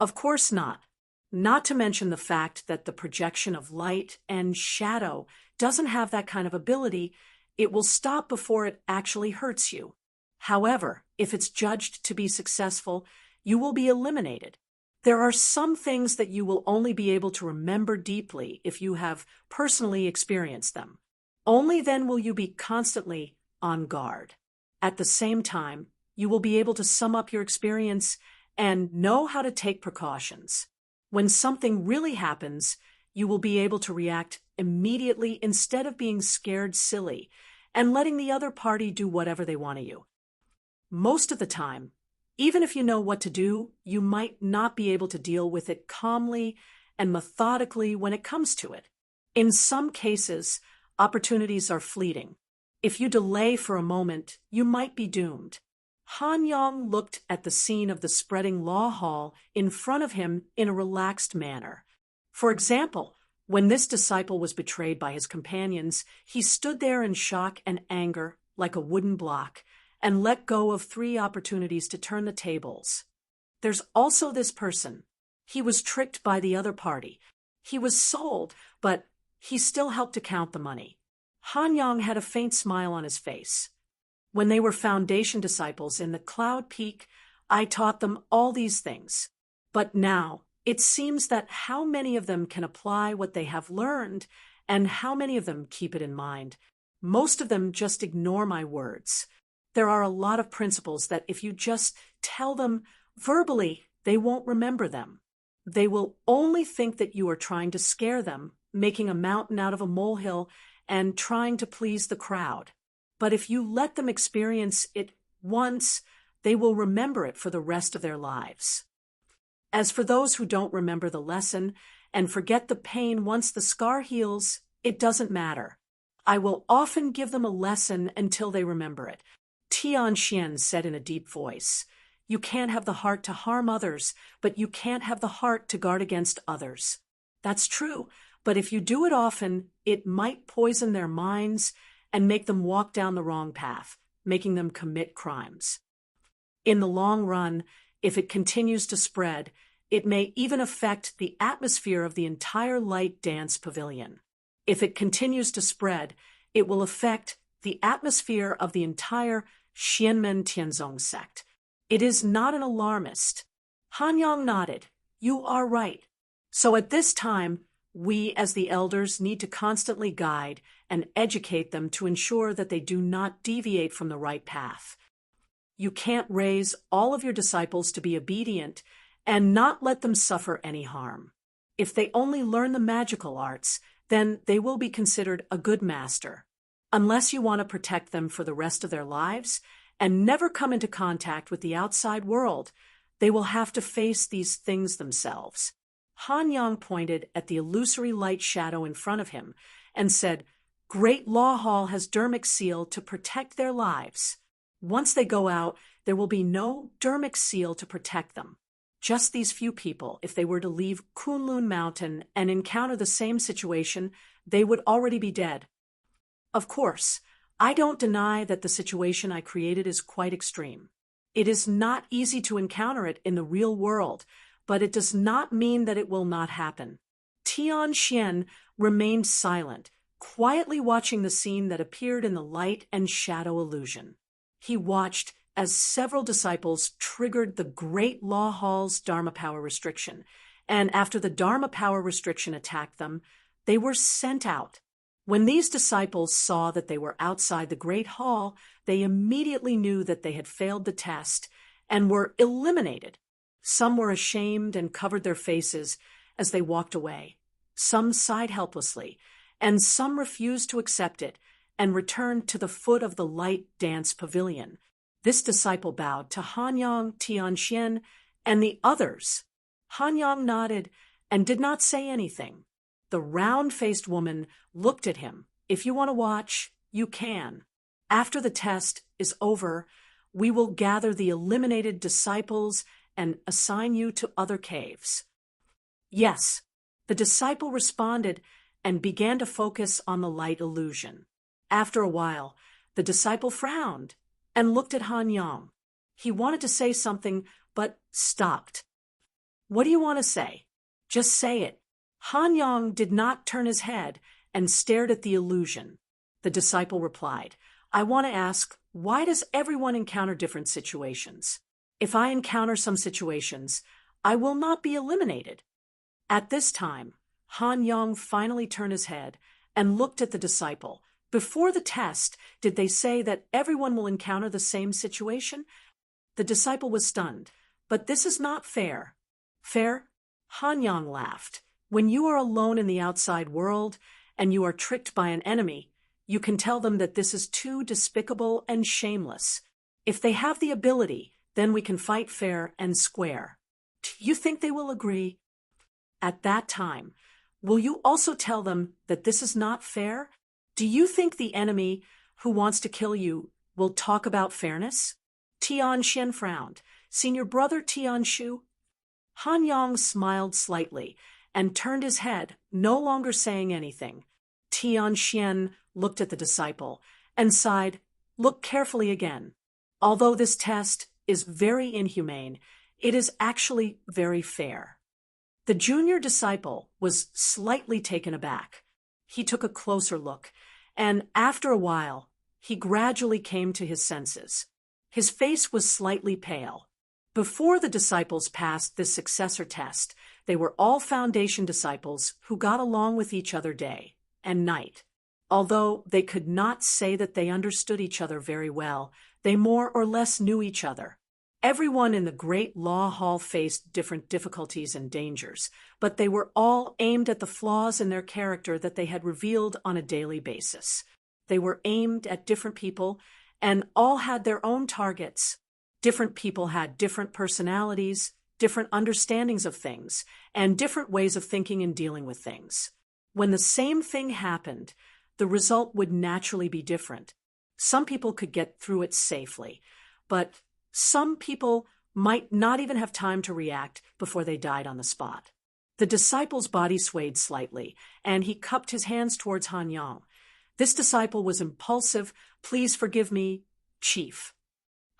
"Of course not. Not to mention the fact that the projection of light and shadow doesn't have that kind of ability. It will stop before it actually hurts you. However, if it's judged to be successful, you will be eliminated. There are some things that you will only be able to remember deeply if you have personally experienced them. Only then will you be constantly on guard. At the same time, you will be able to sum up your experience and know how to take precautions. When something really happens, you will be able to react immediately instead of being scared silly and letting the other party do whatever they want to you. Most of the time, even if you know what to do, you might not be able to deal with it calmly and methodically when it comes to it. In some cases, opportunities are fleeting. If you delay for a moment, you might be doomed. Han Yong looked at the scene of the spreading law hall in front of him in a relaxed manner. For example, when this disciple was betrayed by his companions, he stood there in shock and anger like a wooden block and let go of 3 opportunities to turn the tables. There's also this person. He was tricked by the other party. He was sold, but he still helped to count the money. Han Yong had a faint smile on his face. When they were foundation disciples in the Cloud Peak, I taught them all these things. But now, it seems that how many of them can apply what they have learned, and how many of them keep it in mind. Most of them just ignore my words. There are a lot of principles that if you just tell them verbally, they won't remember them. They will only think that you are trying to scare them, making a mountain out of a molehill, and trying to please the crowd. But if you let them experience it once, they will remember it for the rest of their lives. As for those who don't remember the lesson and forget the pain once the scar heals, it doesn't matter. I will often give them a lesson until they remember it. Tian Xian said in a deep voice, "You can't have the heart to harm others, but you can't have the heart to guard against others." That's true, but if you do it often, it might poison their minds and make them walk down the wrong path, making them commit crimes. In the long run, if it continues to spread, it may even affect the atmosphere of the entire light dance pavilion. If it continues to spread, it will affect the atmosphere of the entire Xianmen Tianzong sect. It is not an alarmist. Han Yong nodded. You are right. So at this time, we as the elders need to constantly guide and educate them to ensure that they do not deviate from the right path. You can't raise all of your disciples to be obedient and not let them suffer any harm. If they only learn the magical arts, then they will be considered a good master. Unless you want to protect them for the rest of their lives and never come into contact with the outside world, they will have to face these things themselves. Han Yong pointed at the illusory light shadow in front of him and said, "Great Law Hall has dermic seal to protect their lives. Once they go out, there will be no dermic seal to protect them. Just these few people, if they were to leave Kunlun Mountain and encounter the same situation, they would already be dead." Of course, I don't deny that the situation I created is quite extreme. It is not easy to encounter it in the real world, but it does not mean that it will not happen. Tian Xian remained silent, quietly watching the scene that appeared in the light and shadow illusion. He watched as several disciples triggered the Great Law Hall's Dharma power restriction, and after the Dharma power restriction attacked them, they were sent out. When these disciples saw that they were outside the Great Hall, they immediately knew that they had failed the test and were eliminated. Some were ashamed and covered their faces as they walked away. Some sighed helplessly, and some refused to accept it and returned to the foot of the light dance pavilion. This disciple bowed to Han Yong, Tian Xian, and the others. Han Yong nodded and did not say anything. The round-faced woman looked at him. "If you want to watch, you can. After the test is over, we will gather the eliminated disciples and assign you to other caves." Yes, the disciple responded and began to focus on the light illusion. After a while, the disciple frowned and looked at Han Yong. He wanted to say something, but stopped. "What do you want to say?" Just say it. Han Yang did not turn his head and stared at the illusion. The disciple replied, I want to ask, why does everyone encounter different situations? If I encounter some situations, I will not be eliminated. At this time, Han Yang finally turned his head and looked at the disciple. Before the test, did they say that everyone will encounter the same situation? The disciple was stunned. But this is not fair. Fair? Han Yang laughed. When you are alone in the outside world and you are tricked by an enemy, you can tell them that this is too despicable and shameless. If they have the ability, then we can fight fair and square. Do you think they will agree? At that time, will you also tell them that this is not fair? Do you think the enemy who wants to kill you will talk about fairness? Tian Xian frowned. Senior brother Tian Shu? Han Yang smiled slightly and turned his head, no longer saying anything. Tian Xian looked at the disciple and sighed, Look carefully again. Although this test is very inhumane, it is actually very fair. The junior disciple was slightly taken aback. He took a closer look, and after a while, he gradually came to his senses. His face was slightly pale. Before the disciples passed this successor test, they were all foundation disciples who got along with each other day and night. Although they could not say that they understood each other very well, they more or less knew each other. Everyone in the great law hall faced different difficulties and dangers, but they were all aimed at the flaws in their character that they had revealed on a daily basis. They were aimed at different people and all had their own targets. Different people had different personalities, different understandings of things, and different ways of thinking and dealing with things. When the same thing happened, the result would naturally be different. Some people could get through it safely, but some people might not even have time to react before they died on the spot. The disciple's body swayed slightly, and he cupped his hands towards Han Yang. This disciple was impulsive. Please forgive me, Chief.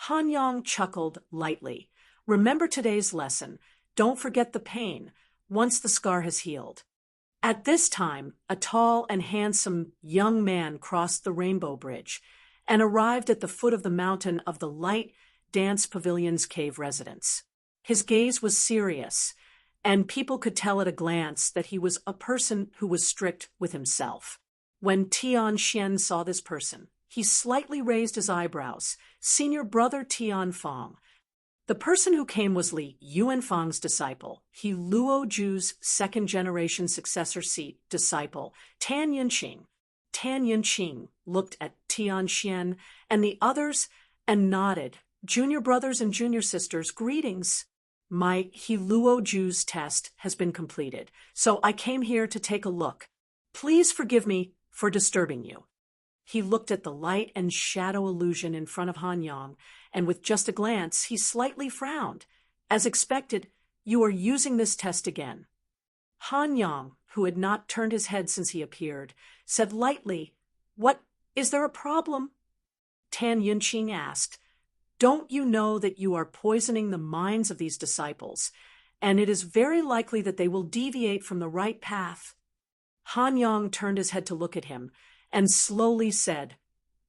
Han Yang chuckled lightly. Remember today's lesson. Don't forget the pain once the scar has healed. At this time, a tall and handsome young man crossed the Rainbow Bridge and arrived at the foot of the mountain of the Light Dance Pavilion's cave residence. His gaze was serious, and people could tell at a glance that he was a person who was strict with himself. When Tian Xian saw this person, he slightly raised his eyebrows. Senior brother Tian Fong. The person who came was Li Yuanfang's disciple, He Luo Ju's second-generation successor seat disciple, Tan Yinqing. Tan Yinqing looked at Tian Xian and the others and nodded. Junior brothers and junior sisters, greetings. My He Luo Ju's test has been completed, so I came here to take a look. Please forgive me for disturbing you. He looked at the light and shadow illusion in front of Han Yang, and with just a glance, he slightly frowned. As expected, you are using this test again. Han Yang, who had not turned his head since he appeared, said lightly, What, is there a problem? Tan Yinqing asked, Don't you know that you are poisoning the minds of these disciples, and it is very likely that they will deviate from the right path? Han Yang turned his head to look at him, and slowly said,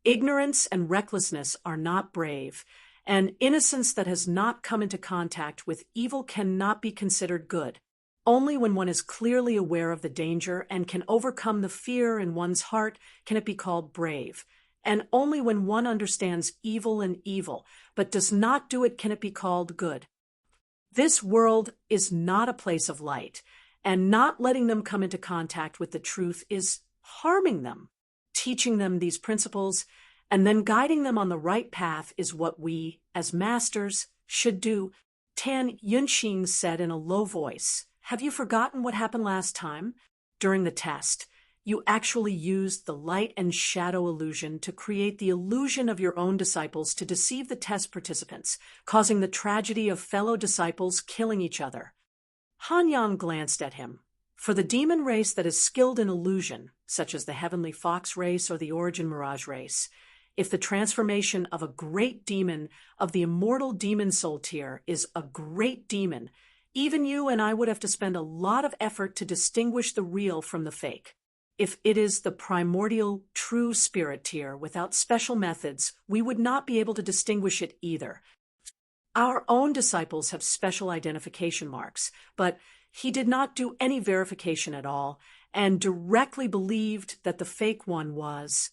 Ignorance and recklessness are not brave, and innocence that has not come into contact with evil cannot be considered good. Only when one is clearly aware of the danger and can overcome the fear in one's heart can it be called brave. And only when one understands evil and evil, but does not do it, can it be called good. This world is not a place of light, and not letting them come into contact with the truth is harming them. Teaching them these principles and then guiding them on the right path is what we, as masters, should do. Tan Yinqing said in a low voice, Have you forgotten what happened last time? During the test, you actually used the light and shadow illusion to create the illusion of your own disciples to deceive the test participants, causing the tragedy of fellow disciples killing each other. Han Yang glanced at him. For the demon race that is skilled in illusion, such as the Heavenly Fox race or the Origin Mirage race, if the transformation of a great demon of the immortal demon soul tier is a great demon, Even you and I would have to spend a lot of effort to distinguish the real from the fake. If it is the primordial, true spirit tier without special methods, we would not be able to distinguish it either. Our own disciples have special identification marks, but he did not do any verification at all and directly believed that the fake one was.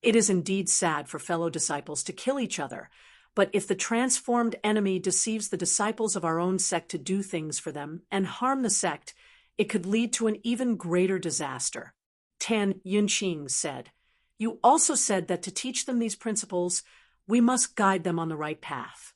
It is indeed sad for fellow disciples to kill each other, but if the transformed enemy deceives the disciples of our own sect to do things for them and harm the sect, it could lead to an even greater disaster. Tan Yunqing said, "You also said that to teach them these principles, we must guide them on the right path."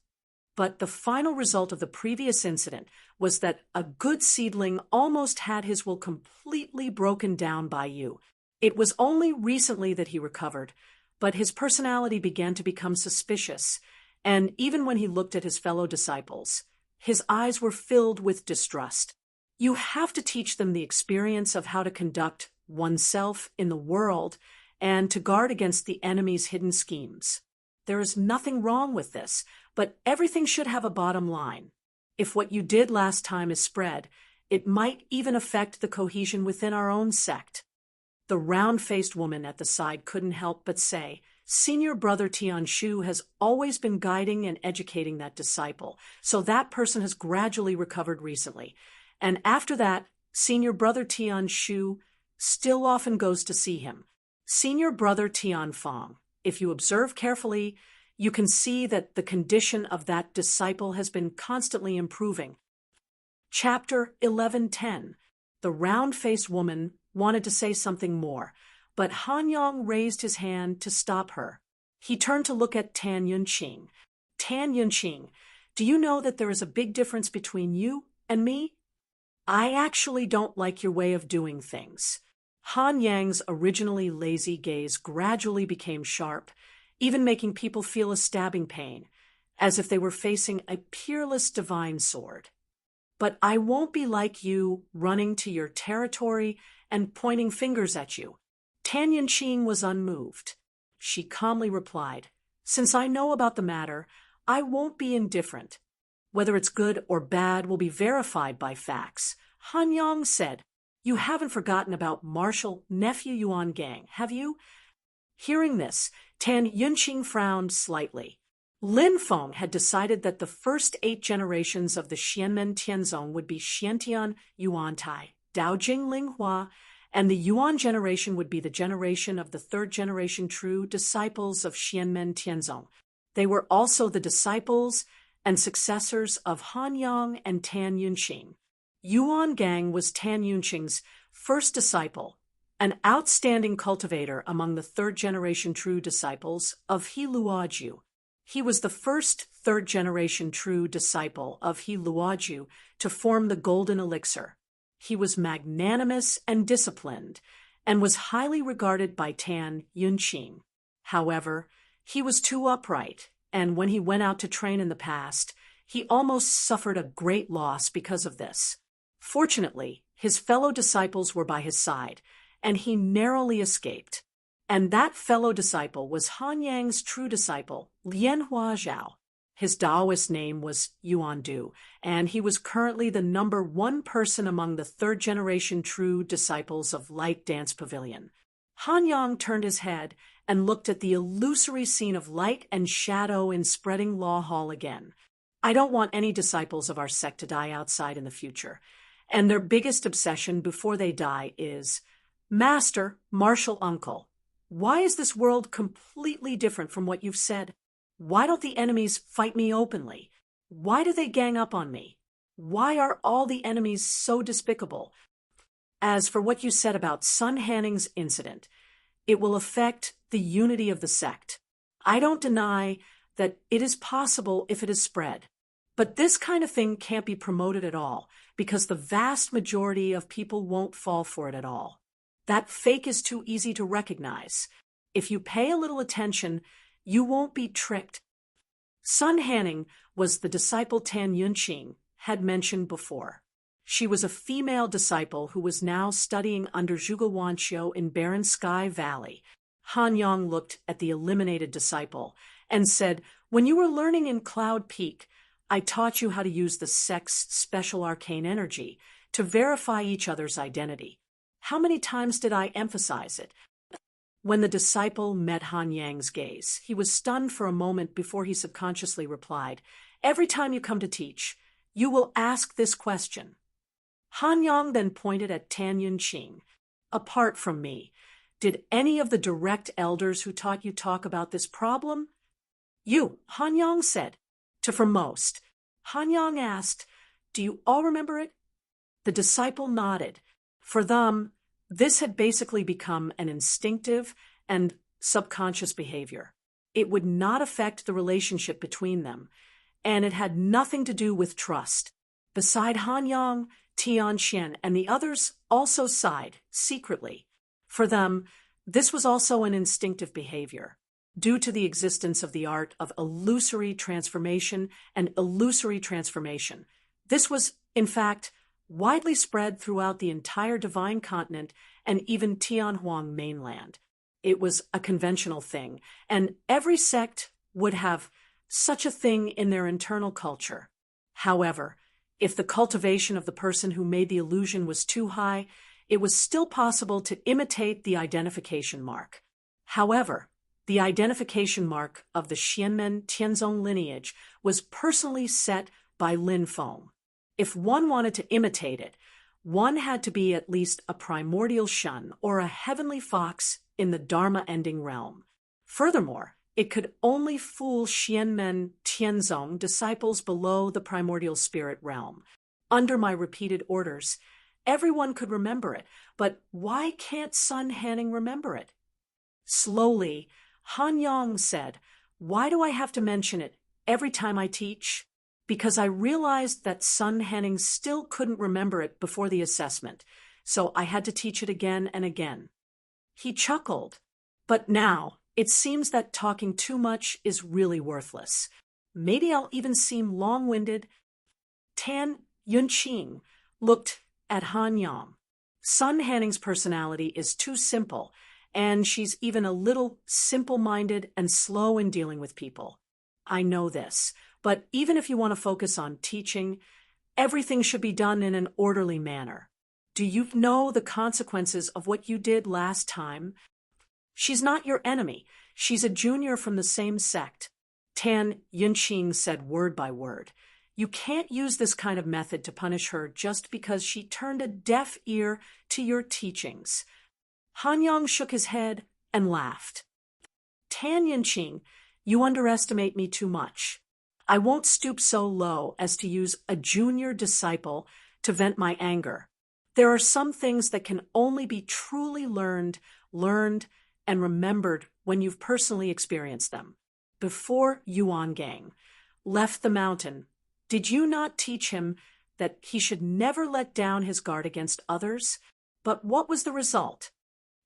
But the final result of the previous incident was that a good seedling almost had his will completely broken down by you. It was only recently that he recovered, but his personality began to become suspicious, and even when he looked at his fellow disciples, his eyes were filled with distrust. You have to teach them the experience of how to conduct oneself in the world and to guard against the enemy's hidden schemes. There is nothing wrong with this, but everything should have a bottom line. If what you did last time is spread, it might even affect the cohesion within our own sect. The round-faced woman at the side couldn't help but say, "Senior brother Tianshu has always been guiding and educating that disciple, so that person has gradually recovered recently. And after that, senior brother Tianshu still often goes to see him. Senior brother Tianfang, if you observe carefully, you can see that the condition of that disciple has been constantly improving." Chapter 11:10. The round-faced woman wanted to say something more, but Han Yong raised his hand to stop her. He turned to look at Tan Yunqing. "Tan Yunqing, do you know that there is a big difference between you and me? I actually don't like your way of doing things." Han Yang's originally lazy gaze gradually became sharp, even making people feel a stabbing pain, as if they were facing a peerless divine sword. "But I won't be like you, running to your territory and pointing fingers at you." Tan Yunqing was unmoved. She calmly replied, "Since I know about the matter, I won't be indifferent. Whether it's good or bad will be verified by facts." Han Yong said, "You haven't forgotten about Marshal Nephew Yuan Gang, have you?" Hearing this, Tan Yunqing frowned slightly. Lin Feng had decided that the first 8 generations of the Xianmen Tianzong would be Xiantian Yuantai, Daojing Linghua, and the Yuan generation would be the generation of the 3rd generation true disciples of Xianmen Tianzong. They were also the disciples and successors of Han Yang and Tan Yunqing. Yuan Gang was Tan Yunqing's first disciple, an outstanding cultivator among the 3rd generation true disciples of He Luoju. He was the first 3rd generation true disciple of He Luoju to form the golden elixir. He was magnanimous and disciplined, and was highly regarded by Tan Yunqing. However, he was too upright, and when he went out to train in the past, he almost suffered a great loss because of this. Fortunately, his fellow disciples were by his side, and he narrowly escaped. And that fellow disciple was Han Yang's true disciple, Lianhua Zhao. His Taoist name was Yuan Du, and he was currently the number 1 person among the 3rd generation true disciples of Light Dance Pavilion. Han Yang turned his head and looked at the illusory scene of light and shadow in Spreading Law Hall again. "I don't want any disciples of our sect to die outside in the future, and their biggest obsession before they die is, 'Master, Martial Uncle, why is this world completely different from what you've said? Why don't the enemies fight me openly? Why do they gang up on me? Why are all the enemies so despicable? As for what you said about Sun Hanning's incident, it will affect the unity of the sect. I don't deny that it is possible if it is spread. But this kind of thing can't be promoted at all, because the vast majority of people won't fall for it at all. That fake is too easy to recognize. If you pay a little attention, you won't be tricked." Sun Hanning was the disciple Tan Yunqing had mentioned before. She was a female disciple who was now studying under Zhuge Wanqiu in Barren Sky Valley. Han Yang looked at the eliminated disciple and said, "When you were learning in Cloud Peak, I taught you how to use the sect's special arcane energy to verify each other's identity. How many times did I emphasize it? When the disciple met Han Yang's gaze, he was stunned for a moment before he subconsciously replied, "Every time you come to teach, you will ask this question." Han Yang then pointed at Tan Yunqing. "Apart from me, did any of the direct elders who taught you talk about this problem?" "You," Han Yang said. To foremost, Han Yang asked, "Do you all remember it?" The disciple nodded. For them, this had basically become an instinctive and subconscious behavior. It would not affect the relationship between them, and it had nothing to do with trust. Beside Han Yang, Tian Xian and the others also sighed, secretly. For them, this was also an instinctive behavior, due to the existence of the art of illusory transformation and illusory transformation. This was, in fact, widely spread throughout the entire Divine Continent and even Tianhuang mainland. It was a conventional thing, and every sect would have such a thing in their internal culture. However, if the cultivation of the person who made the illusion was too high, it was still possible to imitate the identification mark. However, the identification mark of the Xianmen Tianzong lineage was personally set by Lin Feng. If one wanted to imitate it, one had to be at least a primordial Shun or a heavenly fox in the Dharma-ending realm. Furthermore, it could only fool Xianmen Tianzong disciples below the primordial spirit realm. Under my repeated orders, everyone could remember it, but why can't Sun Hanning remember it? Slowly, Han Yang said, "Why do I have to mention it every time I teach?" Because I realized that Sun Hanning still couldn't remember it before the assessment, so I had to teach it again and again. He chuckled. But now, it seems that talking too much is really worthless. Maybe I'll even seem long-winded. Tan Yunqing looked at Han Yang. Sun Hanning's personality is too simple, and she's even a little simple-minded and slow in dealing with people. I know this, but even if you want to focus on teaching, everything should be done in an orderly manner. Do you know the consequences of what you did last time? She's not your enemy. She's a junior from the same sect. Tan Yunqing said word by word. You can't use this kind of method to punish her just because she turned a deaf ear to your teachings. Han Yang shook his head and laughed. Tan Yunqing, you underestimate me too much. I won't stoop so low as to use a junior disciple to vent my anger. There are some things that can only be truly learned, and remembered when you've personally experienced them. Before Yuan Gang left the mountain, did you not teach him that he should never let down his guard against others? But what was the result?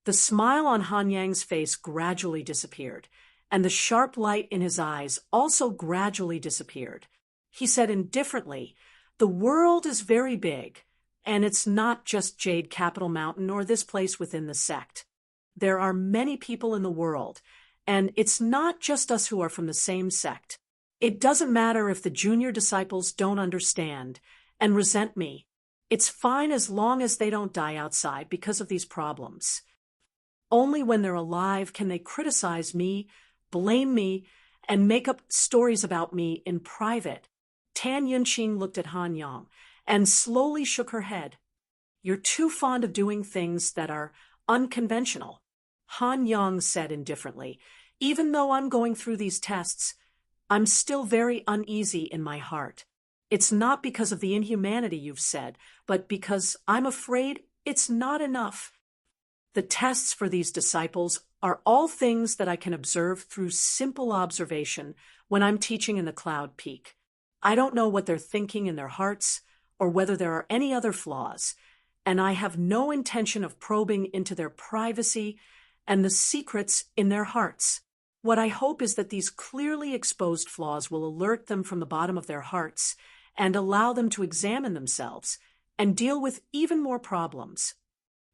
The smile on Han Yang's face gradually disappeared, and the sharp light in his eyes also gradually disappeared. He said indifferently, "The world is very big, and it's not just Jade Capital Mountain or this place within the sect. There are many people in the world, and it's not just us who are from the same sect. It doesn't matter if the junior disciples don't understand and resent me. It's fine as long as they don't die outside because of these problems. Only when they're alive can they criticize me, blame me, and make up stories about me in private." Tan Yunqing looked at Han Yang and slowly shook her head. "You're too fond of doing things that are unconventional." Han Yang said indifferently, "Even though I'm going through these tests, I'm still very uneasy in my heart. It's not because of the inhumanity you've said, but because I'm afraid it's not enough. The tests for these disciples are all things that I can observe through simple observation when I'm teaching in the Cloud Peak. I don't know what they're thinking in their hearts or whether there are any other flaws, and I have no intention of probing into their privacy and the secrets in their hearts. What I hope is that these clearly exposed flaws will alert them from the bottom of their hearts and allow them to examine themselves and deal with even more problems."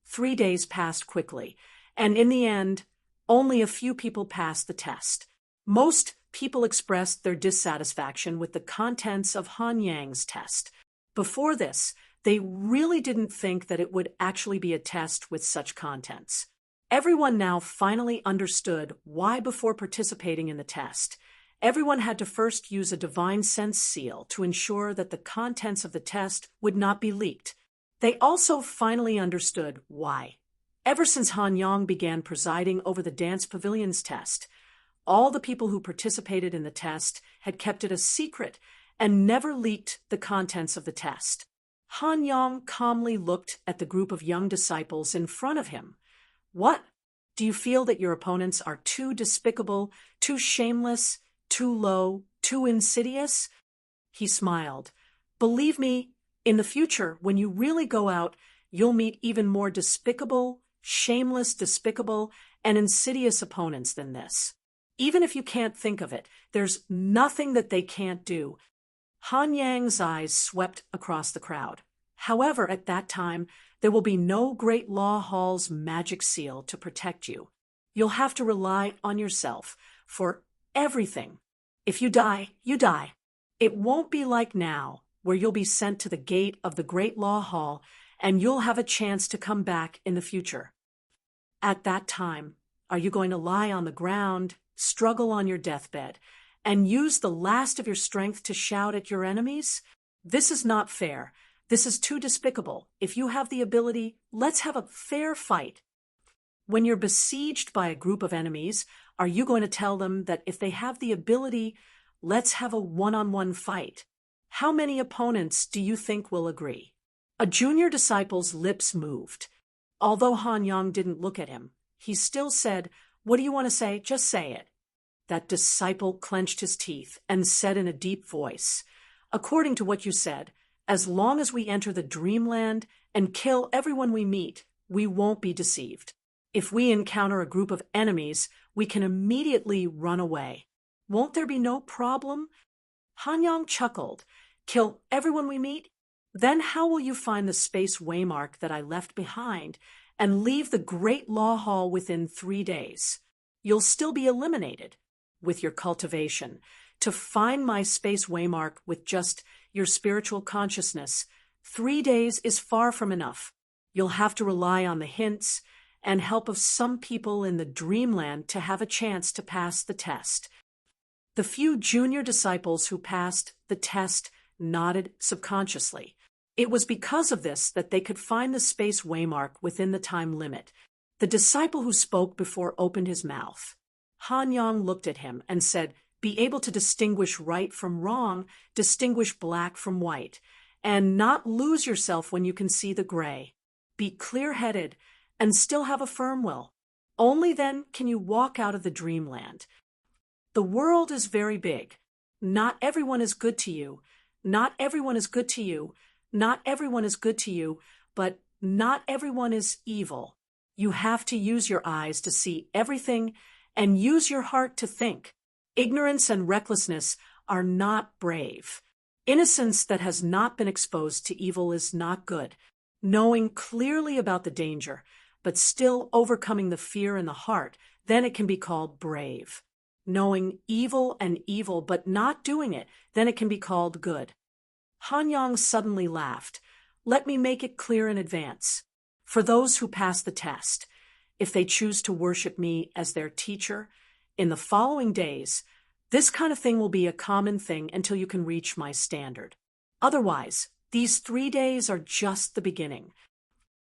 3 days passed quickly, and in the end, only a few people passed the test. Most people expressed their dissatisfaction with the contents of Han Yang's test. Before this, they really didn't think that it would actually be a test with such contents. Everyone now finally understood why before participating in the test, everyone had to first use a divine sense seal to ensure that the contents of the test would not be leaked. They also finally understood why. Ever since Han Yang began presiding over the dance pavilion's test, all the people who participated in the test had kept it a secret and never leaked the contents of the test. Han Yang calmly looked at the group of young disciples in front of him. What? Do you feel that your opponents are too despicable, too shameless, too low, too insidious? He smiled. Believe me, in the future, when you really go out, you'll meet even more despicable, shameless, despicable, and insidious opponents than this. Even if you can't think of it, there's nothing that they can't do. Han Yang's eyes swept across the crowd. However, at that time, there will be no Great Law Hall's magic seal to protect you. You'll have to rely on yourself for everything. If you die, you die. It won't be like now, where you'll be sent to the gate of the Great Law Hall and you'll have a chance to come back in the future. At that time, are you going to lie on the ground, struggle on your deathbed, and use the last of your strength to shout at your enemies? This is not fair. This is too despicable. If you have the ability, let's have a fair fight. When you're besieged by a group of enemies, are you going to tell them that if they have the ability, let's have a one-on-one fight? How many opponents do you think will agree? A junior disciple's lips moved. Although Han Yang didn't look at him, he still said, "What do you want to say? Just say it." That disciple clenched his teeth and said in a deep voice, "According to what you said, as long as we enter the dreamland and kill everyone we meet, we won't be deceived. If we encounter a group of enemies, we can immediately run away. Won't there be no problem?" Han Yang chuckled. "Kill everyone we meet? Then how will you find the space waymark that I left behind and leave the Great Law Hall within 3 days? You'll still be eliminated. With your cultivation, to find my space waymark with just your spiritual consciousness, 3 days is far from enough. You'll have to rely on the hints and help of some people in the dreamland to have a chance to pass the test." The few junior disciples who passed the test nodded subconsciously. It was because of this that they could find the space waymark within the time limit. The disciple who spoke before opened his mouth. Han Yang looked at him and said, "Be able to distinguish right from wrong, distinguish black from white, and not lose yourself when you can see the gray. Be clear-headed and still have a firm will. Only then can you walk out of the dreamland. The world is very big. Not everyone is good to you. Not everyone is good to you. Not everyone is good to you, but not everyone is evil. You have to use your eyes to see everything and use your heart to think. Ignorance and recklessness are not brave. Innocence that has not been exposed to evil is not good. Knowing clearly about the danger, but still overcoming the fear in the heart, then it can be called brave. Knowing evil and evil, but not doing it, then it can be called good." Han Yang suddenly laughed. "Let me make it clear in advance. For those who pass the test, if they choose to worship me as their teacher, in the following days, this kind of thing will be a common thing until you can reach my standard. Otherwise, these 3 days are just the beginning.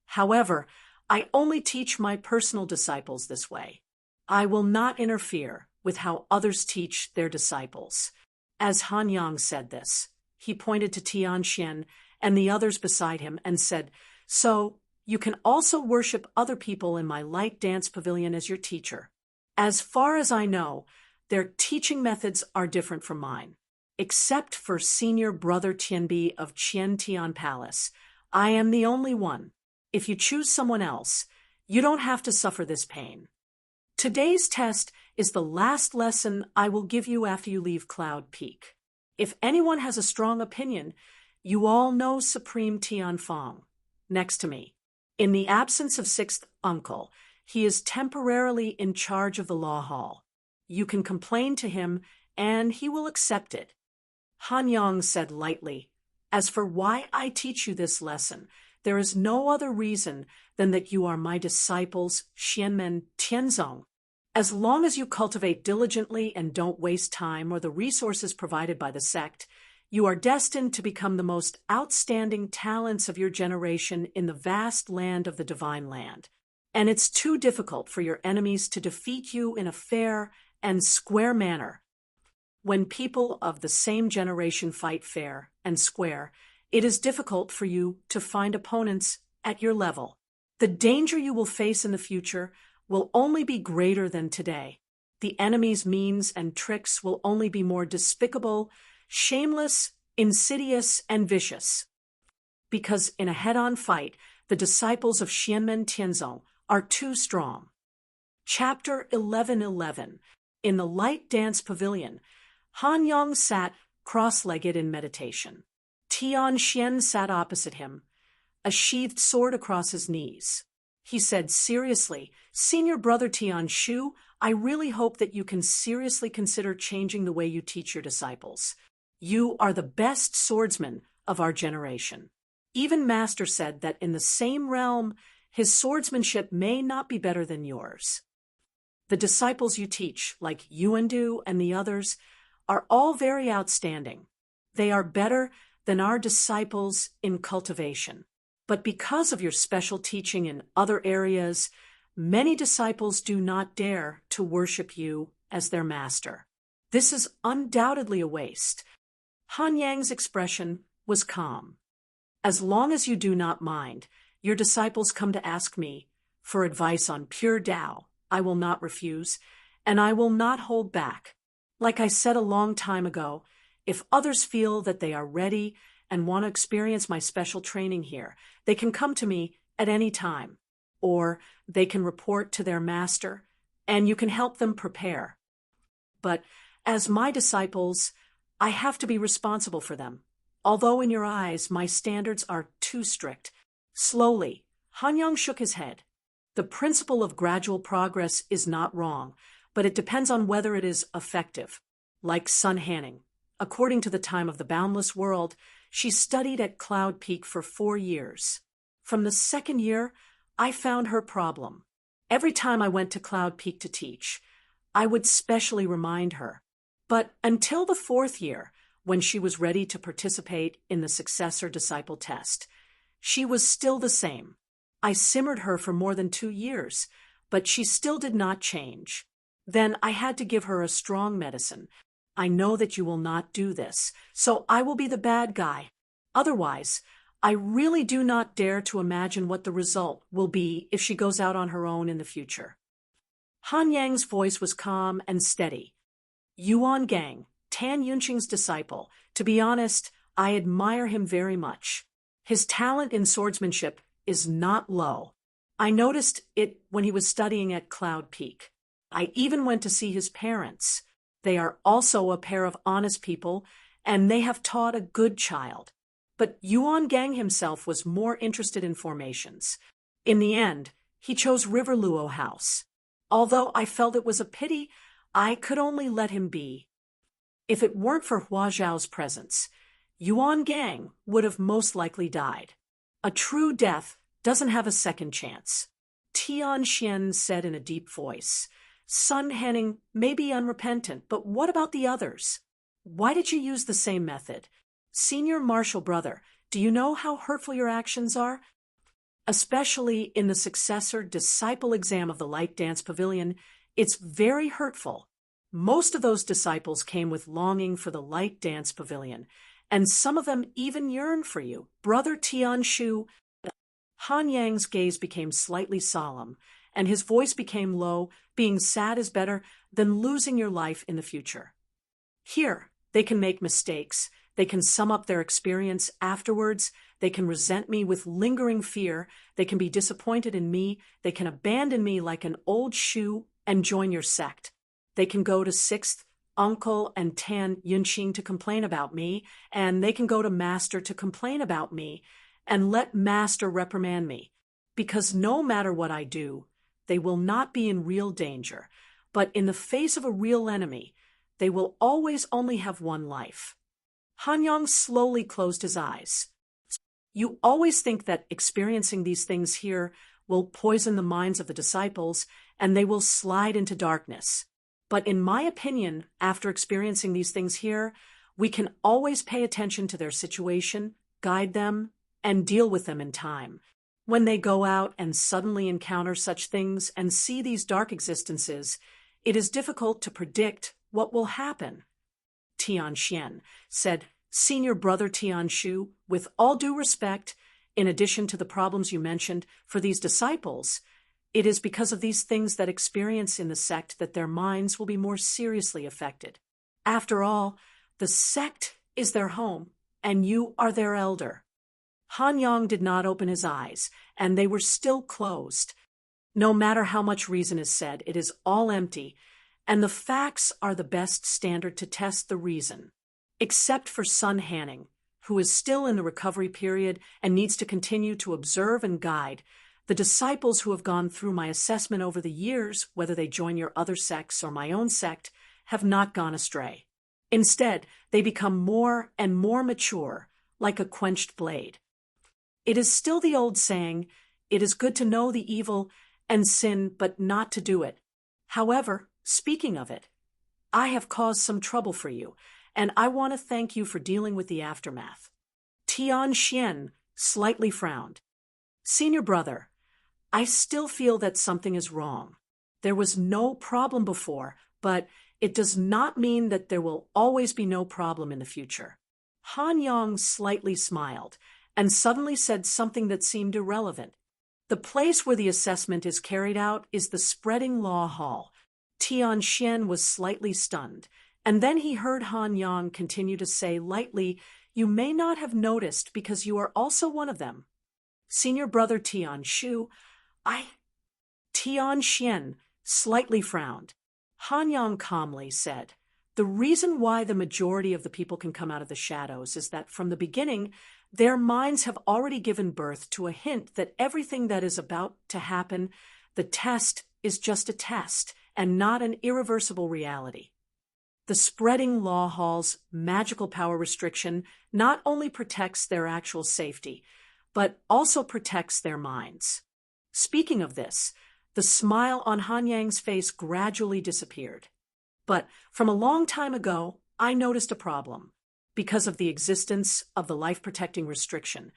However, I only teach my personal disciples this way. I will not interfere with how others teach their disciples." As Han Yang said this, he pointed to Tianxian and the others beside him and said, "So, you can also worship other people in my light dance pavilion as your teacher. As far as I know, their teaching methods are different from mine. Except for senior brother Tianbi of Qiantian Palace, I am the only one. If you choose someone else, you don't have to suffer this pain. Today's test is the last lesson I will give you after you leave Cloud Peak. If anyone has a strong opinion, you all know Supreme Tianfang, next to me. In the absence of Sixth Uncle, he is temporarily in charge of the Law Hall. You can complain to him and he will accept it. Han Yang said lightly, "As for why I teach you this lesson, there is no other reason than that you are my disciples, Xianmen Tianzong. As long as you cultivate diligently and don't waste time or the resources provided by the sect, you are destined to become the most outstanding talents of your generation in the vast land of the Divine Land. And it's too difficult for your enemies to defeat you in a fair and square manner. When people of the same generation fight fair and square, it is difficult for you to find opponents at your level. The danger you will face in the future will only be greater than today. The enemy's means and tricks will only be more despicable, shameless, insidious, and vicious. Because in a head-on fight, the disciples of Xianmen Tianzong are too strong." Chapter 11:11. In the light dance pavilion, Han Yang sat cross-legged in meditation. Tian Xian sat opposite him, a sheathed sword across his knees. He said seriously, "Senior brother Tian Shu, I really hope that you can seriously consider changing the way you teach your disciples. You are the best swordsman of our generation." Even Master said that in the same realm, his swordsmanship may not be better than yours. The disciples you teach, like Yuandu and the others, are all very outstanding. They are better than our disciples in cultivation. But because of your special teaching in other areas, many disciples do not dare to worship you as their master. This is undoubtedly a waste. Han Yang's expression was calm. As long as you do not mind, your disciples come to ask me for advice on pure Tao. I will not refuse, and I will not hold back. Like I said a long time ago, if others feel that they are ready and want to experience my special training here, they can come to me at any time, or they can report to their master, and you can help them prepare. But as my disciples, I have to be responsible for them. Although in your eyes my standards are too strict. Slowly, Han Yang shook his head. The principle of gradual progress is not wrong, but it depends on whether it is effective. Like Sun Hanning, according to the time of the boundless world, she studied at Cloud Peak for 4 years. From the second year, I found her problem. Every time I went to Cloud Peak to teach, I would specially remind her. But until the 4th year, when she was ready to participate in the successor disciple test, she was still the same. I simmered her for more than 2 years, but she still did not change. Then I had to give her a strong medicine. I know that you will not do this, so I will be the bad guy. Otherwise, I really do not dare to imagine what the result will be if she goes out on her own in the future. Han Yang's voice was calm and steady. Yuan Gang, Tan Yunqing's disciple. To be honest, I admire him very much. His talent in swordsmanship is not low. I noticed it when he was studying at Cloud Peak. I even went to see his parents. They are also a pair of honest people, and they have taught a good child. But Yuan Gang himself was more interested in formations. In the end, he chose River Luo House. Although I felt it was a pity, I could only let him be. If it weren't for Hua Zhao's presence, Yuan Gang would have most likely died. A true death doesn't have a second chance. Tian Xian said in a deep voice, Sun Hanning may be unrepentant, but what about the others? Why did you use the same method? Senior Marshal Brother, do you know how hurtful your actions are? Especially in the successor disciple exam of the Light Dance Pavilion, it's very hurtful. Most of those disciples came with longing for the Light Dance Pavilion, and some of them even yearn for you. Brother Tian Shu. Han Yang's gaze became slightly solemn, and his voice became low. Being sad is better than losing your life in the future. Here, they can make mistakes. They can sum up their experience afterwards. They can resent me with lingering fear. They can be disappointed in me. They can abandon me like an old shoe and join your sect. They can go to 6th Uncle and Tan Yunqing to complain about me, and they can go to Master to complain about me, and let Master reprimand me. Because no matter what I do, they will not be in real danger. But in the face of a real enemy, they will always only have one life. Hanyang slowly closed his eyes. You always think that experiencing these things here will poison the minds of the disciples and they will slide into darkness. But in my opinion, after experiencing these things here, we can always pay attention to their situation, guide them, and deal with them in time. When they go out and suddenly encounter such things and see these dark existences, it is difficult to predict what will happen. Tianxian said, Senior Brother Tianshu, with all due respect, in addition to the problems you mentioned, for these disciples, it is because of these things that experience in the sect that their minds will be more seriously affected. After all, the sect is their home, and you are their elder. Hanyang did not open his eyes, and they were still closed. No matter how much reason is said, it is all empty, and the facts are the best standard to test the reason. Except for Sun Hanning, who is still in the recovery period and needs to continue to observe and guide, the disciples who have gone through my assessment over the years, whether they join your other sects or my own sect, have not gone astray. Instead, they become more and more mature, like a quenched blade. It is still the old saying, it is good to know the evil and sin, but not to do it. However, speaking of it, I have caused some trouble for you, and I want to thank you for dealing with the aftermath. Tianxian slightly frowned. Senior Brother, I still feel that something is wrong. There was no problem before, but it does not mean that there will always be no problem in the future. Hanyang slightly smiled and suddenly said something that seemed irrelevant. The place where the assessment is carried out is the Spreading Law Hall. Tianxian was slightly stunned, and then he heard Hanyang continue to say lightly, You may not have noticed because you are also one of them. Senior Brother Tianshu, Tianxian slightly frowned. Hanyang calmly said, The reason why the majority of the people can come out of the shadows is that from the beginning, their minds have already given birth to a hint that everything that is about to happen, the test is just a test and not an irreversible reality. The Spreading Law Hall's magical power restriction not only protects their actual safety, but also protects their minds. Speaking of this, the smile on Hanyang's face gradually disappeared. But from a long time ago, I noticed a problem. Because of the existence of the life-protecting restriction,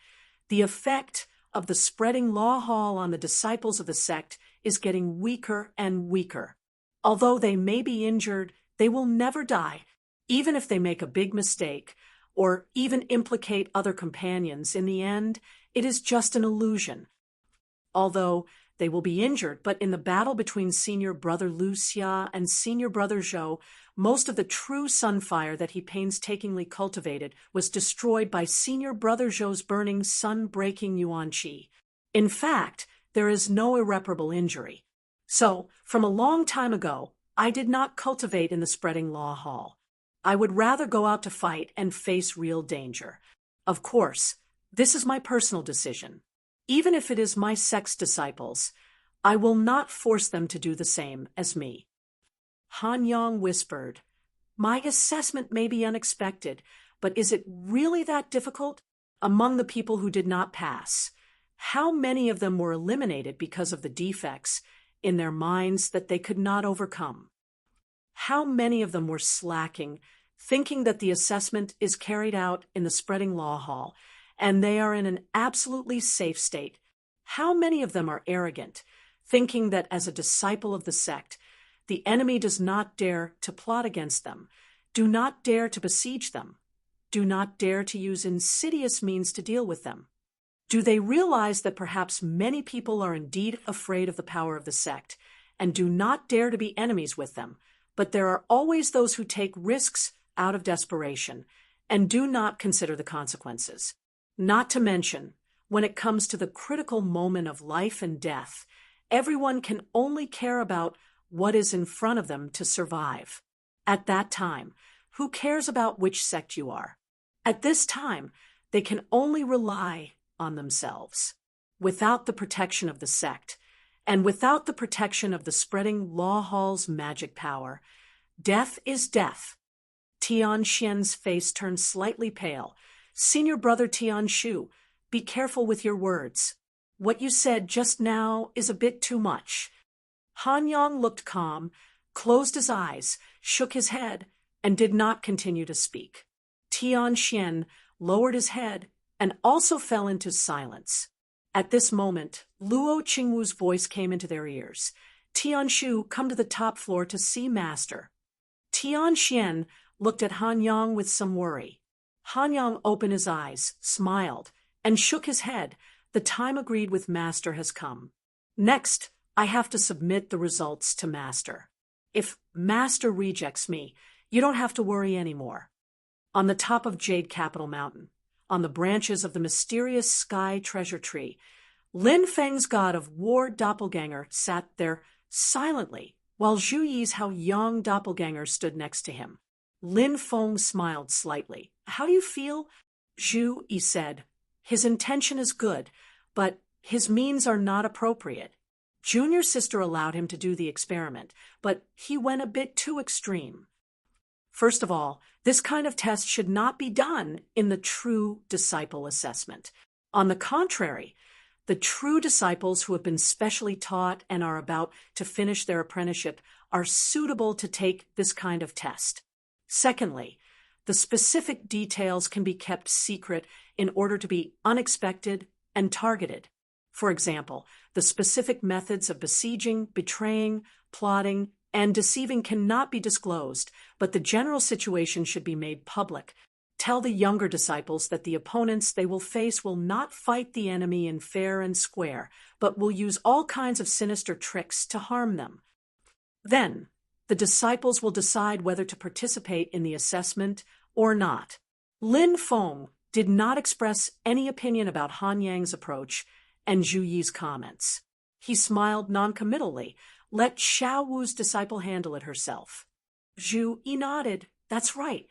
the effect of the Spreading Law Hall on the disciples of the sect is getting weaker and weaker. Although they may be injured, they will never die, even if they make a big mistake, or even implicate other companions. In the end, it is just an illusion. Although they will be injured, but in the battle between Senior Brother Lucia and Senior Brother Zhou, most of the true sunfire that he painstakingly cultivated was destroyed by Senior Brother Zhou's burning sun-breaking yuan qi. In fact, there is no irreparable injury. So, from a long time ago, I did not cultivate in the Spreading Law Hall. I would rather go out to fight and face real danger. Of course, this is my personal decision. Even if it is my sect's disciples, I will not force them to do the same as me. Hanyang whispered, My assessment may be unexpected, but is it really that difficult? Among the people who did not pass, how many of them were eliminated because of the defects in their minds that they could not overcome? How many of them were slacking, thinking that the assessment is carried out in the Spreading Law Hall, and they are in an absolutely safe state? How many of them are arrogant, thinking that as a disciple of the sect, the enemy does not dare to plot against them, do not dare to besiege them, do not dare to use insidious means to deal with them? Do they realize that perhaps many people are indeed afraid of the power of the sect and do not dare to be enemies with them, but there are always those who take risks out of desperation and do not consider the consequences? Not to mention, when it comes to the critical moment of life and death, everyone can only care about what is in front of them to survive. At that time, who cares about which sect you are? At this time, they can only rely on themselves. Without the protection of the sect, and without the protection of the Spreading Law Hall's magic power, Death is death. Tian Xian's face turned slightly pale. Senior brother Tian Shu, be careful with your words. What you said just now is a bit too much. Han Yang looked calm, closed his eyes, shook his head, and did not continue to speak. Tian Xian lowered his head and also fell into silence. At this moment, Luo Qingwu's voice came into their ears. Tian Shu, come to the top floor to see Master. Tian Xian looked at Han Yang with some worry. Han Yang opened his eyes, smiled, and shook his head. The time agreed with Master has come. Next, I have to submit the results to Master. If Master rejects me, you don't have to worry anymore. On the top of Jade Capital Mountain, on the branches of the mysterious sky treasure tree, Lin Feng's god of war doppelganger sat there silently, while Zhu Yi's how young doppelganger stood next to him. Lin Feng smiled slightly. How do you feel? Zhu Yi said. His intention is good, but his means are not appropriate. Junior sister allowed him to do the experiment, but he went a bit too extreme. First of all, this kind of test should not be done in the true disciple assessment. On the contrary, the true disciples who have been specially taught and are about to finish their apprenticeship are suitable to take this kind of test. Secondly, the specific details can be kept secret in order to be unexpected and targeted. For example, the specific methods of besieging, betraying, plotting, and deceiving cannot be disclosed, but the general situation should be made public. Tell the younger disciples that the opponents they will face will not fight the enemy in fair and square, but will use all kinds of sinister tricks to harm them. Then, the disciples will decide whether to participate in the assessment or not. Lin Feng did not express any opinion about Han Yang's approach and Zhu Yi's comments. He smiled noncommittally. Let Xiao Wu's disciple handle it herself. Zhu Yi nodded. That's right.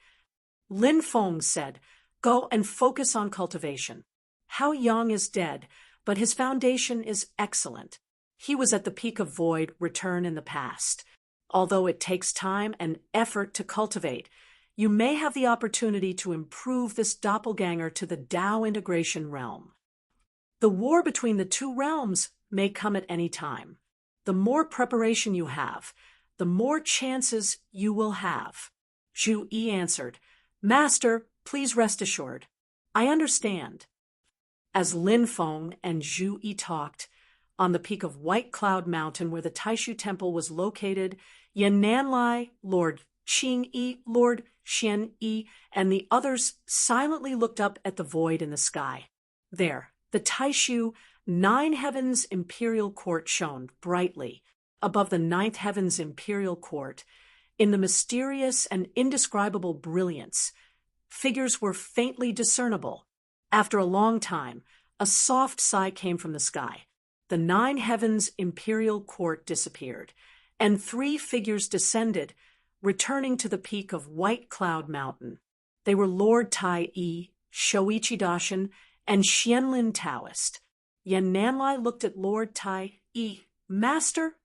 Lin Feng said, go and focus on cultivation. Hao Yang is dead, but his foundation is excellent. He was at the peak of void return in the past. Although it takes time and effort to cultivate, you may have the opportunity to improve this doppelganger to the Dao integration realm. The war between the two realms may come at any time. The more preparation you have, the more chances you will have. Zhu Yi answered, Master, please rest assured. I understand. As Lin Feng and Zhu Yi talked, on the peak of White Cloud Mountain where the Taishu Temple was located, Yan Nanlai, Lord Qing Yi, Lord Xian Yi, and the others silently looked up at the void in the sky. There, the Taishu Nine Heavens Imperial Court shone brightly above the Ninth Heavens Imperial Court. In the mysterious and indescribable brilliance, figures were faintly discernible. After a long time, a soft sigh came from the sky. The Nine Heavens Imperial Court disappeared, and 3 figures descended, returning to the peak of White Cloud Mountain. They were Lord Tai Yi, Shoichi Daishin, and Xianlin Taoist. Yan Nanlai looked at Lord Tai Yi. Master?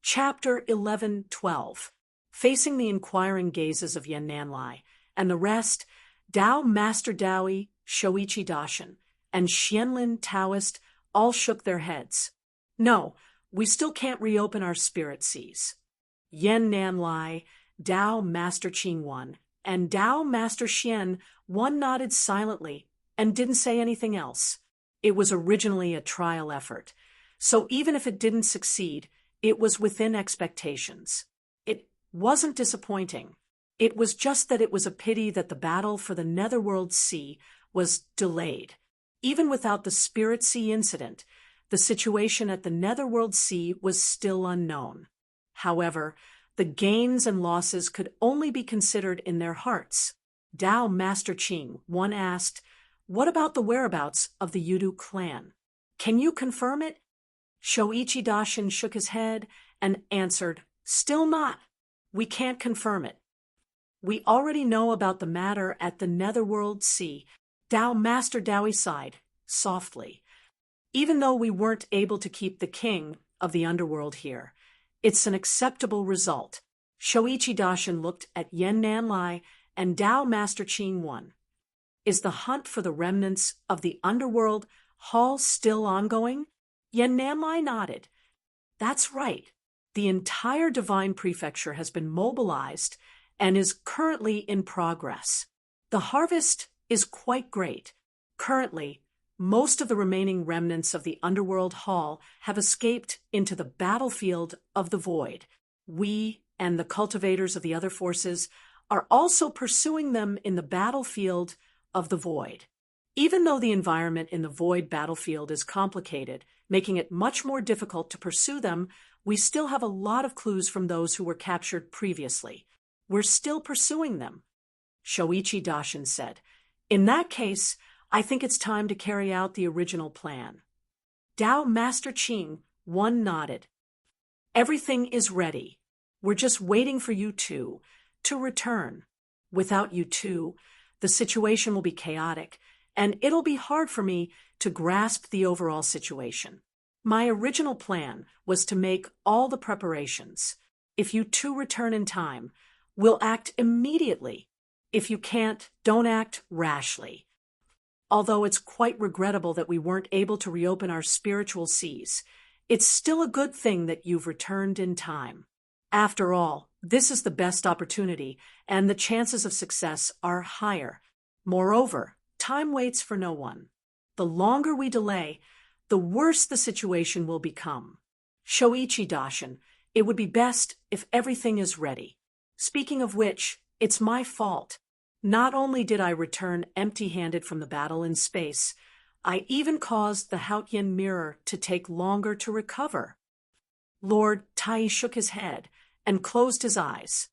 Chapter 11:12. Facing the inquiring gazes of Yan Nanlai, and the rest, Dao Master Daoi, Shoichi Daishin, and Xianlin Taoist all shook their heads. No, we still can't reopen our spirit seas. Yan Nanlai, Dao Master Qingwan, and Dao Master Xian, one nodded silently and didn't say anything else. It was originally a trial effort, so even if it didn't succeed, it was within expectations. It wasn't disappointing. It was just that it was a pity that the battle for the Netherworld Sea was delayed. Even without the Spirit Sea incident, the situation at the Netherworld Sea was still unknown. However, the gains and losses could only be considered in their hearts. Dao Master Qing, one asked, what about the whereabouts of the Yudu clan? Can you confirm it? Shoichi Daishin shook his head and answered, still not. We can't confirm it. We already know about the matter at the Netherworld Sea. Dao Master Daoi sighed, softly. Even though we weren't able to keep the king of the underworld here, it's an acceptable result. Shoichi Daishin looked at Yen Nanlai and Tao Master Ching 1. Is the hunt for the remnants of the underworld hall still ongoing? Yen Nanlai nodded. That's right. The entire Divine Prefecture has been mobilized and is currently in progress. The harvest is quite great. Currently, most of the remaining remnants of the Underworld Hall have escaped into the battlefield of the Void. We and the cultivators of the other forces are also pursuing them in the battlefield of the Void. Even though the environment in the Void battlefield is complicated, making it much more difficult to pursue them, we still have a lot of clues from those who were captured previously. We're still pursuing them. Shoichi Daishin said, In that case, I think it's time to carry out the original plan. Tao Master Ching 1 nodded. Everything is ready. We're just waiting for you two to return. Without you two, the situation will be chaotic, and it'll be hard for me to grasp the overall situation. My original plan was to make all the preparations. If you two return in time, we'll act immediately. If you can't, don't act rashly. Although it's quite regrettable that we weren't able to reopen our spiritual seas, it's still a good thing that you've returned in time. After all, this is the best opportunity, and the chances of success are higher. Moreover, time waits for no one. The longer we delay, the worse the situation will become. Shoichi Daishin, it would be best if everything is ready. Speaking of which, it's my fault. Not only did I return empty-handed from the battle in space, I even caused the Haotian mirror to take longer to recover. Lord Tai shook his head and closed his eyes.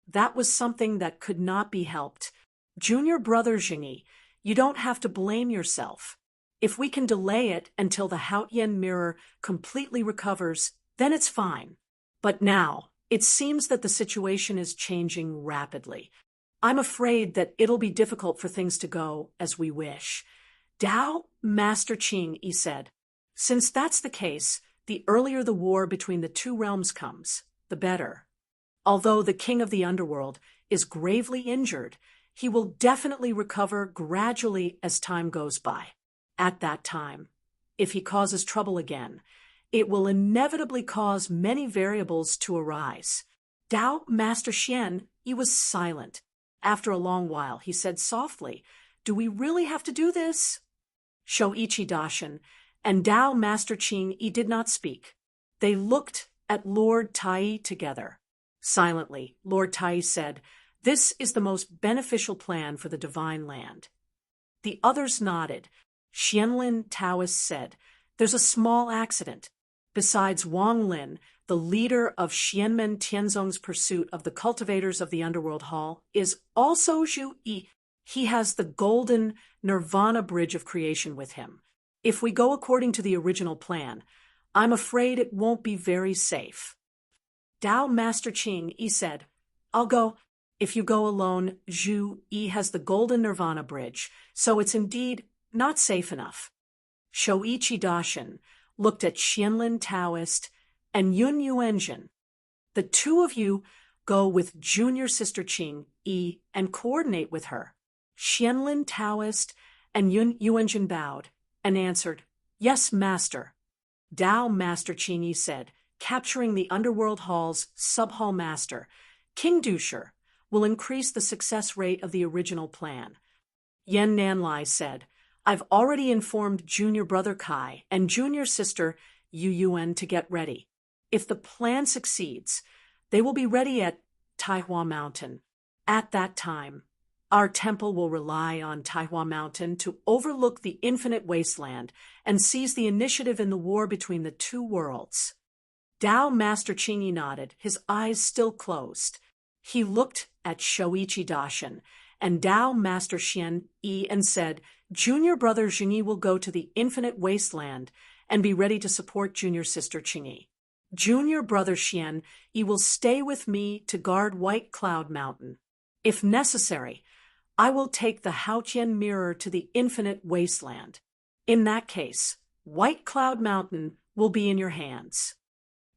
That was something that could not be helped. Junior brother Jingyi, you don't have to blame yourself. If we can delay it until the Haotian mirror completely recovers, then it's fine. But now, it seems that the situation is changing rapidly. I'm afraid that it'll be difficult for things to go as we wish. Tao Master Ching, he said. Since that's the case, the earlier the war between the two realms comes, the better. Although the king of the underworld is gravely injured, he will definitely recover gradually as time goes by. At that time, if he causes trouble again, it will inevitably cause many variables to arise. Tao Master Xian, he was silent. After a long while, he said softly, Do we really have to do this? Shoichi Daishin and Tao Master Ching, he did not speak. They looked at Lord Tai together. Silently, Lord Tai said, This is the most beneficial plan for the Divine Land. The others nodded. Xianlin Taoist said, There's a small accident. Besides Wang Lin, the leader of Xianmen Tianzong's pursuit of the cultivators of the Underworld Hall, is also Zhu Yi. He has the golden Nirvana Bridge of Creation with him. If we go according to the original plan, I'm afraid it won't be very safe. Tao Master Ching, he said, I'll go. If you go alone, Zhu Yi has the golden Nirvana Bridge, so it's indeed not safe enough. Shoichi Daishin looked at Xianlin Taoist and Yun Yuanjin. The two of you go with junior sister Ching Yi and coordinate with her. Xianlin Taoist and Yun Yuanjin bowed and answered, Yes, master. Tao Master Ching Yi said, Capturing the Underworld Hall's sub-hall master, King Dusher, will increase the success rate of the original plan. Yen Nanlai said, I've already informed junior brother Kai and junior sister Yu Yuan to get ready. If the plan succeeds, they will be ready at Taihua Mountain. At that time, our temple will rely on Taihua Mountain to overlook the infinite wasteland and seize the initiative in the war between the two worlds. Tao Master Chingyi nodded, his eyes still closed. He looked at Shoichi Daishin and Tao Master Xian Yi and said, Junior brother Jingyi will go to the infinite wasteland and be ready to support junior sister Qingyi. Junior brother Xian Yi will stay with me to guard White Cloud Mountain. If necessary, I will take the Haotian mirror to the infinite wasteland. In that case, White Cloud Mountain will be in your hands.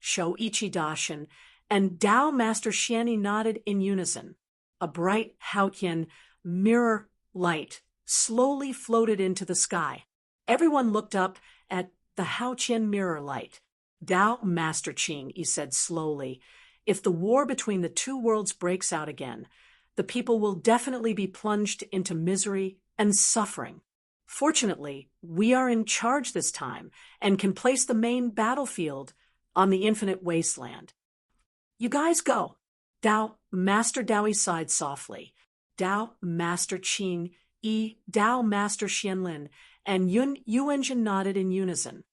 Shoichi Daishin and Dao Master Xianyi nodded in unison. A bright Haotian mirror light slowly floated into the sky. Everyone looked up at the Haotian mirror light. Dao Master Qing, he said slowly, if the war between the two worlds breaks out again, the people will definitely be plunged into misery and suffering. Fortunately, we are in charge this time and can place the main battlefield on the infinite wasteland. You guys go. Master Daoi sighed softly. Dao Master Qing, Dao Master Xianlin, and Yuanjin nodded in unison.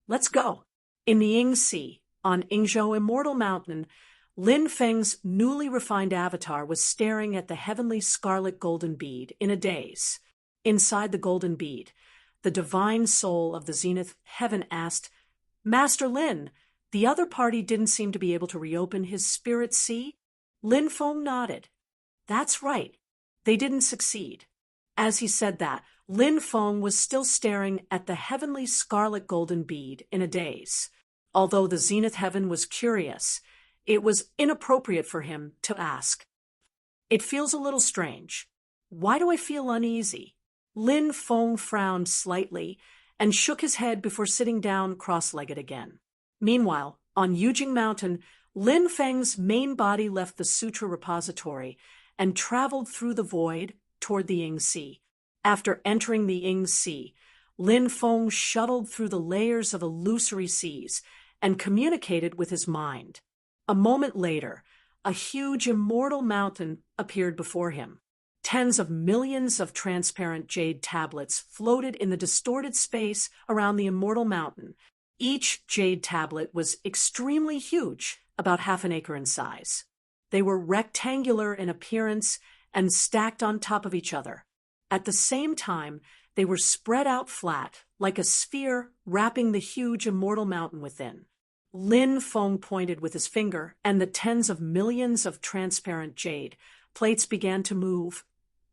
Let's go. In the Ying Sea, on Yingzhou Immortal Mountain, Lin Feng's newly refined avatar was staring at the heavenly scarlet golden bead in a daze. Inside the golden bead, the divine soul of the zenith heaven asked, Master Lin, the other party didn't seem to be able to reopen his spirit sea? Lin Feng nodded. That's right. They didn't succeed. As he said that, Lin Feng was still staring at the heavenly scarlet golden bead in a daze. Although the zenith heaven was curious, it was inappropriate for him to ask. It feels a little strange. Why do I feel uneasy? Lin Feng frowned slightly and shook his head before sitting down cross-legged again. Meanwhile, on Yujing Mountain, Lin Feng's main body left the Sutra repository and traveled through the void toward the Ying Sea. After entering the Ying Sea, Lin Feng shuttled through the layers of illusory seas and communicated with his mind. A moment later, a huge immortal mountain appeared before him. Tens of millions of transparent jade tablets floated in the distorted space around the immortal mountain. Each jade tablet was extremely huge, about half an acre in size. They were rectangular in appearance and stacked on top of each other. At the same time, they were spread out flat, like a sphere wrapping the huge immortal mountain within. Lin Feng pointed with his finger, and the tens of millions of transparent jade plates began to move,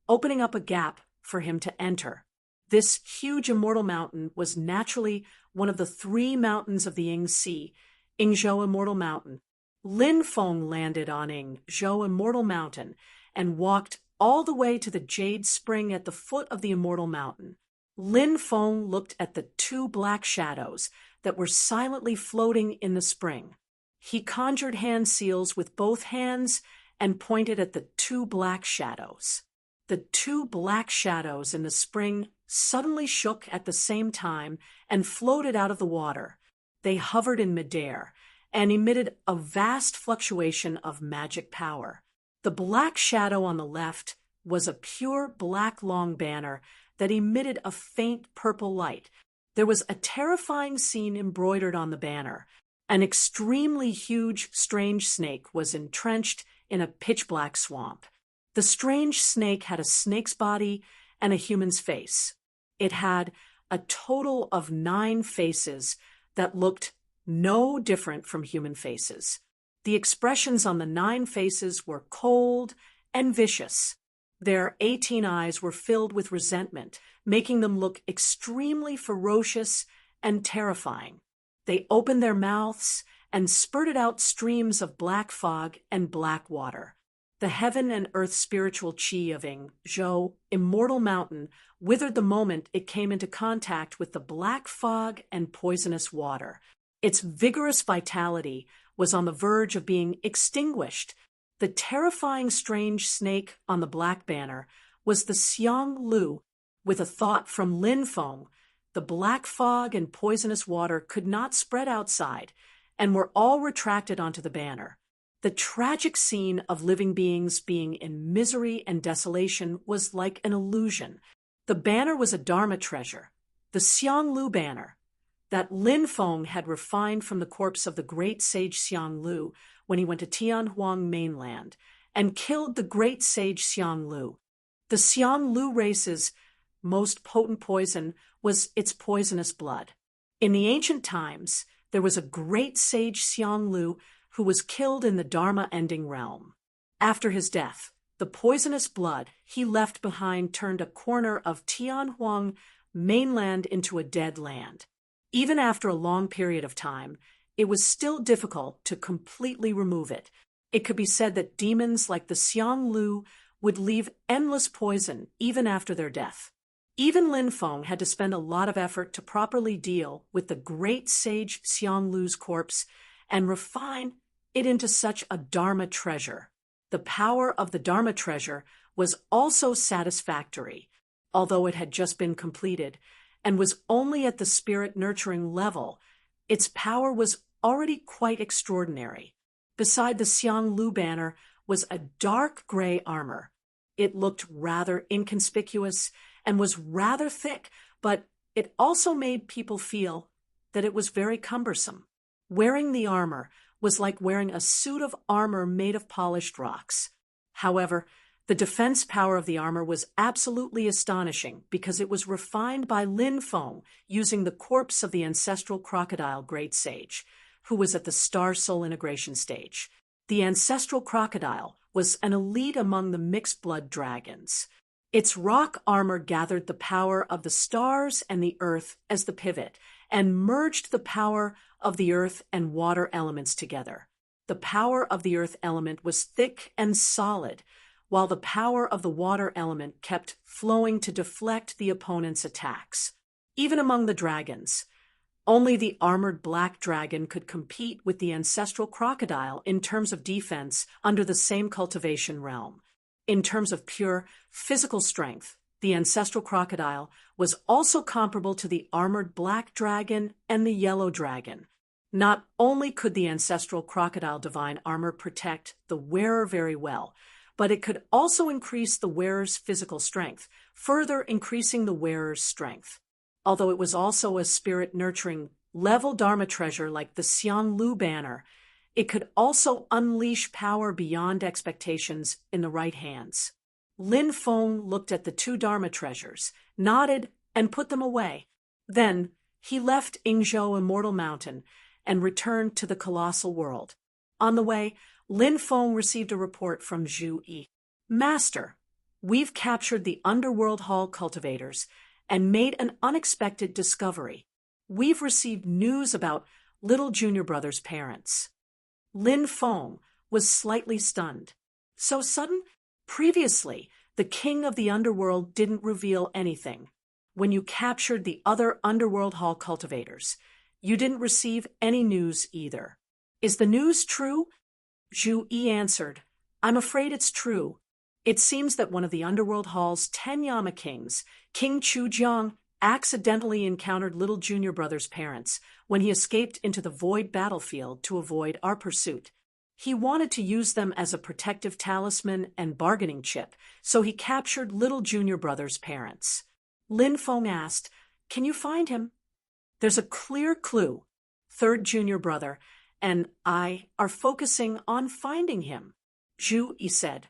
opening up a gap for him to enter. This huge immortal mountain was naturally one of the three mountains of the Ying Sea, Yingzhou Immortal Mountain. Lin Feng landed on Yingzhou Immortal Mountain and walked all the way to the jade spring at the foot of the immortal mountain. Lin Feng looked at the two black shadows that were silently floating in the spring. He conjured hand seals with both hands and pointed at the two black shadows. The two black shadows in the spring suddenly shook at the same time and floated out of the water. They hovered in midair and emitted a vast fluctuation of magic power. The black shadow on the left was a pure black long banner that emitted a faint purple light. There was a terrifying scene embroidered on the banner. An extremely huge, strange snake was entrenched in a pitch-black swamp. The strange snake had a snake's body and a human's face. It had a total of 9 faces that looked no different from human faces. The expressions on the 9 faces were cold and vicious. Their 18 eyes were filled with resentment, making them look extremely ferocious and terrifying. They opened their mouths and spurted out streams of black fog and black water. The heaven and earth spiritual chi of Yingzhou Immortal Mountain withered the moment it came into contact with the black fog and poisonous water. Its vigorous vitality was on the verge of being extinguished. The terrifying strange snake on the black banner was the Xiang Lu. With a thought from Lin Feng, the black fog and poisonous water could not spread outside and were all retracted onto the banner. The tragic scene of living beings being in misery and desolation was like an illusion. The banner was a Dharma treasure, the Xiang Lu banner, that Lin Feng had refined from the corpse of the great sage Xiang Lu when he went to Tianhuang mainland and killed the great sage Xiang Lu. The Xiang Lu race's most potent poison was its poisonous blood. In the ancient times, there was a great sage Xiang Lu who was killed in the Dharma-ending realm. After his death, the poisonous blood he left behind turned a corner of Tianhuang mainland into a dead land. Even after a long period of time, it was still difficult to completely remove it. It could be said that demons like the Xiang Lu would leave endless poison even after their death. Even Lin Feng had to spend a lot of effort to properly deal with the great sage Xiang Lu's corpse and refine it into such a Dharma treasure. The power of the Dharma treasure was also satisfactory, although it had just been completed, and was only at the spirit nurturing level. Its power was already quite extraordinary. Beside the Xiang Lu banner was a dark gray armor. It looked rather inconspicuous and was rather thick, but it also made people feel that it was very cumbersome. Wearing the armor was like wearing a suit of armor made of polished rocks. However, the defense power of the armor was absolutely astonishing because it was refined by Lin Feng using the corpse of the ancestral crocodile great sage, who was at the star soul integration stage. The ancestral crocodile was an elite among the mixed blood dragons. Its rock armor gathered the power of the stars and the earth as the pivot and merged the power of the earth and water elements together. The power of the earth element was thick and solid, while the power of the water element kept flowing to deflect the opponent's attacks. Even among the dragons, only the armored black dragon could compete with the ancestral crocodile in terms of defense under the same cultivation realm. In terms of pure physical strength, the ancestral crocodile was also comparable to the armored black dragon and the yellow dragon. Not only could the ancestral crocodile divine armor protect the wearer very well, but it could also increase the wearer's physical strength, further increasing the wearer's strength. Although it was also a spirit-nurturing level Dharma treasure like the Xiang Lu banner, it could also unleash power beyond expectations in the right hands. Lin Feng looked at the two Dharma treasures, nodded, and put them away. Then he left Yingzhou Immortal Mountain and returned to the colossal world. On the way, Lin Feng received a report from Zhu Yi. Master, we've captured the Underworld Hall cultivators and made an unexpected discovery. We've received news about little junior brother's parents. Lin Feng was slightly stunned. So sudden? Previously, the king of the underworld didn't reveal anything. When you captured the other Underworld Hall cultivators, you didn't receive any news either. Is the news true? Zhu Yi answered, I'm afraid it's true. It seems that one of the Underworld Hall's 10 Yama kings, King Chujiang, accidentally encountered little junior brother's parents when he escaped into the void battlefield to avoid our pursuit. He wanted to use them as a protective talisman and bargaining chip, so he captured little junior brother's parents. Lin Feng asked, Can you find him? There's a clear clue. Third junior brother and I are focusing on finding him, Zhu Yi said.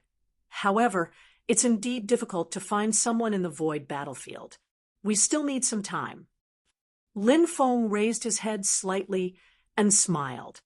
However, it's indeed difficult to find someone in the void battlefield. We still need some time. Lin Feng raised his head slightly and smiled.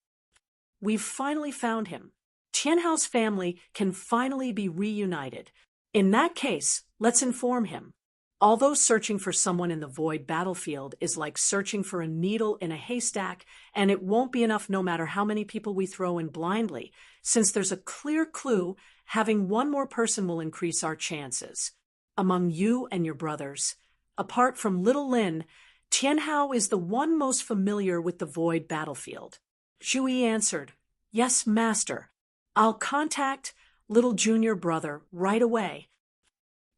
We've finally found him. Tianhao's family can finally be reunited. In that case, let's inform him. Although searching for someone in the void battlefield is like searching for a needle in a haystack, and it won't be enough no matter how many people we throw in blindly, since there's a clear clue, having one more person will increase our chances. Among you and your brothers, apart from little Lin, Tianhao is the one most familiar with the void battlefield. Zhu Yi answered, Yes, master. I'll contact little junior brother right away.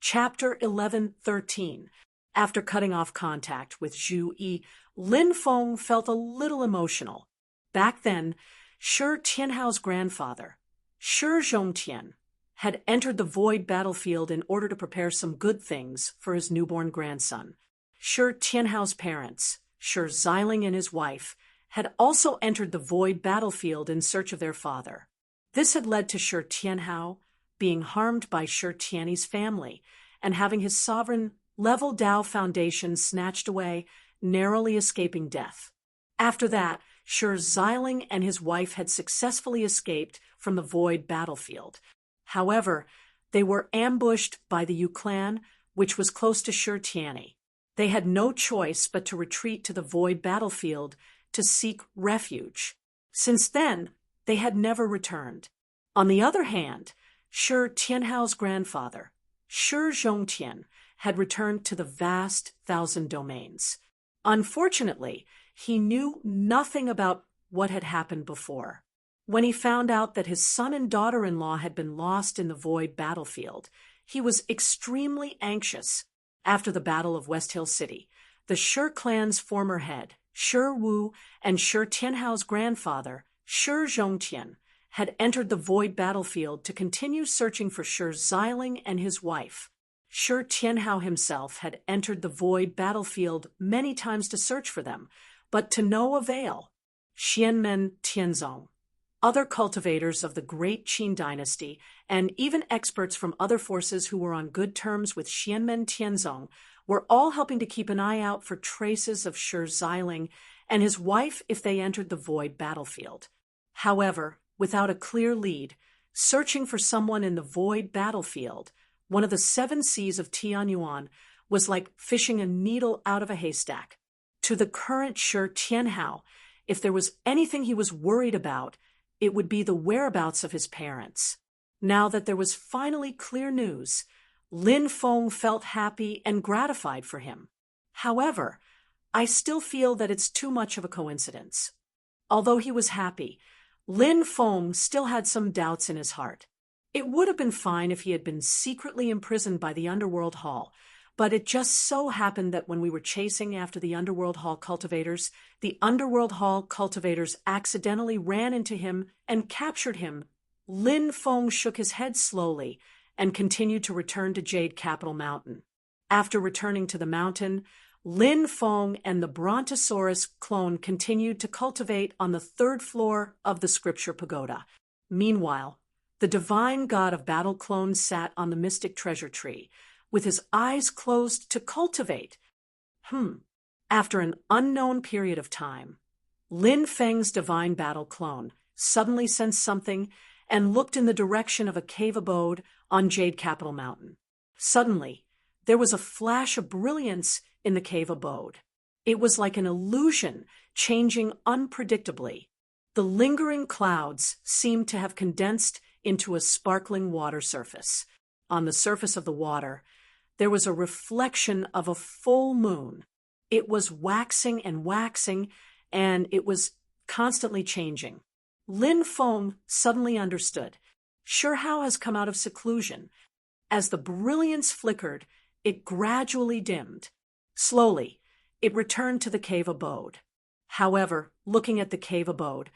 Chapter 11:13. After cutting off contact with Zhu Yi, Lin Feng felt a little emotional. Back then, Shi Tianhao's grandfather, Shi Zhongtian, had entered the void battlefield in order to prepare some good things for his newborn grandson. Shi Tianhao's parents, Shi Xiling and his wife, had also entered the void battlefield in search of their father. This had led to Shi Tianhao being harmed by Shi Tianyi's family and having his sovereign level Dao foundation snatched away, narrowly escaping death. After that, Shi Xiling and his wife had successfully escaped from the void battlefield. However, they were ambushed by the Yu clan, which was close to Shi Tianyi. They had no choice but to retreat to the void battlefield to seek refuge. Since then, they had never returned. On the other hand, Shi Tianhao's grandfather, Shi Zhongtian, had returned to the vast Thousand Domains. Unfortunately, he knew nothing about what had happened before. When he found out that his son and daughter-in-law had been lost in the void battlefield, he was extremely anxious. After the Battle of West Hill City, the Shi clan's former head, Shi Wu, and Shi Tianhao's grandfather, Shi Zhongtian, had entered the void battlefield to continue searching for Shi Xiling and his wife. Shi Tianhao himself had entered the void battlefield many times to search for them, but to no avail. Xianmen Tianzong, other cultivators of the great Qin dynasty, and even experts from other forces who were on good terms with Xianmen Tianzong were all helping to keep an eye out for traces of Shi Xiling and his wife if they entered the void battlefield. However, without a clear lead, searching for someone in the void battlefield, one of the 7 Cs of Tianyuan, was like fishing a needle out of a haystack. To the current Shi Tianhao, if there was anything he was worried about, it would be the whereabouts of his parents. Now that there was finally clear news, Lin Feng felt happy and gratified for him. However, I still feel that it's too much of a coincidence. Although he was happy, Lin Feng still had some doubts in his heart. It would have been fine if he had been secretly imprisoned by the Underworld Hall, but it just so happened that when we were chasing after the Underworld Hall cultivators accidentally ran into him and captured him. Lin Feng shook his head slowly and continued to return to Jade Capital Mountain. After returning to the mountain, Lin Feng and the Brontosaurus clone continued to cultivate on the 3rd floor of the Scripture Pagoda. Meanwhile, the divine god of battle clones sat on the mystic treasure tree, with his eyes closed to cultivate. After an unknown period of time, Lin Feng's divine battle clone suddenly sensed something and looked in the direction of a cave abode on Jade Capital Mountain. Suddenly, there was a flash of brilliance in the cave abode. It was like an illusion, changing unpredictably. The lingering clouds seemed to have condensed into a sparkling water surface. On the surface of the water, there was a reflection of a full moon. It was waxing and waxing, and it was constantly changing. Lin Feng suddenly understood. Shi Hao has come out of seclusion. As the brilliance flickered, it gradually dimmed. Slowly, it returned to the cave abode. However, looking at the cave abode,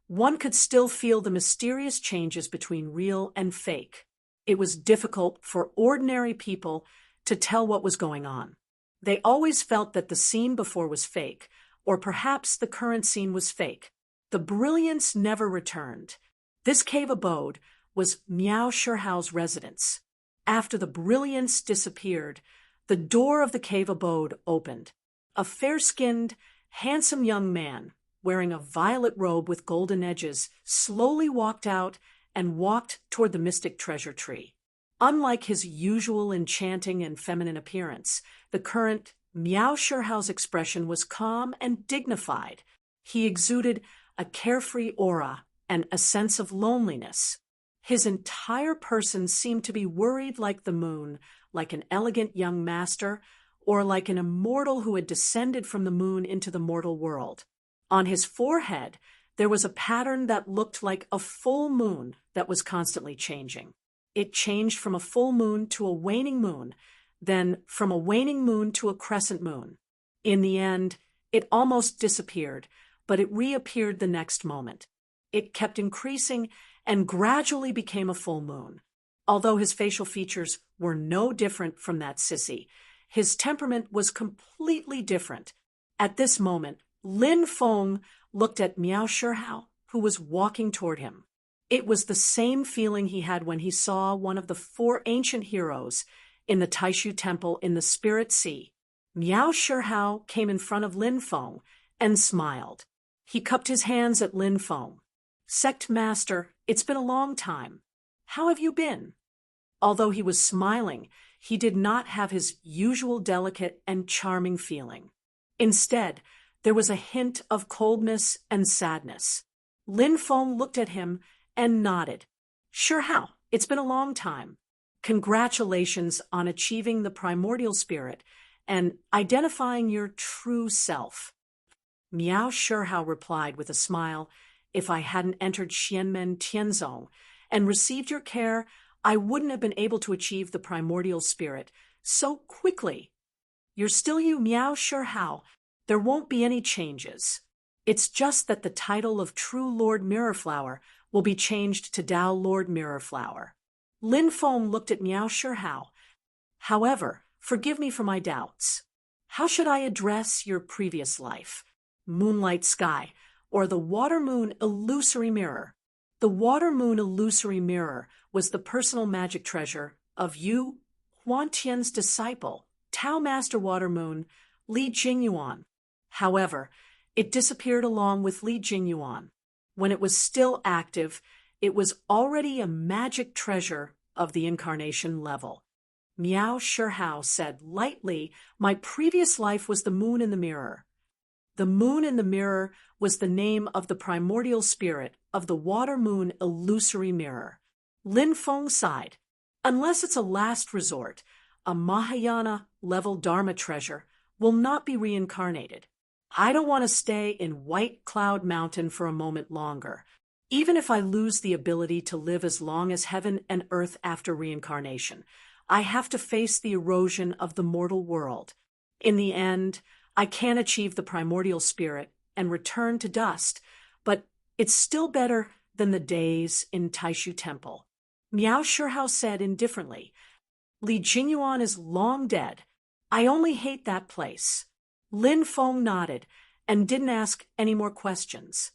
one could still feel the mysterious changes between real and fake. It was difficult for ordinary people to tell what was going on. They always felt that the scene before was fake, or perhaps the current scene was fake. The brilliance never returned. This cave abode was Miao Shihao's residence. After the brilliance disappeared, the door of the cave abode opened. A fair-skinned, handsome young man, wearing a violet robe with golden edges, slowly walked out and walked toward the mystic treasure tree. Unlike his usual enchanting and feminine appearance, the current Miao Shihao's expression was calm and dignified. He exuded a carefree aura and a sense of loneliness. His entire person seemed to be worried like the moon, like an elegant young master, or like an immortal who had descended from the moon into the mortal world. On his forehead, there was a pattern that looked like a full moon that was constantly changing. It changed from a full moon to a waning moon, then from a waning moon to a crescent moon. In the end, it almost disappeared, but it reappeared the next moment. It kept increasing and gradually became a full moon. Although his facial features were no different from that sissy, his temperament was completely different. At this moment, Lin Feng looked at Miao Shihao, who was walking toward him. It was the same feeling he had when he saw one of the 4 ancient heroes in the Taishu Temple in the Spirit Sea. Miao Shihao came in front of Lin Feng and smiled. He cupped his hands at Lin Feng. "Sect Master, it's been a long time. How have you been?" Although he was smiling, he did not have his usual delicate and charming feeling. Instead, There was a hint of coldness and sadness. Lin Feng looked at him and nodded. Sure how, it's been a long time. Congratulations on achieving the primordial spirit and identifying your true self. Miao Shihao replied with a smile, if I hadn't entered Xianmen Tianzong and received your care, I wouldn't have been able to achieve the primordial spirit so quickly. You're still you, Miao Shihao. There won't be any changes. It's just that the title of True Lord Mirrorflower will be changed to Tao Lord Mirrorflower. Lin Feng looked at Miao Shihao. However, forgive me for my doubts. How should I address your previous life? Moonlight Sky, or the Water Moon Illusory Mirror? The Water Moon Illusory Mirror was the personal magic treasure of Yu Huantian's disciple, Tao Master Water Moon, Li Jingyuan. However, it disappeared along with Li Jingyuan. When it was still active, it was already a magic treasure of the incarnation level. Miao Shihao said lightly, my previous life was the moon in the mirror. The moon in the mirror was the name of the primordial spirit of the Water Moon Illusory Mirror. Lin Feng sighed. Unless it's a last resort, a Mahayana-level Dharma treasure will not be reincarnated. I don't want to stay in White Cloud Mountain for a moment longer, even if I lose the ability to live as long as heaven and earth after reincarnation. I have to face the erosion of the mortal world. In the end, I can achieve the primordial spirit and return to dust, but it's still better than the days in Taishu Temple. Miao Shihao said indifferently, Li Jingyuan is long dead. I only hate that place. Lin Feng nodded and didn't ask any more questions.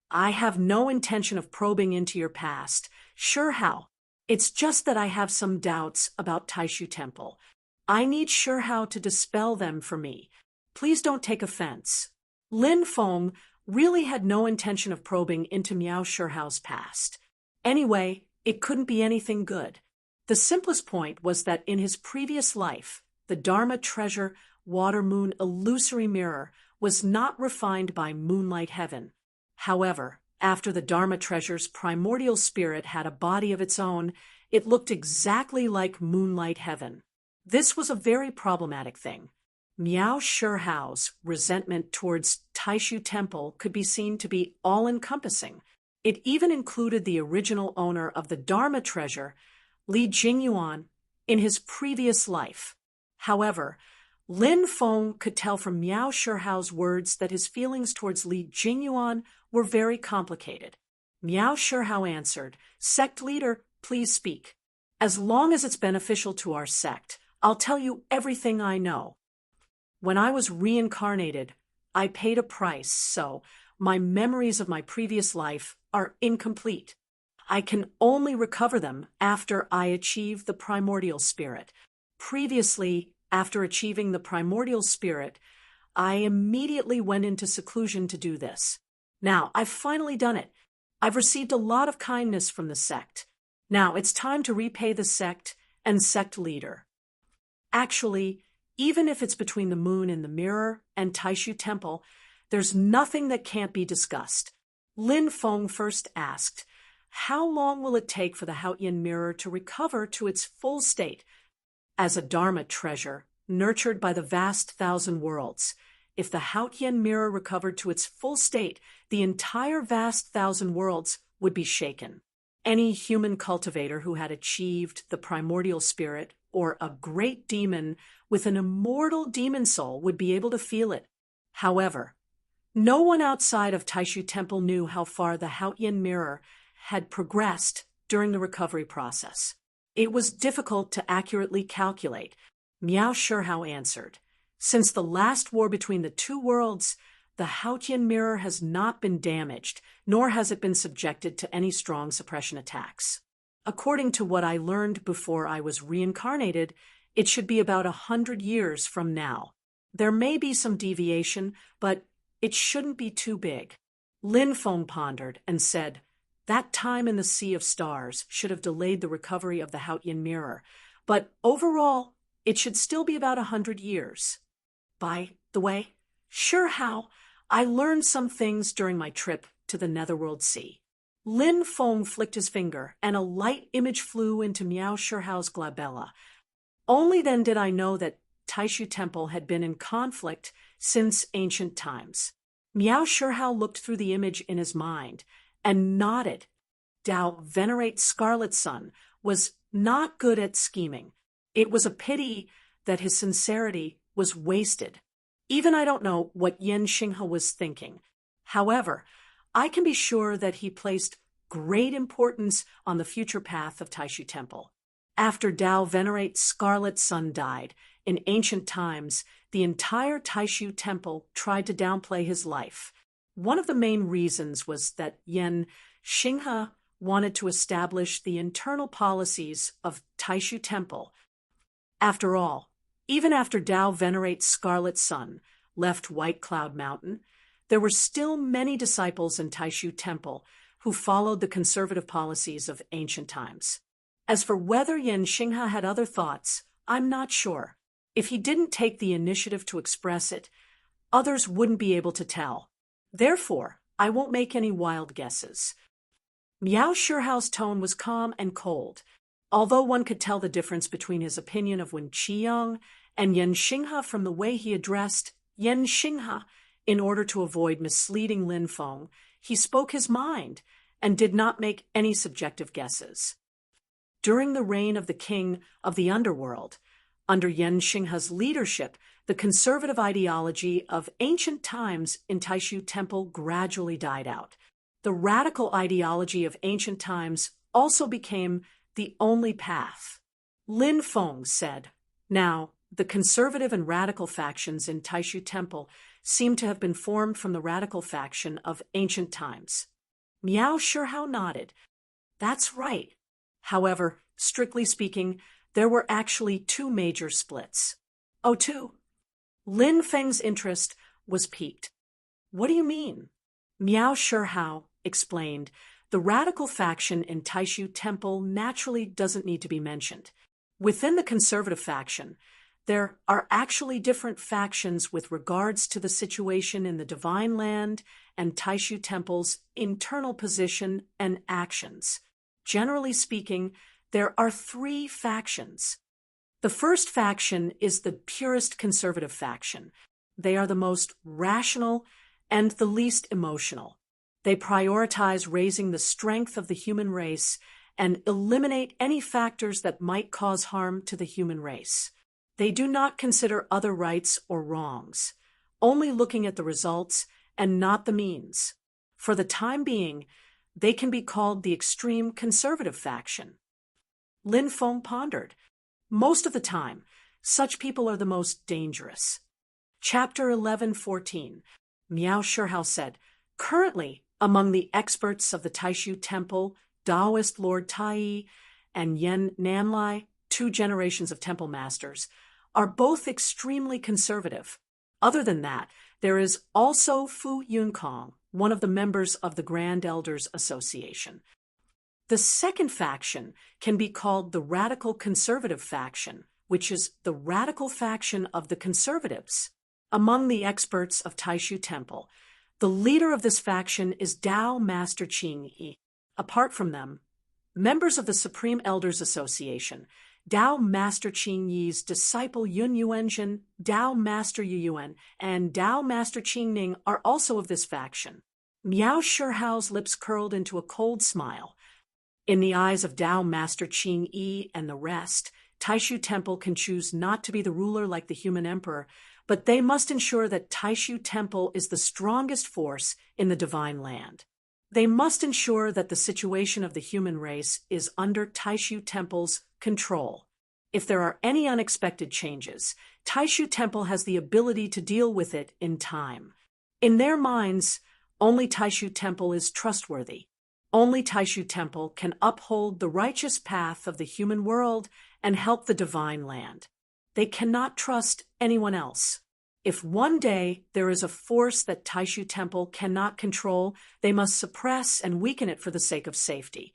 I have no intention of probing into your past. Shihao. It's just that I have some doubts about Taishu Temple. I need Shihao to dispel them for me. Please don't take offense. Lin Feng really had no intention of probing into Miao Shihao's past. Anyway, it couldn't be anything good. The simplest point was that in his previous life, the Dharma treasure Water Moon Illusory Mirror was not refined by moonlight heaven. However, after the Dharma treasure's primordial spirit had a body of its own, it looked exactly like moonlight heaven. This was a very problematic thing. Miao Shihao's resentment towards Taishu Temple could be seen to be all-encompassing. It even included the original owner of the Dharma treasure, Li Jingyuan, in his previous life. However, Lin Feng could tell from Miao Shihao's words that his feelings towards Li Jingyuan were very complicated. Miao Shihao answered, Sect leader, please speak. As long as it's beneficial to our sect, I'll tell you everything I know. When I was reincarnated, I paid a price, so my memories of my previous life are incomplete. I can only recover them after I achieve the primordial spirit. Previously, after achieving the primordial spirit, I immediately went into seclusion to do this. Now, I've finally done it. I've received a lot of kindness from the sect. Now, it's time to repay the sect and sect leader. Actually, even if it's between the moon in the mirror and Taishu Temple, there's nothing that can't be discussed. Lin Feng first asked, how long will it take for the Haotian mirror to recover to its full state as a Dharma treasure nurtured by the vast thousand worlds? If the Haotian mirror recovered to its full state, the entire vast thousand worlds would be shaken. Any human cultivator who had achieved the primordial spirit or a great demon with an immortal demon soul would be able to feel it. However, no one outside of Taishu Temple knew how far the Haotian mirror had progressed during the recovery process. It was difficult to accurately calculate. Miao Shihao answered, since the last war between the two worlds, the Haotian mirror has not been damaged, nor has it been subjected to any strong suppression attacks. According to what I learned before I was reincarnated, it should be about 100 years from now. There may be some deviation, but it shouldn't be too big. Lin Feng pondered and said, that time in the Sea of Stars should have delayed the recovery of the Haotian mirror, but overall, it should still be about 100 years. By the way, Shihao, I learned some things during my trip to the Netherworld Sea. Lin Feng flicked his finger, and a light image flew into Miao Shihao's glabella. Only then did I know that Taishu Temple had been in conflict since ancient times. Miao Shihao looked through the image in his mind and nodded. Dao Venerate Scarlet Sun was not good at scheming. It was a pity that his sincerity was wasted. Even I don't know what Yen Xinghe was thinking. However, I can be sure that he placed great importance on the future path of Taishu Temple. After Dao Venerate Scarlet Sun died, in ancient times, the entire Taishu Temple tried to downplay his life. One of the main reasons was that Yen Xinghe wanted to establish the internal policies of Taishu Temple. After all, even after Dao Venerate Scarlet Sun left White Cloud Mountain, there were still many disciples in Taishu Temple who followed the conservative policies of ancient times. As for whether Yen Xinghe had other thoughts, I'm not sure. If he didn't take the initiative to express it, others wouldn't be able to tell. Therefore, I won't make any wild guesses. Miao Shihao's tone was calm and cold, although one could tell the difference between his opinion of Wen Qiyang and Yen Xinghe from the way he addressed Yen Xinghe. In order to avoid misleading Lin Feng, he spoke his mind and did not make any subjective guesses. During the reign of the king of the underworld, under Yen Xinghe's leadership, the conservative ideology of ancient times in Taishu Temple gradually died out. The radical ideology of ancient times also became the only path. Lin Feng said, "Now, the conservative and radical factions in Taishu Temple seem to have been formed from the radical faction of ancient times." Miao Shihao nodded. "That's right. However, strictly speaking, there were actually two major splits." "Oh, two?" Lin Feng's interest was piqued. "What do you mean?" Miao Shihao explained, "The radical faction in Taishu Temple naturally doesn't need to be mentioned. Within the conservative faction, there are actually different factions with regards to the situation in the Divine Land and Taishu Temple's internal position and actions. Generally speaking, there are three factions. The first faction is the purest conservative faction. They are the most rational and the least emotional. They prioritize raising the strength of the human race and eliminate any factors that might cause harm to the human race. They do not consider other rights or wrongs, only looking at the results and not the means. For the time being, they can be called the extreme conservative faction." Lin Feng pondered. "Most of the time, such people are the most dangerous." Chapter 11:14. Miao Shihao said, "Currently, among the experts of the Taishu Temple, Taoist Lord Tai and Yen Nanlai, 2 generations of temple masters, are both extremely conservative. Other than that, there is also Fu Yunkong, one of the members of the Grand Elders Association. The second faction can be called the radical conservative faction, which is the radical faction of the conservatives. Among the experts of Taishu Temple, the leader of this faction is Tao Master Qing Yi. Apart from them, members of the Supreme Elders Association, Tao Master Qing Yi's disciple Yun Yuanzhen, Tao Master Yu Yuan, and Tao Master Qing Ning are also of this faction." Miao Shihao's lips curled into a cold smile. In the eyes of Tao Master Qing Yi and the rest, Taishu Temple can choose not to be the ruler like the human emperor, but they must ensure that Taishu Temple is the strongest force in the Divine Land. They must ensure that the situation of the human race is under Taishu Temple's control. If there are any unexpected changes, Taishu Temple has the ability to deal with it in time. In their minds, only Taishu Temple is trustworthy. Only Taishu Temple can uphold the righteous path of the human world and help the Divine Land. They cannot trust anyone else. If one day there is a force that Taishu Temple cannot control, they must suppress and weaken it for the sake of safety.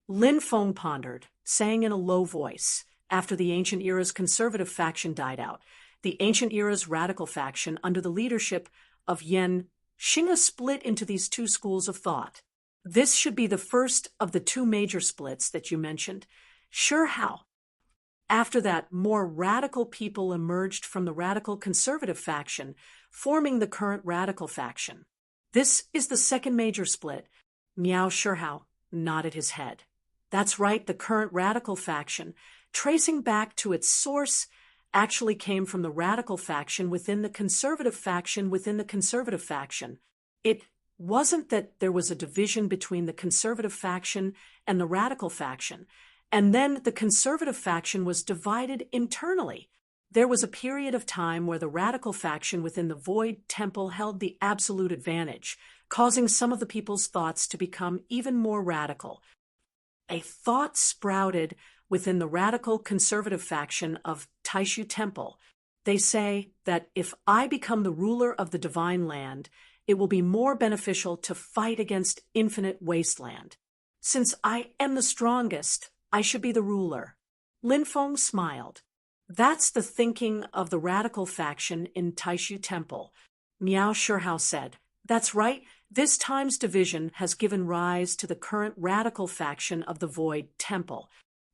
Lin Feng pondered, saying in a low voice, after the Ancient Era's conservative faction died out, the Ancient Era's radical faction, under the leadership of Yen Xinga split into these two schools of thought. This should be the first of the two major splits that you mentioned. Sure, how? After that, more radical people emerged from the radical conservative faction, forming the current radical faction. This is the second major split. Miao Shihao nodded his head. That's right, the current radical faction, tracing back to its source, actually came from the radical faction within the conservative faction within the conservative faction. It wasn't that there was a division between the conservative faction and the radical faction, and then the conservative faction was divided internally. There was a period of time where the radical faction within the Void Temple held the absolute advantage, causing some of the people's thoughts to become even more radical. A thought sprouted within the radical conservative faction of Taishu Temple. They say that if I become the ruler of the divine land, it will be more beneficial to fight against infinite wasteland. Since I am the strongest, I should be the ruler. Lin Feng smiled. That's the thinking of the radical faction in Taishu Temple. Miao Shihao said, that's right, this time's division has given rise to the current radical faction of the Void Temple.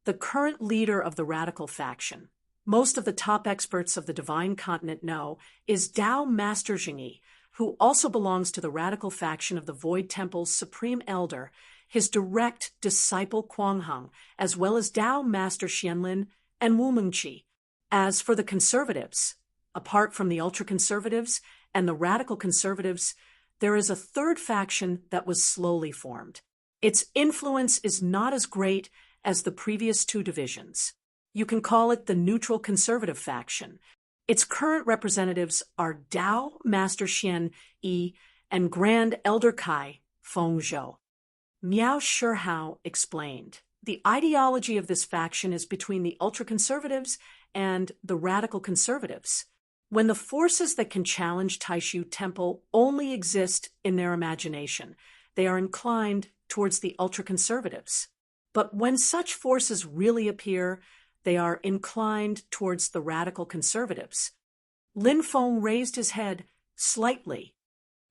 The current leader of the radical faction, most of the top experts of the Divine Continent know, is Tao Master Jingyi, who also belongs to the radical faction of the Void Temple's Supreme Elder, his direct disciple Quangheng, as well as Tao Master Xianlin and Wu Mengqi. As for the conservatives, apart from the ultra-conservatives and the radical conservatives, there is a third faction that was slowly formed. Its influence is not as great as the previous two divisions. You can call it the neutral conservative faction. Its current representatives are Tao Master Xian Yi and Grand Elder Kai Fengzhou. Miao Shihao explained, the ideology of this faction is between the ultra-conservatives and the radical conservatives. When the forces that can challenge Taishu Temple only exist in their imagination, they are inclined towards the ultra-conservatives. But when such forces really appear, they are inclined towards the radical conservatives. Lin Feng raised his head slightly.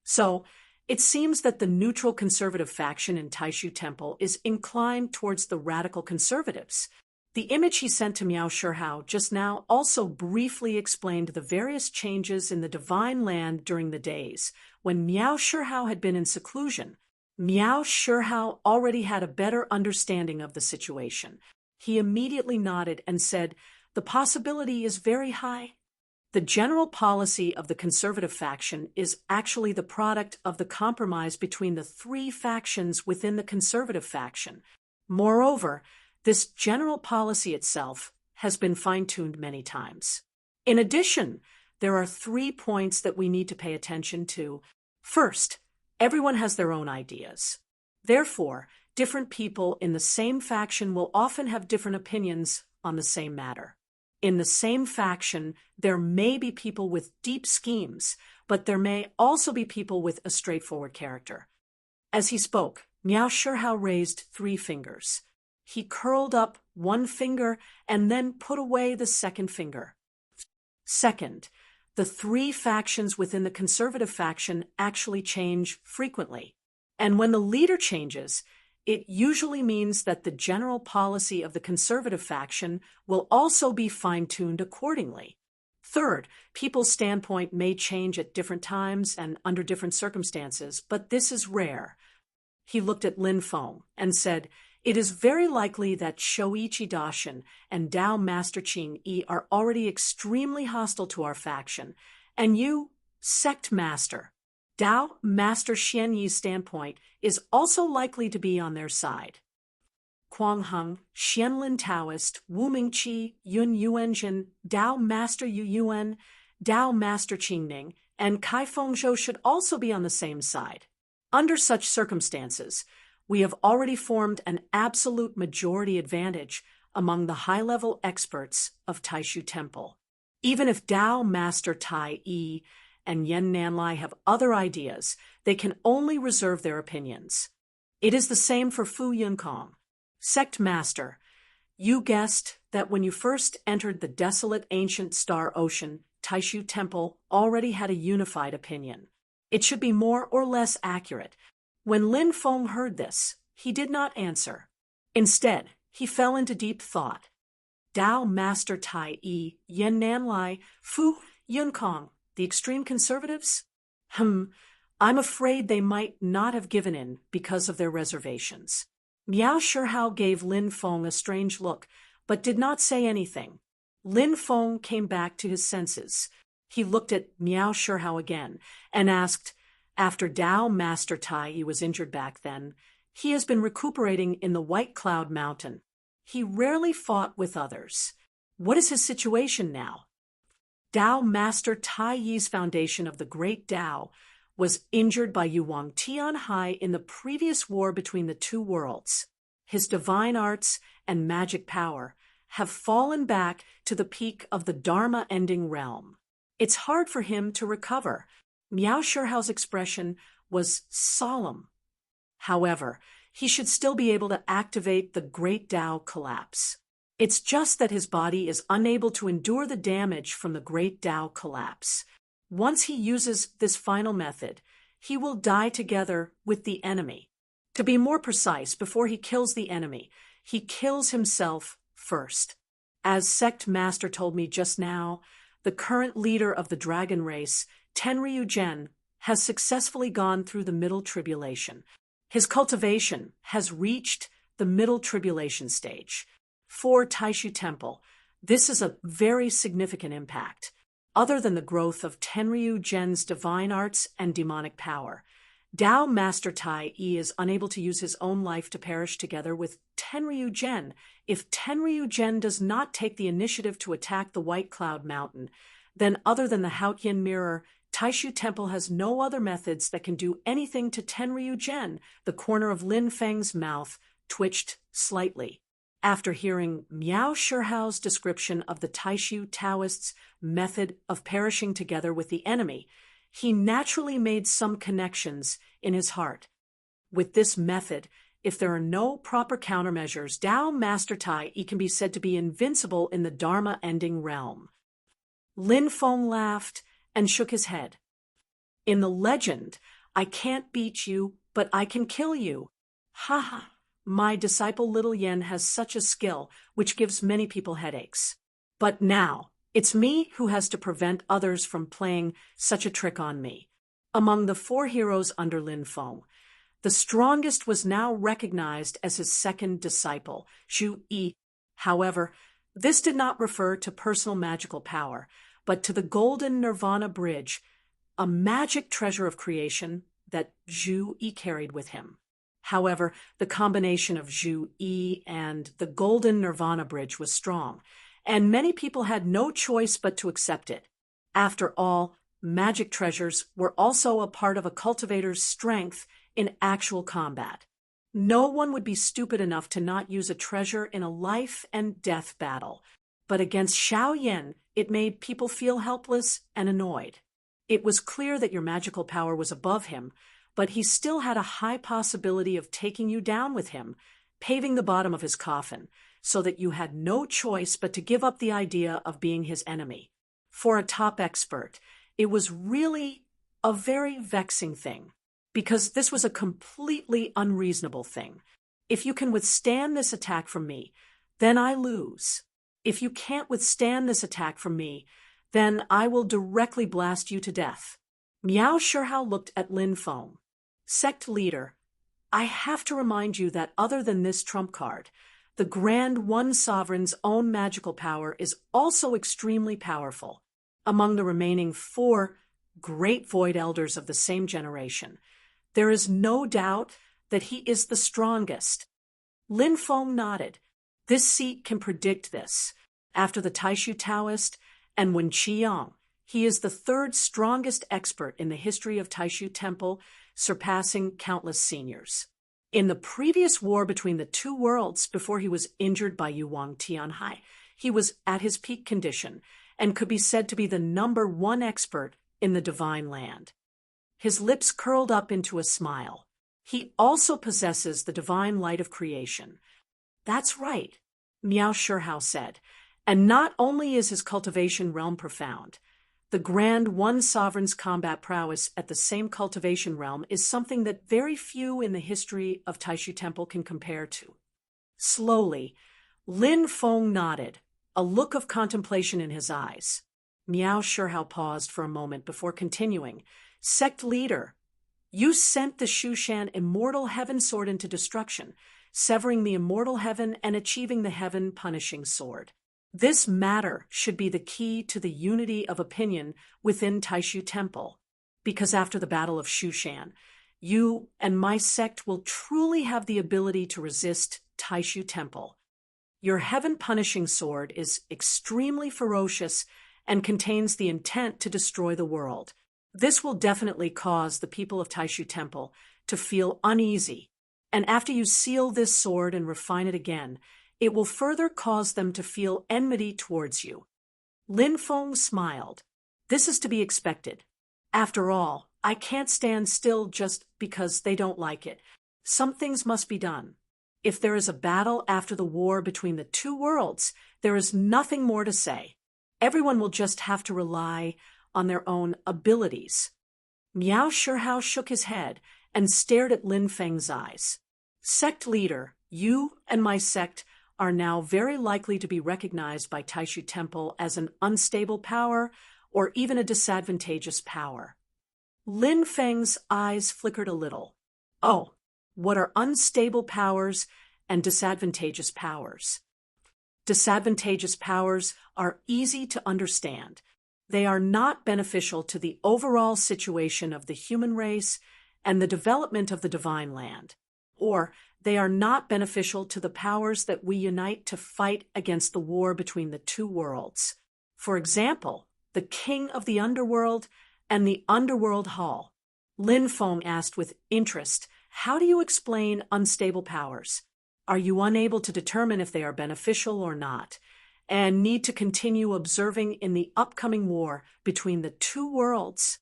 So, it seems that the neutral conservative faction in Taishu Temple is inclined towards the radical conservatives. The image he sent to Miao Shihao just now also briefly explained the various changes in the divine land during the days when Miao Shihao had been in seclusion. Miao Shihao already had a better understanding of the situation. He immediately nodded and said, the possibility is very high. The general policy of the conservative faction is actually the product of the compromise between the three factions within the conservative faction. Moreover, this general policy itself has been fine-tuned many times. In addition, there are 3 points that we need to pay attention to. First, everyone has their own ideas. Therefore, different people in the same faction will often have different opinions on the same matter. In the same faction, there may be people with deep schemes, but there may also be people with a straightforward character. As he spoke, Miao Shihao raised 3 fingers. He curled up one finger and then put away the second finger. Second, the 3 factions within the conservative faction actually change frequently. And when the leader changes, it usually means that the general policy of the conservative faction will also be fine-tuned accordingly. Third, people's standpoint may change at different times and under different circumstances, but this is rare. He looked at Lin Feng and said, it is very likely that Shoichi Dashin and Tao Master Qing Yi are already extremely hostile to our faction, and you, Sect Master, Tao Master Xian Yi's standpoint is also likely to be on their side. Quangheng, Xianlin Taoist, Wu Mengqi, Yun Yuanjin, Tao Master Yu Yuan, Tao Master Qingning, and Kai Fengzhou should also be on the same side. Under such circumstances, we have already formed an absolute majority advantage among the high-level experts of Taishu Temple. Even if Tao Master Tai Yi and Yen Nanlai have other ideas, they can only reserve their opinions. It is the same for Fu Yunkong. Sect Master, you guessed that when you first entered the desolate ancient star ocean, Taishu Temple already had a unified opinion. It should be more or less accurate. When Lin Feng heard this, he did not answer. Instead, he fell into deep thought. Dao Master Tai Yi, Yen Nanlai, Fu Yunkong, the extreme conservatives? I'm afraid they might not have given in because of their reservations. Miao Shihao gave Lin Feng a strange look, but did not say anything. Lin Feng came back to his senses. He looked at Miao Shihao again and asked, after Dao Master Tai Yi was injured back then, he has been recuperating in the White Cloud Mountain. He rarely fought with others. What is his situation now? Dao Master Tai Yi's foundation of the Great Dao was injured by Yuang Tianhai in the previous war between the two worlds. His divine arts and magic power have fallen back to the peak of the Dharma-ending realm. It's hard for him to recover. Miao Shihao's expression was solemn. However, he should still be able to activate the Great Dao collapse. It's just that his body is unable to endure the damage from the Great Dao collapse. Once he uses this final method, he will die together with the enemy. To be more precise, before he kills the enemy, he kills himself first. As Sect Master told me just now, the current leader of the dragon race, Tenryu Zhen, has successfully gone through the middle tribulation. His cultivation has reached the middle tribulation stage. For Taishu Temple, this is a very significant impact. Other than the growth of Tenryu Zhen's divine arts and demonic power, Dao Master Tai Yi is unable to use his own life to perish together with Tenryu Zhen. If Tenryu Zhen does not take the initiative to attack the White Cloud Mountain, then other than the Haotian Mirror, Taishu Temple has no other methods that can do anything to Tenryu Zhen. The corner of Lin Feng's mouth twitched slightly. After hearing Miao Shihao's description of the Taishu Taoists' method of perishing together with the enemy, he naturally made some connections in his heart. With this method, if there are no proper countermeasures, Dao Master Tai Yi can be said to be invincible in the Dharma-ending realm. Lin Feng laughed and shook his head. In the legend, I can't beat you, but I can kill you. Ha ha! My disciple Little Yen has such a skill which gives many people headaches. But now, it's me who has to prevent others from playing such a trick on me. Among the 4 heroes under Lin Feng, the strongest was now recognized as his second disciple, Zhu Yi. However, this did not refer to personal magical power, but to the Golden Nirvana Bridge, a magic treasure of creation that Zhu Yi carried with him. However, the combination of Zhu Yi and the Golden Nirvana Bridge was strong, and many people had no choice but to accept it. After all, magic treasures were also a part of a cultivator's strength in actual combat. No one would be stupid enough to not use a treasure in a life and death battle, but against Xiao Yan, it made people feel helpless and annoyed. It was clear that your magical power was above him, but he still had a high possibility of taking you down with him, paving the bottom of his coffin, so that you had no choice but to give up the idea of being his enemy. For a top expert, it was really a very vexing thing, because this was a completely unreasonable thing. If you can withstand this attack from me, then I lose. If you can't withstand this attack from me, then I will directly blast you to death. Miao Shihao looked at Lin Feng. Sect leader, I have to remind you that other than this trump card, the Grand One Sovereign's own magical power is also extremely powerful. Among the remaining 4 great Void Elders of the same generation, there is no doubt that he is the strongest. Lin Feng nodded. This seat can predict this. After the Taishu Taoist and Wen Qiyang, he is the 3rd strongest expert in the history of Taishu Temple, surpassing countless seniors. In the previous war between the two worlds, before he was injured by Yuang Tianhai, he was at his peak condition and could be said to be the #1 expert in the divine land. His lips curled up into a smile. He also possesses the divine light of creation. That's right, Miao Shihao said, and not only is his cultivation realm profound, The grand one sovereign's combat prowess at the same cultivation realm is something that very few in the history of Taishu Temple can compare to. Slowly, Lin Feng nodded, a look of contemplation in his eyes. Miao Shihao paused for a moment before continuing. Sect leader, you sent the Shushan immortal heaven sword into destruction, severing the immortal heaven and achieving the heaven punishing sword. This matter should be the key to the unity of opinion within Taishu Temple, because after the Battle of Shushan, you and my sect will truly have the ability to resist Taishu Temple. Your heaven-punishing sword is extremely ferocious and contains the intent to destroy the world. This will definitely cause the people of Taishu Temple to feel uneasy, and after you seal this sword and refine it again, it will further cause them to feel enmity towards you. Lin Feng smiled. This is to be expected. After all, I can't stand still just because they don't like it. Some things must be done. If there is a battle after the war between the two worlds, there is nothing more to say. Everyone will just have to rely on their own abilities. Miao Shihao shook his head and stared at Lin Feng's eyes. Sect leader, you and my sect are now very likely to be recognized by Taishu Temple as an unstable power or even a disadvantageous power. Lin Feng's eyes flickered a little. Oh, what are unstable powers and disadvantageous powers? Disadvantageous powers are easy to understand. They are not beneficial to the overall situation of the human race and the development of the divine land, or they are not beneficial to the powers that we unite to fight against the war between the two worlds. For example, the King of the Underworld and the Underworld Hall. Lin Feng asked with interest, how do you explain unstable powers? Are you unable to determine if they are beneficial or not, and need to continue observing in the upcoming war between the two worlds?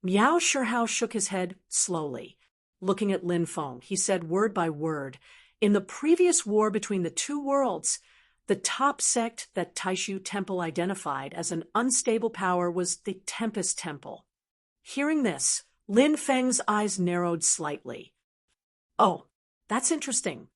Miao Shihao shook his head slowly. Looking at Lin Feng, he said word by word, in the previous war between the two worlds, the top sect that Taishu Temple identified as an unstable power was the Tempest Temple. Hearing this, Lin Feng's eyes narrowed slightly. Oh, that's interesting.